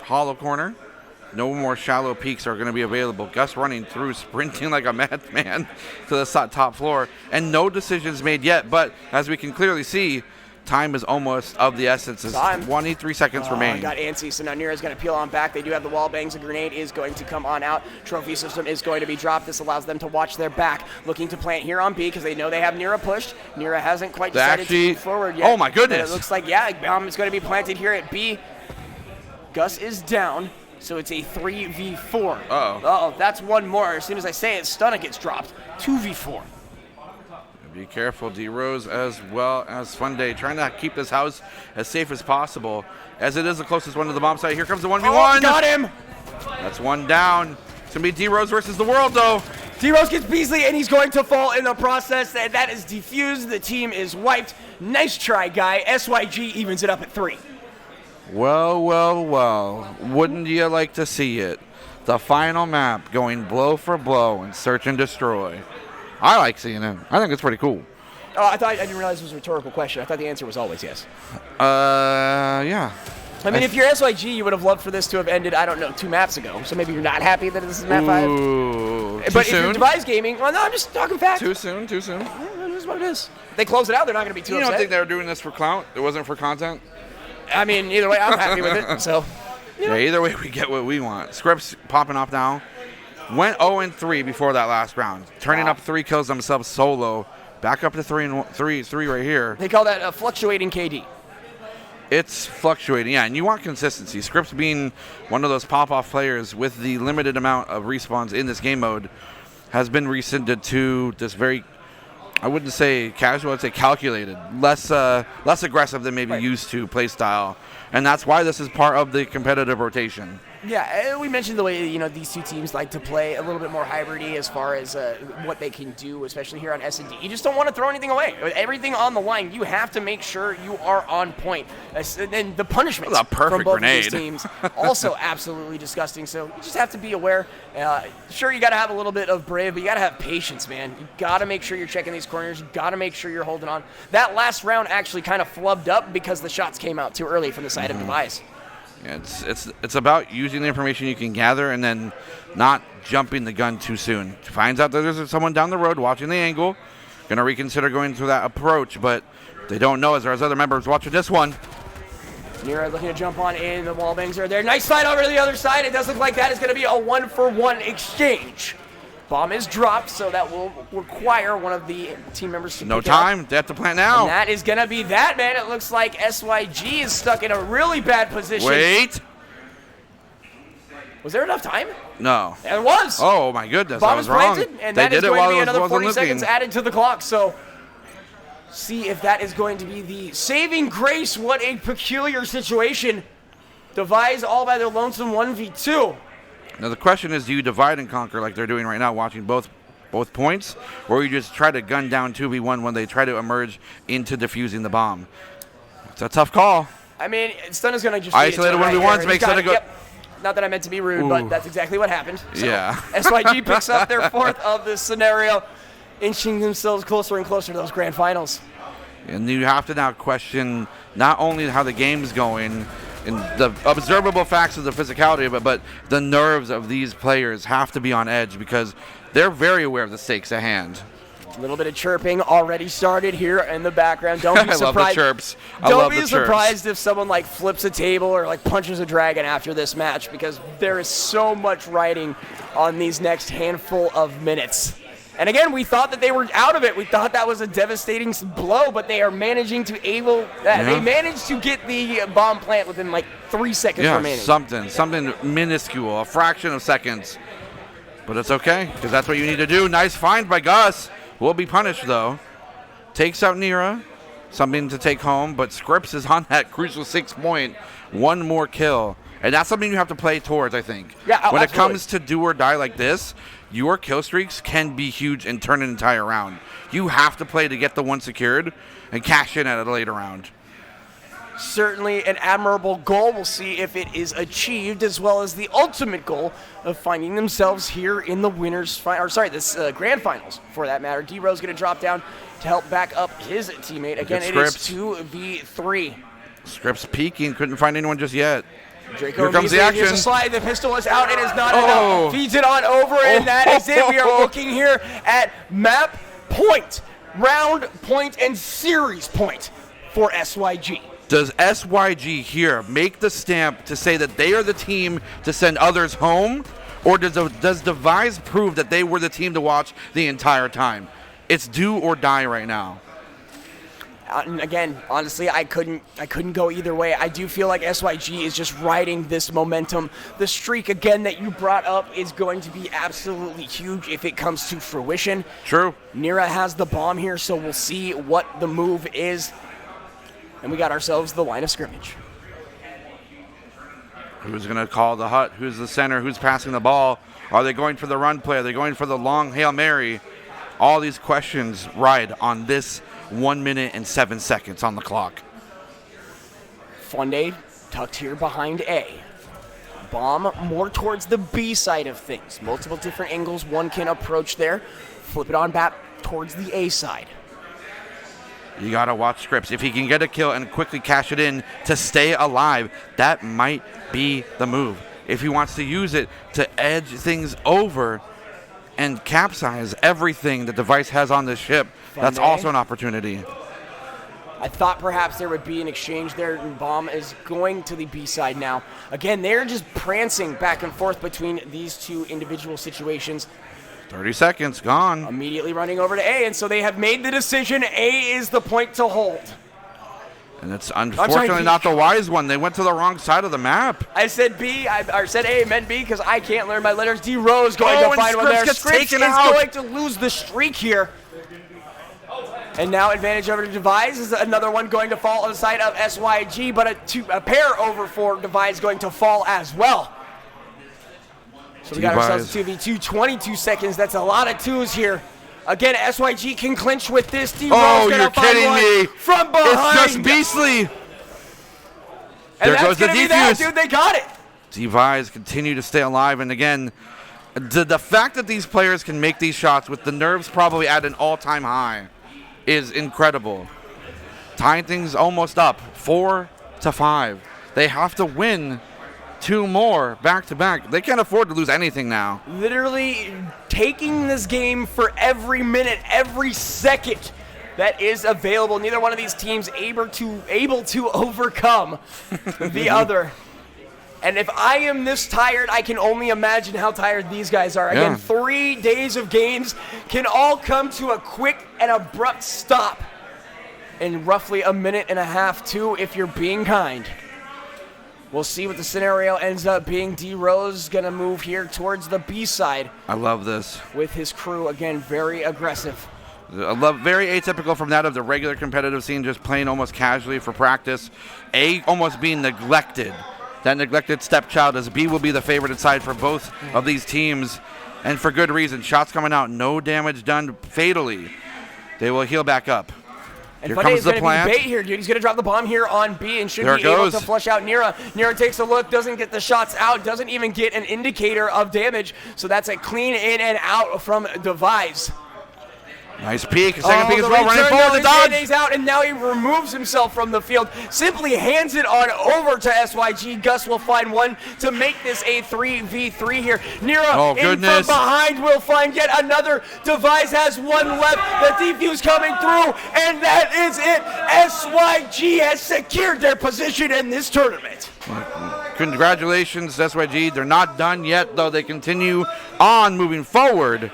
hollow corner. No more shallow peaks are going to be available. Gus running through, sprinting like a madman to the top floor, and no decisions made yet. But as we can clearly see, time is almost of the essence. It's 23 seconds remaining. Got antsy, so now Nira's going to peel on back. They do have the wall bangs. A grenade is going to come on out. Trophy system is going to be dropped. This allows them to watch their back, looking to plant here on B because they know they have Nira pushed. Nira hasn't quite decided to move forward yet. Oh my goodness. But it looks like, bomb is going to be planted here at B. Gus is down, so it's a 3v4. Uh-oh, that's one more. As soon as I say it, Stunna gets dropped. 2v4. Be careful, D-Rose, as well as Fun Day, trying to keep this house as safe as possible, as it is the closest one to the bomb site. Here comes the 1v1. Oh, got him! That's one down. It's going to be D-Rose versus the world, though. D-Rose gets Beasley, and he's going to fall in the process, and that is defused. The team is wiped. Nice try, guy. SYG evens it up at 3. Well, well, well. Wouldn't you like to see it? The final map going blow for blow and search and destroy. I like seeing it. I think it's pretty cool. Oh, I didn't realize it was a rhetorical question. I thought the answer was always yes. Yeah. I mean, if you're SYG, you would have loved for this to have ended, 2 maps ago. So maybe you're not happy that this is map 5. Ooh, but if you're Devise Gaming, well, no, I'm just talking facts. Too soon. It is what it is. If they close it out, they're not going to be too upset. You don't think they were doing this for clout? It wasn't for content? I mean, either way, I'm happy with it. So, Yeah, either way, we get what we want. Scripts popping off now. Went 0-3 before that last round, turning up 3 kills themselves solo. Back up to 3 right here. They call that a fluctuating KD. It's fluctuating, yeah, and you want consistency. Scripts being one of those pop-off players with the limited amount of respawns in this game mode has been rescinded to this very, I wouldn't say casual, I'd say calculated, less aggressive than maybe used to play style. And that's why this is part of the competitive rotation. Yeah, we mentioned the way, these two teams like to play a little bit more hybrid-y as far as what they can do, especially here on S&D. You just don't want to throw anything away. With everything on the line, you have to make sure you are on point. And the punishments from both of these teams also absolutely disgusting. So you just have to be aware. Sure, you got to have a little bit of brave, but you got to have patience, man. You got to make sure you're checking these corners. You got to make sure you're holding on. That last round actually kind of flubbed up because the shots came out too early from the side of Device. Yeah, it's about using the information you can gather and then not jumping the gun too soon. Finds out that there's someone down the road watching the angle, going to reconsider going through that approach, but they don't know as there's other members watching this one. Nira looking to jump on in. The wall bangs are there. Nice slide over to the other side. It does look like that is going to be a 1-for-1 exchange. Bomb is dropped, so that will require one of the team members to No time. They have to plant now. And that is going to be that, man. It looks like SYG is stuck in a really bad position. Wait. Was there enough time? No. There was. Oh, my goodness. Bomb I was is planted, wrong. and They that is did it going while to be it another wasn't 40 looking. seconds added to the clock. So see if that is going to be the saving grace. What a peculiar situation. Devise all by their lonesome 1v2. Now the question is, do you divide and conquer like they're doing right now, watching both points, or you just try to gun down 2v1 when they try to emerge into defusing the bomb? It's a tough call. I mean, Stun is going to just isolated 1v1s makes it a good. Yep. Not that I meant to be rude, but that's exactly what happened. So Yeah. SYG picks up their fourth of this scenario, inching themselves closer and closer to those grand finals. And you have to now question not only how the game's going and the observable facts of the physicality of it, but the nerves of these players have to be on edge because they're very aware of the stakes at hand. A little bit of chirping already started here in the background. Don't be I surprised. love the chirps. Don't be surprised if someone flips a table or punches a dragon after this match because there is so much riding on these next handful of minutes. And again, we thought that they were out of it. We thought that was a devastating blow, but they are managing to They managed to get the bomb plant within 3 seconds remaining. Something minuscule, a fraction of seconds. But it's okay, because that's what you need to do. Nice find by Gus. Will be punished, though. Takes out Nira. Something to take home, but Scripps is on that crucial 6 point. One more kill. And that's something you have to play towards, I think. Yeah, when absolutely. it comes to do or die like this, your kill streaks can be huge and turn an entire round. You have to play to get the one secured and cash in at a later round. Certainly an admirable goal. We'll see if it is achieved, as well as the ultimate goal of finding themselves here in the this grand finals, for that matter. D-Rose going to drop down to help back up his teammate. Again, it is 2v3. Scripps peeking, couldn't find anyone just yet. Draco Here comes the action. Here's a slide. The pistol is out. It is not enough. Feeds it on over, and that is it. We are looking here at map point, round point, and series point for SYG. Does SYG here make the stamp to say that they are the team to send others home? Or does Devise prove that they were the team to watch the entire time? It's do or die right now. Again, honestly, I couldn't go either way. I do feel like SYG is just riding this momentum. The streak, again, that you brought up is going to be absolutely huge if it comes to fruition. True. Nira has the bomb here, so we'll see what the move is. And we got ourselves the line of scrimmage. Who's going to call the hut? Who's the center? Who's passing the ball? Are they going for the run play? Are they going for the long Hail Mary? All these questions ride on this 1 minute and 7 seconds on the clock. Funday tucked here behind A. Bomb more towards the B side of things. Multiple different angles one can approach there. Flip it on back towards the A side. You got to watch Scripps. If he can get a kill and quickly cash it in to stay alive, that might be the move. If he wants to use it to edge things over and capsize everything the Device has on this ship, that's also an opportunity. I thought perhaps there would be an exchange there, and Bomb is going to the B side now. Again, they're just prancing back and forth between these two individual situations. 30 seconds, gone. Immediately running over to A, and so they have made the decision. A is the point to hold. And it's unfortunately not the wise one. They went to the wrong side of the map. I said B, I said A, meant B, because I can't learn my letters. D-Rose going to find one there. Scripps is going to lose the streak here. And now advantage over to Devise is another one going to fall on the side of SYG, but a pair over for Devise going to fall as well. So we got ourselves a 2v2, 22 seconds. That's a lot of twos here. Again, SYG can clinch with this. Oh, you're kidding me. From behind. It's just beastly. And There goes the that, defuse. dude. They got it. Device continue to stay alive. And again, the fact that these players can make these shots with the nerves probably at an all-time high is incredible. Tying things almost up, 4-5. They have to win 2 more back-to-back. They can't afford to lose anything now. Literally taking this game for every minute, every second that is available. Neither one of these teams able to overcome the other. And if I am this tired, I can only imagine how tired these guys are. Again, 3 days of games can all come to a quick and abrupt stop in roughly a minute and a half, too, if you're being kind. We'll see what the scenario ends up being. D-Rose going to move here towards the B side. I love this. With his crew, again, very aggressive. I love very atypical from that of the regular competitive scene, just playing almost casually for practice. A almost being neglected. That neglected stepchild, as B will be the favorite side for both of these teams. And for good reason. Shots coming out, no damage done fatally. They will heal back up. And Here Funny comes is the going to plant. be bait here, dude. He's going to drop the bomb here on B and should There be it able goes. to flush out Nira. Nira takes a look, doesn't get the shots out, doesn't even get an indicator of damage. So that's a clean in and out from Devise. Nice peek. Second peek as well. Running forward, the dodge. He's out, and now he removes himself from the field. Simply hands it on over to SYG. Gus will find one to make this a 3v3 here. Nira in from behind will find yet another. Devise has one left. The defuse coming through, and that is it. SYG has secured their position in this tournament. Congratulations, SYG. They're not done yet, though. They continue on moving forward.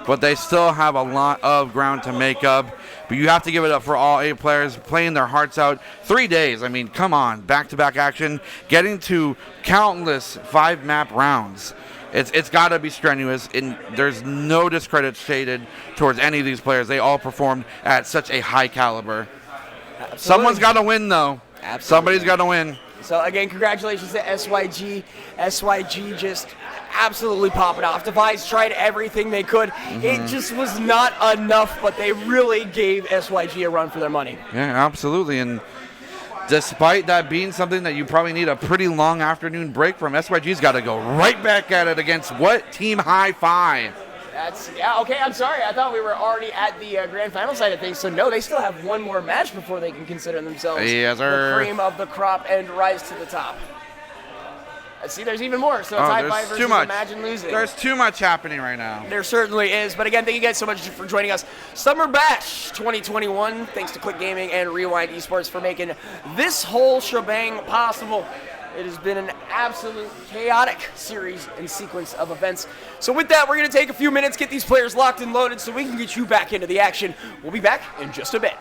But they still have a lot of ground to make up. But you have to give it up for all 8 players playing their hearts out. 3 days, I mean, come on, back-to-back action, getting to countless 5-map rounds. It's got to be strenuous, and there's no discredit shaded towards any of these players. They all performed at such a high caliber. Absolutely. Someone's got to win, though. Absolutely. Somebody's got to win. So, again, congratulations to SYG. SYG just absolutely popping off. Devise tried everything they could. It just was not enough, but they really gave SYG a run for their money. Yeah, absolutely. And despite that being something that you probably need a pretty long afternoon break from, SYG's got to go right back at it against what? Team Hi-Fi. Okay, I'm sorry. I thought we were already at the grand final side of things. So, no, they still have one more match before they can consider themselves the cream of the crop and rise to the top. See, there's even more. So it's Hi-Fi versus Imagine Losing. There's too much happening right now. There certainly is. But again, thank you guys so much for joining us. Summer Bash 2021. Thanks to Click Gaming and Rewind Esports for making this whole shebang possible. It has been an absolute chaotic series and sequence of events. So with that, we're going to take a few minutes, get these players locked and loaded so we can get you back into the action. We'll be back in just a bit.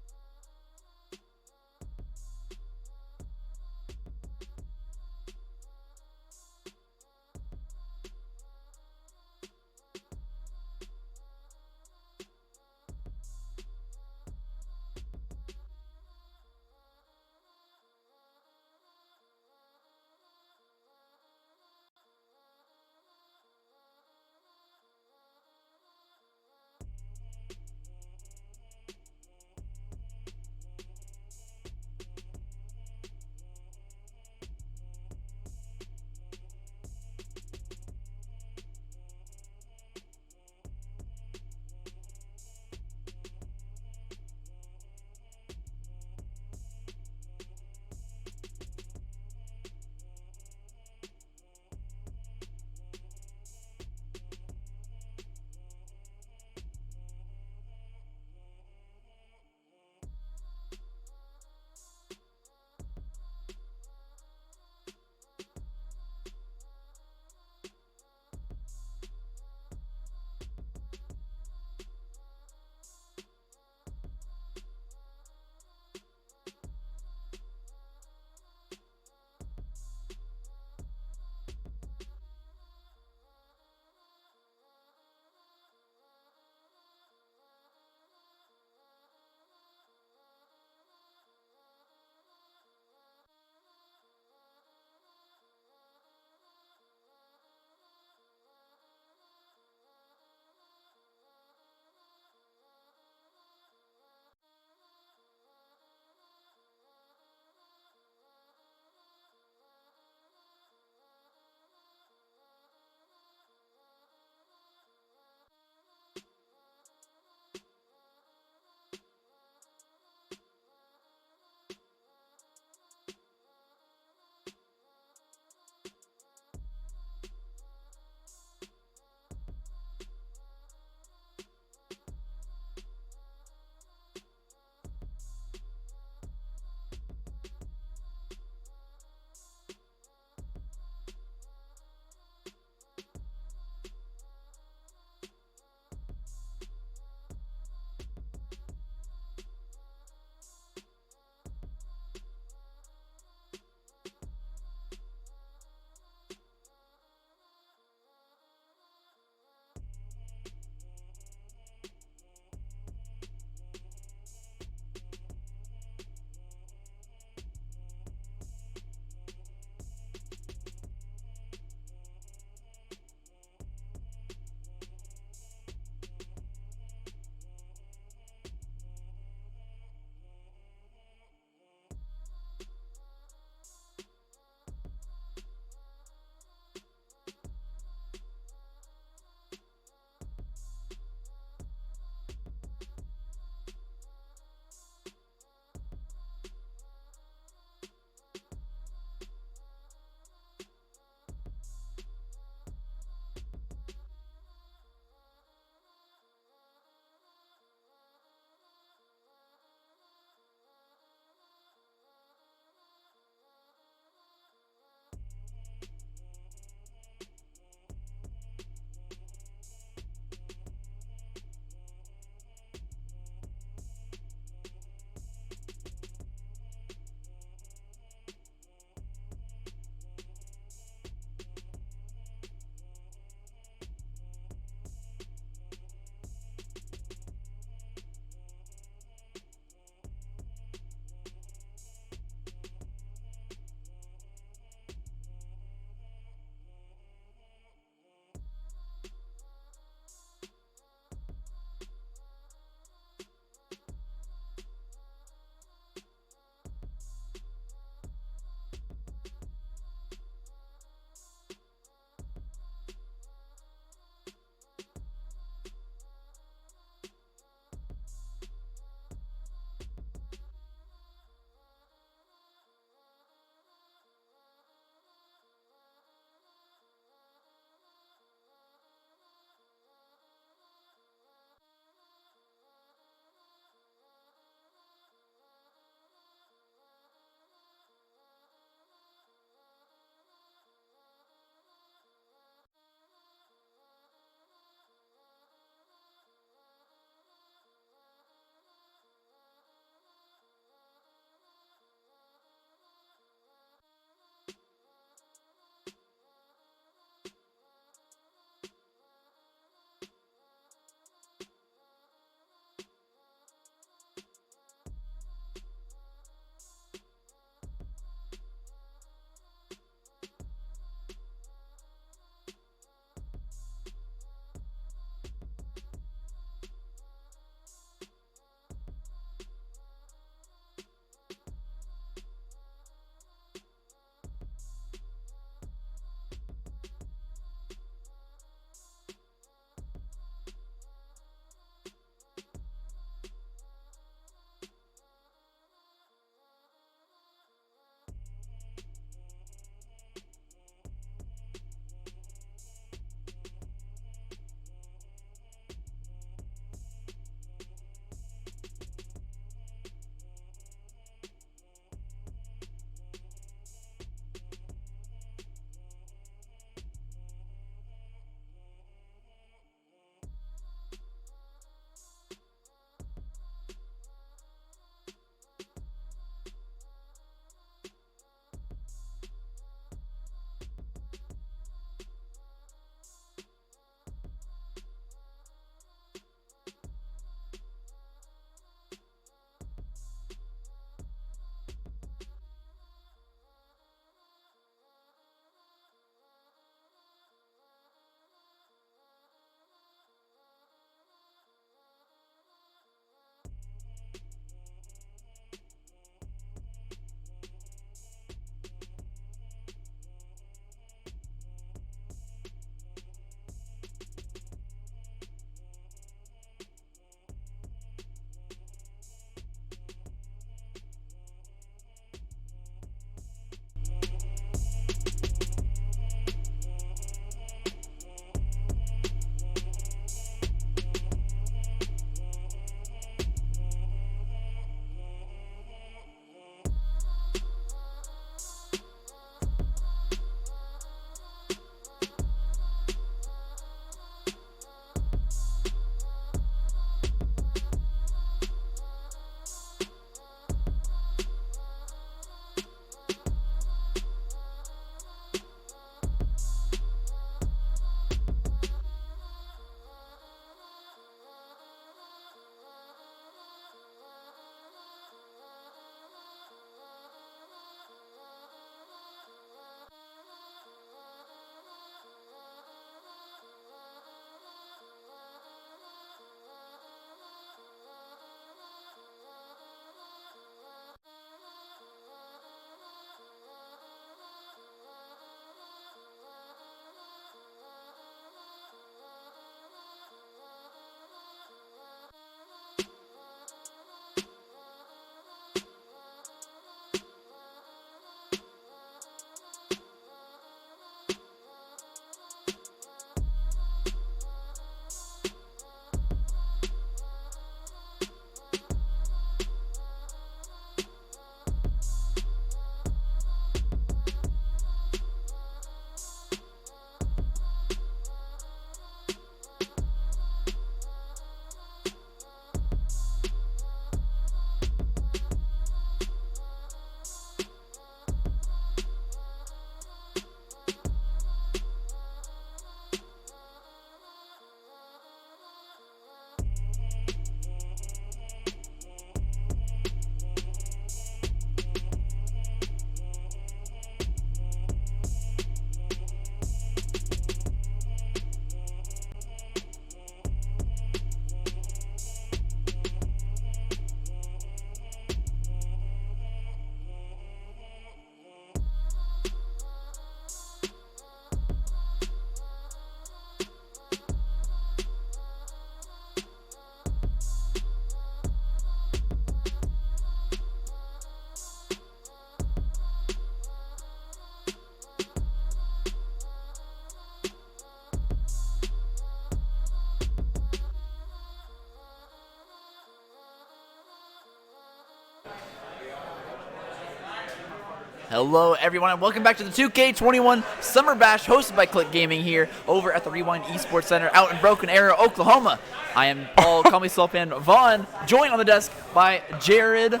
Hello, everyone, and welcome back to the 2K21 Summer Bash hosted by Click Gaming here over at the Rewind eSports Center out in Broken Arrow, Oklahoma. I am Paul, call me Fan Vaughn, joined on the desk by Jared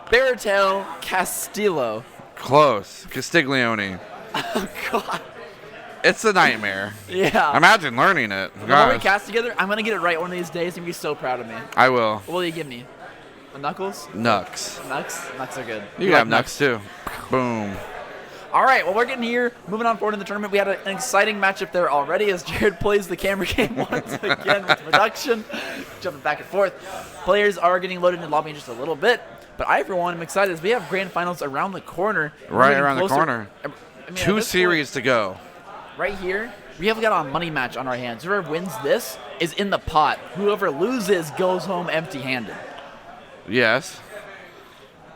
Baratel Castillo. Close. Castiglione. Oh, God. It's a nightmare. Yeah. Imagine learning it. The more we cast together, I'm going to get it right one of these days and be so proud of me. I will. What will you give me? A Knuckles? Nux. Nux are good. You can have Nux too. Boom. All right, well, we're getting here. Moving on forward in the tournament, we had an exciting matchup there already as Jared plays the camera game once again with production. Jumping back and forth. Players are getting loaded in the lobby in just a little bit. But I, for one, am excited as we have grand finals around the corner. Right around the corner. I mean, 2 series to go. Right here, we have got a money match on our hands. Whoever wins this is in the pot. Whoever loses goes home empty-handed. Yes.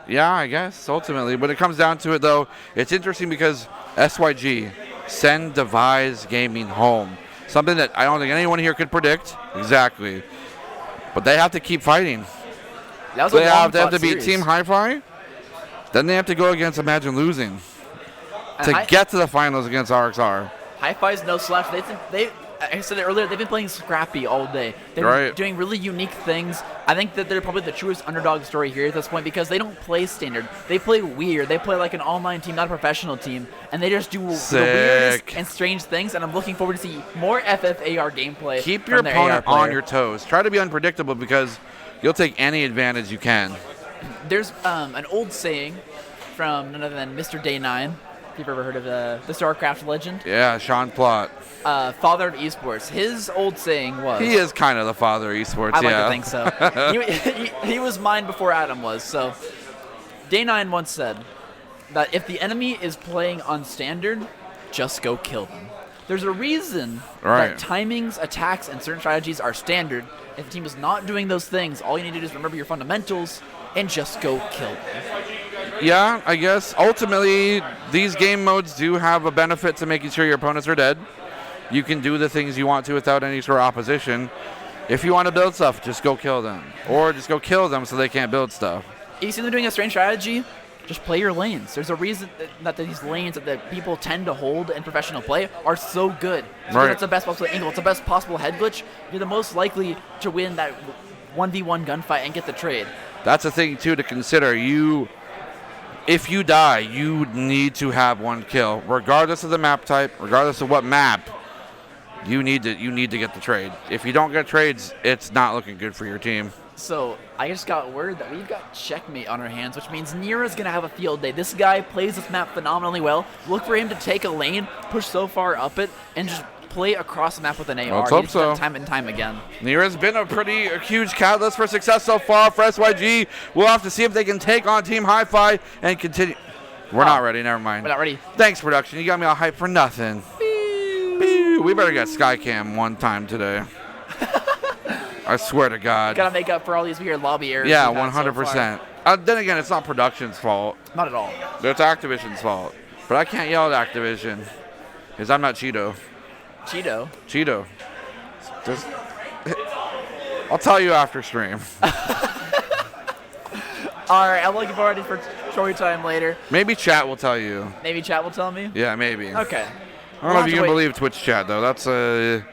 Yeah, I guess, ultimately. When it comes down to it, though, it's interesting because SYG, send Devise Gaming home. Something that I don't think anyone here could predict. Exactly. But they have to keep fighting. That was They have to beat series. Team Hi-Fi. Then they have to go against Imagine Losing to get to the finals against RXR. Hi-Fi's no slouch. I said it earlier, they've been playing scrappy all day. They're Right. doing really unique things. I think that they're probably the truest underdog story here at this point because they don't play standard. They play weird. They play like an online team, not a professional team, and they just do the weirdest and strange things, and I'm looking forward to see more FFAR gameplay. Keep your from their opponent AR on player. your toes. Try to be unpredictable because you'll take any advantage you can. There's an old saying from none other than Mr. Day 9. If you've ever heard of the StarCraft legend. Yeah, Sean Plott. Father of esports. His old saying was... He is kind of the father of esports, I like yeah. to think so. he was mine before Adam was. So Day 9 once said that if the enemy is playing on standard, just go kill them. There's a reason that timings, attacks, and certain strategies are standard. If the team is not doing those things, all you need to do is remember your fundamentals and just go kill them. Yeah, I guess ultimately these game modes do have a benefit to making sure your opponents are dead. You can do the things you want to without any sort of opposition. If you want to build stuff, just go kill them. Or just go kill them so they can't build stuff. If you see them doing a strange strategy, just play your lanes. There's a reason that these lanes that people tend to hold in professional play are so good. Because it's the best possible angle. It's the best possible head glitch. You're the most likely to win that 1v1 gunfight and get the trade. That's a thing, too, to consider. If you die, you need to have one kill. Regardless of the map type, regardless of what map, you need to get the trade. If you don't get trades, it's not looking good for your team. So I just got word that we've got checkmate on our hands, which means Nira's going to have a field day. This guy plays this map phenomenally well. Look for him to take a lane, push so far up it, and just play across the map with an AR. Let's hope so. Time and time again. Nira's been a pretty huge catalyst for success so far for SYG. We'll have to see if they can take on Team Hi-Fi and continue. We're not ready. Never mind. We're not ready. Thanks, production. You got me all hyped for nothing. Boo. We better get Skycam one time today. I swear to God. Gotta make up for all these weird lobby errors. Yeah, we've had so 100%. far. Then again, it's not production's fault. Not at all. It's Activision's fault. But I can't yell at Activision because I'm not Cheeto. Cheeto. Just, I'll tell you after stream. All right, I'm looking forward for story time later. Maybe chat will tell you. Maybe chat will tell me? Yeah, maybe. Okay. I don't know if you can believe Twitch chat, though. It's a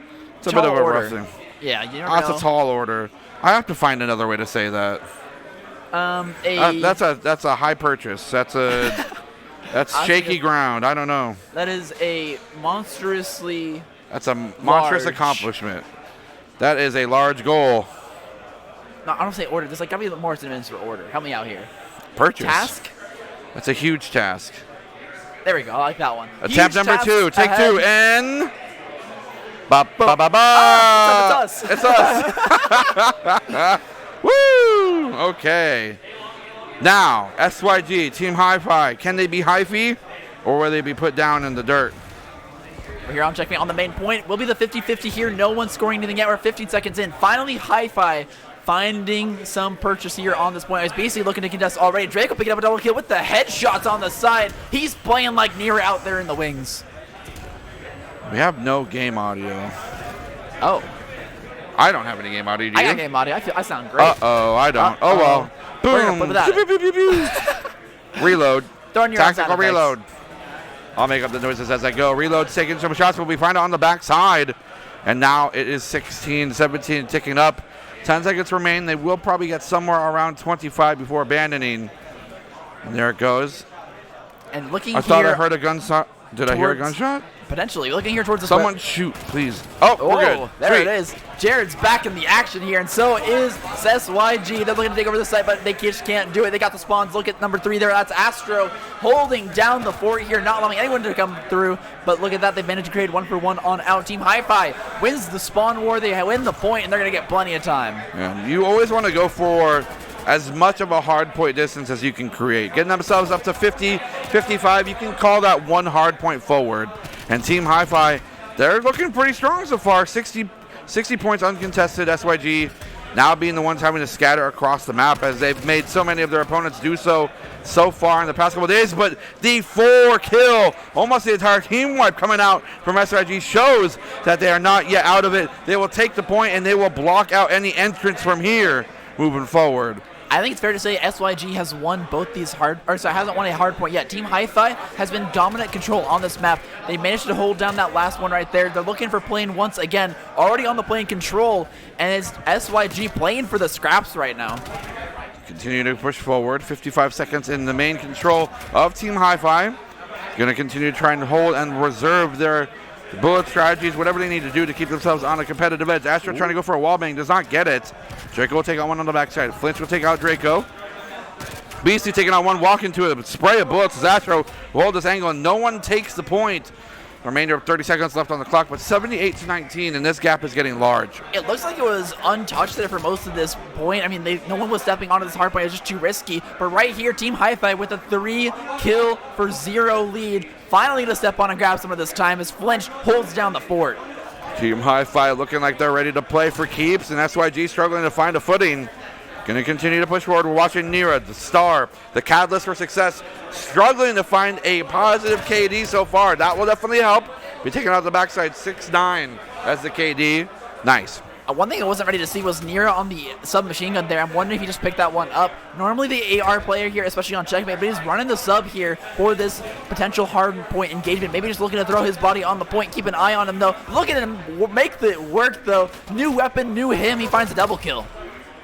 bit of a rough thing. Yeah, you never That's know. a tall order. I have to find another way to say that. That's a high purchase. That's shaky ground. I don't know. That is a monstrously... That's a monstrous accomplishment. That is a large goal. No, I don't say order. There's like gotta be more synonyms for order. Help me out here. Purchase. Task? That's a huge task. There we go. I like that one. Attempt number 2. Take ahead. 2. And... Ba ba ba ba. Oh, it's us. It's us. Woo! Okay. Now, SYG, Team Hi-Fi. Can they be Hi-Fi, or will they be put down in the dirt? We're here on checkmate on the main point. We'll be the 50-50 here. No one's scoring anything yet. We're 15 seconds in. Finally, Hi-Fi finding some purchase here on this point. He's basically looking to contest already. Draco picking up a double kill with the headshots on the side. He's playing like Nira out there in the wings. We have no game audio. Oh. I don't have any game audio. Do I you? got game audio. I sound great. Uh-oh, I don't. Oh, well. We're gonna Boom. play without it. Reload. Throwing your own sound Tactical effects. reload. I'll make up the noises as I go. Reload's taking some shots, but we find it on the backside. And now it is 16, 17, ticking up. 10 seconds remain. They will probably get somewhere around 25 before abandoning. And there it goes. And looking I here. thought I heard a gunshot. Did I hear a gunshot? Potentially. Looking here towards the Someone shoot, please. Oh, we're good. There Sweet. it is. Jared's back in the action here, and so is SYG. They're looking to take over the site, but they just can't do it. They got the spawns. Look at number 3 there. That's Astro holding down the fort here, not allowing anyone to come through. But look at that. They managed to create 1-for-1 on out. Team Hi-Fi wins the spawn war. They win the point, and they're going to get plenty of time. Yeah, you always want to go for as much of a hard point distance as you can create. Getting themselves up to 50, 55, you can call that one hard point forward. And Team Hi-Fi, they're looking pretty strong so far. 60 points uncontested. SYG now being the ones having to scatter across the map as they've made so many of their opponents do so far in the past couple of days. But the 4-kill, almost the entire team wipe coming out from SYG shows that they are not yet out of it. They will take the point and they will block out any entrance from here moving forward. I think it's fair to say SYG has won both these hasn't won a hard point yet. Team Hi-Fi has been dominant control on this map. They managed to hold down that last one right there. They're looking for plane once again, already on the plane control, and it's SYG playing for the scraps right now. Continue to push forward. 55 seconds in the main control of Team Hi-Fi. Going to continue to try and hold and reserve their bullet strategies, whatever they need to do to keep themselves on a competitive edge. Astro trying to go for a wall bang, does not get it. Draco will take out one on the backside. Flinch will take out Draco. Beastie taking out one, walk into it, spray of bullets as Astro will hold this angle, and no one takes the point. Remainder of 30 seconds left on the clock, but 78-19, and this gap is getting large. It looks like it was untouched there for most of this point. I mean, no one was stepping onto this hard point. It was just too risky. But right here, Team Hi-Fi with a 3-kill for 0 lead. Finally to step on and grab some of this time as Flinch holds down the fort. Team Hi-Fi looking like they're ready to play for keeps, and SYG struggling to find a footing. Going to continue to push forward. We're watching Nira, the star, the catalyst for success, struggling to find a positive KD so far. That will definitely help. Be taking out the backside 6-9 as the KD. Nice. One thing I wasn't ready to see was Nira on the submachine gun there. I'm wondering if he just picked that one up. Normally the AR player here, especially on checkmate, but he's running the sub here for this potential hard point engagement. Maybe just looking to throw his body on the point. Keep an eye on him though. Look at him make it work though. New weapon, new him. He finds a double kill.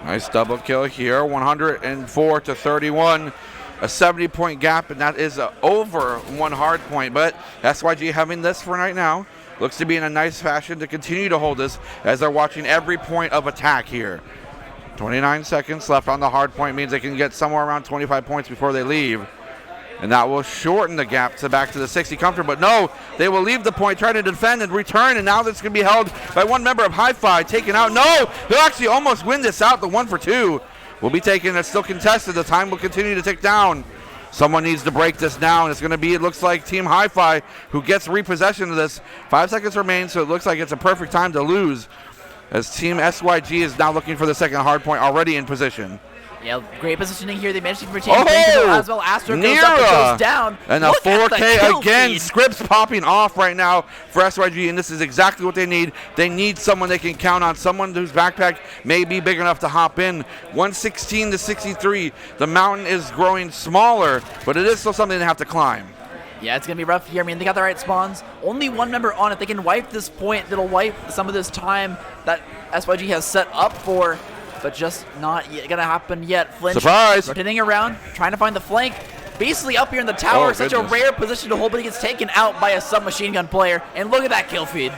Nice double kill here. 104-31. A 70-point gap, and that is over one hard point. But SYG having this for right now. Looks to be in a nice fashion to continue to hold this as they're watching every point of attack here. 29 seconds left on the hard point means they can get somewhere around 25 points before they leave. And that will shorten the gap to back to the 60 comfortable. But no, they will leave the point, try to defend and return. And now this can be held by one member of Hi-Fi taken out. No, they'll actually almost win this out. The 1-for-2 will be taken. It's still contested. The time will continue to tick down. Someone needs to break this down. It's going to be, it looks like Team Hi-Fi who gets repossession of this. 5 seconds remain, so it looks like it's a perfect time to lose as Team SYG is now looking for the second hard point, already in position. Yeah, great positioning here. They managed to retain control as well. Astro goes up and goes down. And a 4K again. Scripts popping off right now for SYG, and this is exactly what they need. They need someone they can count on, someone whose backpack may be big enough to hop in. 116-63. The mountain is growing smaller, but it is still something they have to climb. Yeah, it's going to be rough here. I mean, they got the right spawns. Only one member on it. They can wipe this point. It'll wipe some of this time that SYG has set up for, but just not going to happen yet. Flinch surprise! Rotating around, trying to find the flank. Basically up here in the tower, such a rare position to hold, but he gets taken out by a submachine gun player. And look at that kill feed.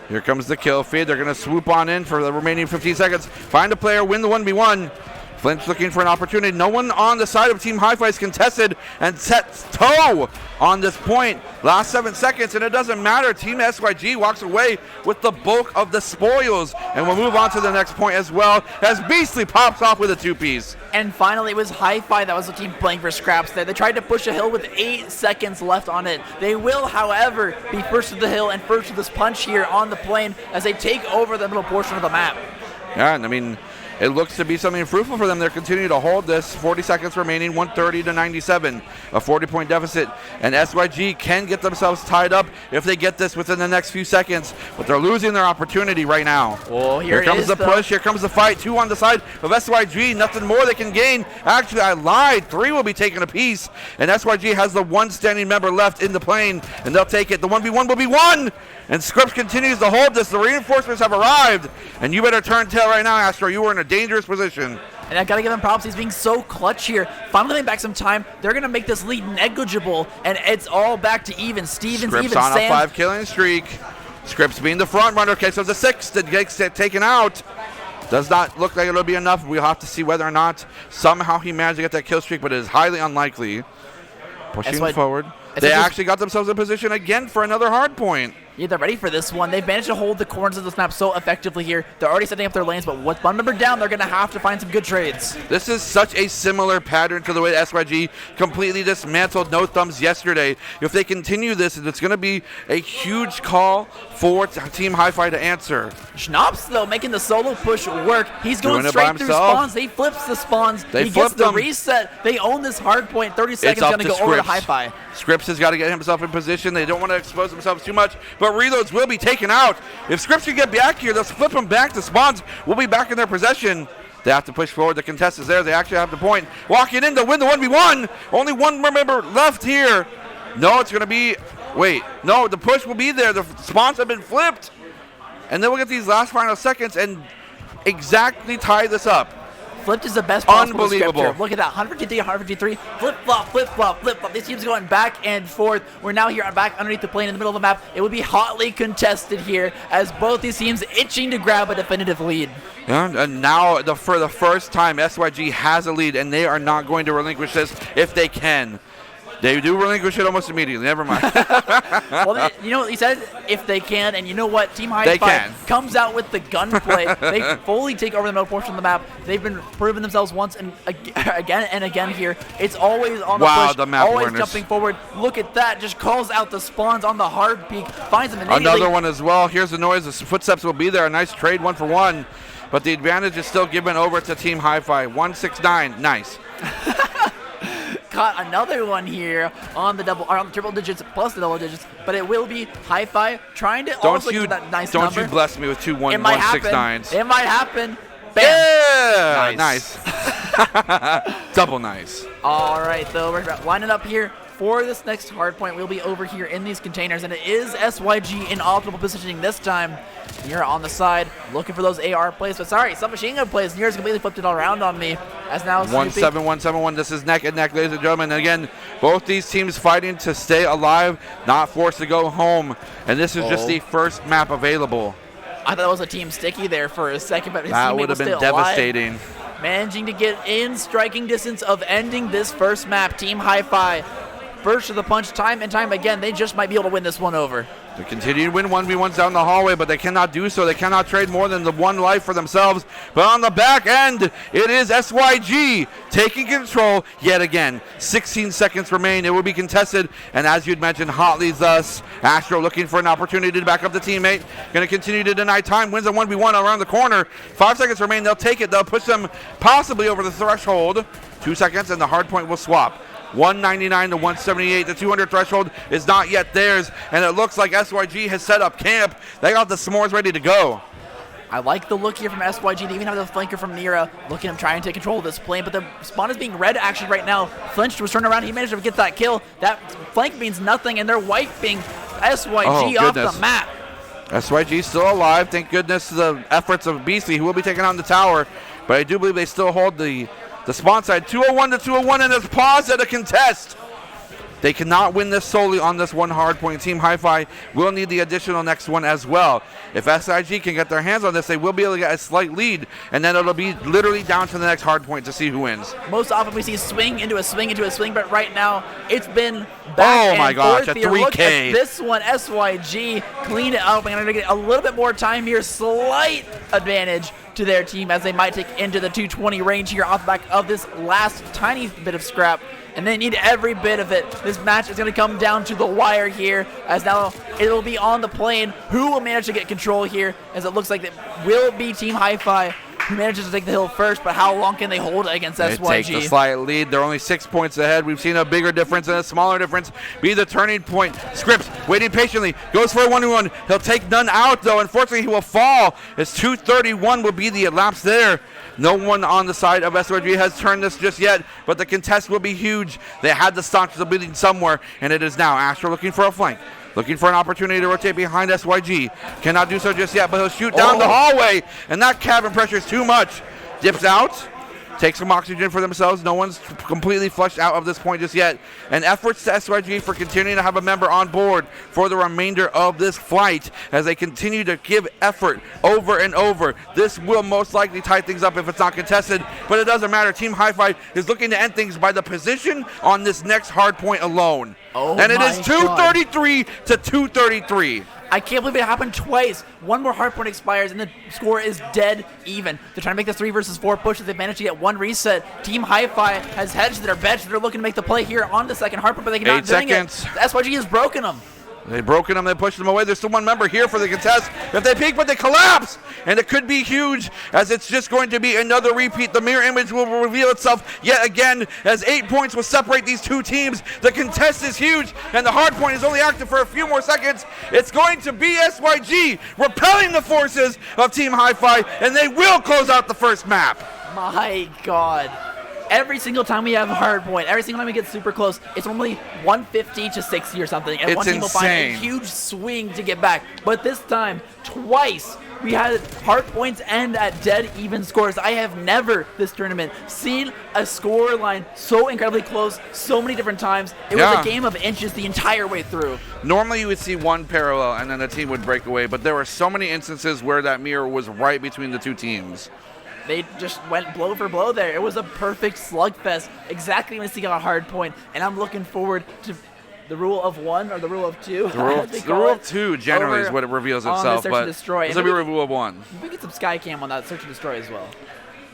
Here comes the kill feed. They're going to swoop on in for the remaining 15 seconds. Find a player, win the 1v1. Flinch looking for an opportunity. No one on the side of Team Hi-Fi is contested and sets toe on this point. Last 7 seconds, and it doesn't matter. Team SYG walks away with the bulk of the spoils. And we'll move on to the next point as well as Beastly pops off with a 2-piece. And finally, it was Hi-Fi that was the team playing for scraps there. They tried to push a hill with 8 seconds left on it. They will, however, be first to the hill and first to this punch here on the plane as they take over the middle portion of the map. Yeah, and I mean, it looks to be something fruitful for them. They're continuing to hold this. 40 seconds remaining, 130 to 97, a 40-point deficit. And SYG can get themselves tied up if they get this within the next few seconds, but they're losing their opportunity right now. Well, here comes the push, here comes the fight. 2 on the side of SYG, nothing more they can gain. Actually, I lied. 3 will be taken a piece, and SYG has the one standing member left in the plane, and they'll take it. The 1v1 will be won, and Scripps continues to hold this. The reinforcements have arrived, and you better turn tail right now, Astro. You were in a dangerous position. And I gotta give him props. He's being so clutch here. Finally getting back some time. They're gonna make this lead negligible, and it's all back to even. Stevens, Scripps even on Sam. a 5-killing streak. Scripps being the front runner. Okay, so the 6th that gets taken out. Does not look like it'll be enough. We'll have to see whether or not somehow he managed to get that kill streak, but it is highly unlikely. Pushing forward. They actually got themselves in position again for another hard point. Yeah, they're ready for this one. They've managed to hold the corners of this map so effectively here. They're already setting up their lanes, but with one member down, they're going to have to find some good trades. This is such a similar pattern to the way SYG completely dismantled No Thumbs yesterday. If they continue this, it's going to be a huge call for Team Hi-Fi to answer. Schnaps, though, making the solo push work. He's going Doing it straight by through himself. spawns. He flips the spawns. They he gets flipped the them. reset. They own this hard point. 30 seconds up going to to go over to Scripps. Hi-Fi. Scripps has got to get himself in position. They don't want to expose themselves too much, but reloads will be taken out. If Scripps can get back here, they'll flip them back. The spawns will be back in their possession. They have to push forward. The contest is there. They actually have the point. Walking in to win the 1v1. Only one more member left here. No, it's going to be... Wait. No, the push will be there. The spawns have been flipped. And then we'll get these last final seconds and exactly tie this up. Flipped is the best possible Unbelievable. descriptor. Look at that, 153, 153, flip-flop, flip-flop, flip-flop. These teams going back and forth. We're now here back underneath the plane in the middle of the map. It would be hotly contested here as both these teams itching to grab a definitive lead. Yeah, and now for the first time, SYG has a lead, and they are not going to relinquish this if they can. They do relinquish it almost immediately. Never mind. Well, you know what he said? If they can, and you know what? Team Hi-Fi comes out with the gunplay. They fully take over the middle portion of the map. They've been proving themselves once and again and again here. It's always on the push, the map always awareness. jumping forward. Look at that. Just calls out the spawns on the hard peak. Finds them immediately. Another one as well. Here's the noise. The footsteps will be there. A nice trade, 1-for-1. But the advantage is still given over to Team Hi-Fi. 169. Nice. Caught another one here on the triple digits plus the double digits, but it will be Hi-Fi trying to also get that nice don't number. You bless me with 2 It might 169s. It might happen. Bam. Yeah, Nice. Double nice. All right, though, we're lining up here for this next hard point. We'll be over here in these containers, and it is SYG in optimal positioning this time. Nira on the side, looking for those AR plays, but sorry, some machine gun plays. Nira's completely flipped it all around on me. As now 1-7-1-7-1. This is neck and neck, ladies and gentlemen. And again, both these teams fighting to stay alive, not forced to go home. And this is just the first map available. I thought it was a team sticky there for a second, but his That teammate would was have been still alive. devastating. Managing to get in striking distance of ending this first map. Team Hi-Fi, first to the punch time and time again. They just might be able to win this one over. They continue to win 1v1s down the hallway, but they cannot do so. They cannot trade more than the one life for themselves. But on the back end, it is SYG taking control yet again. 16 seconds remain. It will be contested. And as you'd mentioned, hotly thus, Astro looking for an opportunity to back up the teammate. Going to continue to deny time. Wins a 1v1 around the corner. 5 seconds remain. They'll take it. They'll push them possibly over the threshold. 2 seconds, and the hard point will swap. 199 to 178. The 200 threshold is not yet theirs, and it looks like SYG has set up camp. They got the s'mores ready to go. I like the look here from SYG. They even have the flanker from Nira. Look at him trying to take control of this plane, but the spawn is being red actually right now. Flinched was turned around. He managed to get that kill. That flank means nothing, and they're wiping SYG off the map. SYG still alive. Thank goodness to the efforts of Beastly, who will be taking on the tower, but I do believe they still hold the spawn side. 201 to 201, and it's paused at a contest. They cannot win this solely on this one hard point. Team Hi-Fi will need the additional next one as well. If SIG can get their hands on this, they will be able to get a slight lead, and then it'll be literally down to the next hard point to see who wins. Most often we see swing into a swing into a swing, but right now it's been back and forth here. 3K. Look at this one. SYG clean it up. I'm going to get a little bit more time here. Slight advantage to their team as they might take into the 220 range here off the back of this last tiny bit of scrap. And they need every bit of it. This match is going to come down to the wire here, as now it will be on the plane. Who will manage to get control here, as it looks like it will be Team Hi-Fi who manages to take the hill first, but how long can they hold it against They SYG? take the slight lead. They're only 6 points ahead. We've seen a bigger difference and a smaller difference be the turning point. Scripps waiting patiently, goes for a 1-1. He'll take none out, though. Unfortunately, he will fall as 2:31 will be the elapsed there. No one on the side of SYG has turned this just yet, but the contest will be huge. They had to stop the bleeding somewhere, and it is now Astro looking for a flank. Looking for an opportunity to rotate behind SYG. Cannot do so just yet, but he'll shoot down the hallway, and that cabin pressure is too much. Dips out. Takes some oxygen for themselves. No one's completely flushed out of this point just yet. And efforts to SYG for continuing to have a member on board for the remainder of this flight as they continue to give effort over and over. This will most likely tie things up if it's not contested, but it doesn't matter. Team Hi-Fi is looking to end things by the position on this next hard point alone. And it is 233 to 233. I can't believe it happened twice. One more hard point expires, and the score is dead even. They're trying to make this 3 versus 4 push. They've managed to get one reset. Team Hi-Fi has hedged their bets. They're looking to make the play here on the second hard point, but they cannot do it. The SYG has broken them. They've broken them, they pushed them away. There's still one member here for the contest. If they peek, but they collapse, and it could be huge, as it's just going to be another repeat. The mirror image will reveal itself yet again, as 8 points will separate these two teams. The contest is huge, and the hard point is only active for a few more seconds. It's going to be SYG repelling the forces of Team Hi-Fi, and they will close out the first map. My God. Every single time we have a hard point, every single time we get super close, it's normally 150 to 60 or something. And It's one team will find a insane. huge swing to get back. But this time, twice, we had hard points end at dead even scores. I have never, this tournament, seen a score line so incredibly close so many different times. It was a game of inches the entire way through. Normally you would see one parallel and then the team would break away, but there were so many instances where that mirror was right between the two teams. They just went blow for blow there. It was a perfect slugfest, exactly when it's got a hard point. And I'm looking forward to the rule of 1 or the rule of 2. The rule of 2 generally is what it reveals itself, but this will be rule of 1. We get some sky cam on that search and destroy as well.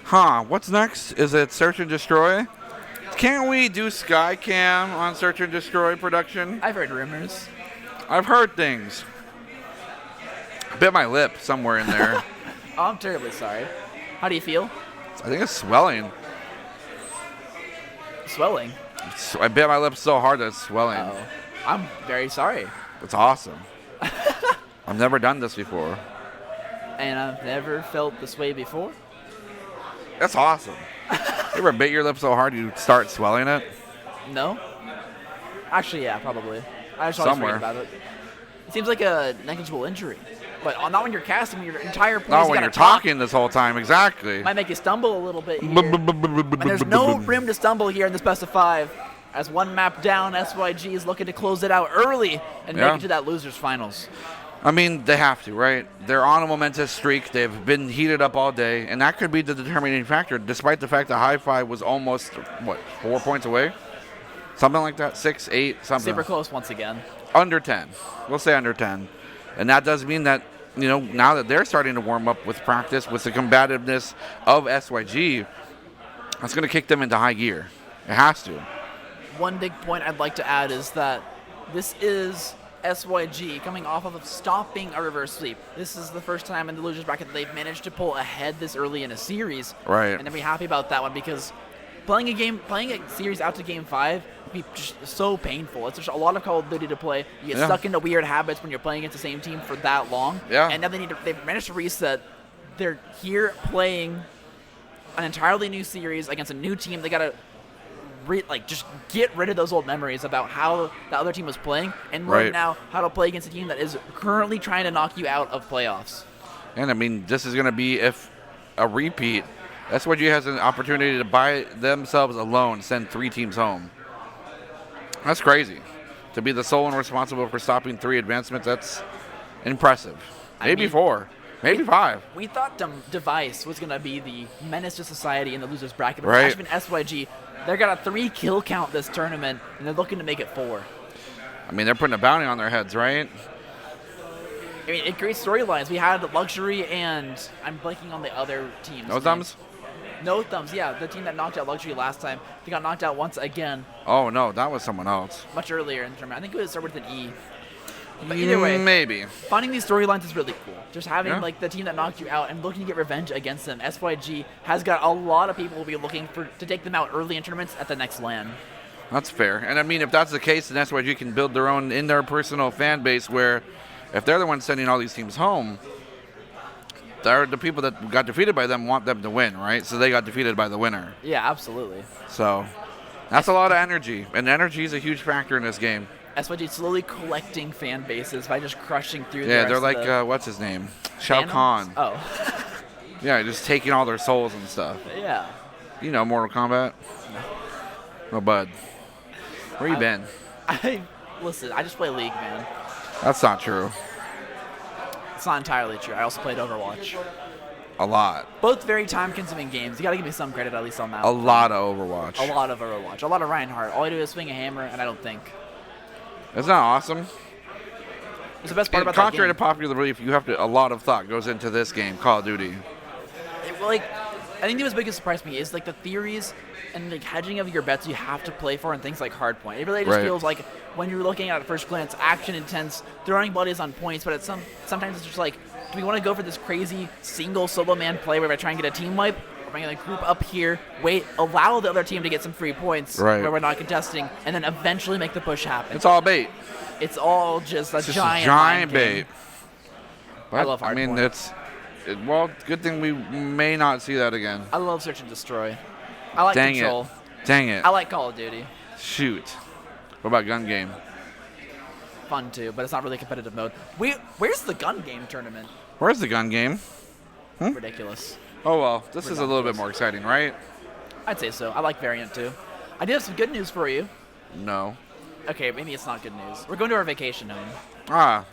Huh, what's next? Is it search and destroy? Can't we do sky cam on search and destroy production? I've heard rumors. I've heard things. I bit my lip somewhere in there. Oh, I'm terribly sorry. How do you feel? I think it's swelling. Swelling? I bit my lip so hard that it's swelling. Oh, I'm very sorry. It's awesome. I've never done this before. And I've never felt this way before. That's awesome. You ever bit your lip so hard you start swelling it? No. Actually, yeah, probably. I just always forget Somewhere. about it. It seems like a negligible injury. But not when you're casting, when your entire point Not is when you you're gotta talk. talking this whole time, exactly. Might make you stumble a little bit here. And there's no room to stumble here in this best of 5. As one map down, SYG is looking to close it out early and make it to that loser's finals. I mean, they have to, right? They're on a momentous streak. They've been heated up all day, and that could be the determining factor, despite the fact that Hi-Fi was almost, 4 points away? Something like that? 6, 8, something. Super close once again. Under 10. We'll say under 10. And that does mean that, now that they're starting to warm up with practice, with the combativeness of SYG, that's going to kick them into high gear. It has to. One big point I'd like to add is that this is SYG coming off of stopping a reverse sweep. This is the first time in the losers bracket that they've managed to pull ahead this early in a series. Right. And they'll be happy about that one because playing a series out to game 5 would be just so painful. It's just a lot of Call of Duty to play. You get stuck into weird habits when you're playing against the same team for that long. Yeah. And now they've managed to reset. They're here playing an entirely new series against a new team. They got to just get rid of those old memories about how the other team was playing and learn now how to play against a team that is currently trying to knock you out of playoffs. And, I mean, this is going to be, if a repeat, SYG has an opportunity to by themselves alone send 3 teams home. That's crazy. To be the sole one responsible for stopping 3 advancements, that's impressive. Maybe 4. Maybe 5. We thought Device was going to be the menace to society in the losers bracket. But Right. it's actually been SYG. They've got a 3 kill count this tournament, and they're looking to make it 4. I mean, they're putting a bounty on their heads, right? I mean, it creates storylines. We had Luxury and I'm blanking on the other teams. No thumbs? No Thumbs, yeah. The team that knocked out Luxury last time. They got knocked out once again Oh, no, that was someone else. much earlier in the tournament. I think it started with an E. But either way, maybe. finding these storylines is really cool. Just having Yeah. like the team that knocked you out and looking to get revenge against them. SYG has got a lot of people will be looking to take them out early in tournaments at the next LAN. That's fair. And I mean, if that's the case, then SYG can build their own in their personal fan base where if they're the ones sending all these teams home, the people that got defeated by them want them to win, right? So they got defeated by the winner. Yeah, absolutely. So that's a lot of energy. And energy is a huge factor in this game. SYG slowly collecting fan bases by just crushing through. Yeah, the they're rest like, of what's his name? Shao the Kahn. Oh, Yeah, just taking all their souls and stuff. yeah. You know, Mortal Kombat? No, bud. Where you been? Listen, I just play League, man. That's not true. It's not entirely true. I also played Overwatch. A lot. Both very time-consuming games. You gotta give me some credit at least on that. A one. lot of Overwatch. A lot of Overwatch. A lot of Reinhardt. All I do is swing a hammer, and I don't think. Isn't that awesome? It's the best part about Contrary that to popular belief, you have to. A lot of thought goes into this game, Call of Duty. game. I think the most biggest surprise to me is like the theories and like hedging of your bets you have to play for and things like hardpoint. It really just Right. feels like when you're looking at it first glance, action intense, throwing bodies on points, but sometimes it's just like, do we want to go for this crazy single solo man play where I try and get a team wipe? Or am I going to group up here, wait, allow the other team to get some free points Right. where we're not contesting, and then eventually make the push happen? It's all bait. It's all just a It's just giant a giant mind game. bait. But, love I mean, hardpoint. well, good thing we may not see that again. I love search and destroy. I like Dang control. it. Dang it. I like Call of Duty. Shoot. What about gun game? Fun too, but it's not really competitive mode. Where's the gun game tournament? Where's the gun game? Ridiculous. Oh, well, this is a little bit more exciting, right? I'd say so. I like Variant too. I do have some good news for you. No. Okay, maybe it's not good news. We're going to our vacation home. Ah,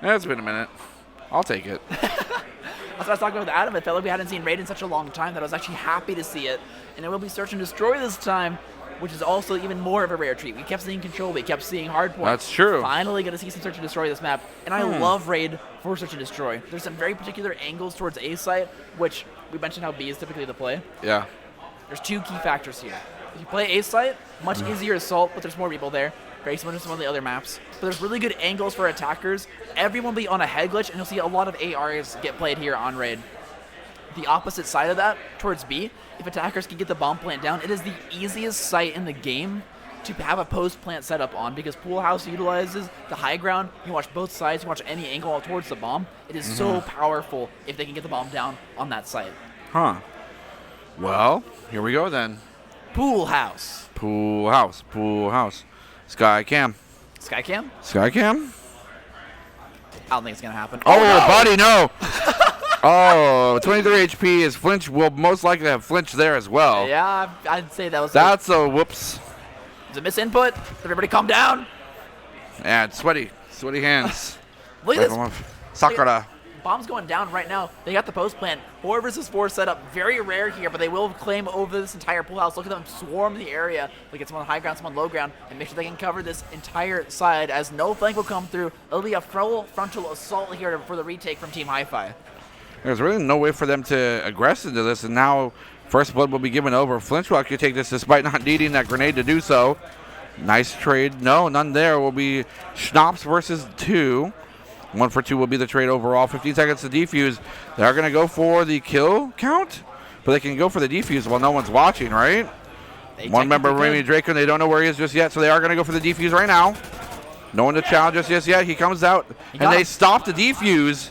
it's been a minute. I'll take it. That's what I was talking with Adam. It felt like we hadn't seen Raid in such a long time that I was actually happy to see it. And it will be Search and Destroy this time, which is also even more of a rare treat. We kept seeing Control, we kept seeing Hardpoint. That's true. Finally going to see some Search and Destroy this map. And I love Raid for Search and Destroy. There's some very particular angles towards A site, which we mentioned how B is typically the play. Yeah. There's two key factors here. If you play A site, much easier assault, but there's more people there. Very similar to some of the other maps. But there's really good angles for attackers. Everyone will be on a head glitch, and you'll see a lot of ARs get played here on Raid. The opposite side of that, towards B, if attackers can get the bomb plant down, it is the easiest site in the game to have a post plant set up on because Pool House utilizes the high ground. You can watch both sides, you can watch any angle towards the bomb. It is so powerful if they can get the bomb down on that site. Huh. Well, here we go then. Pool House. Pool house. Pool house. Sky cam. Skycam? Sky cam? I don't think it's going to happen. Oh, buddy, no. Oh, 23 HP is flinch. Will most likely have flinch there as well. Yeah, I'd say that was That's a whoops. a misinput. Everybody calm down. Yeah, it's sweaty. Sweaty hands. Look at this. Sakura. Bomb's going down right now. They got the post plant. 4 versus 4 setup. Very rare here, but they will claim over this entire pool house. Look at them swarm the area. They get someone high ground, someone low ground, and make sure they can cover this entire side as no flank will come through. It'll be a full frontal assault here for the retake from Team Hi-Fi. There's really no way for them to aggress into this, and now First Blood will be given over. Flinch will actually take this despite not needing that grenade to do so. Nice trade. No, none there. Will be Schnapps versus 2. 1 for 2 will be the trade overall. 15 seconds to defuse. They are going to go for the kill count, but they can go for the defuse while no one's watching, right? One member, Remy Draco, they don't know where he is just yet, so they are going to go for the defuse right now. No one to challenge just yet. He comes out, and they stop the defuse.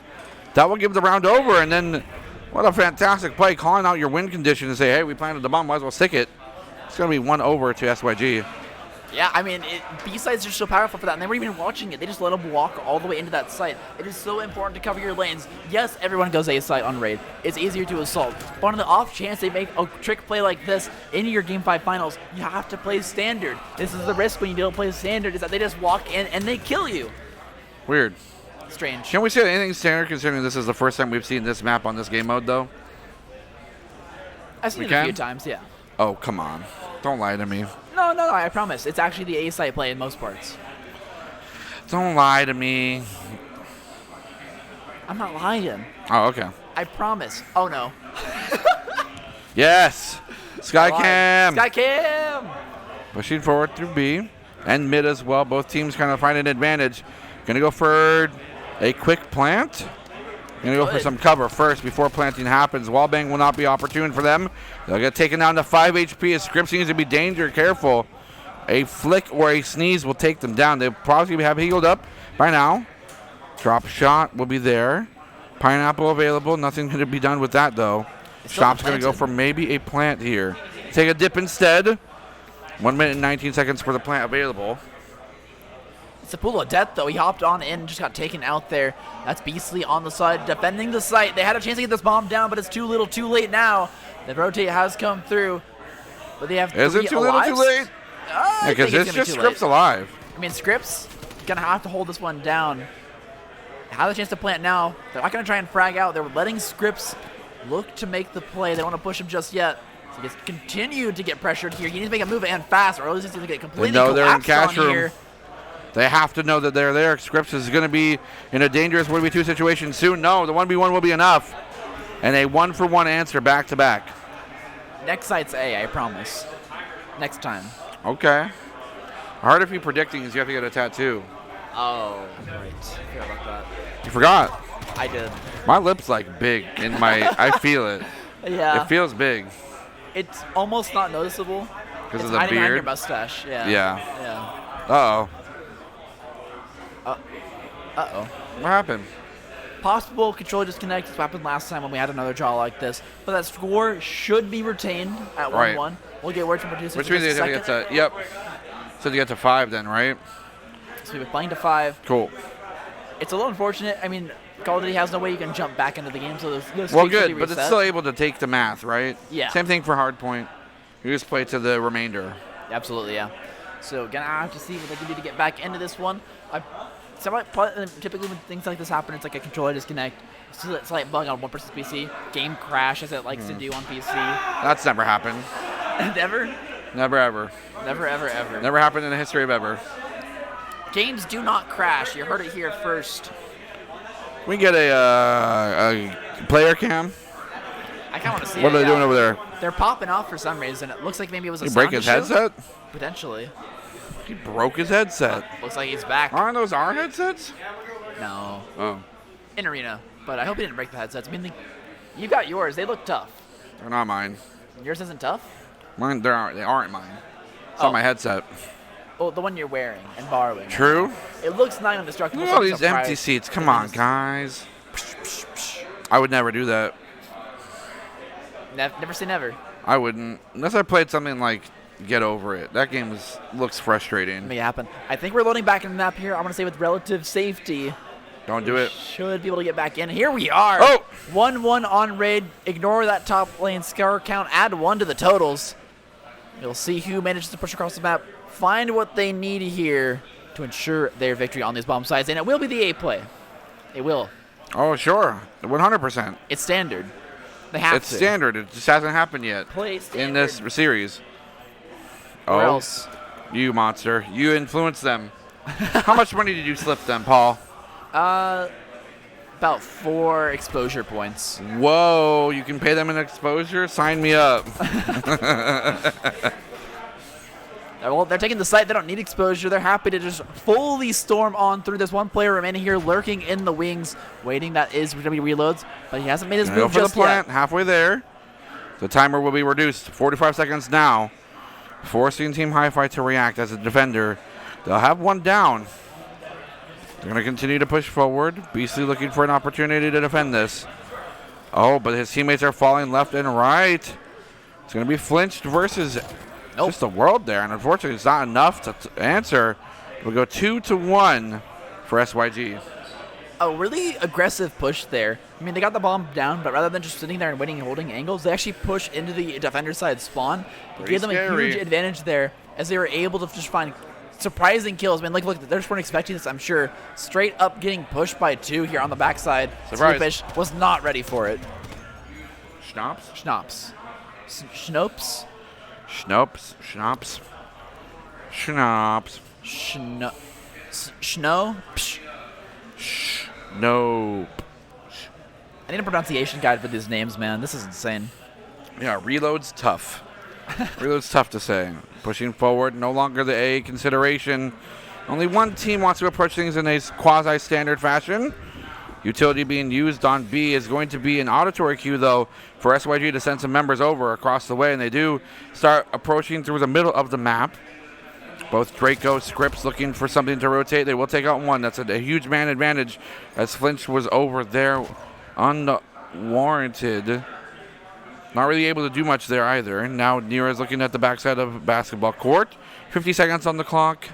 That will give the round over, and then what a fantastic play, calling out your win condition and say, hey, we planted the bomb, might as well stick it. It's going to be 1 over to SYG. Yeah, I mean, B-sides are so powerful for that, and they weren't even watching it. They just let them walk all the way into that site. It is so important to cover your lanes. Yes, everyone goes A-site on Raid. It's easier to assault. But on the off chance they make a trick play like this in your Game 5 finals, you have to play standard. This is the risk when you don't play standard, is that they just walk in and they kill you. Weird. Strange. Can we say anything standard considering this is the first time we've seen this map on this game mode, though? I've seen it a few times, yeah. Oh, come on. Don't lie to me. No, I promise. It's actually the A-site play in most parts. Don't lie to me. I'm not lying. Oh, okay. I promise. Oh, no. Yes. Skycam. Skycam! Pushing forward through B and mid as well. Both teams kind of find an advantage. Going to go for a quick plant. Going to go for some cover first before planting happens. Wallbang will not be opportune for them. They'll get taken down to 5 HP as Scripps needs to be danger. Careful. A flick or a sneeze will take them down. They'll probably have healed up by now. Drop shot will be there. Pineapple available. Nothing going to be done with that, though. Shop's going to go for maybe a plant here. Take a dip instead. 1 minute and 19 seconds for the plant available. It's a pool of death, though. He hopped on in and just got taken out there. That's Beastly on the side, defending the site. They had a chance to get this bomb down, but it's too little, too late now. The rotate has come through, but they have Is it too little, too late? Because it's just Scripps alive. I mean, Scripps going to have to hold this one down. Have a chance to plant now. They're not going to try and frag out. They're letting Scripps look to make the play. They don't want to push him just yet. So he gets continued to get pressured here. He needs to make a move and fast, or else he's going to get completely collapsed on here. They have to know that they're there. Scripps is going to be in a dangerous 1v2 situation soon. No, the 1v1 will be enough. And a 1-for-1 answer back-to-back. Next site's A, I promise. Next time. Okay. Hard if you're predicting is you have to get a tattoo. Oh, right. I forgot about that. You forgot? I did. My lip's like big in my, I feel it. Yeah. It feels big. It's almost not noticeable. Because of the hiding behind your beard? mustache. Yeah. Yeah. Uh-oh. Uh-oh. What happened? Possible controller disconnect. This happened last time when we had another draw like this. But that score should be retained at 1-1. Right. We'll get word from producers. Which means they have to get to, yep. So they get to 5 then, right? So we've been playing to 5. Cool. It's a little unfortunate. I mean, Call of Duty has no way you can jump back into the game, so those well, good, but it's still able to take the math, right? Yeah. Same thing for Hardpoint. You just play to the remainder. Absolutely, yeah. So gonna have to see what they can do to get back into this one. Typically when things like this happen, it's like a controller disconnect, slight bug on one person's PC, game crash as it likes to do on PC. That's never happened. Never? Never, ever. Never, ever, ever. Never happened in the history of ever. Games do not crash. You heard it here first. We get a player cam. I kind of want to see What are they doing over there? They're popping off for some reason. It looks like maybe it was a He break his headset? Potentially. He broke his headset. Looks like he's back. Aren't those our headsets? No. Oh. In arena. But I hope he didn't break the headsets. I mean, you got yours. They look tough. They're not mine. Yours isn't tough? Mine, they aren't mine. It's not my headset. Oh, the one you're wearing and borrowing. True. It looks non-indestructible. Look at all these empty seats. Come on, guys. I would never do that. Never say never. I wouldn't. Unless I played something like Get Over It. That game looks frustrating. May happen. I think we're loading back in the map here. I'm going to say with relative safety. Don't do it. Should be able to get back in. Here we are. Oh! 1-1 on raid. Ignore that top lane scar count. Add 1 to the totals. You'll see who manages to push across the map. Find what they need here to ensure their victory on these bomb sites. And it will be the A play. It will. Oh, sure. 100%. It's standard. They have It's to. standard. It just hasn't happened yet Play standard. in this series. Or else. You monster. You influenced them. How much money did you slip them, Paul? About 4 exposure points. Whoa, you can pay them in exposure? Sign me up. Well, they're taking the site. They don't need exposure. They're happy to just fully storm on through. There's one player remaining here lurking in the wings, waiting. That is going to be reloads, but he hasn't made his move for just the plant, yet. halfway there. The timer will be reduced. 45 seconds now. Forcing Team Hi-Fi to react as a defender. They'll have one down. They're going to continue to push forward. Beastly looking for an opportunity to defend this. Oh, but his teammates are falling left and right. It's going to be flinched versus just the world there. And unfortunately, it's not enough to answer. We'll go 2-1 for SYG. A really aggressive push there. I mean, they got the bomb down, but rather than just sitting there and waiting and holding angles, they actually push into the defender side spawn. It gave them a huge advantage there as they were able to just find surprising kills. I mean, look, they just weren't expecting this, I'm sure. Straight up getting pushed by 2 here on the backside. Fish was not ready for it. Schnapps? Schnapps. Schnopes? Schnapps. Schnapps. Schnapps. Schno? Nope. I need a pronunciation guide for these names, man. This is insane. Yeah, reload's tough. Reload's tough to say. Pushing forward, no longer the A consideration. Only one team wants to approach things in a quasi-standard fashion. Utility being used on B is going to be an auditory cue, though, for SYG to send some members over across the way, and they do start approaching through the middle of the map. Both Draco, Scripps looking for something to rotate. They will take out one. That's a huge man advantage as Flinch was over there unwarranted. Not really able to do much there either. Now Nira's looking at the backside of basketball court. 50 seconds on the clock.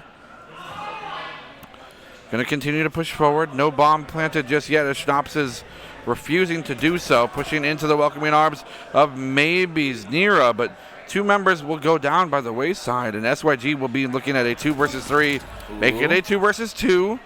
Going to continue to push forward. No bomb planted just yet as Schnaps is refusing to do so. Pushing into the welcoming arms of maybe's Nira, but two members will go down by the wayside, and SYG will be looking at a 2 versus 3, making it a 2 versus 2.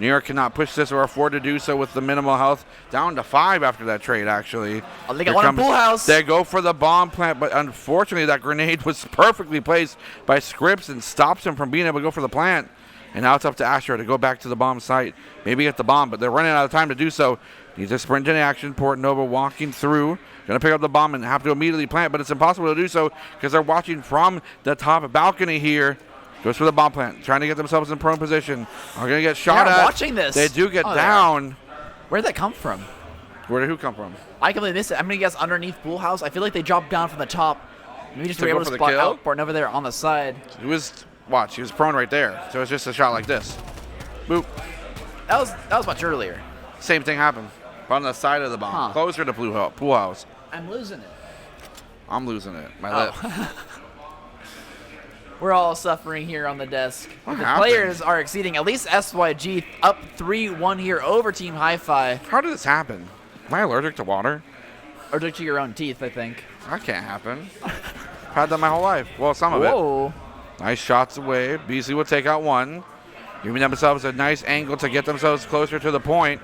Nira cannot push this or afford to do so with the minimal health. Down to 5 after that trade, actually. Oh, they got one in Pool House. They go for the bomb plant, but unfortunately that grenade was perfectly placed by Scripps and stops him from being able to go for the plant. And now it's up to Astro to go back to the bomb site, maybe get the bomb, but they're running out of time to do so. Needs a sprint in action. Port Nova walking through. Going to pick up the bomb and have to immediately plant, but it's impossible to do so because they're watching from the top balcony here. Goes for the bomb plant, trying to get themselves in prone position. Are going to get shot at. Watching this. They do get down. Where'd that come from? Where did who come from? I completely missed it. I'm going to guess underneath Pool House. I feel like they dropped down from the top. Maybe just were able to spot out Port Nova there on the side. He was, watch, he was prone right there. So it's just a shot like this. Boop. That was much earlier. Same thing happened. On the side of the bomb. Closer to Pool House. I'm losing it. I'm losing it. My lip. We're all suffering here on the desk. What the happened? Players are exceeding. At least SYG up 3-1 here over Team Hi-Fi. How did this happen? Am I allergic to water? Allergic to your own teeth, I think. That can't happen. Had that my whole life. Well, some of Whoa. it. Nice shots away. Beasley will take out one. Giving themselves a nice angle to get themselves closer to the point.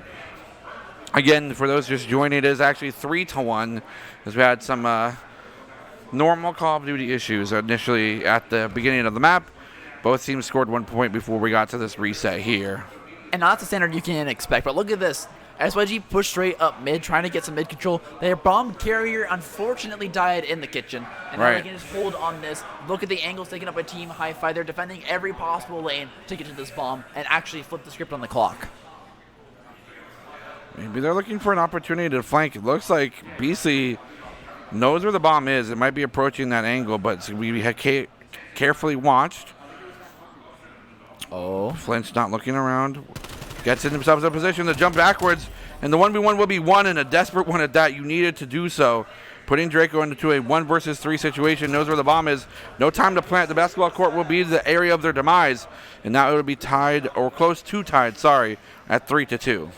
Again, for those just joining, it is actually 3-1 as we had some normal Call of Duty issues initially at the beginning of the map. Both teams scored 1 point before we got to this reset here. And not the standard you can expect, but look at this. SYG pushed straight up mid, trying to get some mid control. Their bomb carrier unfortunately died in the kitchen. And now they can just hold on this. Look at the angles taken up by Team Hi-Fi. They're defending every possible lane to get to this bomb and actually flip the script on the clock. Maybe they're looking for an opportunity to flank. It looks like BC knows where the bomb is. It might be approaching that angle, but we had carefully watched. Oh. Flinch not looking around. Gets in themselves in a position to jump backwards. And the 1v1 will be won, and a desperate one at that. You needed to do so. Putting Draco into a 1 versus 3 situation. Knows where the bomb is. No time to plant. The basketball court will be the area of their demise. And now it will be tied, or close to tied, sorry, at 3-2.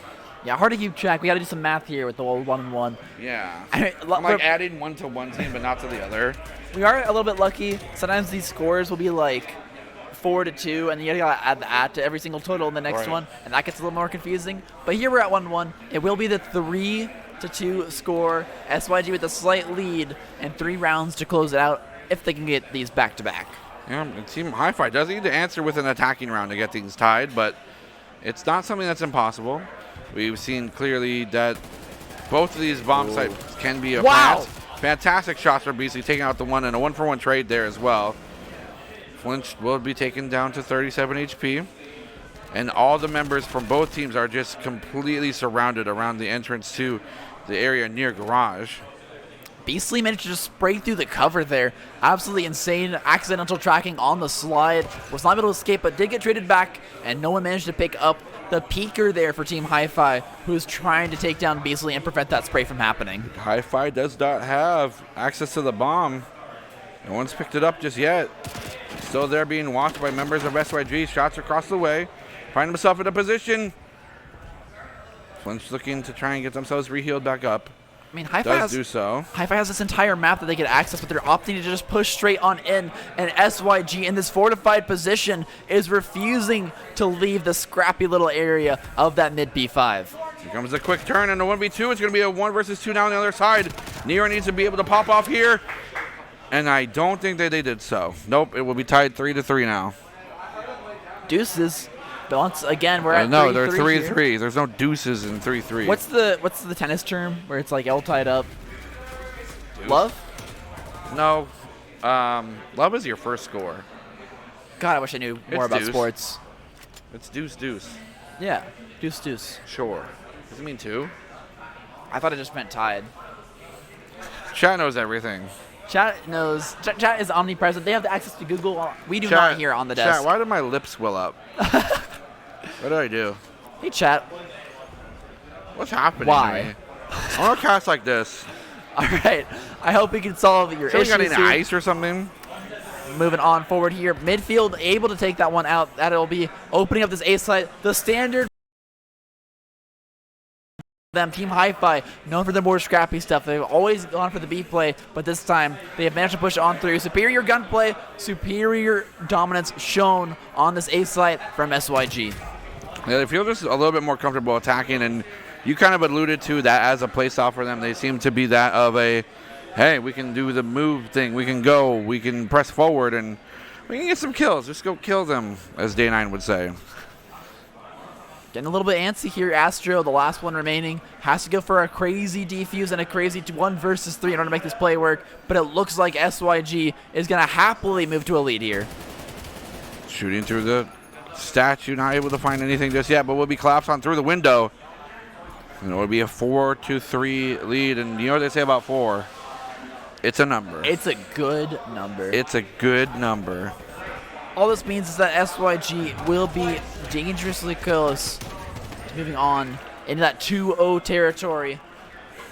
Yeah, hard to keep track. We got to do some math here with the old 1-1. Yeah. I mean, I'm like adding one to one team, but not to the other. We are a little bit lucky. Sometimes these scores will be like 4-2, and you gotta add the @ to every single total in the next one, and that gets a little more confusing. But here we're at 1-1. It will be the 3-2 score. SYG with a slight lead and 3 rounds to close it out if they can get these back to back. Yeah, Team Hi-Fi does need to answer with an attacking round to get things tied, but it's not something that's impossible. We've seen clearly that both of these bomb sites can be a plant. Fantastic shots from BC, taking out the one, and a 1-for-1 trade there as well. Flinch will be taken down to 37 HP. And all the members from both teams are just completely surrounded around the entrance to the area near garage. Beastly managed to just spray through the cover there. Absolutely insane accidental tracking on the slide. Was not able to escape, but did get traded back, and no one managed to pick up the peeker there for Team Hi-Fi, who's trying to take down Beastly and prevent that spray from happening. Hi-Fi does not have access to the bomb. No one's picked it up just yet. Still there being watched by members of SYG. Shots across the way. Find himself in a position. Flinch looking to try and get themselves rehealed back up. I mean, Hi-Fi has this entire map that they can access, but they're opting to just push straight on in. And SYG in this fortified position is refusing to leave the scrappy little area of that mid B5. Here comes a quick turn and a 1v2. It's going to be a 1 versus 2 now on the other side. Nero needs to be able to pop off here. And I don't think that they did so. Nope, it will be tied 3-3 now. Deuces. But once again, we're at 3-3. No, they're 3-3. There's no deuces in 3-3. What's the tennis term where it's like L tied up? Deuce? Love? No. Love is your first score. God, I wish I knew more about sports. It's deuce deuce. Yeah, deuce deuce. Sure. Does it mean 2? I thought it just meant tied. Chat knows everything. Chat knows. Chat is omnipresent. They have the access to Google. We do not here on the desk. Chat, why did my lips swell up? What did I do? Hey, chat. What's happening Why? to me? I want to cast like this. All right. I hope we can solve your So we issues got any here. ice or something? Moving on forward here. Midfield able to take that one out. That'll be opening up this A side. The standard them Team Hi-Fi, known for their more scrappy stuff. They've always gone for the B play, but this time they have managed to push on through. Superior gunplay, superior dominance shown on this A site from SYG. Yeah, they feel just a little bit more comfortable attacking, and you kind of alluded to that as a play style for them. They seem to be that of a, hey, we can do the move thing, we can go, we can press forward, and we can get some kills. Just go kill them, as Day9 would say. Getting a little bit antsy here. Astro, the last one remaining, has to go for a crazy defuse and a crazy 1 versus 3 in order to make this play work, but it looks like SYG is going to happily move to a lead here. Shooting through the statue, not able to find anything just yet, but will be collapsed on through the window. And it will be a 4-3 lead, and you know what they say about 4? It's a number. It's a good number. It's a good number. All this means is that SYG will be dangerously close to moving on into that 2-0 territory.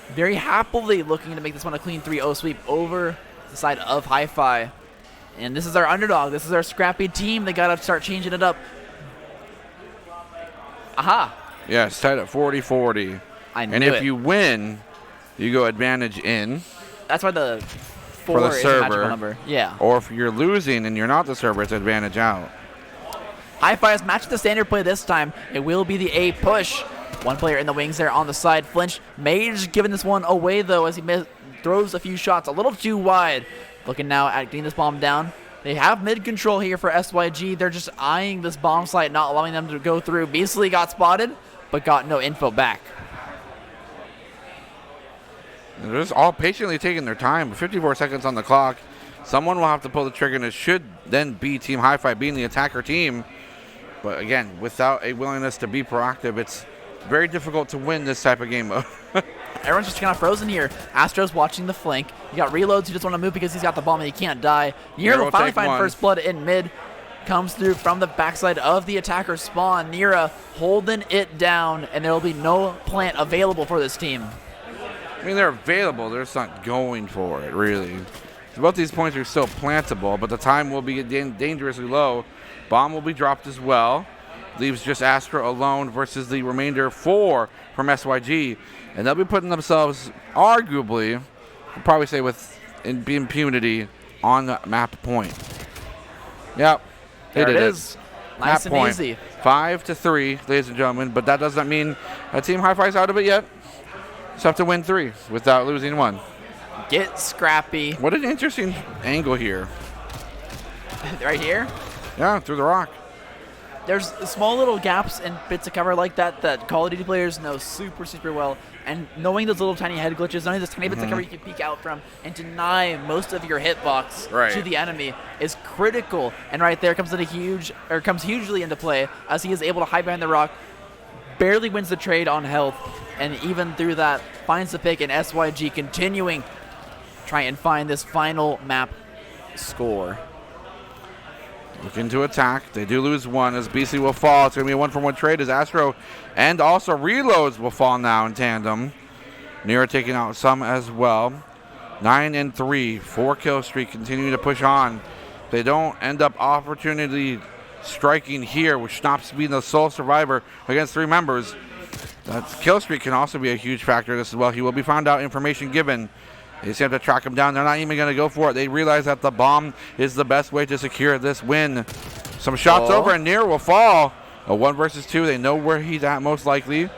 Very happily looking to make this one a clean 3-0 sweep over the side of Hi-Fi. And this is our underdog. This is our scrappy team. They got to start changing it up. Aha. Yeah, it's tied at 40-40. I knew and if it. you win, you go advantage in. That's why the 4 for the is a server. magical number. Yeah. Or if you're losing and you're not the server, it's advantage out. Hi-Fi has matched the standard play this time. It will be the A push. One player in the wings there on the side. Flinch. Mage giving this one away, though, as he throws a few shots a little too wide. Looking now at getting this bomb down. They have mid control here for SYG. They're just eyeing this bomb site, not allowing them to go through. Beasley got spotted, but got no info back. They're just all patiently taking their time. 54 seconds on the clock. Someone will have to pull the trigger, and it should then be Team Hi-Fi being the attacker team. But again, without a willingness to be proactive, it's very difficult to win this type of game mode. Everyone's just kind of frozen here. Astro's watching the flank. You got Reloads who just want to move because he's got the bomb and he can't die. Nira will finally find first blood in mid. Comes through from the backside of the attacker spawn. Nira holding it down, and there will be no plant available for this team. I mean, they're available. They're just not going for it, really. Both these points are still plantable, but the time will be dangerously low. Bomb will be dropped as well. Leaves just Astro alone versus the remainder 4 from SYG. And they'll be putting themselves, arguably, I'll probably say with impunity, on the map point. Yep. There it is. Nice map and point. easy. 5-3, ladies and gentlemen, but that does not mean Team Hi-Fi's out of it yet. Just have to win 3 without losing 1. Get scrappy. What an interesting angle here. Right here? Yeah, through the rock. There's small little gaps and bits of cover like that Call of Duty players know super, super well. And knowing those little tiny head glitches, knowing those tiny bits of cover you can peek out from and deny most of your hitbox to the enemy is critical. And right there comes hugely into play as he is able to hide behind the rock, barely wins the trade on health, and even through that finds the pick, and SYG continuing try and find this final map score. Looking to attack. They do lose 1 as BC will fall. It's going to be a 1-for-1 trade as Astro and also Reloads will fall now in tandem. Nira taking out some as well. 9-3, 4-kill streak continuing to push on. They don't end up opportunity striking here, which stops being the sole survivor against 3 members. That kill streak can also be a huge factor this as well. He will be found out, information given. They just have to track him down. They're not even going to go for it. They realize that the bomb is the best way to secure this win. Some shots over, and Nira will fall. A 1 versus 2. They know where he's at most likely.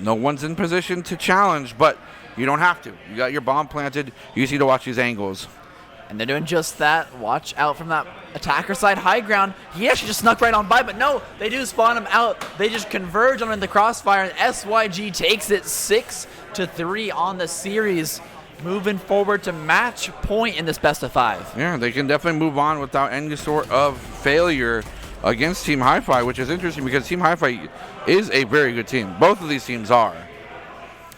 No one's in position to challenge, but you don't have to. You got your bomb planted. You just need to watch these angles. And they're doing just that. Watch out from that attacker side high ground. He actually just snuck right on by, but no, they do spawn him out. They just converge on the crossfire, and SYG takes it 6-3 on the series, moving forward to match point in this best of 5. Yeah, they can definitely move on without any sort of failure against Team Hi-Fi, which is interesting because Team Hi-Fi is a very good team. Both of these teams are.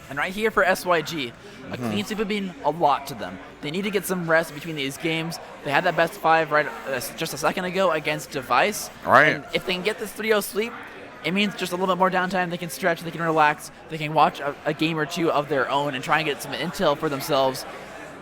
And right here for SYG, a clean sweep would mean a lot to them. They need to get some rest between these games. They had that best 5 right just a second ago against Device. Right. And if they can get this 3-0 sweep, it means just a little bit more downtime. They can stretch, they can relax, they can watch a game or two of their own and try and get some intel for themselves.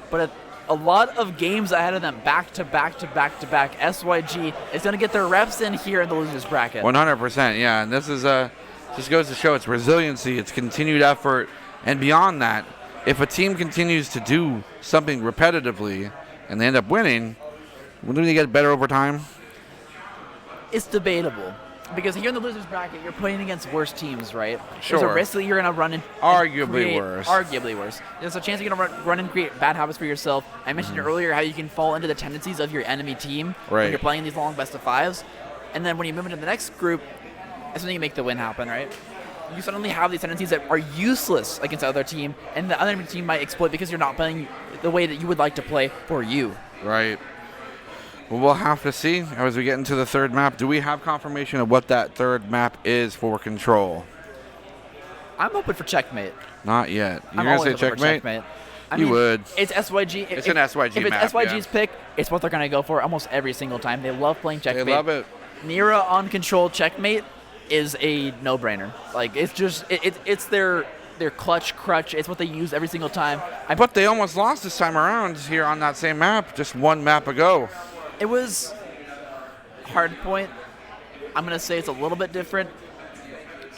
But a lot of games ahead of them, back to back to back to back. SYG is going to get their reps in here in the losers bracket. 100%, yeah. And this is just goes to show its resiliency, its continued effort, and beyond that, if a team continues to do something repetitively and they end up winning, wouldn't they get better over time? It's debatable. Because here in the losers bracket, you're playing against worse teams, right? Sure. There's a risk that you're going to run in. Arguably worse. Arguably worse. There's a chance you're going to run and create bad habits for yourself. I mentioned earlier how you can fall into the tendencies of your enemy team when you're playing these long best of 5s. And then when you move into the next group, that's when you make the win happen, right? You suddenly have these tendencies that are useless against the other team, and the other team might exploit because you're not playing the way that you would like to play for you. Right. Well, we'll have to see as we get into the third map. Do we have confirmation of what that third map is for Control? I'm hoping for checkmate. Not yet. You're I'm going always to say hoping for checkmate? I You mean, would. It's SYG. It's an SYG if map, it's SYG's yeah. pick, it's what they're going to go for almost every single time. They love playing checkmate. They love it. Nira on Control checkmate is a no-brainer. Like, it's just it's their clutch crutch. It's what they use every single time. But they almost lost this time around here on that same map, just one map ago. It was hard point. I'm going to say it's a little bit different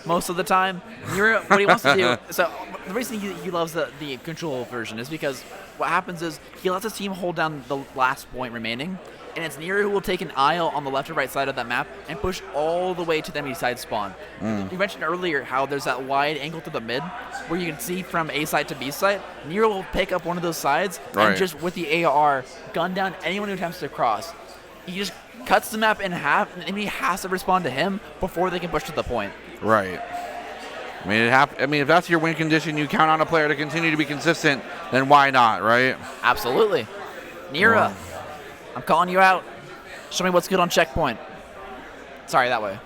most of the time. Nira, what he wants to do, so the reason he loves the Control version is because what happens is he lets his team hold down the last point remaining, and it's Nira who will take an aisle on the left or right side of that map and push all the way to the enemy side spawn. You mentioned earlier how there's that wide angle to the mid where you can see from A side to B side. Nira will pick up one of those sides Right. and just with the AR gun down anyone who attempts to cross. He just cuts the map in half, and the enemy has to respond to him before they can push to the point. Right. I mean, if that's your win condition, you count on a player to continue to be consistent, then why not, right? Absolutely. Nira, I'm calling you out. Show me what's good on checkpoint. Sorry, that way.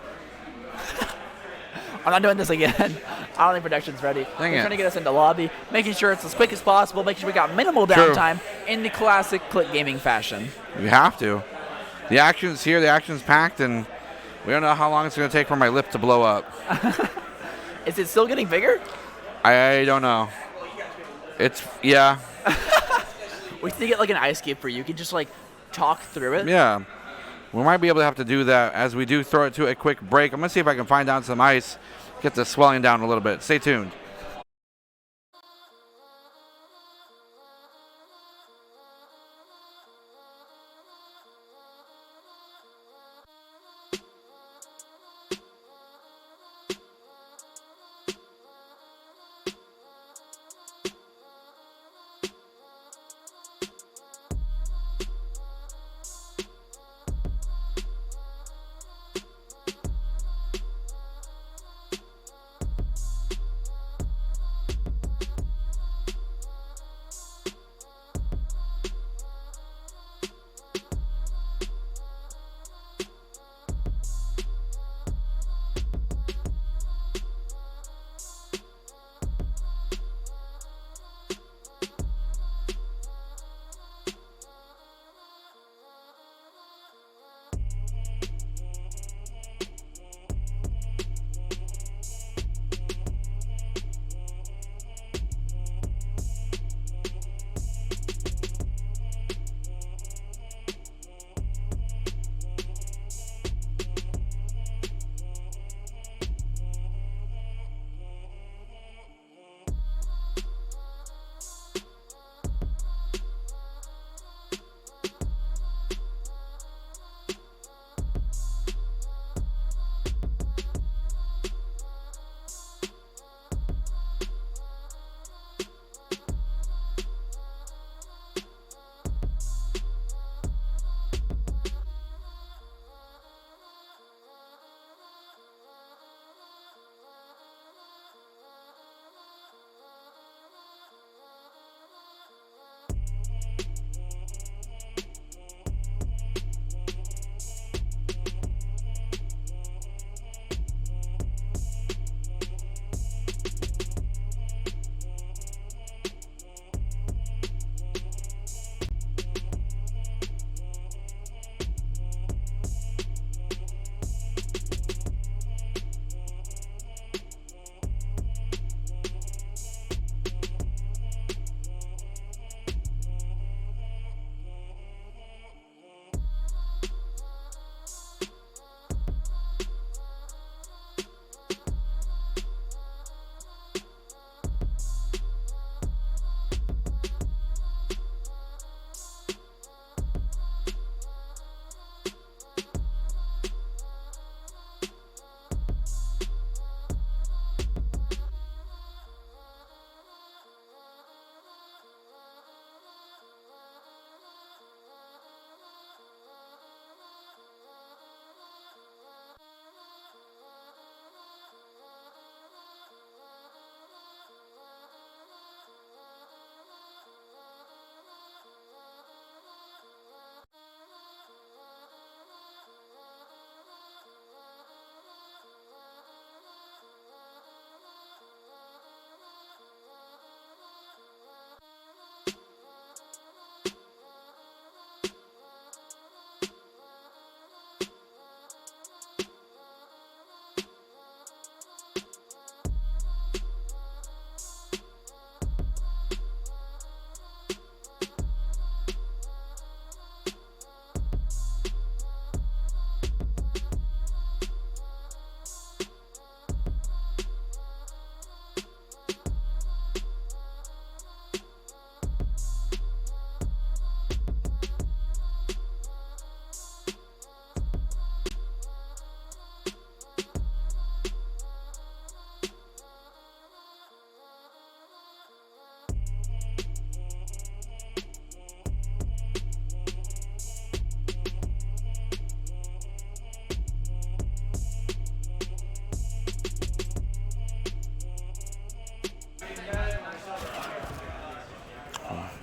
I'm not doing this again. I don't think production's ready. We're trying to get us into lobby, making sure it's as quick as possible, making sure we got minimal downtime in the classic click gaming fashion. You have to. The action's here, the action's packed, and we don't know how long it's going to take for my lip to blow up. Is it still getting bigger? I don't know. Yeah. We need to get like an ice cube for you. You can just like talk through it. Yeah. We might be able to have to do that as we do throw it to a quick break. I'm going to see if I can find out some ice, get the swelling down a little bit. Stay tuned.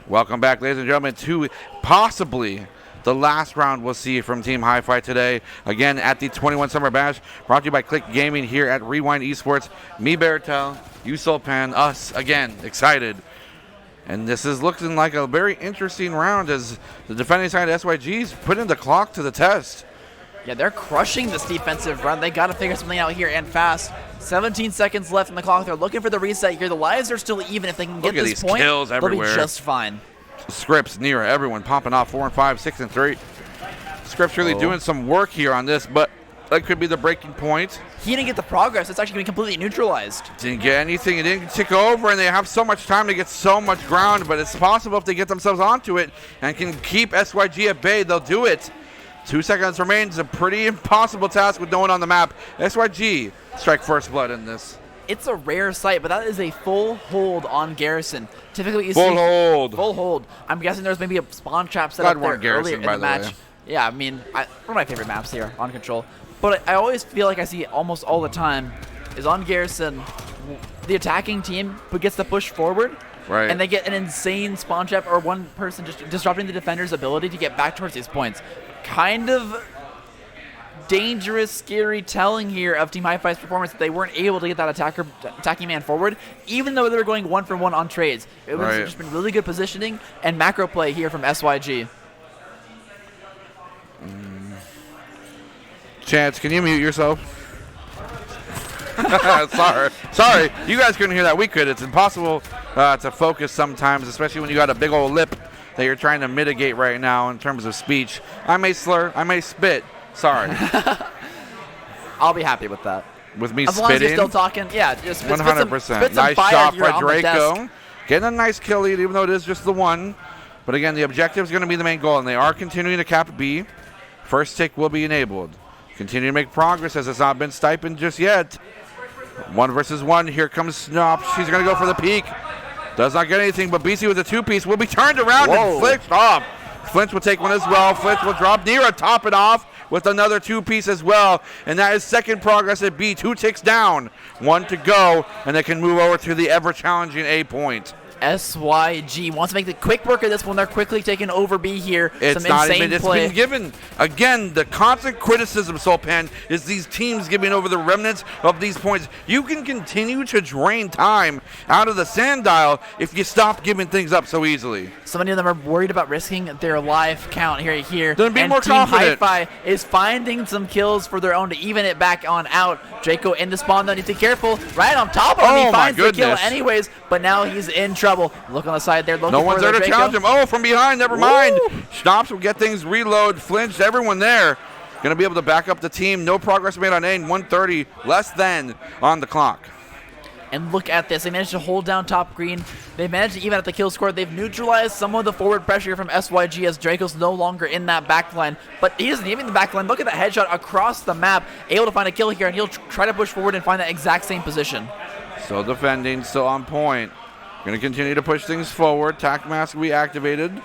Welcome back, ladies and gentlemen, to possibly the last round we'll see from Team Hi-Fi today. Again, at the 21 Summer Bash, brought to you by Click Gaming here at Rewind Esports. Me, Baratel, you, Sulpan, us, again, excited. And this is looking like a very interesting round as the defending side of SYG's putting the clock to the test. Yeah, they're crushing this defensive run. They got to figure something out here and fast. 17 seconds left on the clock. They're looking for the reset here. The lives are still even. If they can get this these point, kills they'll be everywhere. just fine. Scripps, Nira, everyone popping off 4 and 5, 6 and 3. Scripps really doing some work here on this, but that could be the breaking point. He didn't get the progress. It's actually going to be completely neutralized. Didn't get anything. It didn't tick over, and they have so much time to get so much ground, but it's possible if they get themselves onto it and can keep SYG at bay, they'll do it. 2 seconds remains, a pretty impossible task with no one on the map. SYG strike first blood in this. It's a rare sight, but that is a full hold on Garrison. Typically, you Full see hold. Full hold. I'm guessing there's maybe a spawn trap set God up there warn Garrison, earlier in by the the match. way. Yeah, I mean, one of my favorite maps here on Control. But I always feel like I see almost all the time is on Garrison, the attacking team who gets to push forward, Right. and they get an insane spawn trap or one person just disrupting the defender's ability to get back towards these points. Kind of dangerous, scary telling here of Team Hi-Fi's performance that they weren't able to get that attacking man forward, even though they were going 1-for-1 on trades. It was just been really good positioning and macro play here from SYG. Chance, can you mute yourself? Sorry. You guys couldn't hear that. We could. It's impossible to focus sometimes, especially when you got a big old lip that you're trying to mitigate right now in terms of speech. I may slur. I may spit. Sorry. I'll be happy with that. With me as spitting? long as you're still talking, yeah, just 100%. Nice shot by Draco. Getting a nice kill lead, even though it is just the one. But again, the objective is going to be the main goal, and they are continuing to cap B. First tick will be enabled. Continue to make progress as it's not been stipend just yet. 1 versus 1. Here comes Snop. She's going to go for the peak. Does not get anything, but BC with a 2-piece will be turned around and flinched off. Flinch will take one as well. Flinch will drop. Nira top it off with another 2-piece as well. And that is second progress at B. 2 ticks down. 1 to go, and they can move over to the ever-challenging A point. SYG wants to make the quick work of this one. They're quickly taking over B here. It's some not insane even, it's play. been given. Again, the constant criticism, Sulpan, is these teams giving over the remnants of these points. You can continue to drain time out of the sand dial if you stop giving things up so easily. So many of them are worried about risking their life count here. Then be and more Team confident. Hi-Fi is finding some kills for their own to even it back on out. Draco in the spawn, though, needs to be careful. Right on top of him, he finds the kill anyways, but now he's in trouble. Look on the side there. No one's there to challenge him. Oh, from behind, never mind. Schnaps will get things reload, flinched, everyone there. Going to be able to back up the team. No progress made on A, 1:30, less than on the clock. And look at this. They managed to hold down top green. They managed to even at the kill score. They've neutralized some of the forward pressure from SYG as Draco's no longer in that backline. But he isn't even in the backline. Look at that headshot across the map. Able to find a kill here, and he'll try to push forward and find that exact same position. Still defending, still on point. Going to continue to push things forward. Tac mask will be activated.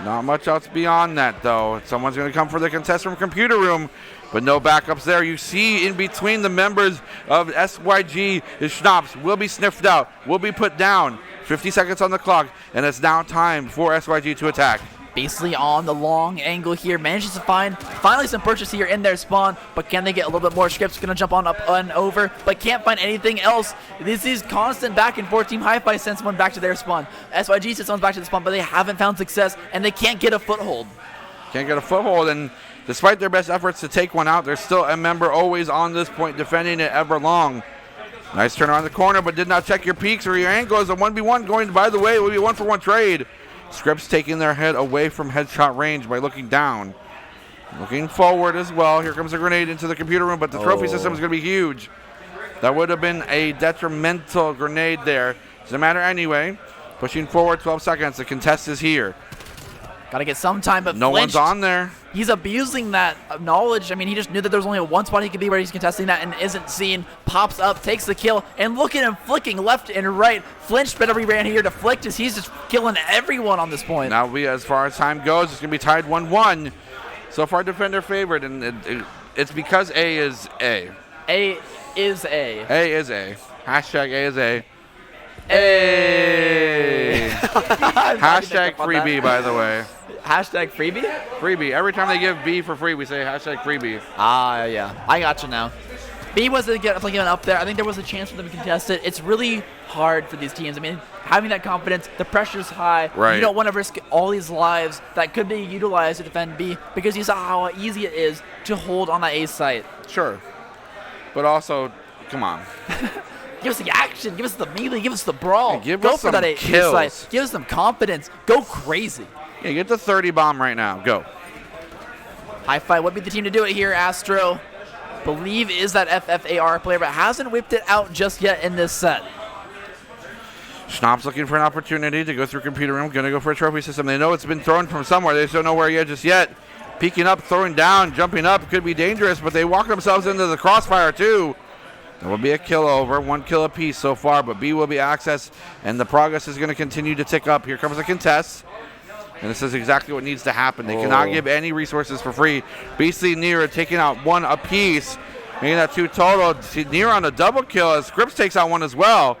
Not much else beyond that, though. Someone's going to come for the contest from computer room, but no backups there. You see in between the members of SYG is Schnaps. Will be sniffed out, will be put down. 50 seconds on the clock, and it's now time for SYG to attack. Basically on the long angle here, manages to find finally some purchase here in their spawn, but can they get a little bit more? Scripts gonna jump on up and over, but can't find anything else. This is constant back and forth. Team Hi-Fi sends one back to their spawn. SYG sends one back to the spawn, but they haven't found success, and they can't get a foothold. Can't get a foothold, and despite their best efforts to take one out, there's still a member always on this point defending it ever long. Nice turn around the corner, but did not check your peaks or your angles. A 1v1 going, by the way, it will be a 1-for-1 trade. Scripps taking their head away from headshot range by looking down. Looking forward as well. Here comes a grenade into the computer room, but the trophy system is going to be huge. That would have been a detrimental grenade there. Doesn't matter anyway. Pushing forward 12 seconds. The contest is here. Got to get some time, but no flinched. one's on there. He's abusing that knowledge. I mean, he just knew that there's only one spot he could be where he's contesting that and isn't seen. Pops up, takes the kill, and look at him flicking left and right. Flinched better be ran here to flick as he's just killing everyone on this point. Now, as far as time goes, it's going to be tied 1-1. So far, defender favored, and it's because A is A. A is A. A is A. Hashtag A is A. A. Hashtag free B, by the way. Hashtag freebie? Freebie. Every time they give B for free, we say hashtag freebie. Ah, yeah. I got you now. B wasn't getting up there. I think there was a chance for them to contest it. It's really hard for these teams. I mean, having that confidence, the pressure's high. Right. You don't want to risk all these lives that could be utilized to defend B because you saw how easy it is to hold on that A site. Sure. But also, come on. Give us the action. Give us the melee. Give us the brawl. Yeah, Go for that A site. Give us some confidence. Go crazy. Yeah, get the 30 bomb right now. Go. Hi-Fi would be the team to do it here. Astro, believe is that FFAR player, but hasn't whipped it out just yet in this set. Schnapp's looking for an opportunity to go through computer room. Going to go for a trophy system. They know it's been thrown from somewhere. They just don't know where yet just yet. Peeking up, throwing down, jumping up could be dangerous, but they walk themselves into the crossfire too. There will be a kill over, 1 kill apiece so far, but B will be accessed, and the progress is going to continue to tick up. Here comes a contest, and this is exactly what needs to happen. They cannot give any resources for free. BC Near taking out 1 apiece, making that 2 total. Near on a double kill as Scripps takes out 1 as well.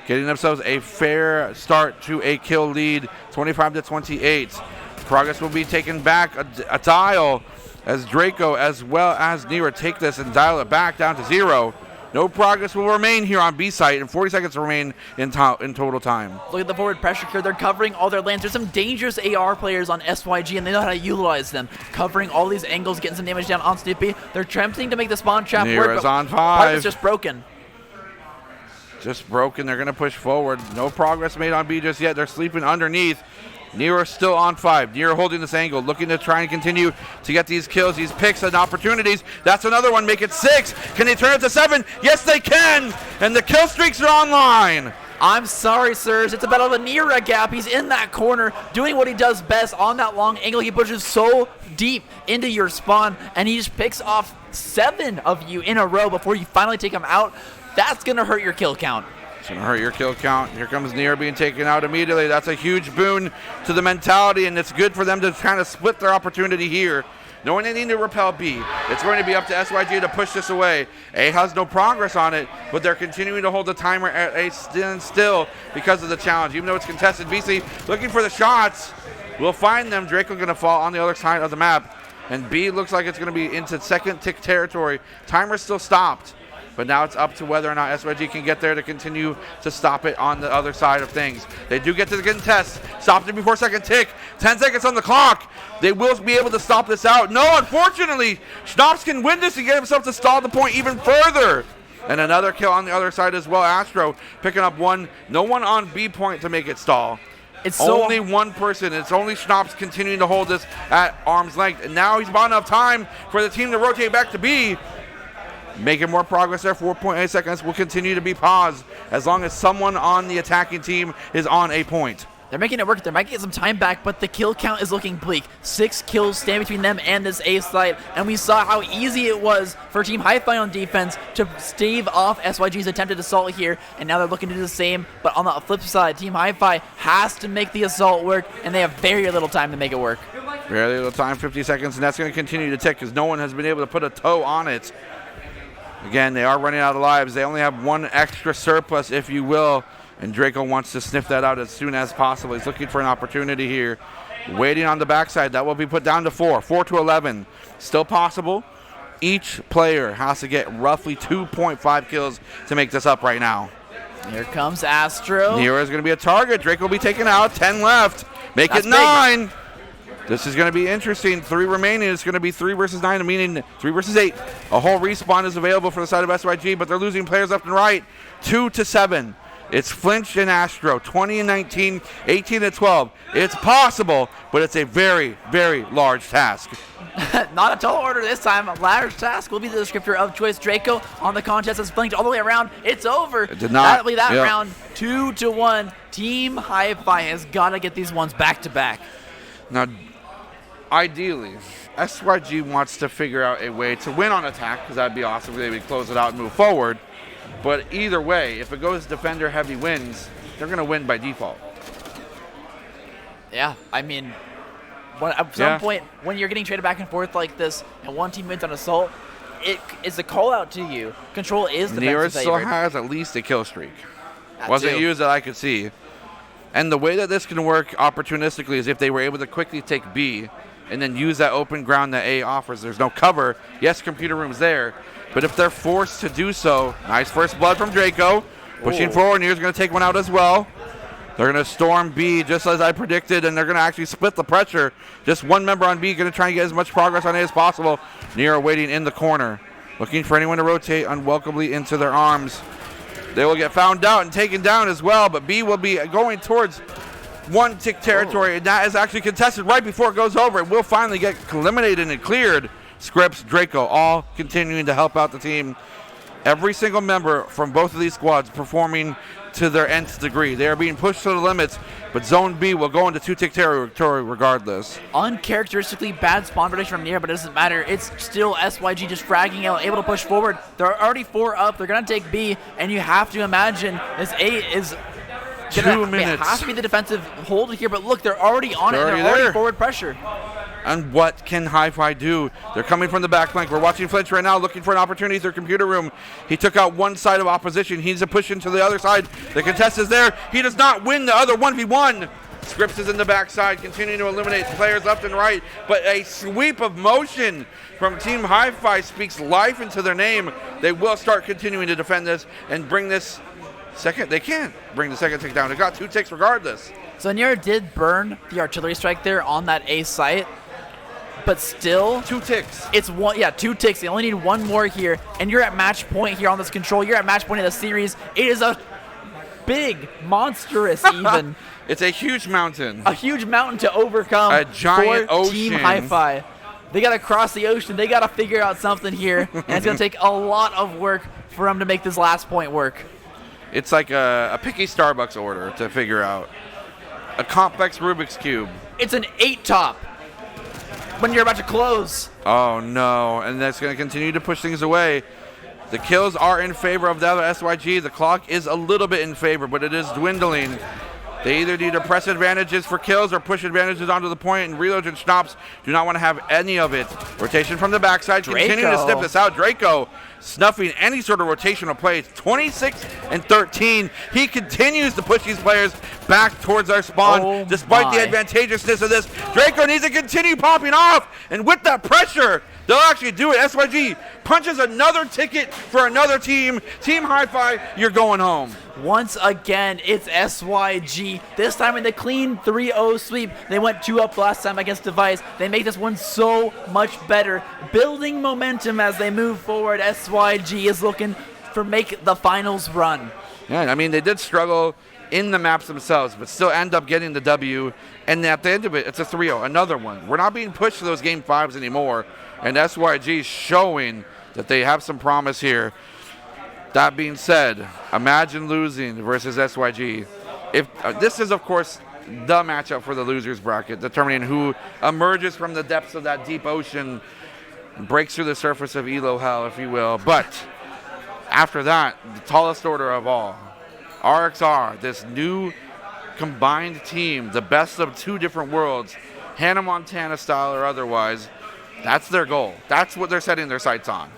Getting themselves a fair start to a kill lead, 25-28. Progress will be taken back a dial as Draco as well as Nira take this and dial it back down to 0. No progress will remain here on B site, and 40 seconds remain in total time. Look at the forward pressure here. They're covering all their lanes. There's some dangerous AR players on SYG, and they know how to utilize them. Covering all these angles, getting some damage down on Snippy. They're attempting to make the spawn trap work, Nira's but on 5. part is just broken. Just broken. They're going to push forward. No progress made on B just yet. They're sleeping underneath. Nira still on 5. Nira holding this angle, looking to try and continue to get these kills, these picks and opportunities. That's another one. Make it 6. Can they turn it to 7? Yes, they can. And the kill streaks are online. I'm sorry, sirs. It's a battle of a Nira gap. He's in that corner, doing what he does best on that long angle. He pushes so deep into your spawn, and he just picks off 7 of you in a row before you finally take him out. That's going to hurt your kill count. It's going to hurt your kill count. Here comes Nira being taken out immediately. That's a huge boon to the mentality, and it's good for them to kind of split their opportunity here. Knowing they need to repel B, it's going to be up to SYG to push this away. A has no progress on it, but they're continuing to hold the timer at a standstill because of the challenge. Even though it's contested, BC looking for the shots. We'll find them. Draco going to fall on the other side of the map, and B looks like it's going to be into second tick territory. Timer's still stopped. But now it's up to whether or not SYG can get there to continue to stop it on the other side of things. They do get to the contest. Stopped it before second tick. 10 seconds on the clock. They will be able to stop this out. No, unfortunately, Schnaps can win this and get himself to stall the point even further. And another kill on the other side as well. Astro picking up 1. No one on B point to make it stall. It's only one person. It's only Schnaps continuing to hold this at arm's length. And now he's bought enough time for the team to rotate back to B. Making more progress there. 4.8 seconds will continue to be paused as long as someone on the attacking team is on a point. They're making it work. They might get some time back, but the kill count is looking bleak. 6 kills stand between them and this A site, and we saw how easy it was for Team Hi-Fi on defense to stave off SYG's attempted assault here, and now they're looking to do the same, but on the flip side, Team Hi-Fi has to make the assault work, and they have very little time to make it work. Very little time, 50 seconds, and that's going to continue to tick because no one has been able to put a toe on it. Again, they are running out of lives. They only have 1 extra surplus, if you will, and Draco wants to sniff that out as soon as possible. He's looking for an opportunity here. Waiting on the backside. That will be put down to 4. 4-11. Still possible. Each player has to get roughly 2.5 kills to make this up right now. Here comes Astro. Nira is going to be a target. Draco will be taken out. 10 left. Make it 9. This is going to be interesting. 3 remaining. It's going to be 3 versus 9, meaning 3 versus 8. A whole respawn is available for the side of SYG, but they're losing players left and right. 2-7. It's Flinch and Astro. 20-19, 18-12. It's possible, but it's a very, very large task. Not a tall order this time. A large task will be the descriptor of choice. Draco on the contest is flanked all the way around. It's over. It did not. That'll be that round. 2-1. Team Hi-Fi has got to get these ones back to back. Now, ideally, SYG wants to figure out a way to win on attack, because that'd be awesome if they would close it out and move forward. But either way, if it goes defender heavy wins, they're going to win by default. Yeah, I mean, at some point, when you're getting traded back and forth like this, and one team wins on assault, it is a call out to you. Control is the Nira still has at least a kill streak. Wasn't used that I could see. And the way that this can work opportunistically is if they were able to quickly take B and then use that open ground that A offers. There's no cover. Yes, computer room's there, but if they're forced to do so, nice first blood from Draco. Pushing forward, Near's going to take one out as well. They're going to storm B just as I predicted, and they're going to actually split the pressure. Just one member on B going to try and get as much progress on A as possible. Near waiting in the corner, looking for anyone to rotate unwelcomely into their arms. They will get found out and taken down as well, but B will be going towards one tick territory, and that is actually contested right before it goes over. It will finally get eliminated and cleared. Scripps, Draco, all continuing to help out the team. Every single member from both of these squads performing to their nth degree. They are being pushed to the limits, but Zone B will go into 2-tick territory regardless. Uncharacteristically bad spawn prediction from Nier, but it doesn't matter. It's still SYG just fragging out, able to push forward. They're already 4 up. They're going to take B, and you have to imagine this A is 2 minutes. It has to be the defensive hold here, but look, they're already on it. They're already forward pressure. And what can Hi-Fi do? They're coming from the back flank. We're watching Flinch right now, looking for an opportunity through computer room. He took out one side of opposition. He needs to push into the other side. The contest is there. He does not win the other 1v1. Scripps is in the backside, continuing to eliminate players left and right. But a sweep of motion from Team Hi-Fi speaks life into their name. They will start continuing to defend this and bring this second. They can't bring the second tick down. They got 2 ticks regardless. So Nier did burn the artillery strike there on that A site. But still, 2 ticks. It's 2 ticks. They only need 1 more here, and you're at match point here on this control. You're at match point of the series. It is a big, monstrous even. It's a huge mountain. A huge mountain to overcome. A giant for ocean. Team Hi-Fi. They got to cross the ocean. They got to figure out something here, and it's going to take a lot of work for them to make this last point work. It's like a picky Starbucks order to figure out. A complex Rubik's Cube. It's an 8-top. When you're about to close. Oh no, and that's going to continue to push things away. The kills are in favor of the other SYG. The clock is a little bit in favor, but it is dwindling. They either need to press advantages for kills or push advantages onto the point, and Reload and Schnapps do not want to have any of it. Rotation from the backside, continue to sniff this out. Draco snuffing any sort of rotational plays. 26 and 13. He continues to push these players back towards our spawn, despite the advantageousness of this. Draco needs to continue popping off, and with that pressure, they'll actually do it. SYG punches another ticket for another team. Team Hi-Fi, you're going home. Once again, it's SYG. This time in the clean 3-0 sweep. They went 2 up last time against Device. They make this one so much better. Building momentum as they move forward. SYG is looking for make the finals run. Yeah, I mean, they did struggle in the maps themselves, but still end up getting the W. And at the end of it, it's a 3-0, another one. We're not being pushed to those game 5s anymore. And SYG is showing that they have some promise here. That being said, imagine losing versus SYG. If this is, of course, the matchup for the losers bracket, determining who emerges from the depths of that deep ocean, breaks through the surface of Elo Hell, if you will. But after that, the tallest order of all, RXR, this new combined team, the best of 2 different worlds, Hannah Montana style or otherwise, that's their goal. That's what they're setting their sights on.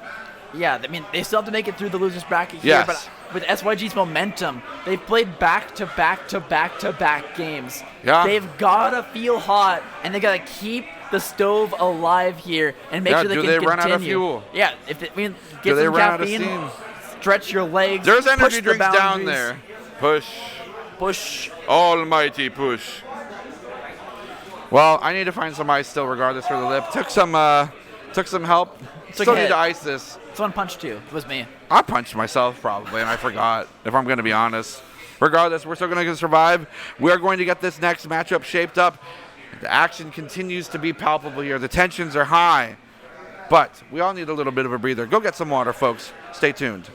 Yeah, I mean, they still have to make it through the losers bracket here, but with SYG's momentum, they've played back-to-back-to-back-to-back games. Yeah. They've got to feel hot, and they got to keep the stove alive here and make sure they can continue. Do they run out of fuel? Yeah, get some caffeine, stretch your legs. There's energy drinks down there. Push. Almighty push. Well, I need to find some ice still regardless for the lip. Took some help. Still need to ice this. Someone punched you. It was me. I punched myself probably, and I forgot, if I'm going to be honest. Regardless, we're still going to survive. We're going to get this next matchup shaped up. The action continues to be palpable here. The tensions are high. But we all need a little bit of a breather. Go get some water, folks. Stay tuned.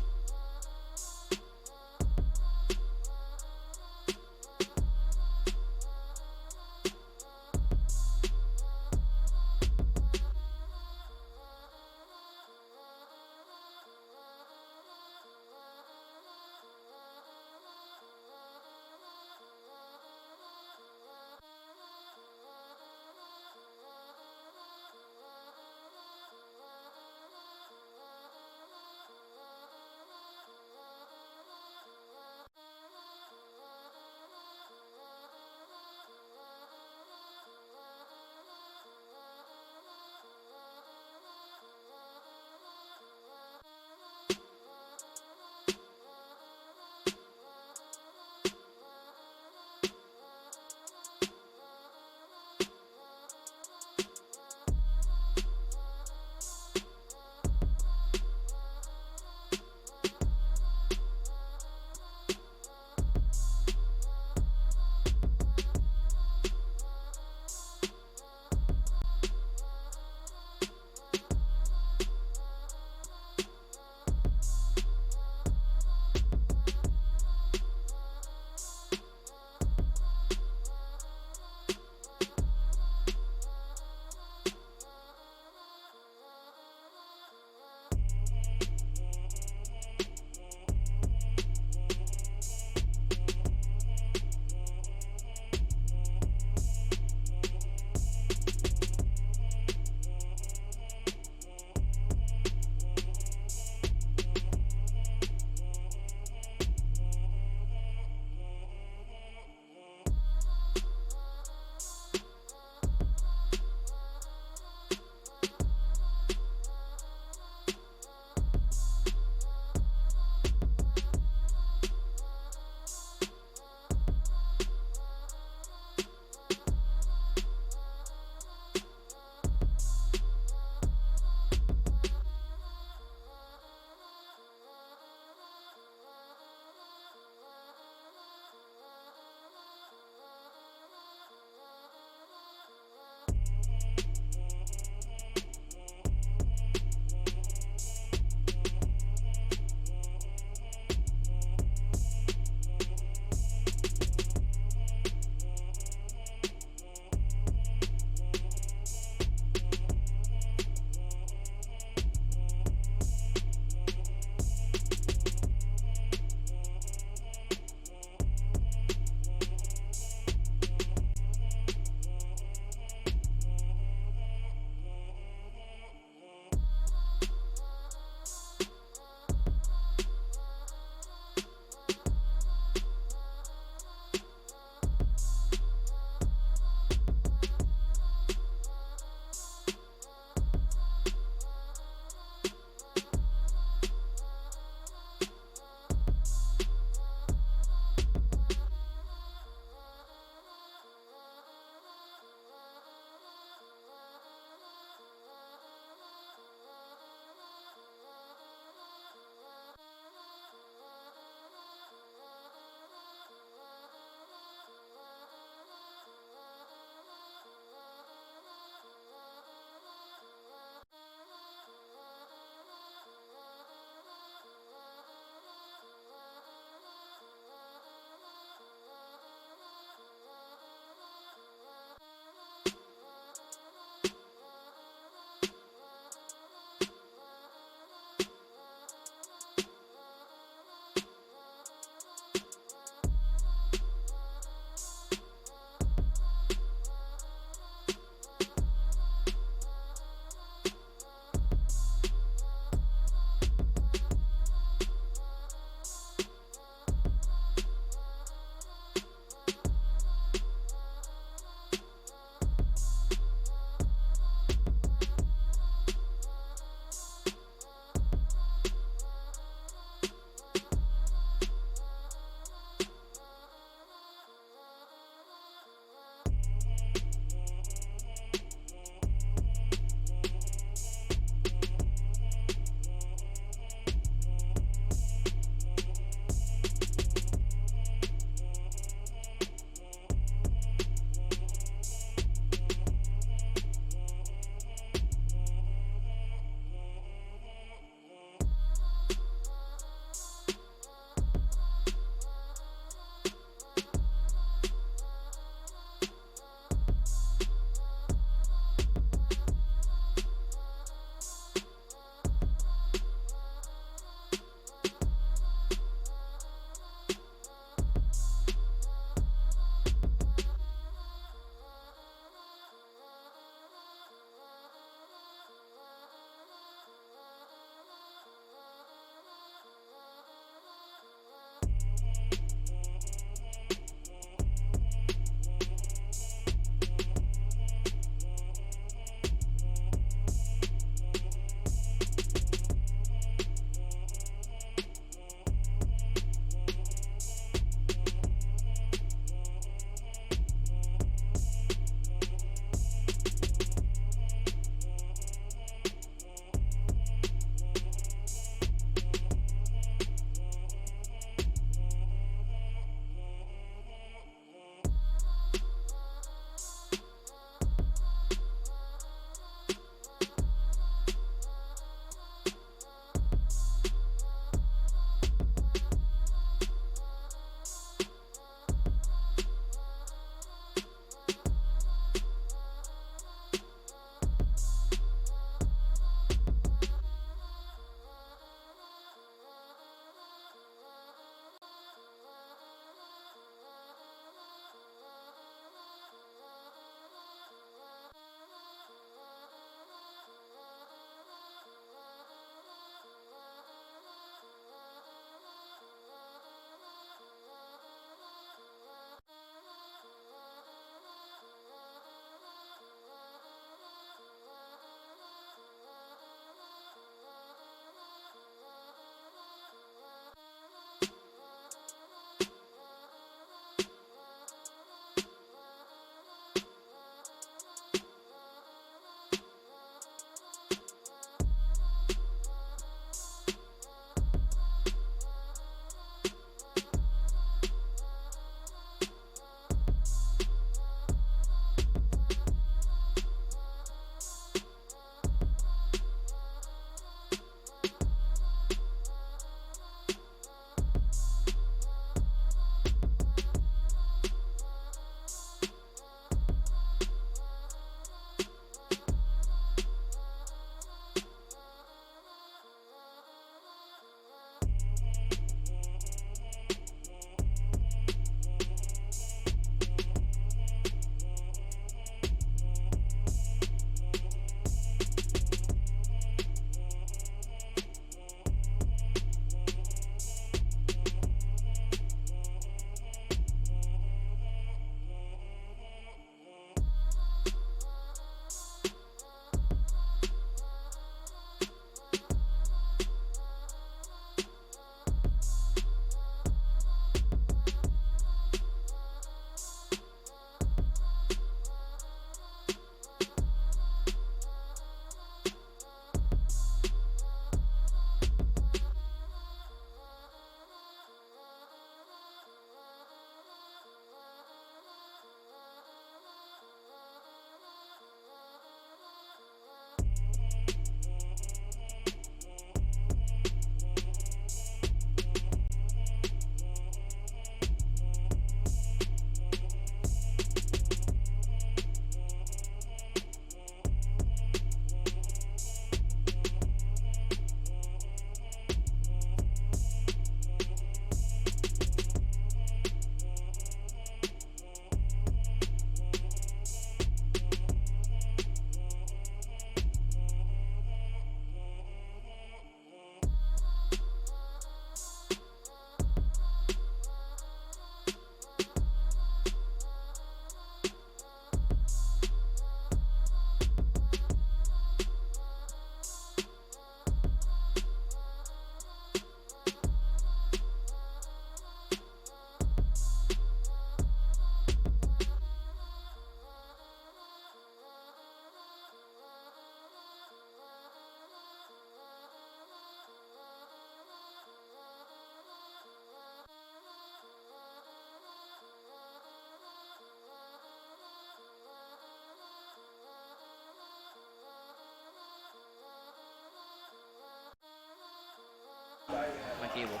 cable.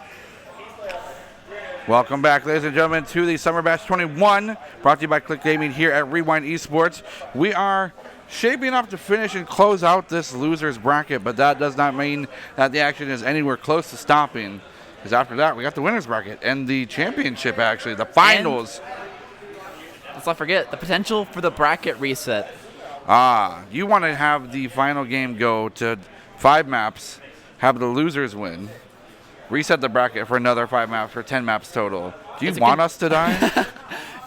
Welcome back, ladies and gentlemen, to the Summer Bash 21, brought to you by Click Gaming here at Rewind Esports. We are shaping up to finish and close out this loser's bracket, but that does not mean that the action is anywhere close to stopping, because after that, we got the winner's bracket and the championship, actually, the finals. And let's not forget the potential for the bracket reset. You want to have the final game go to 5 maps, have the losers win, reset the bracket for another 5 maps for 10 maps total. Do you want us to die?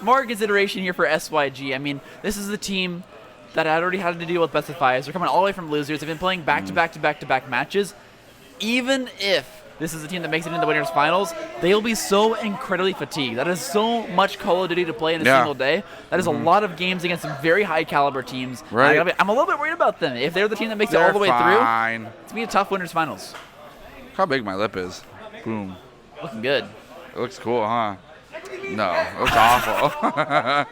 More consideration here for SYG. I mean, this is the team that had already had to deal with best of fives. They're coming all the way from losers. They've been playing back-to-back matches. Even if this is the team that makes it into the winners finals, they'll be so incredibly fatigued. That is so much Call of Duty to play in a single day. That is a lot of games against some very high caliber teams. Right. I'm a little bit worried about them. If they're the team that makes it all the way through, it's going to be a tough winners finals. Look how big my lip is. Boom. Looking good. It looks cool, huh? No, it looks awful.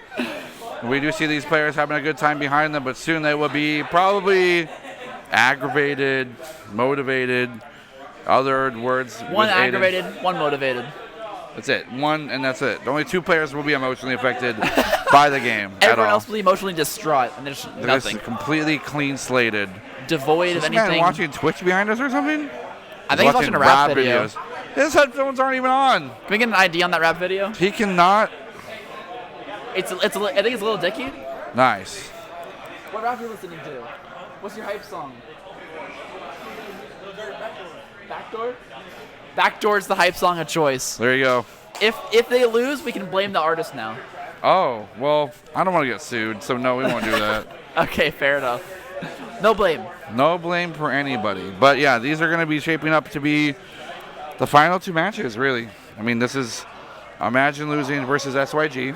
We do see these players having a good time behind them, but soon they will be probably aggravated, motivated, other words. One aggravated, one motivated. That's it. One, and that's it. Only 2 players will be emotionally affected by the game at all. Everyone else will be emotionally distraught, and there's nothing. This completely clean slated. Devoid of anything. Is this man watching Twitch behind us or something? I think he's watching a rap video. Videos. His headphones aren't even on. Can we get an ID on that rap video? He cannot. I think it's a Little Dicky. Nice. What rap are you listening to? What's your hype song? Backdoor? Backdoor's the hype song of choice. There you go. If they lose, we can blame the artist now. Oh, well, I don't want to get sued, so no, we won't do that. Okay, fair enough. No blame. No blame for anybody. But yeah, these are going to be shaping up to be the final 2 matches, really. I mean, this is Imagine losing versus SYG.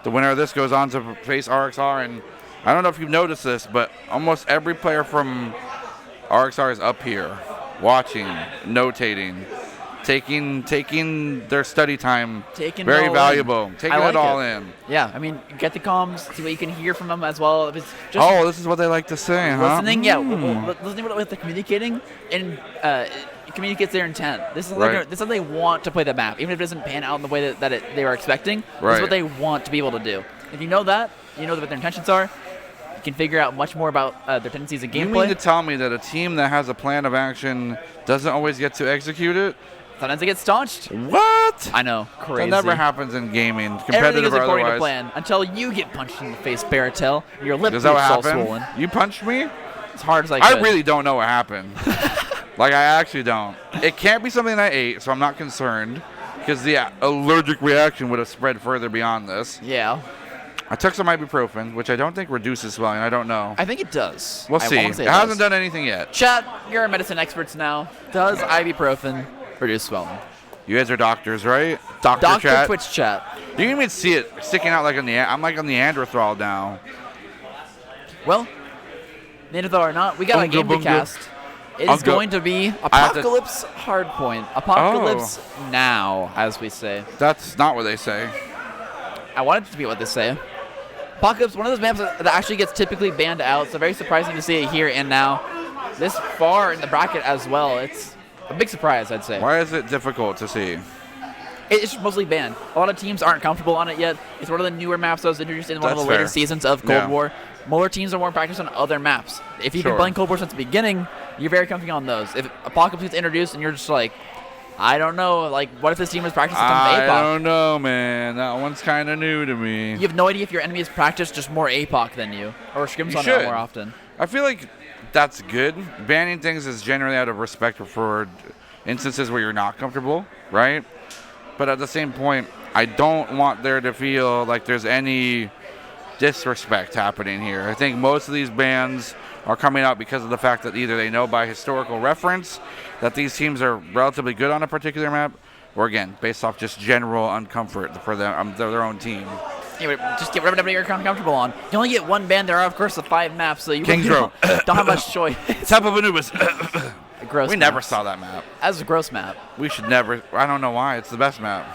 The winner of this goes on to face RXR, and I don't know if you've noticed this, but almost every player from RXR is up here, watching, notating, taking their study time, very valuable, taking it all in. Yeah, I mean, get the comms, see what you can hear from them as well. If it's just oh, this is what they like to say, huh? Listening, yeah, listening to what they're communicating, and it communicates their intent. This is this is how they want to play the map, even if it doesn't pan out in the way that they were expecting. This is what they want to be able to do. If you know that, you know what their intentions are. You can figure out much more about their tendencies in gameplay. You mean to tell me that a team that has a plan of action doesn't always get to execute it? Sometimes it gets staunched. What? I know, crazy. That never happens in gaming, competitive Everything is or according otherwise. to plan until you get punched in the face, Baratel. Your lip Does is that what all happened? swollen. You punched me? As hard as I could. I really don't know what happened. Like, I actually don't. It can't be something I ate, so I'm not concerned, because the allergic reaction would have spread further beyond this. Yeah. I took some ibuprofen, which I don't think reduces swelling. I don't know. I think it does. We'll see. It hasn't done anything yet. Chat, you're medicine experts now. Does ibuprofen reduce swelling? You guys are doctors, right? Doctor chat. Twitch chat. You can even see it sticking out like I'm like a Neanderthal now. Well, Neanderthal or not, we got a game to cast. It is going to be Apocalypse Hardpoint. Apocalypse Now, as we say. That's not what they say. I want it to be what they say. Apocalypse, one of those maps that actually gets typically banned out, so very surprising to see it here and now. This far in the bracket as well. It's a big surprise, I'd say. Why is it difficult to see? It's mostly banned. A lot of teams aren't comfortable on it yet. It's one of the newer maps that was introduced in one of the later seasons of Cold War. More teams are more practiced on other maps. If you've been playing Cold War since the beginning, you're very comfortable on those. If Apocalypse gets introduced and you're just like, I don't know, like, what if this team was practicing on APOC? I don't know, man. That one's kind of new to me. You have no idea if your enemy has practiced just more APOC than you, or scrims on it more often. I feel like that's good. Banning things is generally out of respect for instances where you're not comfortable, right? But at the same point, I don't want there to feel like there's any disrespect happening here. I think most of these bans are coming out because of the fact that either they know by historical reference that these teams are relatively good on a particular map, or again, based off just general uncomfort for them, their own team. Yeah, just get whatever you're comfortable on. You only get one ban. There are, of course, the 5 maps, so you don't have much choice. Temple of Anubis. Gross. We never saw that map. As a gross map. We should never. I don't know why. It's the best map.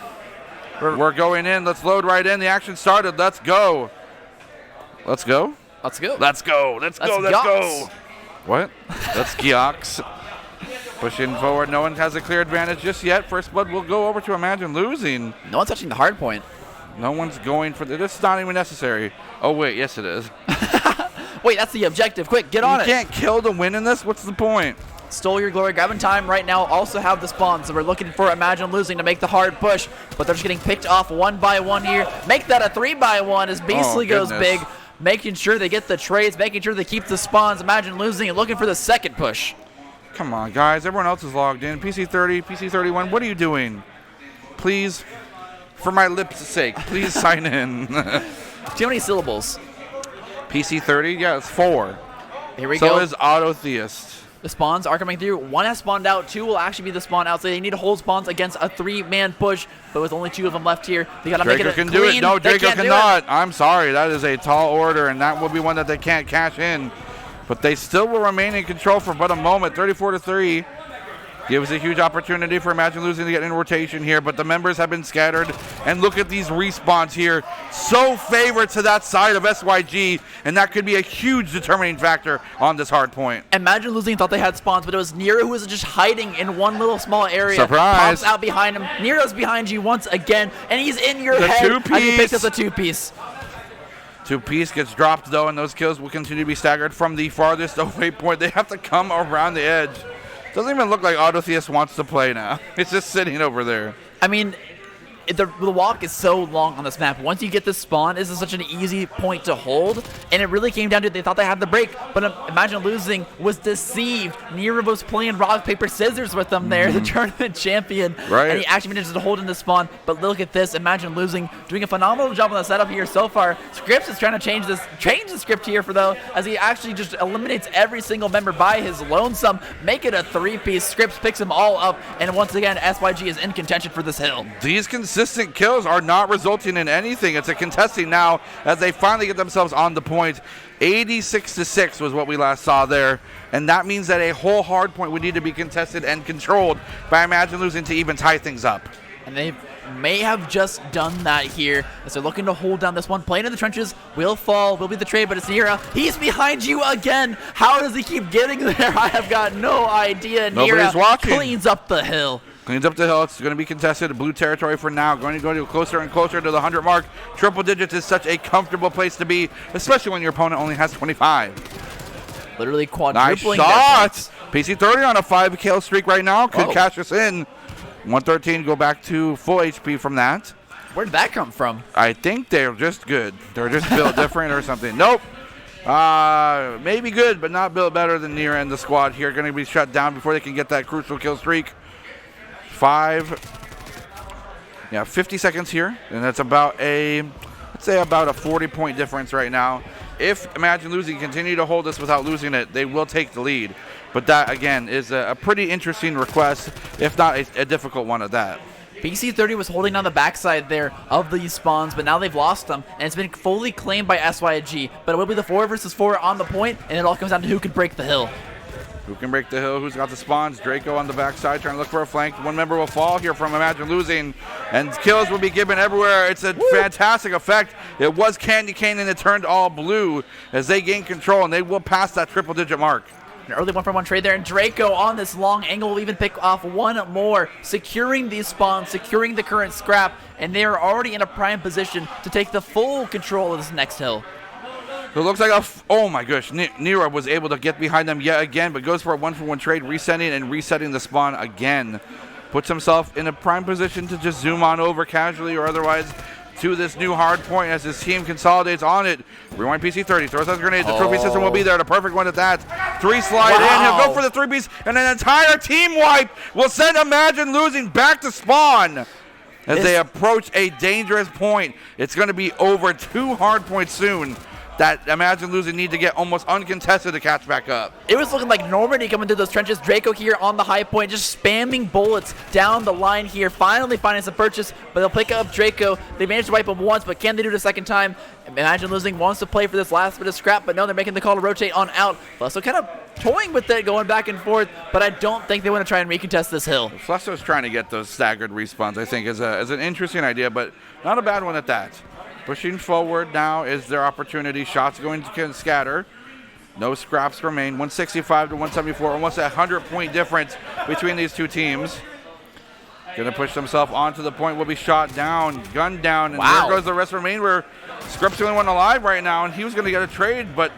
We're going in. Let's load right in. The action started. Let's go. Let's go. Let's go. Let's go. Let's go. Let's go. What? That's Geox. Pushing forward, no one has a clear advantage just yet. First blood will go over to Imagine Losing. No one's touching the hard point. No one's going for this. Is not even necessary. Oh, wait, yes it is. Wait, that's the objective. Quick, get on it. You can't kill to win in this? What's the point? Stole your glory, grabbing time right now, also have the spawn, so we're looking for Imagine Losing to make the hard push, but they're just getting picked off one by one here. Make that a 3-by-1 as Beastly goes big, making sure they get the trades, making sure they keep the spawns. Imagine Losing and looking for the second push. Come on, guys. Everyone else is logged in. PC30, PC31, what are you doing? Please, for my lips' sake, please sign in. Too many syllables. PC30, yeah, it's 4. Here we go. So is Autotheist. The spawns are coming through. One has spawned out. 2 will actually be the spawn out. So they need to hold spawns against a 3-man push. But with only 2 of them left here, they got to make it a can clean. do it. No, Draco cannot. cannot. I'm sorry. That is a tall order, and that will be one that they can't cash in. But they still will remain in control for but a moment. 34-3 gives a huge opportunity for Imagine Losing to get in rotation here. But the members have been scattered. And look at these respawns here. So favored to that side of SYG. And that could be a huge determining factor on this hard point. Imagine Losing thought they had spawns, but it was Nero who was just hiding in one little small area. Surprise. Pops out behind him. Nero's behind you once again. And he's in your The head. 2-piece. And he picks up the 2-piece. 2-piece gets dropped, though, and those kills will continue to be staggered from the farthest away point. They have to come around the edge. Doesn't even look like Autotheist wants to play now. It's just sitting over there. I mean, the walk is so long on this map. Once you get this spawn, this is such an easy point to hold, and it really came down to they thought they had the break, but Imagine Losing was deceived. Nero was playing rock, paper, scissors with them there, the tournament champion, right. And he actually managed to hold in the spawn, but look at this, Imagine Losing doing a phenomenal job on the setup here so far. Scripps is trying to change the script here for though, as he actually just eliminates every single member by his lonesome, make it a 3-piece. Scripps picks them all up, and once again, SYG is in contention for this hill. These consistent kills are not resulting in anything. It's a contesting now as they finally get themselves on the point. 86-6 was what we last saw there, and that means that a whole hard point would need to be contested and controlled by Imagine Losing to even tie things up. And they may have just done that here as they're looking to hold down this one. Playing in the trenches will fall, will be the trade, but it's Nira. He's behind you again. How does he keep getting there? I have got no idea. Nobody's Nira watching. cleans up the hill. Cleans up the hill. It's going to be contested. Blue territory for now. Going to go closer and closer to the 100 mark. Triple digits is such a comfortable place to be, especially when your opponent only has 25. Literally quadrupling. Nice shot. PC30 on a 5-kill streak right now. Could cash us in. 113, go back to full HP from that. Where did that come from? I think they're just good. They're just built different or something. Nope. Maybe good, but not built better than Nira and the squad here. Going to be shut down before they can get that crucial kill streak. 50 seconds here, and that's about let's say about a 40-point difference right now. If Imagine Losing continue to hold this without losing it, they will take the lead. But that, again, is a pretty interesting request, if not a difficult one at that. PC30 was holding on the backside there of these spawns, but now they've lost them, and it's been fully claimed by SYG. But it will be the 4 versus 4 on the point, and it all comes down to who can break the hill. Who can break the hill? Who's got the spawns? Draco on the backside trying to look for a flank. One member will fall here from Imagine Losing, and kills will be given everywhere. It's a fantastic effect. It was candy cane, and it turned all blue as they gain control, and they will pass that triple-digit mark. An early 1-for-1 trade there, and Draco on this long angle will even pick off one more, securing these spawns, securing the current scrap, and they are already in a prime position to take the full control of this next hill. It looks like oh my gosh, Nero was able to get behind them yet again, but goes for a 1-for-1 trade, resetting the spawn again. Puts himself in a prime position to just zoom on over casually or otherwise to this new hard point as his team consolidates on it. Rewind PC30, throws out the grenade, the trophy system will be there, the perfect one at that. 3 slide in, he'll go for the 3-piece, and an entire team wipe will send Imagine Losing back to spawn. As they approach a dangerous point, it's going to be over 2 hard points soon that Imagine Losing need to get almost uncontested to catch back up. It was looking like Normandy coming through those trenches. Draco here on the high point, just spamming bullets down the line here. Finally finding some purchase, but they'll pick up Draco. They managed to wipe him once, but can they do it a second time? Imagine Losing wants to play for this last bit of scrap, but no, they're making the call to rotate on out. So kind of toying with it, going back and forth, but I don't think they want to try and recontest this hill. Flusso's trying to get those staggered respawns, I think, is an interesting idea, but not a bad one at that. Pushing forward now is their opportunity. Shots going to scatter. No scraps remain. 165 to 174, almost a 100-point difference between these two teams. Going to push himself onto the point, will be shot down, gunned down, and wow. there goes the rest remain. Where Scripps the only one alive right now, and he was going to get a trade, but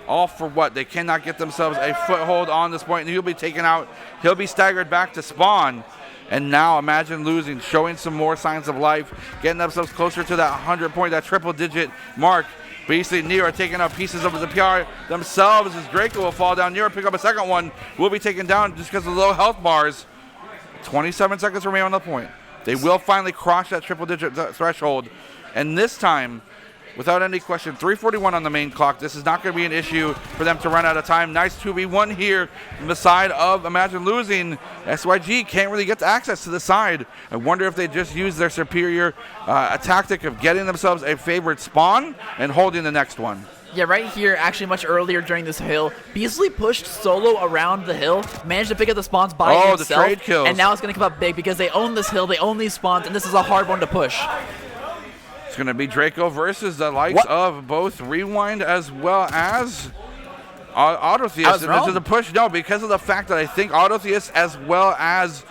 all for what? They cannot get themselves a foothold on this point, and he'll be taken out. He'll be staggered back to spawn. And now Imagine Losing, showing some more signs of life, getting themselves closer to that 100-point, that triple-digit mark. Basically, Nero are taking out pieces of the PR themselves as Draco will fall down. Nero pick up a second one, will be taken down just because of the low health bars. 27 seconds remain on the point. They will finally cross that triple-digit threshold. And this time, without any question, 3:41 on the main clock. This is not going to be an issue for them to run out of time. Nice 2v1 here from the side of Imagine Losing. SYG can't really get access to the side. I wonder if they just use their superior tactic of getting themselves a favorite spawn and holding the next one. Yeah, right here, actually much earlier during this hill, Beasley pushed solo around the hill, managed to pick up the spawns by himself. The trade kills. And now it's going to come up big because they own this hill, they own these spawns, and this is a hard one to push. It's going to be Draco versus the likes of both Rewind as well as Autotheist. And this is a push, no, because of the fact that I think Autotheist as well as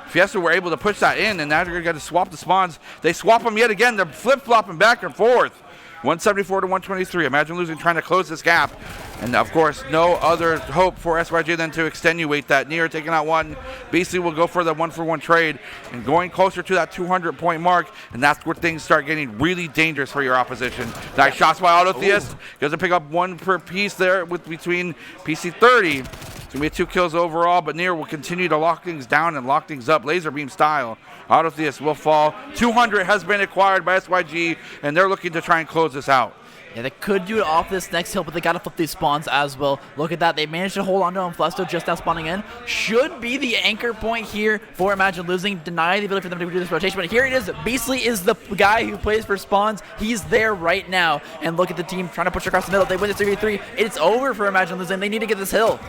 Fiesta were able to push that in, and now they're going to swap the spawns. They swap them yet again. They're flip-flopping back and forth. 174 to 123. Imagine Losing trying to close this gap. And of course, no other hope for SYG than to extenuate that. Nero taking out one. BC will go for the 1-for-1 trade and going closer to that 200-point mark. And that's where things start getting really dangerous for your opposition. Nice shots by Autotheist. Goes to pick up one per piece there with between PC 30. It's going to be 2 kills overall, but Nero will continue to lock things down and lock things up. Laser beam style. Autotheist will fall. 200 has been acquired by SYG, and they're looking to try and close this out. Yeah, they could do it off this next hill, but they got to flip these spawns as well. Look at that. They managed to hold on to him. Flesto just now spawning in. Should be the anchor point here for Imagine Losing. Deny the ability for them to do this rotation, but here it is. Beastly is the guy who plays for spawns. He's there right now. And look at the team trying to push across the middle. They win the 3v3. It's over for Imagine Losing. They need to get this hill.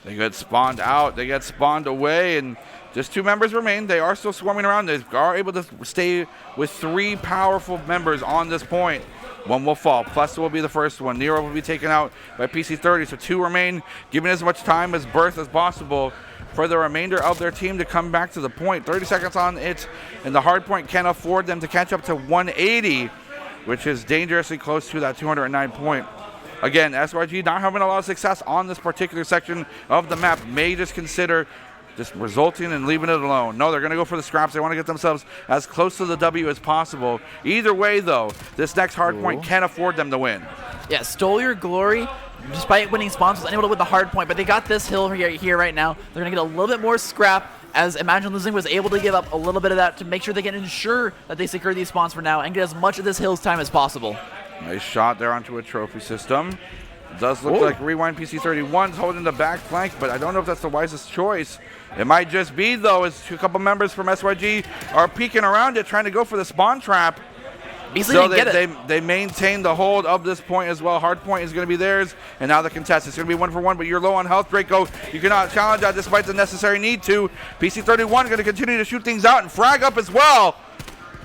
They get spawned out. They get spawned away, and just 2 members remain. They are still swarming around. They are able to stay with 3 powerful members on this point. One will fall. Flesto will be the first one. Nero will be taken out by PC 30. So 2 remain, giving as much time as birth as possible for the remainder of their team to come back to the point. 30 seconds on it, and the hard point can't afford them to catch up to 180, which is dangerously close to that 209 point. Again, SYG not having a lot of success on this particular section of the map. May just consider just resulting and leaving it alone. No, they're going to go for the scraps. They want to get themselves as close to the W as possible. Either way, though, this next hard point can't afford them to win. Yeah, Stole Your Glory, despite winning spawns, was unable to win the hard point, but they got this hill here right now. They're going to get a little bit more scrap, as Imagine Losing was able to give up a little bit of that to make sure they can ensure that they secure these spawns for now and get as much of this hill's time as possible. Nice shot there onto a trophy system. Does look like Rewind PC31 is holding the back flank, but I don't know if that's the wisest choice. It might just be, though, as a couple members from SYG are peeking around it, trying to go for the spawn trap. So they maintain the hold of this point as well. Hard point is going to be theirs, and now the contest. It's going to be 1-for-1, but you're low on health, Draco. You cannot challenge that despite the necessary need to. PC31 going to continue to shoot things out and frag up as well.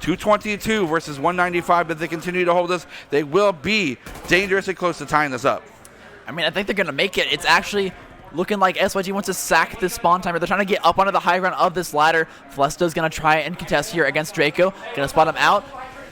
222 versus 195, but they continue to hold this. They will be dangerously close to tying this up. I mean, I think they're going to make it. It's actually looking like SYG wants to sack this spawn timer. They're trying to get up onto the high ground of this ladder. Flesto's going to try and contest here against Draco. Going to spot him out.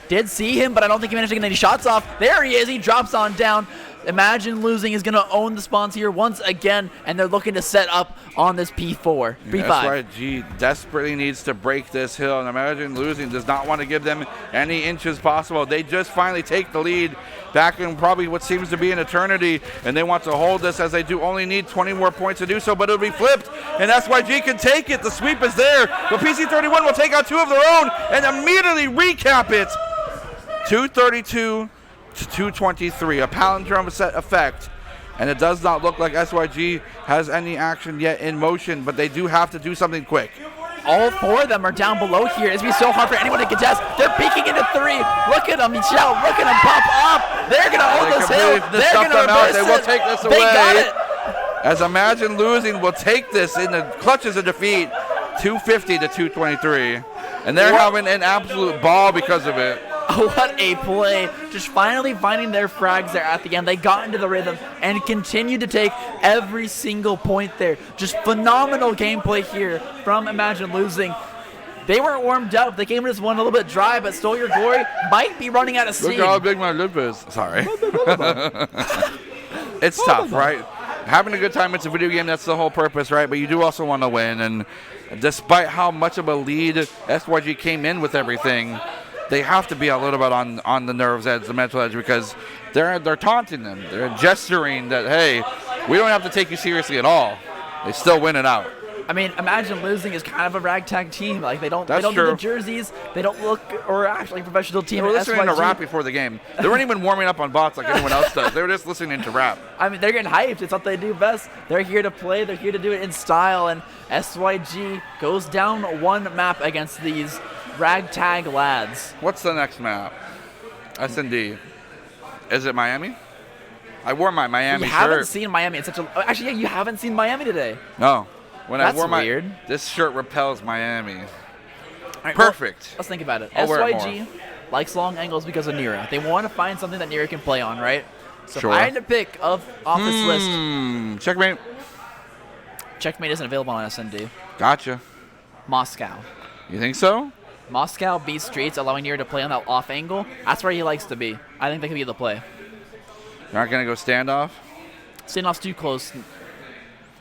Did see him, but I don't think he managed to get any shots off. There he is. He drops on down. Imagine Losing is going to own the spawns here once again, and they're looking to set up on this P4. P5. SYG desperately needs to break this hill, and Imagine Losing does not want to give them any inches possible. They just finally take the lead back in probably what seems to be an eternity, and they want to hold this as they do only need 20 more points to do so, but it'll be flipped, and SYG can take it. The sweep is there, but PC31 will take out 2 of their own and immediately recap it. 232 to 223, a palindrome set effect, and it does not look like SYG has any action yet in motion, but they do have to do something quick. All 4 of them are down below here. It's going to be so hard for anyone to contest. They're peeking into 3. Look at them, Michelle. Look at them pop up. They're going to hold this hill. They're going to miss it. They will take this away. They got it. As Imagine Losing will take this in the clutches of defeat, 250 to 223. And they're having an absolute ball because of it. What a play. Just finally finding their frags there at the end. They got into the rhythm and continued to take every single point there. Just phenomenal gameplay here from Imagine Losing. They weren't warmed up. The game just went a little bit dry, but Stole Your Glory might be running out of steam. Look how big my lip is. Sorry. It's tough, right? Having a good time, it's a video game, that's the whole purpose, right? But you do also want to win, and despite how much of a lead SYG came in with everything, they have to be a little bit on the nerves edge, the mental edge, because they're taunting them. They're gesturing that, hey, we don't have to take you seriously at all. They still win it out. I mean, Imagine Losing is kind of a ragtag team. Like they don't do true. the jerseys. They don't look or act like a professional team. They were listening to SYG. rap before the game. They weren't even warming up on bots like anyone else does. They were just listening to rap. I mean, they're getting hyped. It's what they do best. They're here to play. They're here to do it in style. And SYG goes down one map against these ragtag lads. What's the next map? S&D. Is it Miami? I wore my Miami You shirt. haven't seen Miami in such a... Actually, yeah, you haven't seen Miami today. No. When That's I wore my weird. This shirt repels Miami. All right, Perfect. Well, let's think about it. I'll wear it SYG more. likes long angles because of Nira. They want to find something that Nira can play on, right? So Sure. if I had to pick off this list, Checkmate. Checkmate isn't available on SND. Gotcha. Moscow. You think so? Moscow beats Streets, allowing Nira to play on that off angle. That's where he likes to be. I think they could be the play. You're not going to go standoff? Standoff's too close.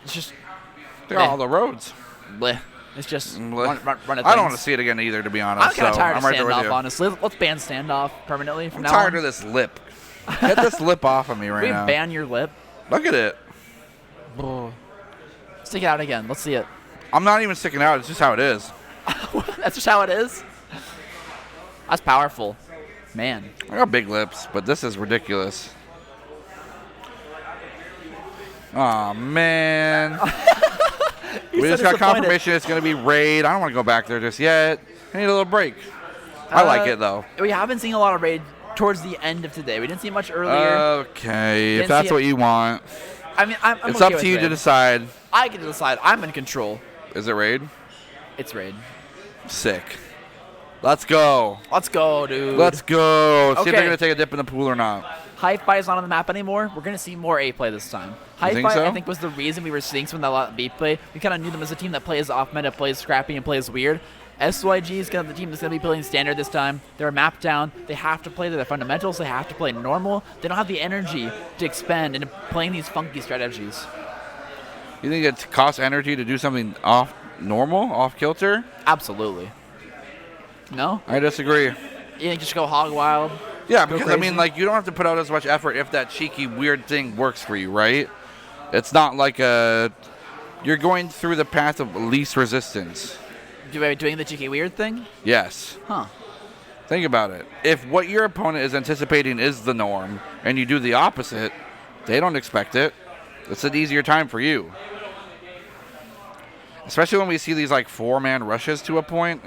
It's just... They're all the roads. Bleh. It's just Bleh. run at I don't things. want to see it again either, to be honest. I'm kind of tired of right there with standoff, you. honestly. Let's ban standoff permanently from I'm now tired on. of this lip. Get this lip off of me right we now. ban your lip. Look at it. Stick it out again. Let's see it. I'm not even sticking out. It's just how it is. That's just how it is? That's powerful. Man. I got big lips, but this is ridiculous. Oh man. We just got confirmation it's going to be raid. I don't want to go back there just yet. I need a little break. I like it though. We haven't seen a lot of raid towards the end of today. We didn't see much earlier. Okay, if Didn't that's see what you want. I mean, I'm It's okay up with to you raid. to decide. I get to decide. I'm in control. Is it raid? It's raid. Sick. Let's go. Let's go, dude. Let's go. See if Okay. they're going to take a dip in the pool or not. Hi-Fi is not on the map anymore. We're going to see more A play this time. Hi-Fi, think so? I think, was the reason we were seeing some of that B play. We kind of knew them as a team that plays off-meta, plays scrappy, and plays weird. SYG is kind of the team that's going to be playing standard this time. They're mapped down. They have to play their fundamentals. They have to play normal. They don't have the energy to expand into playing these funky strategies. You think it costs energy to do something off normal, off kilter? Absolutely. No? I disagree. You think just go hog wild? Yeah, Go because I crazy? mean, like, you don't have to put out as much effort if that cheeky, weird thing works for you, right? It's not like you're going through the path of least resistance. Doing the cheeky weird thing? Yes. Huh. Think about it. If what your opponent is anticipating is the norm, and you do the opposite, they don't expect it. It's an easier time for you. Especially when we see these, like, 4-man rushes to a point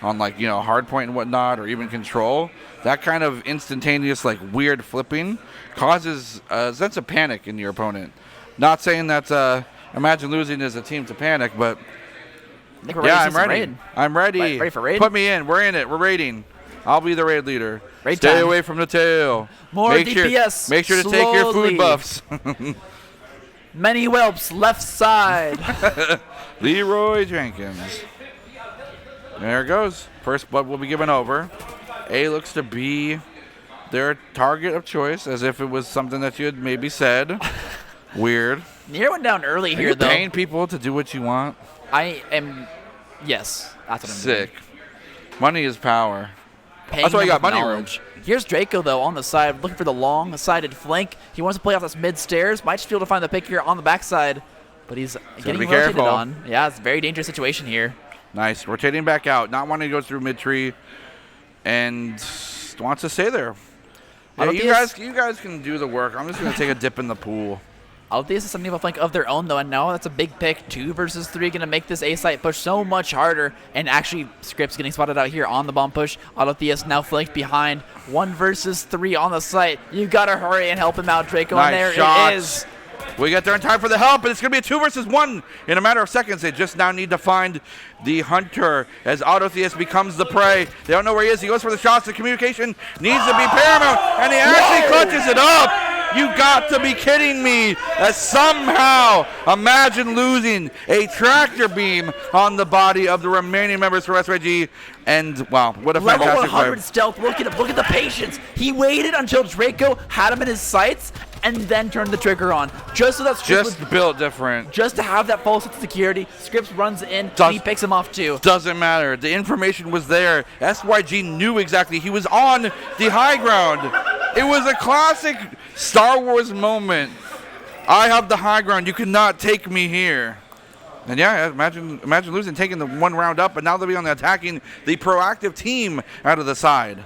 on, like, you know, hard point and whatnot, or even control. That kind of instantaneous, like, weird flipping causes a sense of panic in your opponent. Not saying that Imagine Losing is a team to panic, but I think we're yeah, ready to I'm see some ready. raid. I'm ready. Ready for raid? Put me in. We're in it. We're raiding. I'll be the raid leader. Raid Stay time. away from the tail. More make DPS. Make sure to take your slowly. food buffs. Many whelps left side. Leroy Jenkins. There it goes. First blood will be given over. A looks to be their target of choice, as if it was something that you had maybe said. Weird. Nier went down early Are here, you though. paying people to do what you want? I am. Yes, that's what I'm Sick. doing. Money is power. Paying That's why you them got with money knowledge. Here's Draco, though, on the side, looking for the long-sided flank. He wants to play off this mid-stairs. Might just be able to find the pick here on the backside, but he's getting be rotated careful. on. Yeah, it's a very dangerous situation here. Nice. Rotating back out. Not wanting to go through mid-tree. And wants to stay there. Yeah, you guys can do the work. I'm just going to take a dip in the pool. Altheus is something of a flank of their own, though, and now that's a big pick. 2 versus 3 going to make this A-site push so much harder. And actually, Scripps getting spotted out here on the bomb push. Altheus now flanked behind. 1 versus 3 on the site. You got to hurry and help him out, Draco. Nice and there shots. it is. We get there in time for the help, and it's going to be a 2 versus 1 in a matter of seconds. They just now need to find the hunter as Autotheus becomes the prey. They don't know where he is. He goes for the shots. The communication needs to be paramount, and he actually clutches it up. You got to be kidding me. As somehow, imagine losing a tractor beam on the body of the remaining members for SYG. And wow, what a Level fantastic 100 play. stealth. Look at the patience. He waited until Draco had him in his sights and then turned the trigger on. Just so that Scripps Just built different. just to have that false sense of security. Scripps runs in and he picks him off too. Doesn't matter. The information was there. SYG knew exactly. He was on the high ground. It was a classic Star Wars moment. I have the high ground. You cannot take me here. And yeah, imagine losing, taking the 1 round up, but now they'll be on the attacking the proactive team out of the side.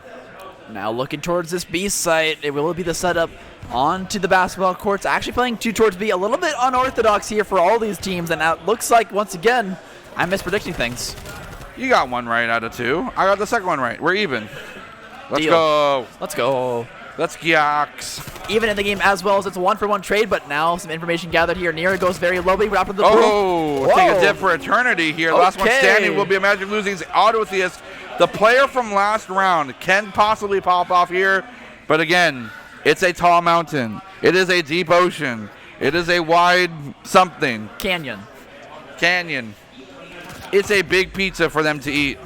Now looking towards this B site, it will be the setup onto the basketball courts. Actually playing 2 towards B, a little bit unorthodox here for all these teams, and now it looks like, once again, I'm mispredicting things. You got 1 right out of 2. I got the second one right. We're even. Let's Deal. go. Let's go. Let's yaks. Even in the game as well as it's a 1-for-1 trade, but now some information gathered here. Nira goes very lowly, right up to the Oh, pool. take a dip for eternity here. Last one Okay. standing will be Imagine Losing's Autotheus. The player from last round can possibly pop off here, but again, it's a tall mountain. It is a deep ocean. It is a wide something. Canyon. It's a big pizza for them to eat.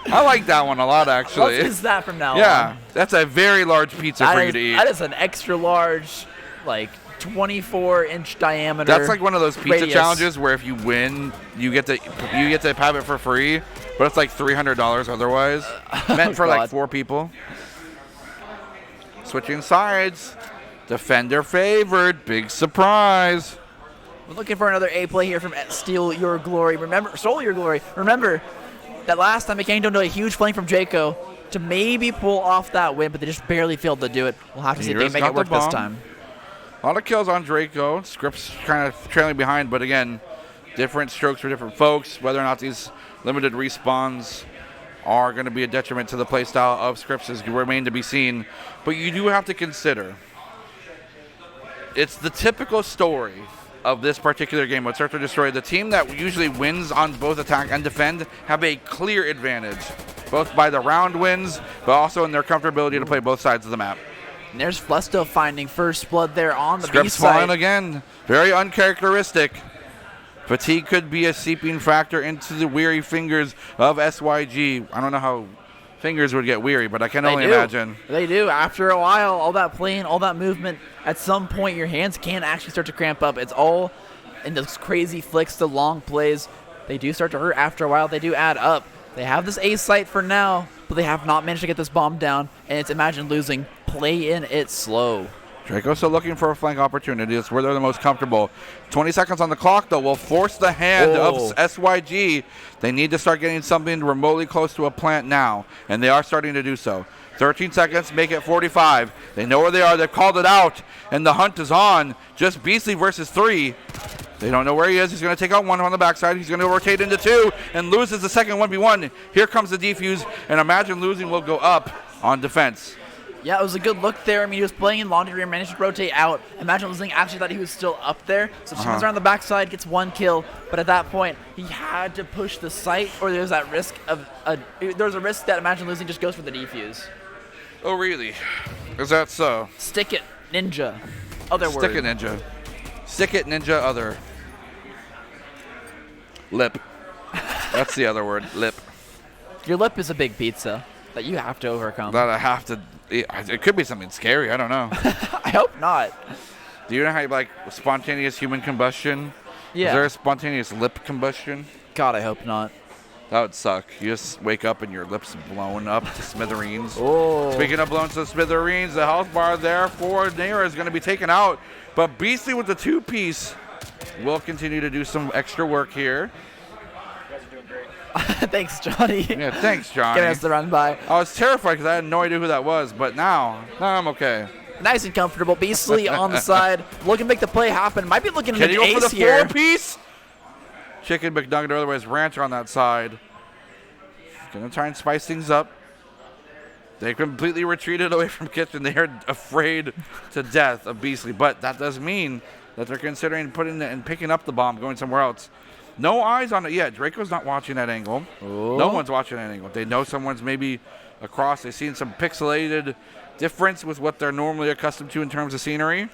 I like that one a lot, actually. What is that from now on? Yeah, that's a very large pizza for you to eat. That is an extra large, like 24-inch diameter. That's like one of those pizza radius. challenges where if you win, you get to have it for free, but it's like $300 otherwise. Meant for like God. 4 people. Switching sides. Defender favored. Big surprise. We're looking for another A play here from Stole Your Glory. Remember that last time it came down to a huge flank from Draco to maybe pull off that win, but they just barely failed to do it. We'll have to see if they Heroes make got it work the this bomb. time. A lot of kills on Draco. Scripps kind of trailing behind, but again, different strokes for different folks. Whether or not these limited respawns are going to be a detriment to the playstyle of Scripps is remain to be seen. But you do have to consider, it's the typical story of this particular game with Search or Destroy. The team that usually wins on both attack and defend have a clear advantage, both by the round wins, but also in their comfortability to play both sides of the map. And there's Flesto finding first blood there on the B Scripps falling side. again. Very uncharacteristic. Fatigue could be a seeping factor into the weary fingers of SYG. I don't know how fingers would get weary, but I can only imagine. They do. After a while, all that playing, all that movement, at some point your hands can actually start to cramp up. It's all in those crazy flicks, the long plays. They do start to hurt after a while. They do add up. They have this A site for now, but they have not managed to get this bomb down, and it's Imagine Losing. Play in it slow. Draco's still looking for a flank opportunity. It's where they're the most comfortable. 20 seconds on the clock, though, will force the hand of SYG. They need to start getting something remotely close to a plant now, and they are starting to do so. 13 seconds, make it 45. They know where they are. They've called it out, and the hunt is on. Just Beastly versus 3. They don't know where he is. He's going to take out 1 on the backside. He's going to rotate into 2 and loses the second 1v1. Here comes the defuse, and Imagine Losing will go up on defense. Yeah, it was a good look there. I mean, he was playing in laundry room, managed to rotate out. Imagine Losing actually thought he was still up there. So he comes around the backside, gets 1 kill. But at that point, he had to push the site, or there's that risk of there's a risk that Imagine Losing just goes for the defuse. Oh, really? Is that so? Stick it, ninja. Other word. Stick it, ninja. Stick it, ninja, other. Lip. That's the other word, lip. Your lip is a big pizza that you have to overcome. That I have to. It could be something scary. I don't know. I hope not. Do you know how you like spontaneous human combustion? Yeah. Is there a spontaneous lip combustion? God, I hope not. That would suck. You just wake up and your lips blown up to smithereens. Oh. Speaking of blown to smithereens, the health bar there for Nira is going to be taken out. But Beastly with the 2-piece will continue to do some extra work here. Thanks, Johnny. Yeah, thanks, Johnny. Getting us to run by. I was terrified because I had no idea who that was, but now I'm okay. Nice and comfortable. Beastly on the side. Looking to make the play happen. Might be looking Can at he an go for ace the here. 4-piece? Chicken McNugget, otherwise Ranch on that side. Gonna try and spice things up. They completely retreated away from Kitchen. They are afraid to death of Beastly, but that does mean that they're considering putting it and picking up the bomb, going somewhere else. No eyes on it yet. Draco's not watching that angle. Ooh. No one's watching that angle. They know someone's maybe across. They've seen some pixelated difference with what they're normally accustomed to in terms of scenery.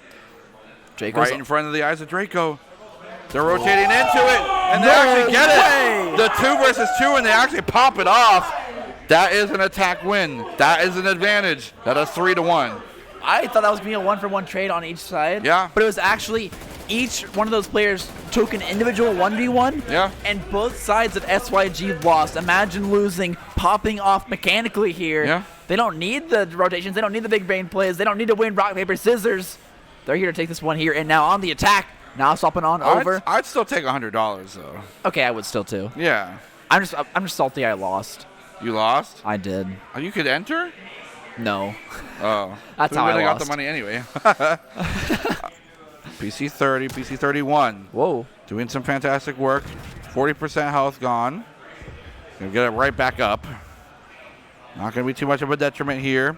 Draco's Right in front of the eyes of Draco. They're rotating into it, and they actually get it. The 2 versus 2, and they actually pop it off. That is an attack win. That is an advantage. That is 3-1. I thought that was going to be a 1-for-1 trade on each side. Yeah. But it was actually each one of those players took an individual 1v1. Yeah. And both sides of SYG lost. Imagine losing, popping off mechanically here. Yeah. They don't need the rotations. They don't need the big brain plays. They don't need to win rock, paper, scissors. They're here to take this one here. And now on the attack. Now swapping on over. I'd still take $100 though. Okay, I would still too. Yeah. I'm just salty I lost. You lost? I did. Oh, you could enter? No. Oh. That's We how I really got lost. the money anyway. PC 30, PC 31. Whoa. Doing some fantastic work. 40% health gone. Gonna get it right back up. Not gonna be too much of a detriment here.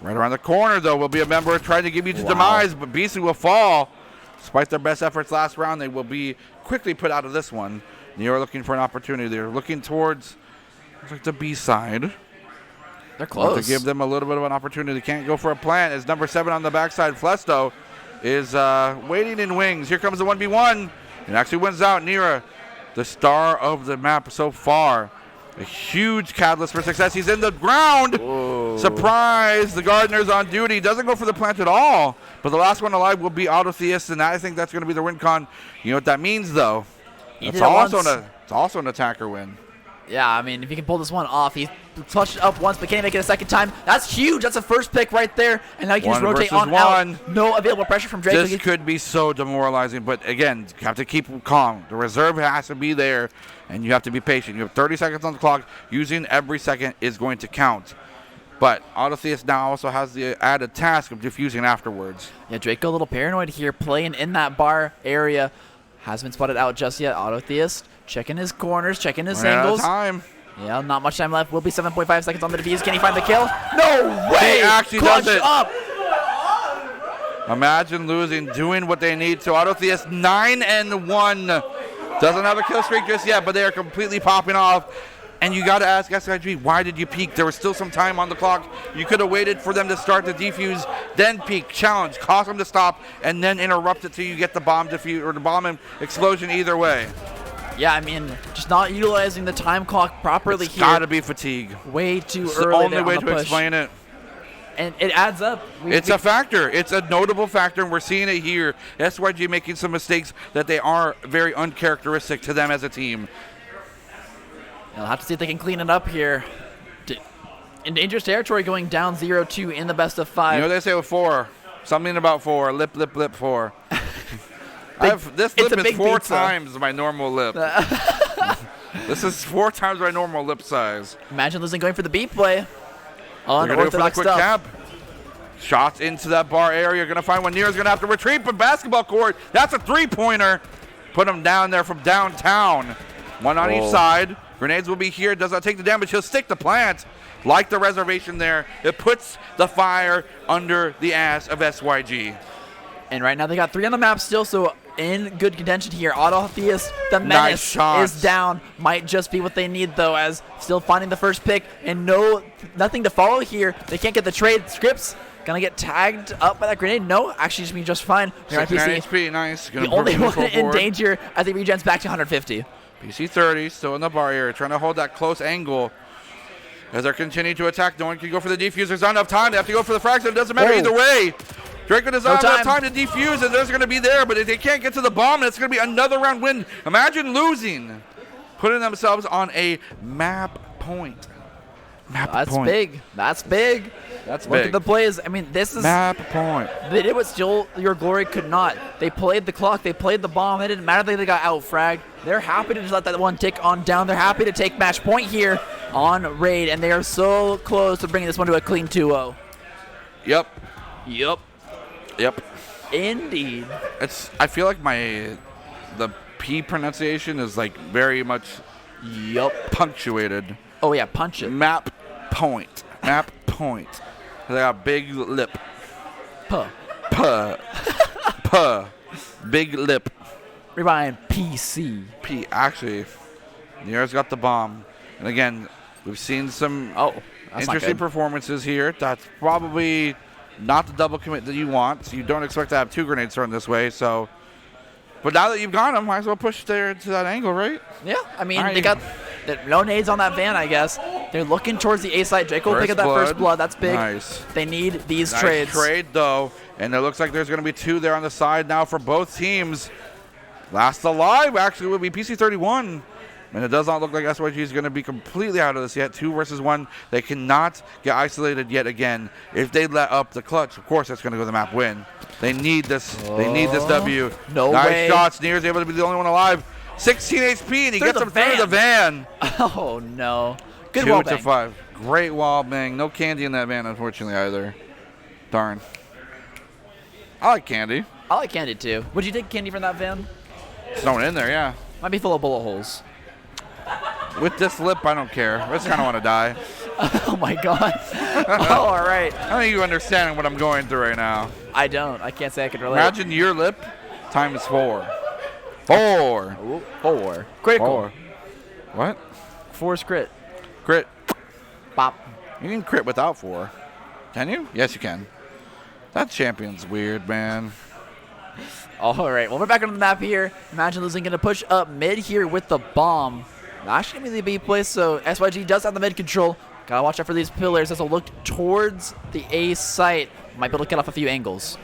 Right around the corner though will be a member trying to give you to demise, but Beastly will fall. Despite their best efforts last round, they will be quickly put out of this one. Neo looking for an opportunity. They're looking towards like the B side. They're close. To give them a little bit of an opportunity. Can't go for a plant as number 7 on the backside, Flesto, is waiting in wings. Here comes the 1v1. And actually wins out. Nira, the star of the map so far. A huge catalyst for success. He's in the ground. Whoa. Surprise. The Gardener's on duty. Doesn't go for the plant at all. But the last one alive will be Autotheist, and I think that's going to be the win con. You know what that means, though? It's also an attacker win. Yeah, I mean, if he can pull this one off, he touched it up once, but can't make it a second time. That's huge. That's a first pick right there. And now you can just 1 rotate versus on 1. out. No available pressure from Drake. This could be so demoralizing, but again, you have to keep calm. The reserve has to be there, and you have to be patient. You have 30 seconds on the clock. Using every second is going to count. But Autotheist now also has the added task of defusing afterwards. Yeah, Draco a little paranoid here, playing in that bar area. Hasn't been spotted out just yet. Autotheist checking his corners, checking his angles. Time. Yeah, not much time left. Will be 7.5 seconds on the defuse. Can he find the kill? No way! He actually Clutch does it. up. Imagine losing, doing what they need. So Autotheist 9-1. Doesn't have a kill streak just yet, but they are completely popping off. And you got to ask SIG, why did you peek? There was still some time on the clock. You could have waited for them to start the defuse, then peek, challenge, cause them to stop, and then interrupt it till you get the bomb defuse or the bomb and explosion either way. Yeah, I mean, just not utilizing the time clock properly It's here. got to be fatigue. Way too It's early the only there way on the to push. explain it. And it adds up. It's a factor. It's a notable factor, and we're seeing it here. SYG making some mistakes that they are very uncharacteristic to them as a team. They'll have to see if they can clean it up here. In dangerous territory, going down 0-2 in the best of 5. You know what they say with 4? Something about 4. Lip, 4. This it's lip a is big 4 pizza. times my normal lip. This is 4 times my normal lip size. Imagine losing going for the beat play. They're going to go for the Unorthodox quick stuff. cap. Shots into that bar area. Going to find one. Nero's going to have to retreat from basketball court. That's a 3-pointer. Put him down there from downtown. One on each side. Grenades will be here. Does not take the damage. He'll stick the plant. Like the reservation there. It puts the fire under the ass of SYG. And right now they got 3 on the map still, so in good contention here. Autotheist, the Nice menace shots. is down. Might just be what they need though, as still finding the first pick and nothing to follow here. They can't get the trade. Scripts gonna get tagged up by that grenade. No, actually just be just fine. 69 HP, nice. The only one in danger as he regens back to 150. PC 30 still in the bar area, trying to hold that close angle. As they're continuing to attack, no one can go for the defuse. There's not enough time. They have to go for the frags. It doesn't matter either way. Draco does not have enough time to defuse, and there's going to be there, but if they can't get to the bomb, it's going to be another round win. Imagine losing, putting themselves on a map point. That's big. That's big. That's Look big. at the plays. I mean, this is Map point. They did what Still Your Glory could not. They played the clock. They played the bomb. It didn't matter that they got out-fragged. They're happy to just let that one tick on down. They're happy to take match point here on Raid, and they are so close to bringing this one to a clean 2-0. Yep. Indeed. I feel like the P pronunciation is like very much punctuated. Oh, yeah, punch it. Map point. Map point. point. They got big lip. Puh. Puh. Puh. Big lip. Rewind PC. Actually, New York's got the bomb. And again, we've seen some interesting performances here. That's probably not the double commit that you want. So you don't expect to have 2 grenades thrown this way. So, but now that you've got them, might as well push there to that angle, right? Yeah, I mean, they got no nades on that van, I guess. They're looking towards the A side. Draco will pick up that first blood. That's big. Nice. They need these Nice trades. trade, though. And it looks like there's going to be 2 there on the side now for both teams. Last alive, actually, will be PC31. And it does not look like SYG is going to be completely out of this yet. 2 versus 1. They cannot get isolated yet again. If they let up the clutch, of course, that's going to go to the map win. They need this. They need this W. No nice way. shots. Near's able to be the only one alive. 16 HP, and he gets him through the van. Oh, no. Good 2 wall to bang. 5. Great wall bang. No candy in that van, unfortunately, either. Darn. I like candy. I like candy, too. Would you take candy from that van? There's no one in there, yeah. Might be full of bullet holes. With this lip, I don't care. I just kind of want to die. Oh, my God. Oh, all right. I think you understand what I'm going through right now. I don't. I can't say I can relate. Imagine your lip times 4. 4. Ooh, 4. Critical. 4. What? 4's crit. Crit. Bop. You can crit without 4. Can you? Yes, you can. That champion's weird, man. All right. Well, we're back on the map here. Imagine Losing going to push up mid here with the bomb. Actually, going to be the B play, so SYG does have the mid control. Gotta watch out for these pillars as they'll look towards the A site. Might be able to get off a few angles.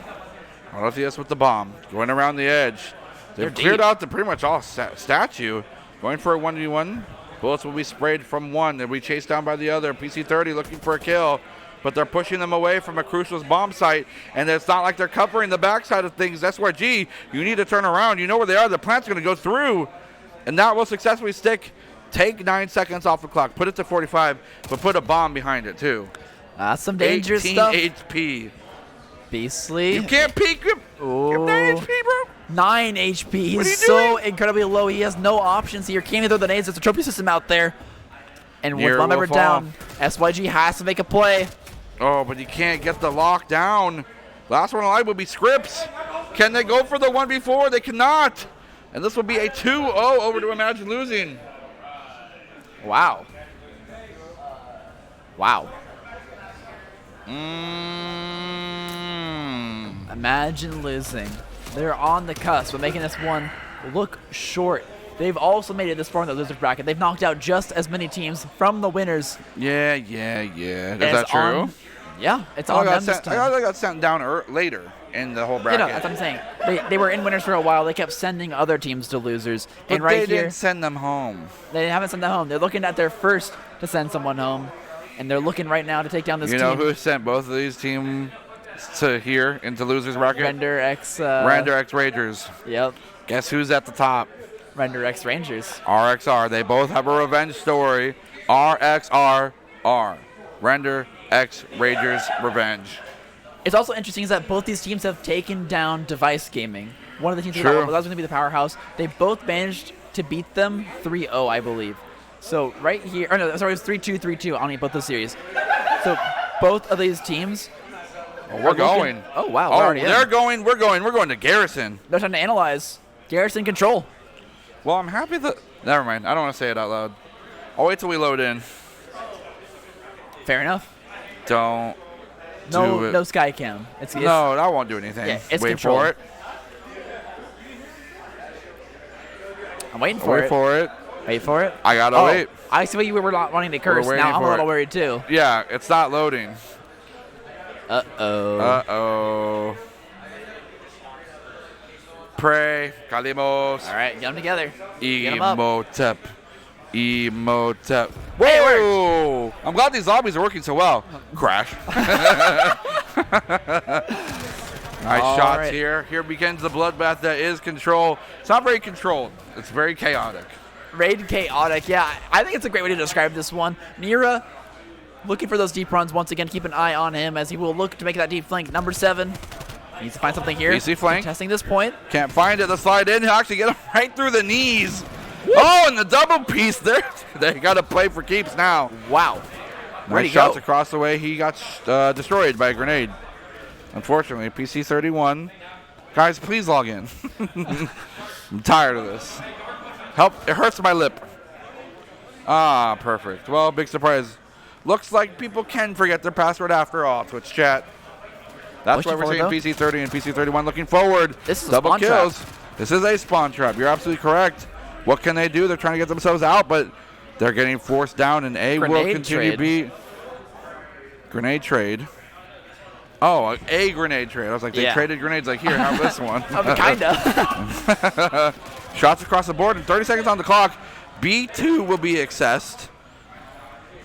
LTS with the bomb. Going around the edge. They've cleared out the pretty much all statue. Going for a 1v1. Bullets will be sprayed from one. They'll be chased down by the other. PC30 looking for a kill. But they're pushing them away from a crucial bomb site. And it's not like they're covering the backside of things. SYG, you need to turn around. You know where they are. The plant's going to go through. And that will successfully stick. Take 9 seconds off the clock. Put it to 45. But put a bomb behind it, too. That's some dangerous stuff. 18 HP. Beastly. You can't peek him. You have 9 HP, bro. 9 HP. What are you He's so doing? incredibly low. He has no options here. Can't even throw the nades. There's a trophy system out there. And with Near one member will fall. down, SYG has to make a play. Oh, but you can't get the lock down. Last one alive will be Scripps. Can they go for the 1v4? They cannot. And this will be a 2-0 over to Imagine Losing. Wow. Wow. Imagine Losing. They're on the cusp of making this one look short. They've also made it this far in the loser bracket. They've knocked out just as many teams from the winners. Yeah. Is that true? Yeah, it's on them this time. I got sent down later in the whole bracket. You know, that's what I'm saying. They were in winners for a while. They kept sending other teams to losers. But and right they here, didn't send them home. they haven't sent them home. They're looking at their first to send someone home. And they're looking right now to take down this team. You know who sent both of these teams to here into losers bracket? Render X. Render X Rangers. Yep. Guess who's at the top? Render X Rangers. RXR. They both have a revenge story. RXRR. Render X Rangers Revenge. It's also interesting is that both these teams have taken down Device Gaming. One of the teams that was going to be the powerhouse. They both managed to beat them 3-0, I believe. So right here, or no, sorry, it was 3-2, 3-2 on both those series. So both of these teams. Oh, we're going. Oh wow, Oh, we're already they're in. going. We're going. We're going to Garrison. No time to analyze. Garrison control. Well, I'm happy that. Never mind. I don't want to say it out loud. I'll wait till we load in. Fair enough. Don't. No, do it. no sky cam. It's No, that won't do anything. Yeah, it's wait control. for it. I'm waiting for Wait it. for it. Wait for it. I gotta wait. I see what you were not wanting to curse. waiting Now I'm a for little it. worried too. Yeah, it's not loading. Uh-oh. Uh-oh. Pray. Kalimos. All right, get them together. Get 'em up. Emotep. Emotep. Hey, it Whoa! I'm glad these lobbies are working so well. Crash. Nice All shots right. here. Here begins the bloodbath that is control. It's not very controlled. It's very chaotic. Raid chaotic. Yeah, I think it's a great way to describe this one. Nira looking for those deep runs once again. Keep an eye on him as he will look to make that deep flank. Number 7 needs to find something here. Easy flank. Testing this point. Can't find it. The slide in. He'll actually get him right through the knees. Oh, and the double piece there. They got to play for keeps now. Wow. Where'd Nice he go? shots across the way. He got destroyed by a grenade. Unfortunately, PC31. Guys, please log in. I'm tired of this. Help. It hurts my lip. Ah, perfect. Well, big surprise. Looks like people can forget their password after all, Twitch chat. That's why we're seeing PC30 and PC31 looking forward. This is a double spawn kills. trap. This is a spawn trap. You're absolutely correct. What can they do? They're trying to get themselves out, but they're getting forced down, and A will continue to be grenade trade. Oh, a grenade trade. I was like, they traded grenades. Like, here, have this one. Kinda. Shots across the board, and 30 seconds on the clock. B2 will be accessed.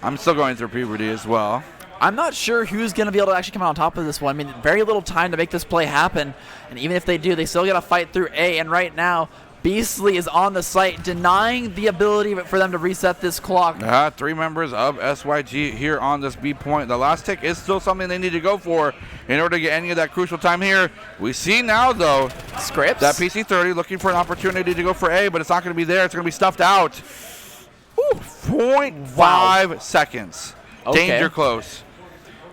I'm still going through puberty as well. I'm not sure who's going to be able to actually come out on top of this one. I mean, very little time to make this play happen. And even if they do, they still got to fight through A. And right now, Beastly is on the site, denying the ability for them to reset this clock. 3 members of SYG here on this B point. The last tick is still something they need to go for in order to get any of that crucial time here. We see now, though, Scripts. that PC30 looking for an opportunity to go for A, but it's not going to be there. It's going to be stuffed out. 0.5 seconds. Okay. Danger close.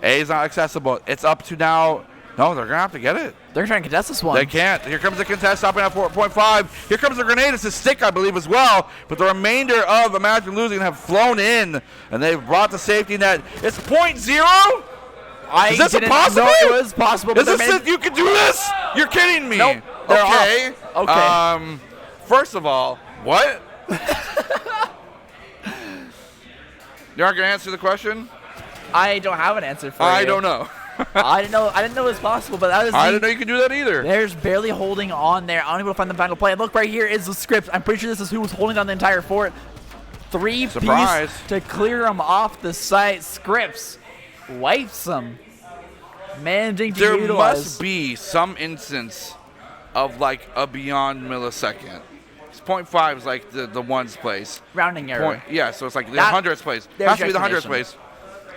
A is not accessible. It's up to now. No, they're going to have to get it. They're trying to contest this one. They can't. Here comes the contest, stopping at 4.5. Here comes the grenade. It's a stick, I believe, as well. But the remainder of Imagine Losing have flown in, and they've brought the safety net. It's 0.0? Is this possible? No, it was possible. Is this it? You can do this? You're kidding me. Nope. Okay. Okay. First of all, what? You aren't going to answer the question? I don't have an answer for you. I don't know. I didn't know it was possible, but that was I didn't know you could do that either. There's barely holding on there. Unable to find the final play. And look, right here is the script. I'm pretty sure this is who was holding on the entire fort. 3 Surprise. piece to clear them off the site. Scripts wipes them. Managing to There utilize. must be some instance of like a beyond millisecond. 0.5 is like the ones place. Rounding error. So it's like the That- hundredths place. there's Has to be your the hundredths explanation. place.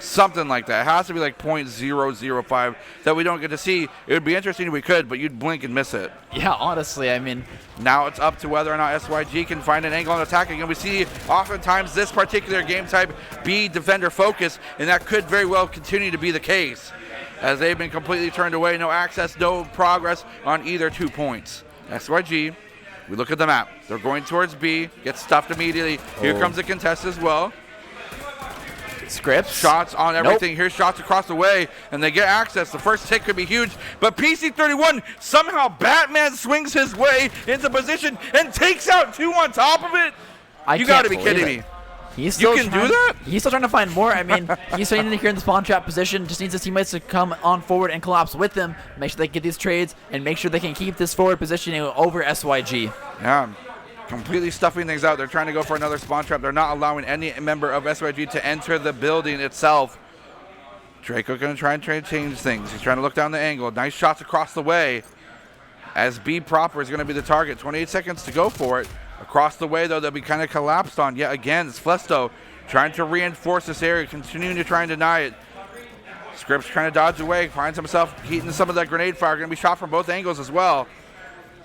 Something like that. It has to be like 0.005 that we don't get to see. It would be interesting if we could, but you'd blink and miss it. Yeah, honestly, I mean, Now it's up to whether or not SYG can find an angle on attacking. And we see oftentimes this particular game type be defender focused, and that could very well continue to be the case, as they've been completely turned away. No access, no progress on either 2 points. SYG, we look at the map. They're going towards B, get stuffed immediately. Here comes the contest as well. Scripts. Shots on everything. Here's shots across the way, and they get access. The first hit could be huge, but PC31 somehow Batman swings his way into position and takes out 2 on top of it. You got to be kidding me. He's still You can do that? He's still trying to find more. I mean, he's standing here in the spawn trap position. Just needs his teammates to come on forward and collapse with him. Make sure they get these trades and make sure they can keep this forward positioning over SYG. Yeah, completely stuffing things out. They're trying to go for another spawn trap. They're not allowing any member of SYG to enter the building itself. Draco going to try and change things. He's trying to look down the angle. Nice shots across the way, as B proper is going to be the target. 28 seconds to go for it. Across the way, though, they'll be kind of collapsed on yet again. It's Flesto trying to reinforce this area, continuing to try and deny it. Scripps trying to dodge away, finds himself heating some of that grenade fire. Going to be shot from both angles as well.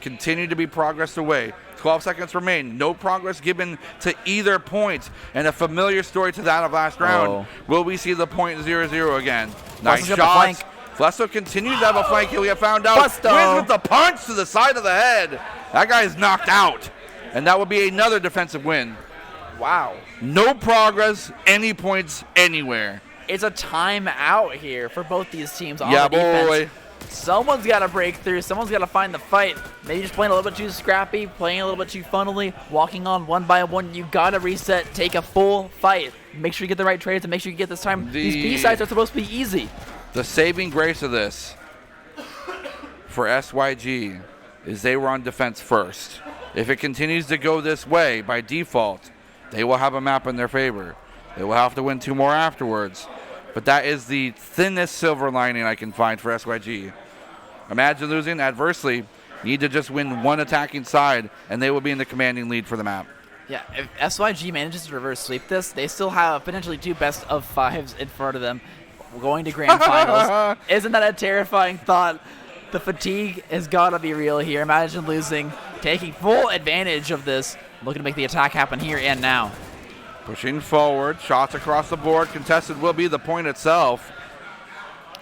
Continue to be progressed away. 12 seconds remain. No progress given to either point. And a familiar story to that of last round. Will we see the 0.00 again? Nice shots. Flesto continues to have a flank kill. We have found out. Wins with the punch to the side of the head. That guy is knocked out. And that will be another defensive win. Wow. No progress, any points anywhere. It's a timeout here for both these teams on Yeah, the defense. boy. Someone's got to break through. Someone's got to find the fight. Maybe just playing a little bit too scrappy, playing a little bit too funnily, walking on one by one. You got to reset, take a full fight. Make sure you get the right trades and make sure you get this time. These B-sides are supposed to be easy. The saving grace of this for SYG is they were on defense first. If it continues to go this way by default, they will have a map in their favor. They will have to win 2 more afterwards. But that is the thinnest silver lining I can find for SYG. Imagine losing adversely. Need to just win 1 attacking side, and they will be in the commanding lead for the map. Yeah, if SYG manages to reverse sweep this, they still have potentially 2 best of 5s in front of them going to grand finals. Isn't that a terrifying thought? The fatigue has got to be real here. Imagine losing, taking full advantage of this, looking to make the attack happen here and now. Pushing forward, shots across the board. Contested will be the point itself.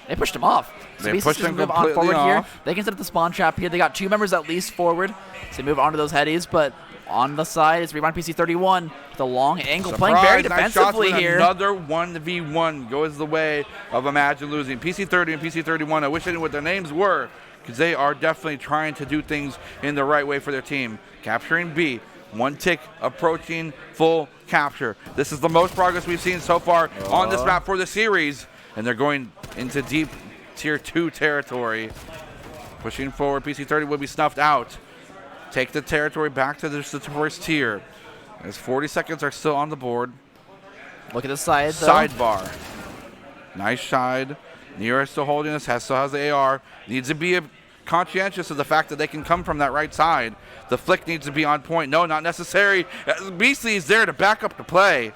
They pushed him off. So They pushed him move on completely forward off. here. They can set up the spawn trap here. They got 2 members at least forward. So they move on to those headies, but on the side is Rewind PC 31 with a long angle, playing very Nice shots defensively with here. Another 1v1 goes the way of Imagine losing. PC30 and PC31, I wish I knew what their names were, because they are definitely trying to do things in the right way for their team. Capturing B, 1 tick approaching full capture. This is the most progress we've seen so far on this map for the series, and they're going into deep tier 2 territory. Pushing forward, PC30 will be snuffed out. Take the territory back to the first tier. As 40 seconds are still on the board. Look at the side, though. Sidebar. Nice side. Nira is still holding this, still has the AR. Needs to be conscientious of the fact that they can come from that right side. The flick needs to be on point. No, not necessary. Beastly is there to back up the play.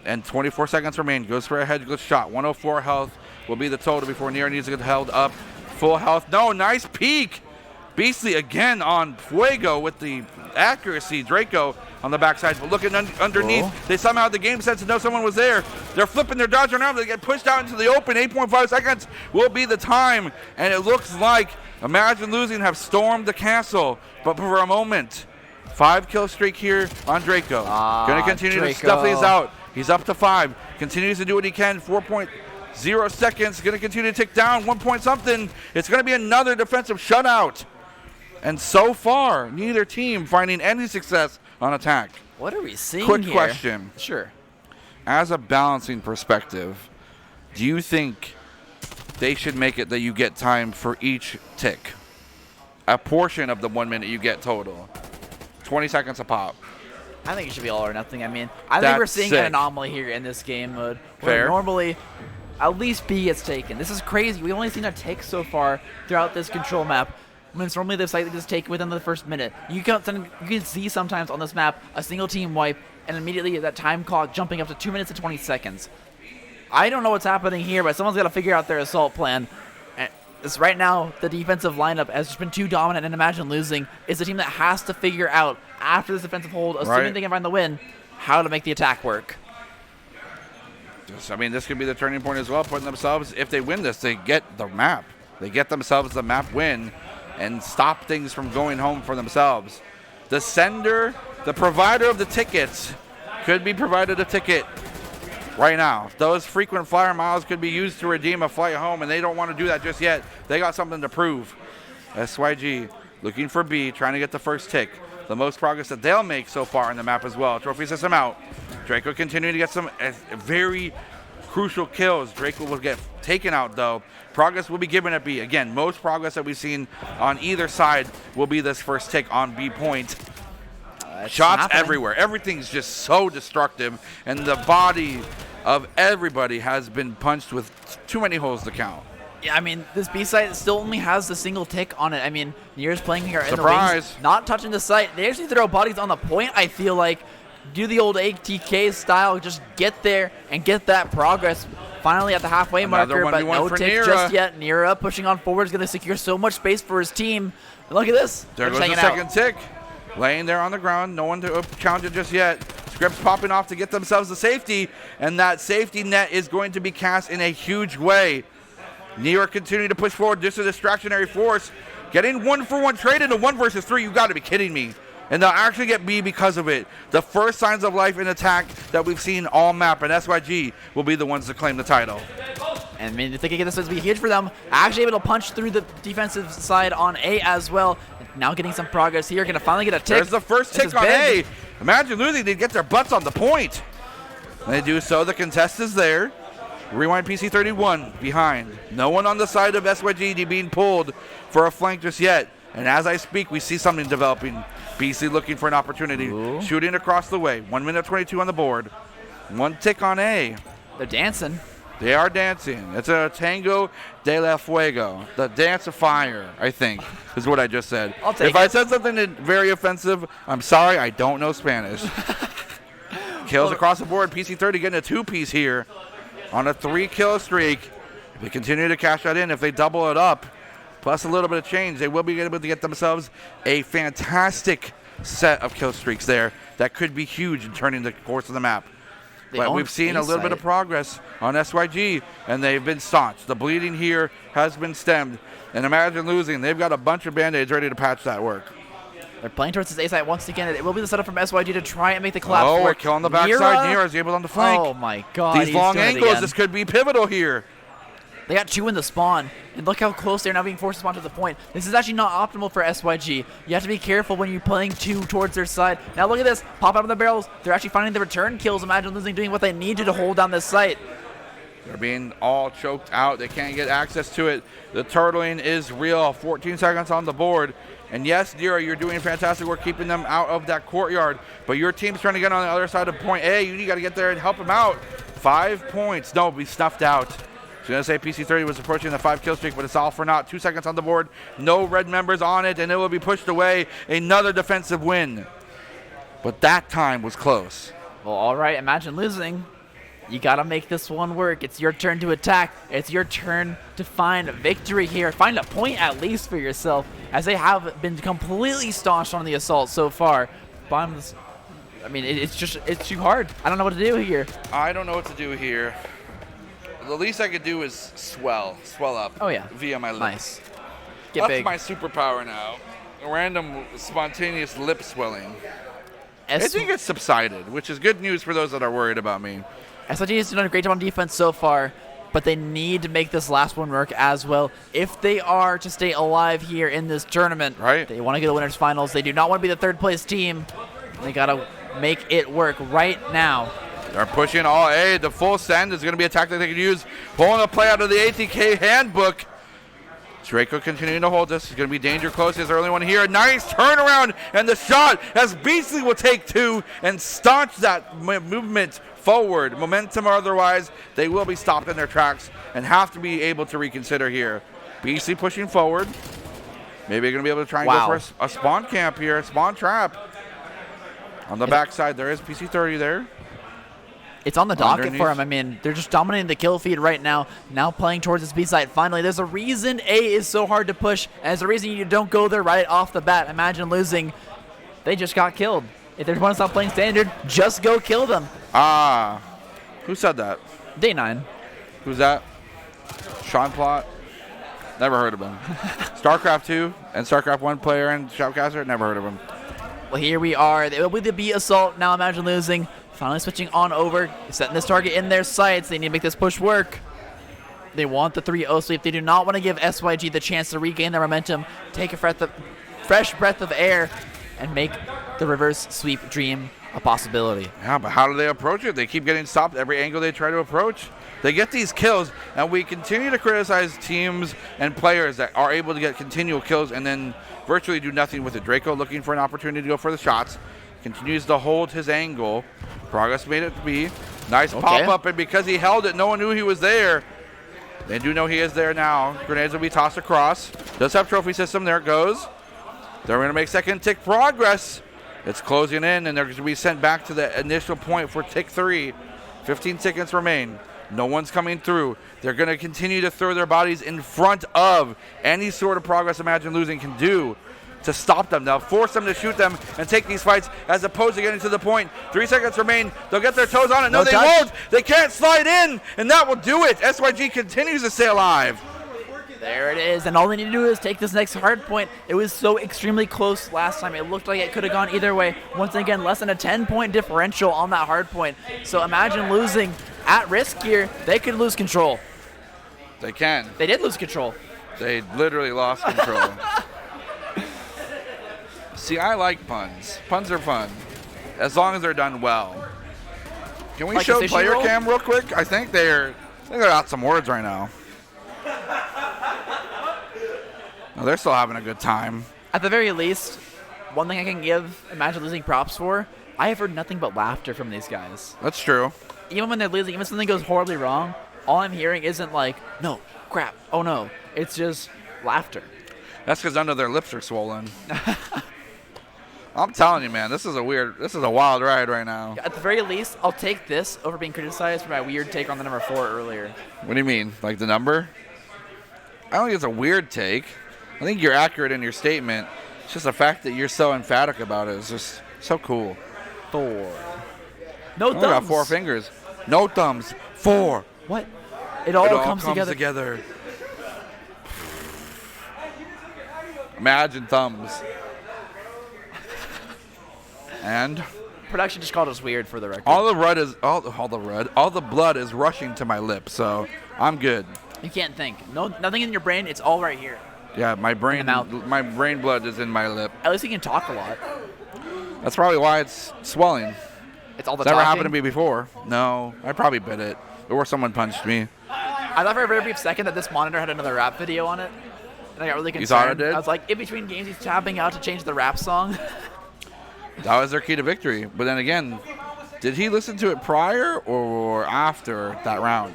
And 24 seconds remain. Goes for a headless shot. 104 health will be the total before Nira needs to get held up. Full health. No, nice peek. Beastly again on Fuego with the accuracy. Draco on the backside, but looking underneath. They somehow had the game sense to know someone was there. They're flipping their dodge around. They get pushed out into the open. 8.5 seconds will be the time, and it looks like Imagine Losing have stormed the castle, but for a moment. 5 kill streak here on Draco. Gonna continue to stuff these out. He's up to 5. Continues to do what he can. 4.0 seconds. Gonna continue to tick down. 1 point something. It's gonna be another defensive shutout. And so far, neither team finding any success on attack. What are we seeing Quick here? question. Sure. As a balancing perspective, do you think they should make it that you get time for each tick? A portion of the 1 minute you get total. 20 seconds a pop. I think it should be all or nothing. I mean, I think we're seeing an anomaly here in this game mode. Where normally, at least B gets taken. This is crazy. We've only seen a tick so far throughout this control map. When it's normally the site that gets taken within the first minute. You can see sometimes on this map a single team wipe and immediately that time clock jumping up to 2 minutes and 20 seconds. I don't know what's happening here, but someone's got to figure out their assault plan. And this, right now, the defensive lineup has just been too dominant, and Imagine Losing is the team that has to figure out, after this defensive hold, assuming they can find the win, how to make the attack work. I mean, this could be the turning point as well, putting themselves, if they win this, they get the map. They get themselves the map win and stop things from going home for themselves. The sender, the provider of the tickets, could be provided a ticket right now. Those frequent flyer miles could be used to redeem a flight home, and they don't want to do that just yet. They got something to prove. SYG looking for B, trying to get the first tick. The most progress that they'll make so far in the map as well. Trophy system out. Draco continuing to get some very crucial kills. Draco will get taken out, though. Progress will be given at B. Again, most progress that we've seen on either side will be this first tick on B point. Shots everywhere. Everything's just so destructive, and the body of everybody has been punched with too many holes to count. Yeah, I mean, this B site still only has the single tick on it. I mean, Nier's playing here in the wings, not touching the site. They actually throw bodies on the point, I feel like. Do the old ATK style, just get there and get that progress. Finally at the halfway marker, but no tick just yet. Nira pushing on forward is going to secure so much space for his team. And look at this. There goes the second tick. Laying there on the ground. No one to challenge it just yet. Scripts popping off to get themselves the safety, and that safety net is going to be cast in a huge way. Nira continuing to push forward. Just a distractionary force. Getting 1-for-1 trade into 1 versus 3. You got to be kidding me. And they'll actually get B because of it. The first signs of life in attack that we've seen all map, and SYG will be the ones to claim the title. And I mean, I think this would be huge for them. Actually able to punch through the defensive side on A as well. Now getting some progress here. Going to finally get a tick. There's the first tick on A. Imagine Losing, they get their butts on the point. And they do so. The contest is there. Rewind PC31 behind. No one on the side of SYG being pulled for a flank just yet. And as I speak, we see something developing. BC looking for an opportunity. Ooh. Shooting across the way. 1 minute 22 on the board. 1 tick on A. They're dancing. They are dancing. It's a tango de la fuego. The dance of fire, I think, is what I just said. I'll take it. If I said something very offensive, I'm sorry. I don't know Spanish. Kills across the board. PC30 getting a 2-piece here on a 3-kill streak. If they continue to cash that in, if they double it up, plus a little bit of change, they will be able to get themselves a fantastic set of kill streaks there that could be huge in turning the course of the map. But we've seen a little bit of progress on SYG, and they've been staunch. The bleeding here has been stemmed. And imagine losing. They've got a bunch of Band-Aids ready to patch that work. They're playing towards this A site once again. It will be the setup from SYG to try and make the collapse Oh, we're work. killing the backside. Nira is able on the flank. Oh, my God. These long angles, this could be pivotal here. They got 2 in the spawn, and look how close they're now being forced to spawn to the point. This is actually not optimal for SYG. You have to be careful when you're playing 2 towards their side. Now look at this. Pop out of the barrels. They're actually finding the return kills. Imagine losing, doing what they need to hold down this site. They're being all choked out. They can't get access to it. The turtling is real. 14 seconds on the board. And yes, Nira, you're doing fantastic work keeping them out of that courtyard. But your team's trying to get on the other side of point A. You got to get there and help them out. 5 points. No, be snuffed out. I was going to say PC30 was approaching the 5 kill streak, but it's all for naught. 2 seconds on the board. No red members on it, and it will be pushed away. Another defensive win. But that time was close. Well, all right. Imagine losing. You got to make this one work. It's your turn to attack. It's your turn to find victory here. Find a point at least for yourself, as they have been completely staunch on the assault so far. Bombs. I mean, it's too hard. I don't know what to do here. I don't know what to do here. The least I could do is swell up. Oh, yeah. Via my lips. Nice. Get That's big. my superpower now. A random spontaneous lip swelling. I think it's subsided, which is good news for those that are worried about me. SIG has done a great job on defense so far, but they need to make this last one work as well. If they are to stay alive here in this tournament, right? They want to get the winners finals. They do not want to be the 3rd place team. They got to make it work right now. They're pushing all A. The full send is going to be a tactic they can use. Pulling a play out of the ATK handbook. Draco continuing to hold this. It's going to be danger close. His early one here. Nice turnaround. And the shot as Beasley will take 2 and staunch that movement forward. Momentum or otherwise, they will be stopped in their tracks and have to be able to reconsider here. Beasley pushing forward. Maybe they're going to be able to try and go for a spawn camp here. A spawn trap. On the backside, there is PC30 there. It's on the docket for him. I mean, they're just dominating the kill feed right now. Now playing towards this B site. Finally, there's a reason A is so hard to push, and there's a reason you don't go there right off the bat. Imagine losing. They just got killed. If they want to stop playing standard, just go kill them. Who said that? Day 9. Who's that? Sean Plot? Never heard of him. StarCraft 2 and StarCraft 1 player and Shoutcaster? Never heard of him. Well, here we are. It will be the B assault. Now Imagine losing. Finally switching on over, setting this target in their sights. They need to make this push work. They want the 3-0 sweep. They do not want to give SYG the chance to regain their momentum, take a fresh breath of air, and make the reverse sweep dream a possibility. Yeah, but how do they approach it? They keep getting stopped every angle they try to approach. They get these kills, and we continue to criticize teams and players that are able to get continual kills and then virtually do nothing with it. Draco looking for an opportunity to go for the shots. Continues to hold his angle. Progress made it to be. Nice pop-up, and because he held it, no one knew he was there. They do know he is there now. Grenades will be tossed across. Does have trophy system. There it goes. They're going to make second tick progress. It's closing in, and they're going to be sent back to the initial point for tick 3. 15 seconds remain. No one's coming through. They're going to continue to throw their bodies in front of any sort of progress Imagine losing can do to stop them. They'll force them to shoot them and take these fights as opposed to getting to the point. 3 seconds remain. They'll get their toes on it. No, they won't. They can't slide in, and that will do it. SYG continues to stay alive. There it is, and all they need to do is take this next hard point. It was so extremely close last time. It looked like it could have gone either way. Once again, less than a 10-point differential on that hard point. So Imagine losing at risk here. They could lose control. They can. They did lose control. They literally lost control. See, I like puns. Puns are fun, as long as they're done well. Can we show player cam real quick? I think they're out some words right now. No, they're still having a good time. At the very least, one thing I can give Imagine losing props for, I have heard nothing but laughter from these guys. That's true. Even when they're losing, even if something goes horribly wrong, all I'm hearing isn't like, no, crap, oh no. It's just laughter. That's because none of their lips are swollen. I'm telling you, man, this is a wild ride right now. At the very least, I'll take this over being criticized for my weird take on the number 4 earlier. What do you mean? Like the number? I don't think it's a weird take. I think you're accurate in your statement. It's just the fact that you're so emphatic about it is just so cool. 4. No Only got thumbs. 4 fingers. No thumbs. 4. What? It all, It all comes together. Imagine thumbs. And Production just called us weird for the record. all the blood is rushing to my lip, so I'm good. You can't think. No, nothing in your brain. It's all right here. Yeah, my brain mouth. my brain blood is in my lip. At least you can talk a lot. That's probably why it's swelling. It's all the It's never talking. happened to me before. No, I probably bit it. Or someone punched me. I thought for a very brief second that this monitor had another rap video on it. And I got really concerned. You thought it did? I was like, in between games, he's tapping out to change the rap song. That was their key to victory. But then again, did he listen to it prior or after that round?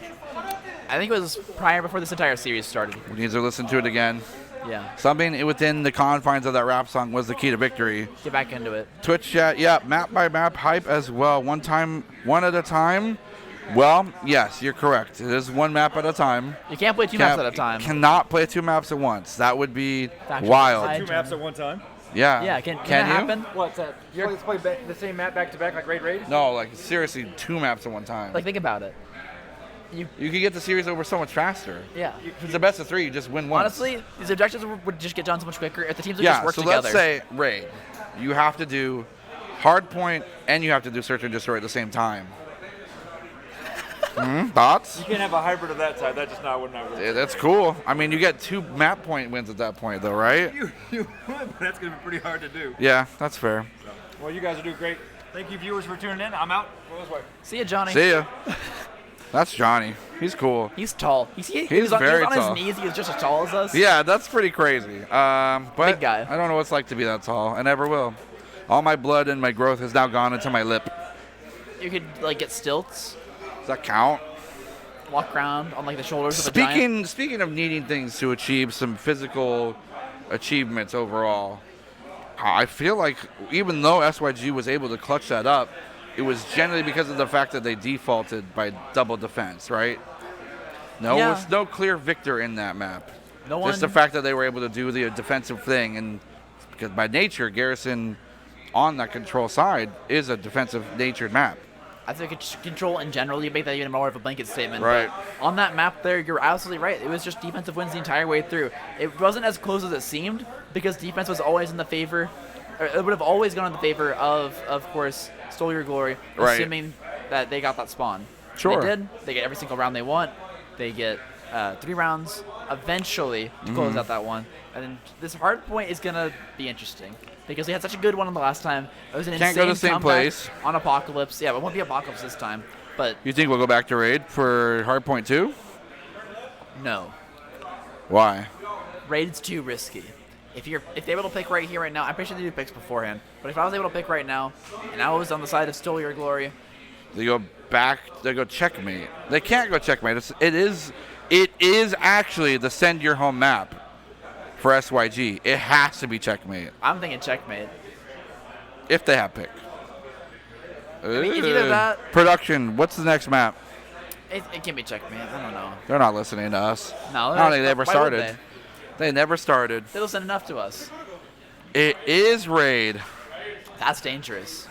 I think it was prior before this entire series started. We need to listen to it again. Yeah. Something within the confines of that rap song was the key to victory. Get back into it. Twitch chat, yeah, map by map hype as well. One at a time. Well, yes, you're correct. It is one map at a time. You can't play two maps at a time. Cannot play 2 maps at once. That would be Factual. wild. 2 maps at one time? Yeah. Yeah, can you? that happen? What's that? Let's play the same map back to back like Raid? No, like seriously, 2 maps at one time. Like, think about it. you could get the series over so much faster. Yeah. If it's the best of 3, you just win once. Honestly, these objectives would just get done so much quicker if the teams would just Yeah, work so together. let's say raid. You have to do hardpoint and you have to do search and destroy at the same time. Thoughts? You can't have a hybrid of that type. That just wouldn't work. Yeah, that's cool. I mean, you get 2 map point wins at that point, though, right? You would, but that's going to be pretty hard to do. Yeah, that's fair. Well, you guys are doing great. Thank you, viewers, for tuning in. I'm out. Go this way. See ya, Johnny. See ya. That's Johnny. He's cool. He's tall. He's very on tall. his knees. He's just as tall as us. Yeah, that's pretty crazy. But Big guy. I don't know what it's like to be that tall. I never will. All my blood and my growth has now gone into my lip. You could like get stilts, Does that count? walk around on like the shoulders of a giant. Speaking of needing things to achieve some physical achievements overall, I feel like even though SYG was able to clutch that up, it was generally because of the fact that they defaulted by double defense, right? No, Yeah. was no clear victor in that map. No one. Just the fact that they were able to do the defensive thing, and because by nature, Garrison on that control side is a defensive natured map. I think it's control in general. You make that even more of a blanket statement. Right. But on that map there, you're absolutely right. It was just defensive wins the entire way through. It wasn't as close as it seemed because defense was always in the favor. Or it would have always gone in the favor of course, Stole Your Glory, Right. assuming that they got that spawn. Sure. They did. They get every single round they want. They get 3 rounds eventually to close out that one. And then this hard point is going to be interesting because we had such a good one on the last time. It was an Can't go insane to the same comeback place. on Apocalypse. Yeah, it won't be Apocalypse this time. But You think we'll go back to raid for hardpoint 2? no. Why? Raid's too risky. If they're able to pick right here, right now, I'm pretty sure they do picks beforehand. But if I was able to pick right now, and I was on the side of Stole Your Glory, They go back. They go checkmate. They can't go checkmate. It is actually the send your home map for SYG. It has to be checkmate I'm thinking checkmate. if they have pick. mean, it's either that- Production. What's the next map? It can be checkmate. I don't know. They're not listening to us. No, I don't think they ever why would started. They never started. They listen enough to us. It is raid. That's dangerous.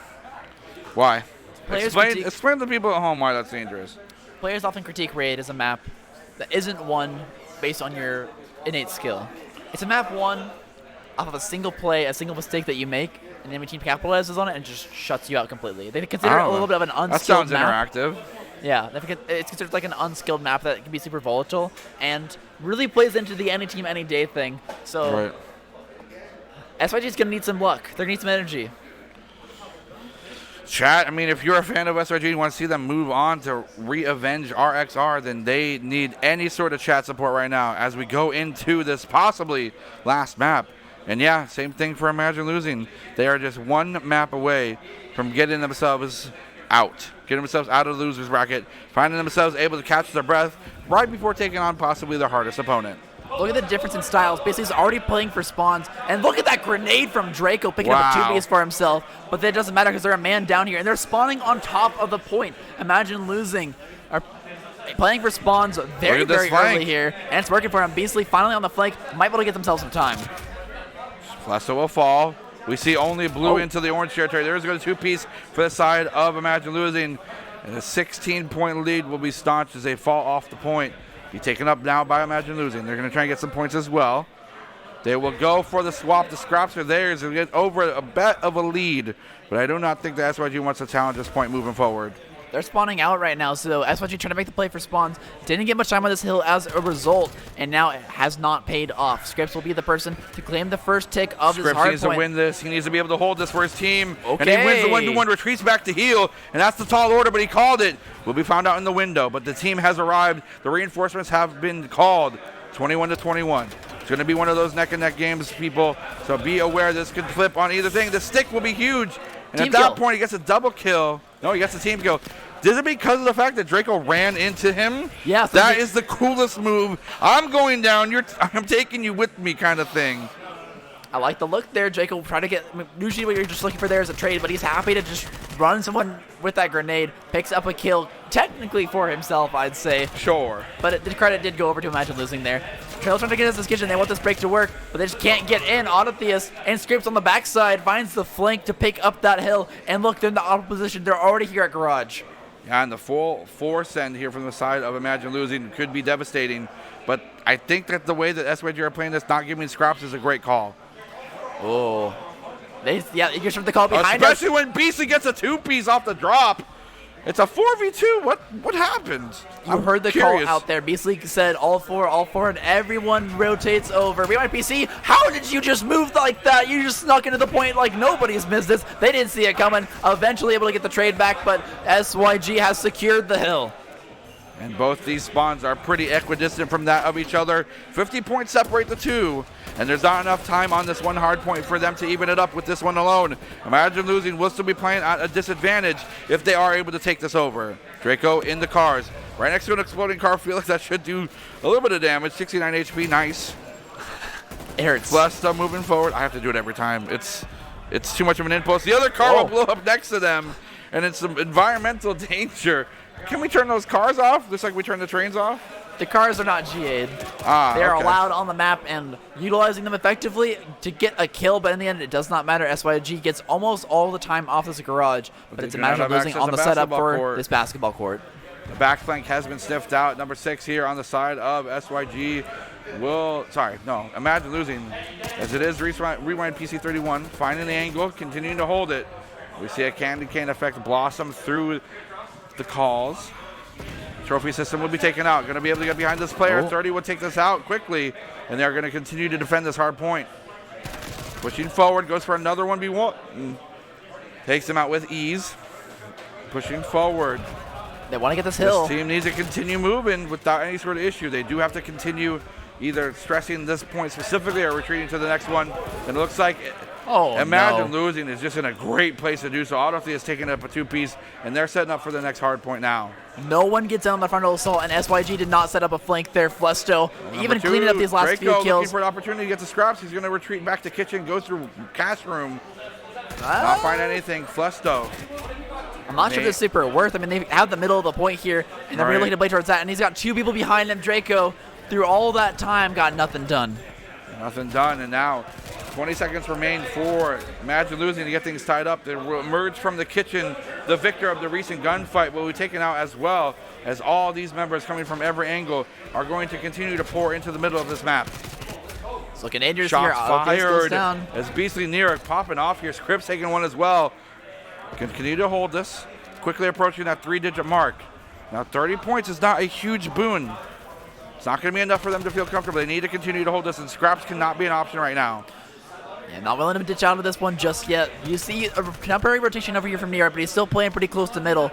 Why? Players critique- Explain to people at home why that's dangerous. Players often critique Raid as a map that isn't won based on your innate skill. It's a map won off of a single play, a single mistake that you make, and the enemy team capitalizes on it and just shuts you out completely. They consider it a little bit of an unskilled That sounds map. interactive. Yeah, it's considered like an unskilled map that can be super volatile and really plays into the any team, any day thing. So Right. SYG's going to need some luck. They're going to need some energy. Chat, I mean, if you're a fan of SRG and you want to see them move on to re-avenge RXR, then they need any sort of chat support right now as we go into this possibly last map. And yeah, same thing for Imagine Losing. They are just one map away from getting themselves out. Getting themselves out of the loser's bracket, finding themselves able to catch their breath right before taking on possibly their hardest opponent. Look at the difference in styles. Basically, he's already playing for spawns. And look at that grenade from Draco picking up a Wow. 2 base for himself. But that doesn't matter because they're a man down here. And they're spawning on top of the point. Imagine Losing. Are playing for spawns very, Look at this very flank. early here. And it's working for him. Beastly finally on the flank. Might be able to get themselves some time. Flesto will fall. We see only blue Oh. into the orange territory. There's going to two-piece for the side of Imagine Losing. And a 16-point lead will be staunched as they fall off the point. Be taken up now by Imagine Losing. They're going to try and get some points as well. They will go for the swap. The scraps are theirs and get over a bit of a lead. But I do not think the SYG wants to challenge this point moving forward. They're spawning out right now, so SYG trying to make the play for spawns. Didn't get much time on this hill as a result, and now it has not paid off. Scripps will be the person to claim the first tick of this Scripps hard needs point. to win this. He needs to be able to hold this for his team. And Okay. he wins the 1-2-1, retreats back to heal, and that's the tall order, but he called it. Will be found out in the window, but the team has arrived. The reinforcements have been called. 21-21. It's going to be one of those neck-and-neck games, people, so be aware this could flip on either thing. The stick will be huge, and Team at that kill. point, he gets a double kill. No, he gets a team kill. Is it because of the fact that Draco ran into him? Yeah. That is the coolest move. I'm going down, I'm taking you with me kind of thing. I like the look there. Jake will try to get, usually what you're just looking for there is a trade, but he's happy to just run someone with that grenade, picks up a kill, technically for himself, I'd say. Sure. But the credit did go over to Imagine Losing there. Trail's trying to get into this kitchen. They want this break to work, but they just can't get in. Autotheus and Scrapes on the backside finds the flank to pick up that hill. And look, they're in the opposition. They're already here at Garage. Yeah, and the full force send here from the side of Imagine Losing could be devastating. But I think that the way that SYG are playing this, not giving scraps, is a great call. Oh. Yeah, you just have the call behind us. Especially when Beastly gets a two-piece off the drop. It's a 4v2. What happened? You heard the call out there. Beastly said all four, and everyone rotates over. Rewind PC, how did you just move like that? You just snuck into the point like nobody's missed this. They didn't see it coming. Eventually able to get the trade back, but SYG has secured the hill. And both these spawns are pretty equidistant from that of each other. 50 points separate the two. And there's not enough time on this one hard point for them to even it up with this one alone. Imagine Losing will still be playing at a disadvantage if they are able to take this over. Draco in the cars. Right next to an exploding car. Felix, that should do a little bit of damage. 69 HP, nice. It hurts. Blesta moving forward. I have to do it every time. It's too much of an impulse. The other car will blow up next to them. And it's some environmental danger. Can we turn those cars off just like we turn the trains off? The cars are not GA'd. They're allowed on the map and utilizing them effectively to get a kill, but in the end, it does not matter. SYG gets almost all the time off this garage, but it's Imagine Losing on the setup for this basketball court. The back flank has been sniffed out. Number 6 here on the side of SYG Imagine Losing, as it is Rewind PC 31, finding the angle, continuing to hold it. We see a candy cane effect blossom through the calls. Trophy system will be taken out. Going to be able to get behind this player. 30 will take this out quickly, and they're going to continue to defend this hard point. Pushing forward, goes for another 1v1. Takes him out with ease. Pushing forward. They want to get this hill. This team needs to continue moving without any sort of issue. They do have to continue either stressing this point specifically or retreating to the next one. And it looks like Imagine Losing is just in a great place to do so. Autotheus is taking up a two-piece, and they're setting up for the next hard point now. No one gets in on the frontal assault, and SYG did not set up a flank there. Flesto, even Number 2, cleaning up these last Draco few kills. looking for an opportunity to get the scraps. He's going to retreat back to kitchen, goes through cash room. Not find anything. Flesto. I'm not sure if it's super worth. I mean, they have the middle of the point here, and they're really looking to play towards that, and he's got two people behind him. Draco, through all that time, got nothing done. Nothing done, and now 20 seconds remain for Imagine Losing to get things tied up. They will emerge from the kitchen. The victor of the recent gunfight will be taken out as well, as all these members coming from every angle are going to continue to pour into the middle of this map. It's looking dangerous here. Shots fired down. as Beastly Near popping off here. Scripps taking one as well. Continue to hold this. Quickly approaching that 3-digit mark. Now 30 points is not a huge boon. It's not going to be enough for them to feel comfortable. They need to continue to hold this, and scraps cannot be an option right now. Yeah, not willing to ditch out of this one just yet. You see a temporary rotation over here from Nira, but he's still playing pretty close to middle.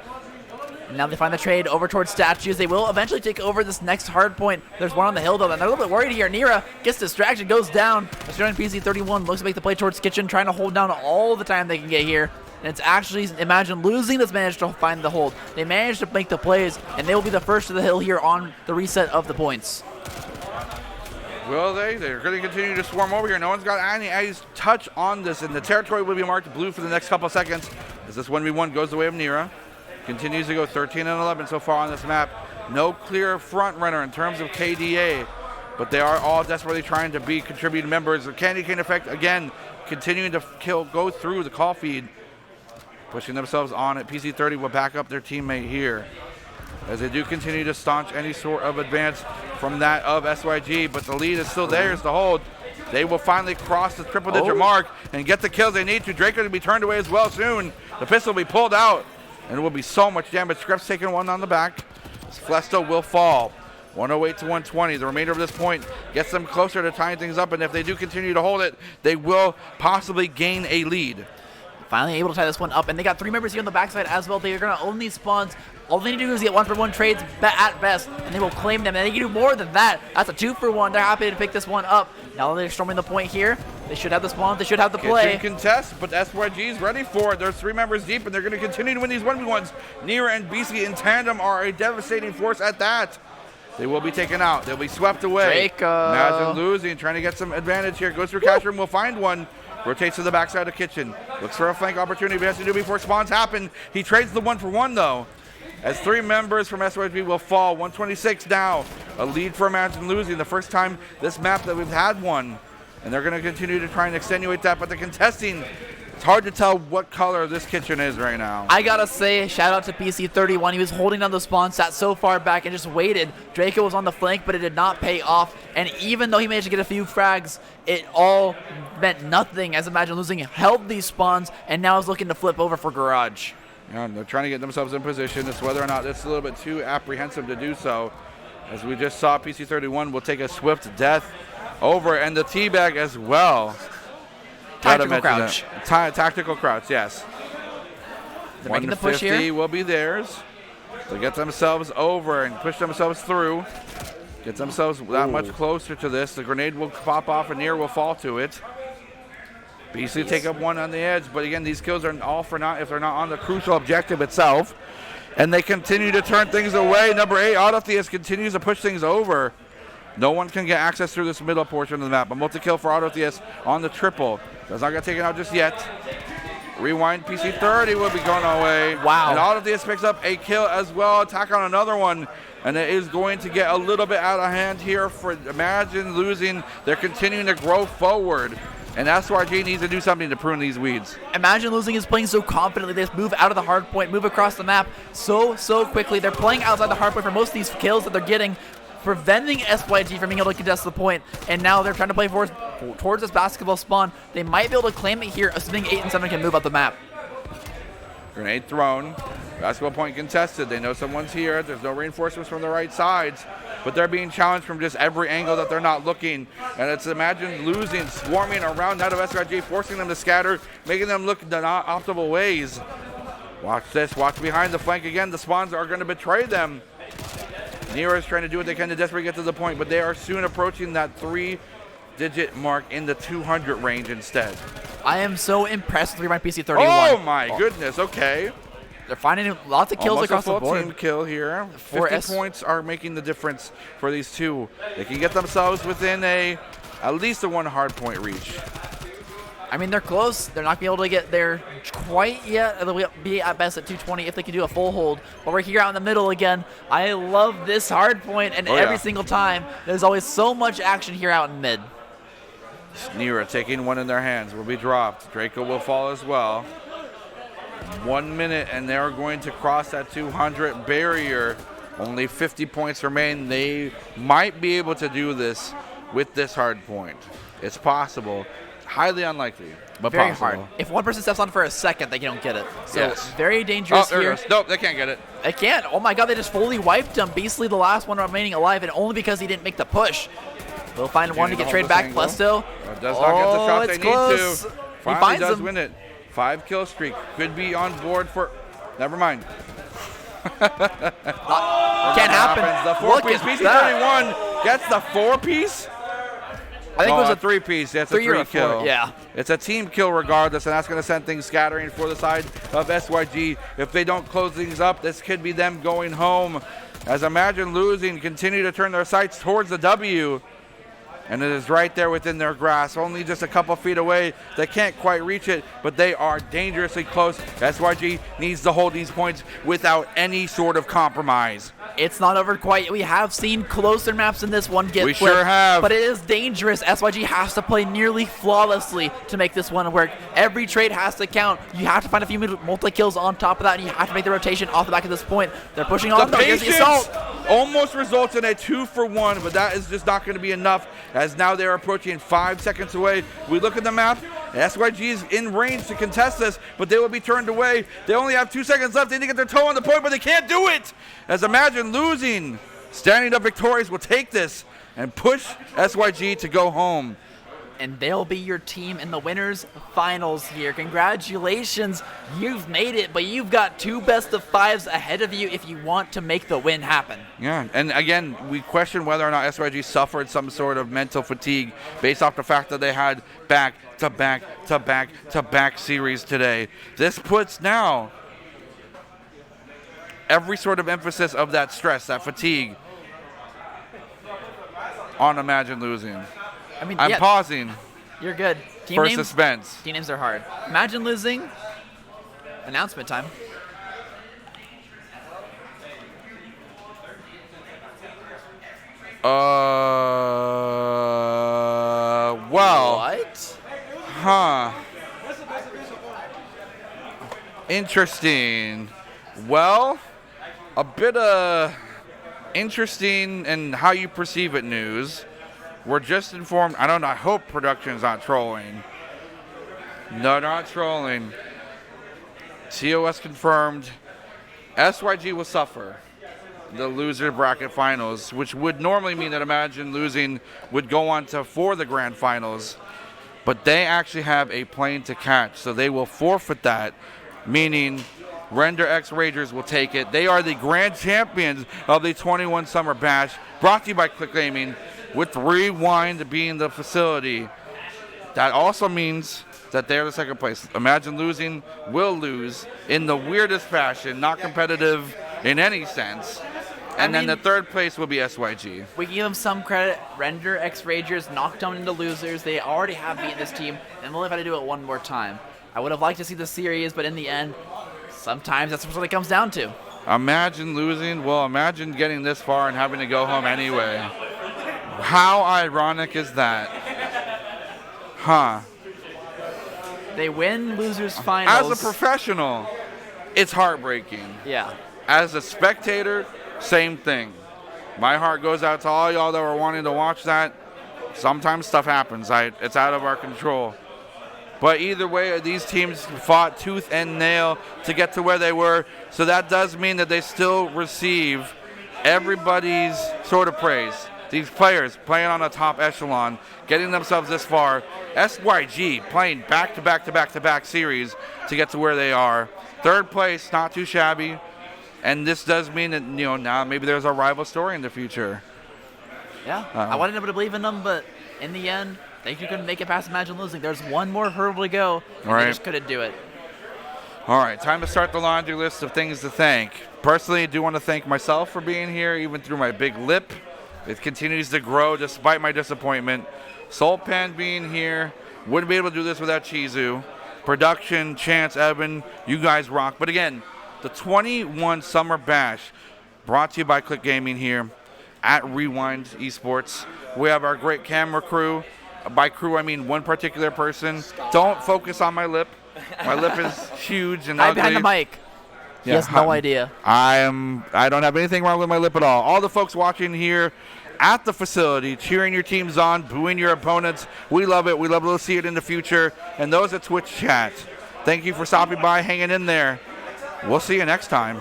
And now they find the trade over towards statues. They will eventually take over this next hard point. There's one on the hill, though, and they're a little bit worried here. Nira gets distracted, goes down. Australian PC 31 looks to make the play towards kitchen, trying to hold down all the time they can get here. And it's actually Imagine Losing that's managed to find the hold. They managed to make the plays, and they will be the first to the hill here on the reset of the points. Will they? They're going to continue to swarm over here. No one's got any touch on this, and the territory will be marked blue for the next couple seconds as this 1v1 goes the way of Nira. Continues to go 13 and 11 so far on this map. No clear front runner in terms of KDA. but they are all desperately trying to be contributing members. The candy cane effect, again, continuing to go through the call feed, pushing themselves on it. PC30 will back up their teammate here as they do continue to staunch any sort of advance from that of SYG, but the lead is still theirs to hold. They will finally cross the triple-digit mark and get the kills they need to. Draco to be turned away as well soon. The pistol will be pulled out, and it will be so much damage. Scripps taking one on the back. Flesto will fall. 108 to 120. The remainder of this point gets them closer to tying things up, and if they do continue to hold it, they will possibly gain a lead. Finally able to tie this one up, and they got 3 members here on the backside as well. They are going to own these spawns. All they need to do is get 1-for-1 trades at best, and they will claim them. And they can do more than that. That's a 2-for-1. They're happy to pick this one up. Now they're storming the point here. They should have the spawns. They should have the play. Kitchen contest, but SYG is ready for it. There's 3 members deep, and they're going to continue to win these 1v1s. Nira and BC in tandem are a devastating force at that. They will be taken out. They'll be swept away. Draco. Imagine losing, trying to get some advantage here. Goes through cash room, will find one. Rotates to the backside of Kitchen. Looks for a flank opportunity, but has to do before spawns happen. He trades the 1-for-1 though, as 3 members from SYG will fall. 126 now. A lead for Imagine losing. The first time this map that we've had one. And they're going to continue to try and extenuate that, but the contesting, it's hard to tell what color this Kitchen is right now. I gotta say, shout out to PC31. He was holding on the spawn, sat so far back and just waited. Draco was on the flank, but it did not pay off. And even though he managed to get a few frags, it all meant nothing as Imagine Losing held these spawns and now is looking to flip over for Garage. Yeah, they're trying to get themselves in position. It's whether or not it's a little bit too apprehensive to do so. As we just saw, PC31 will take a swift death over, and the teabag as well. Tactical crouch. Tactical crouch, yes. They're making the push here. 150 will be theirs. They'll get themselves over and push themselves through. Get themselves that much closer to this. The grenade will pop off and Near will fall to it. BC take up one on the edge, but again, these kills are all for naught if they're not on the crucial objective itself. And they continue to turn things away. Number 8, Autotheus continues to push things over. No one can get access through this middle portion of the map. A multi-kill for Autotheus on the triple. Does not get taken out just yet. Rewind, PC30 will be going away. Wow. And Autotheus picks up a kill as well. Attack on another one. And it is going to get a little bit out of hand here for Imagine Losing. They're continuing to grow forward. And SYG needs to do something to prune these weeds. Imagine Losing is playing so confidently. They just move out of the hard point, move across the map so quickly. They're playing outside the hard point for most of these kills that they're getting, preventing SYG from being able to contest the point. And now they're trying to play towards this basketball spawn. They might be able to claim it here, assuming 8 and 7 can move up the map. Grenade thrown. Basketball point contested. They know someone's here. There's no reinforcements from the right sides, but they're being challenged from just every angle that they're not looking. And it's Imagine Losing, swarming around that of SYG, forcing them to scatter, making them look in the not optimal ways. Watch this. Watch behind the flank again. The spawns are going to betray them. Nira is trying to do what they can to desperately get to the point, but they are soon approaching that 3-digit mark in the 200 range instead. I am so impressed with Rewind PC31. Oh my goodness, okay. They're finding lots of kills Almost across a full the board. team kill here. For 50 points are making the difference for these two. They can get themselves within at least a 1 hard point reach. I mean, they're close. They're not going to be able to get there quite yet. They'll be at best at 220 if they can do a full hold. But we're here out in the middle again. I love this hard point, and every single time, there's always so much action here out in mid. Nira taking one in their hands will be dropped. Draco will fall as well. 1 minute, and they're going to cross that 200 barrier. Only 50 points remain. They might be able to do this with this hard point. It's possible. Highly unlikely, but very possible. hard. If one person steps on for a second, they don't get it. So very dangerous there here. it goes. Nope, they can't get it. They can't. Oh my god, they just fully wiped him. Beastly, the last one remaining alive, and only because he didn't make the push. They'll find one to get trade back. Plesto. Does not get the shot they close. need to. He Finally finds does him. win it. 5 kill streak. Could be on board for. Never mind. Can't happen. The 4-piece. PC31 gets the 4-piece. I think it was a 3-piece. That's a 3 or 3 a 4. kill. Yeah. It's a team kill regardless, and that's going to send things scattering for the side of SYG. If they don't close things up, this could be them going home. As Imagine Losing continue to turn their sights towards the W. and it is right there within their grasp, only just a couple feet away. They can't quite reach it, but they are dangerously close. SYG needs to hold these points without any sort of compromise. It's not over quite. We have seen closer maps in this one get We flipped, sure have. but it is dangerous. SYG has to play nearly flawlessly to make this one work. Every trade has to count. You have to find a few multi-kills on top of that, and you have to make the rotation off the back of this point. They're pushing on. The Here's the assault. almost results in a 2-for-1, but that is just not going to be enough, as now they're approaching 5 seconds away. We look at the map. SYG is in range to contest this, but they will be turned away. They only have 2 seconds left. They need to get their toe on the point, but they can't do it. As Imagine losing, standing up victorious, will take this and push SYG to go home. And they'll be your team in the winners finals here. Congratulations, you've made it, but you've got 2 best-of-5s ahead of you if you want to make the win happen. Yeah, and again, we question whether or not SYG suffered some sort of mental fatigue based off the fact that they had back-to-back-to-back-to-back series today. This puts now every sort of emphasis of that stress, that fatigue, on Imagine losing. I mean, I'm pausing you're good. Team for names, suspense. Team names are hard. Imagine losing. Announcement time. Well. What? Huh. Interesting. Well, a bit of interesting in how you perceive it news. We're just informed. I don't know. I hope production's not trolling. No, not trolling. TOS confirmed. SYG will suffer the loser bracket finals, which would normally mean that Imagine losing would go on to for the grand finals. But they actually have a plane to catch, so they will forfeit that, meaning Render X Ragers will take it. They are the grand champions of the 21 Summer Bash, brought to you by Click Gaming, with Rewind being the facility. That also means that they're the second place. Imagine losing will lose in the weirdest fashion, not competitive in any sense. And then the third place will be SYG. We give them some credit. Render X Ragers knocked them into losers. They already have beaten this team, and they'll have to do it one more time. I would have liked to see the series, but in the end, sometimes that's what it comes down to. Imagine losing. Well, imagine getting this far and having to go home anyway. How ironic is that? Huh. They win losers finals. As a professional, it's heartbreaking. Yeah. As a spectator, same thing. My heart goes out to all y'all that were wanting to watch that. Sometimes stuff happens. It's out of our control. But either way, these teams fought tooth and nail to get to where they were. So that does mean that they still receive everybody's sort of praise. These players playing on a top echelon, getting themselves this far. SYG playing back-to-back-to-back-to-back series to get to where they are. Third place, not too shabby. And this does mean that, now maybe there's a rival story in the future. Yeah, I wanted them to believe in them, but in the end, they couldn't make it past Imagine losing. There's one more hurdle to go, and they just couldn't do it. All right, time to start the laundry list of things to thank. Personally, I do want to thank myself for being here, even through my big lip. It continues to grow despite my disappointment. Soulpan being here. Wouldn't be able to do this without Chizu. Production, Chance, Evan, you guys rock. But again, the 21 Summer Bash, brought to you by Click Gaming here at Rewind eSports. We have our great camera crew. By crew, I mean one particular person. Don't focus on my lip. My lip is huge and ugly. I'm behind the mic. He has no idea. I don't have anything wrong with my lip at all. All the folks watching here at the facility, cheering your teams on, booing your opponents. We love it. We love to see it in the future. And those at Twitch chat, thank you for stopping by, hanging in there. We'll see you next time.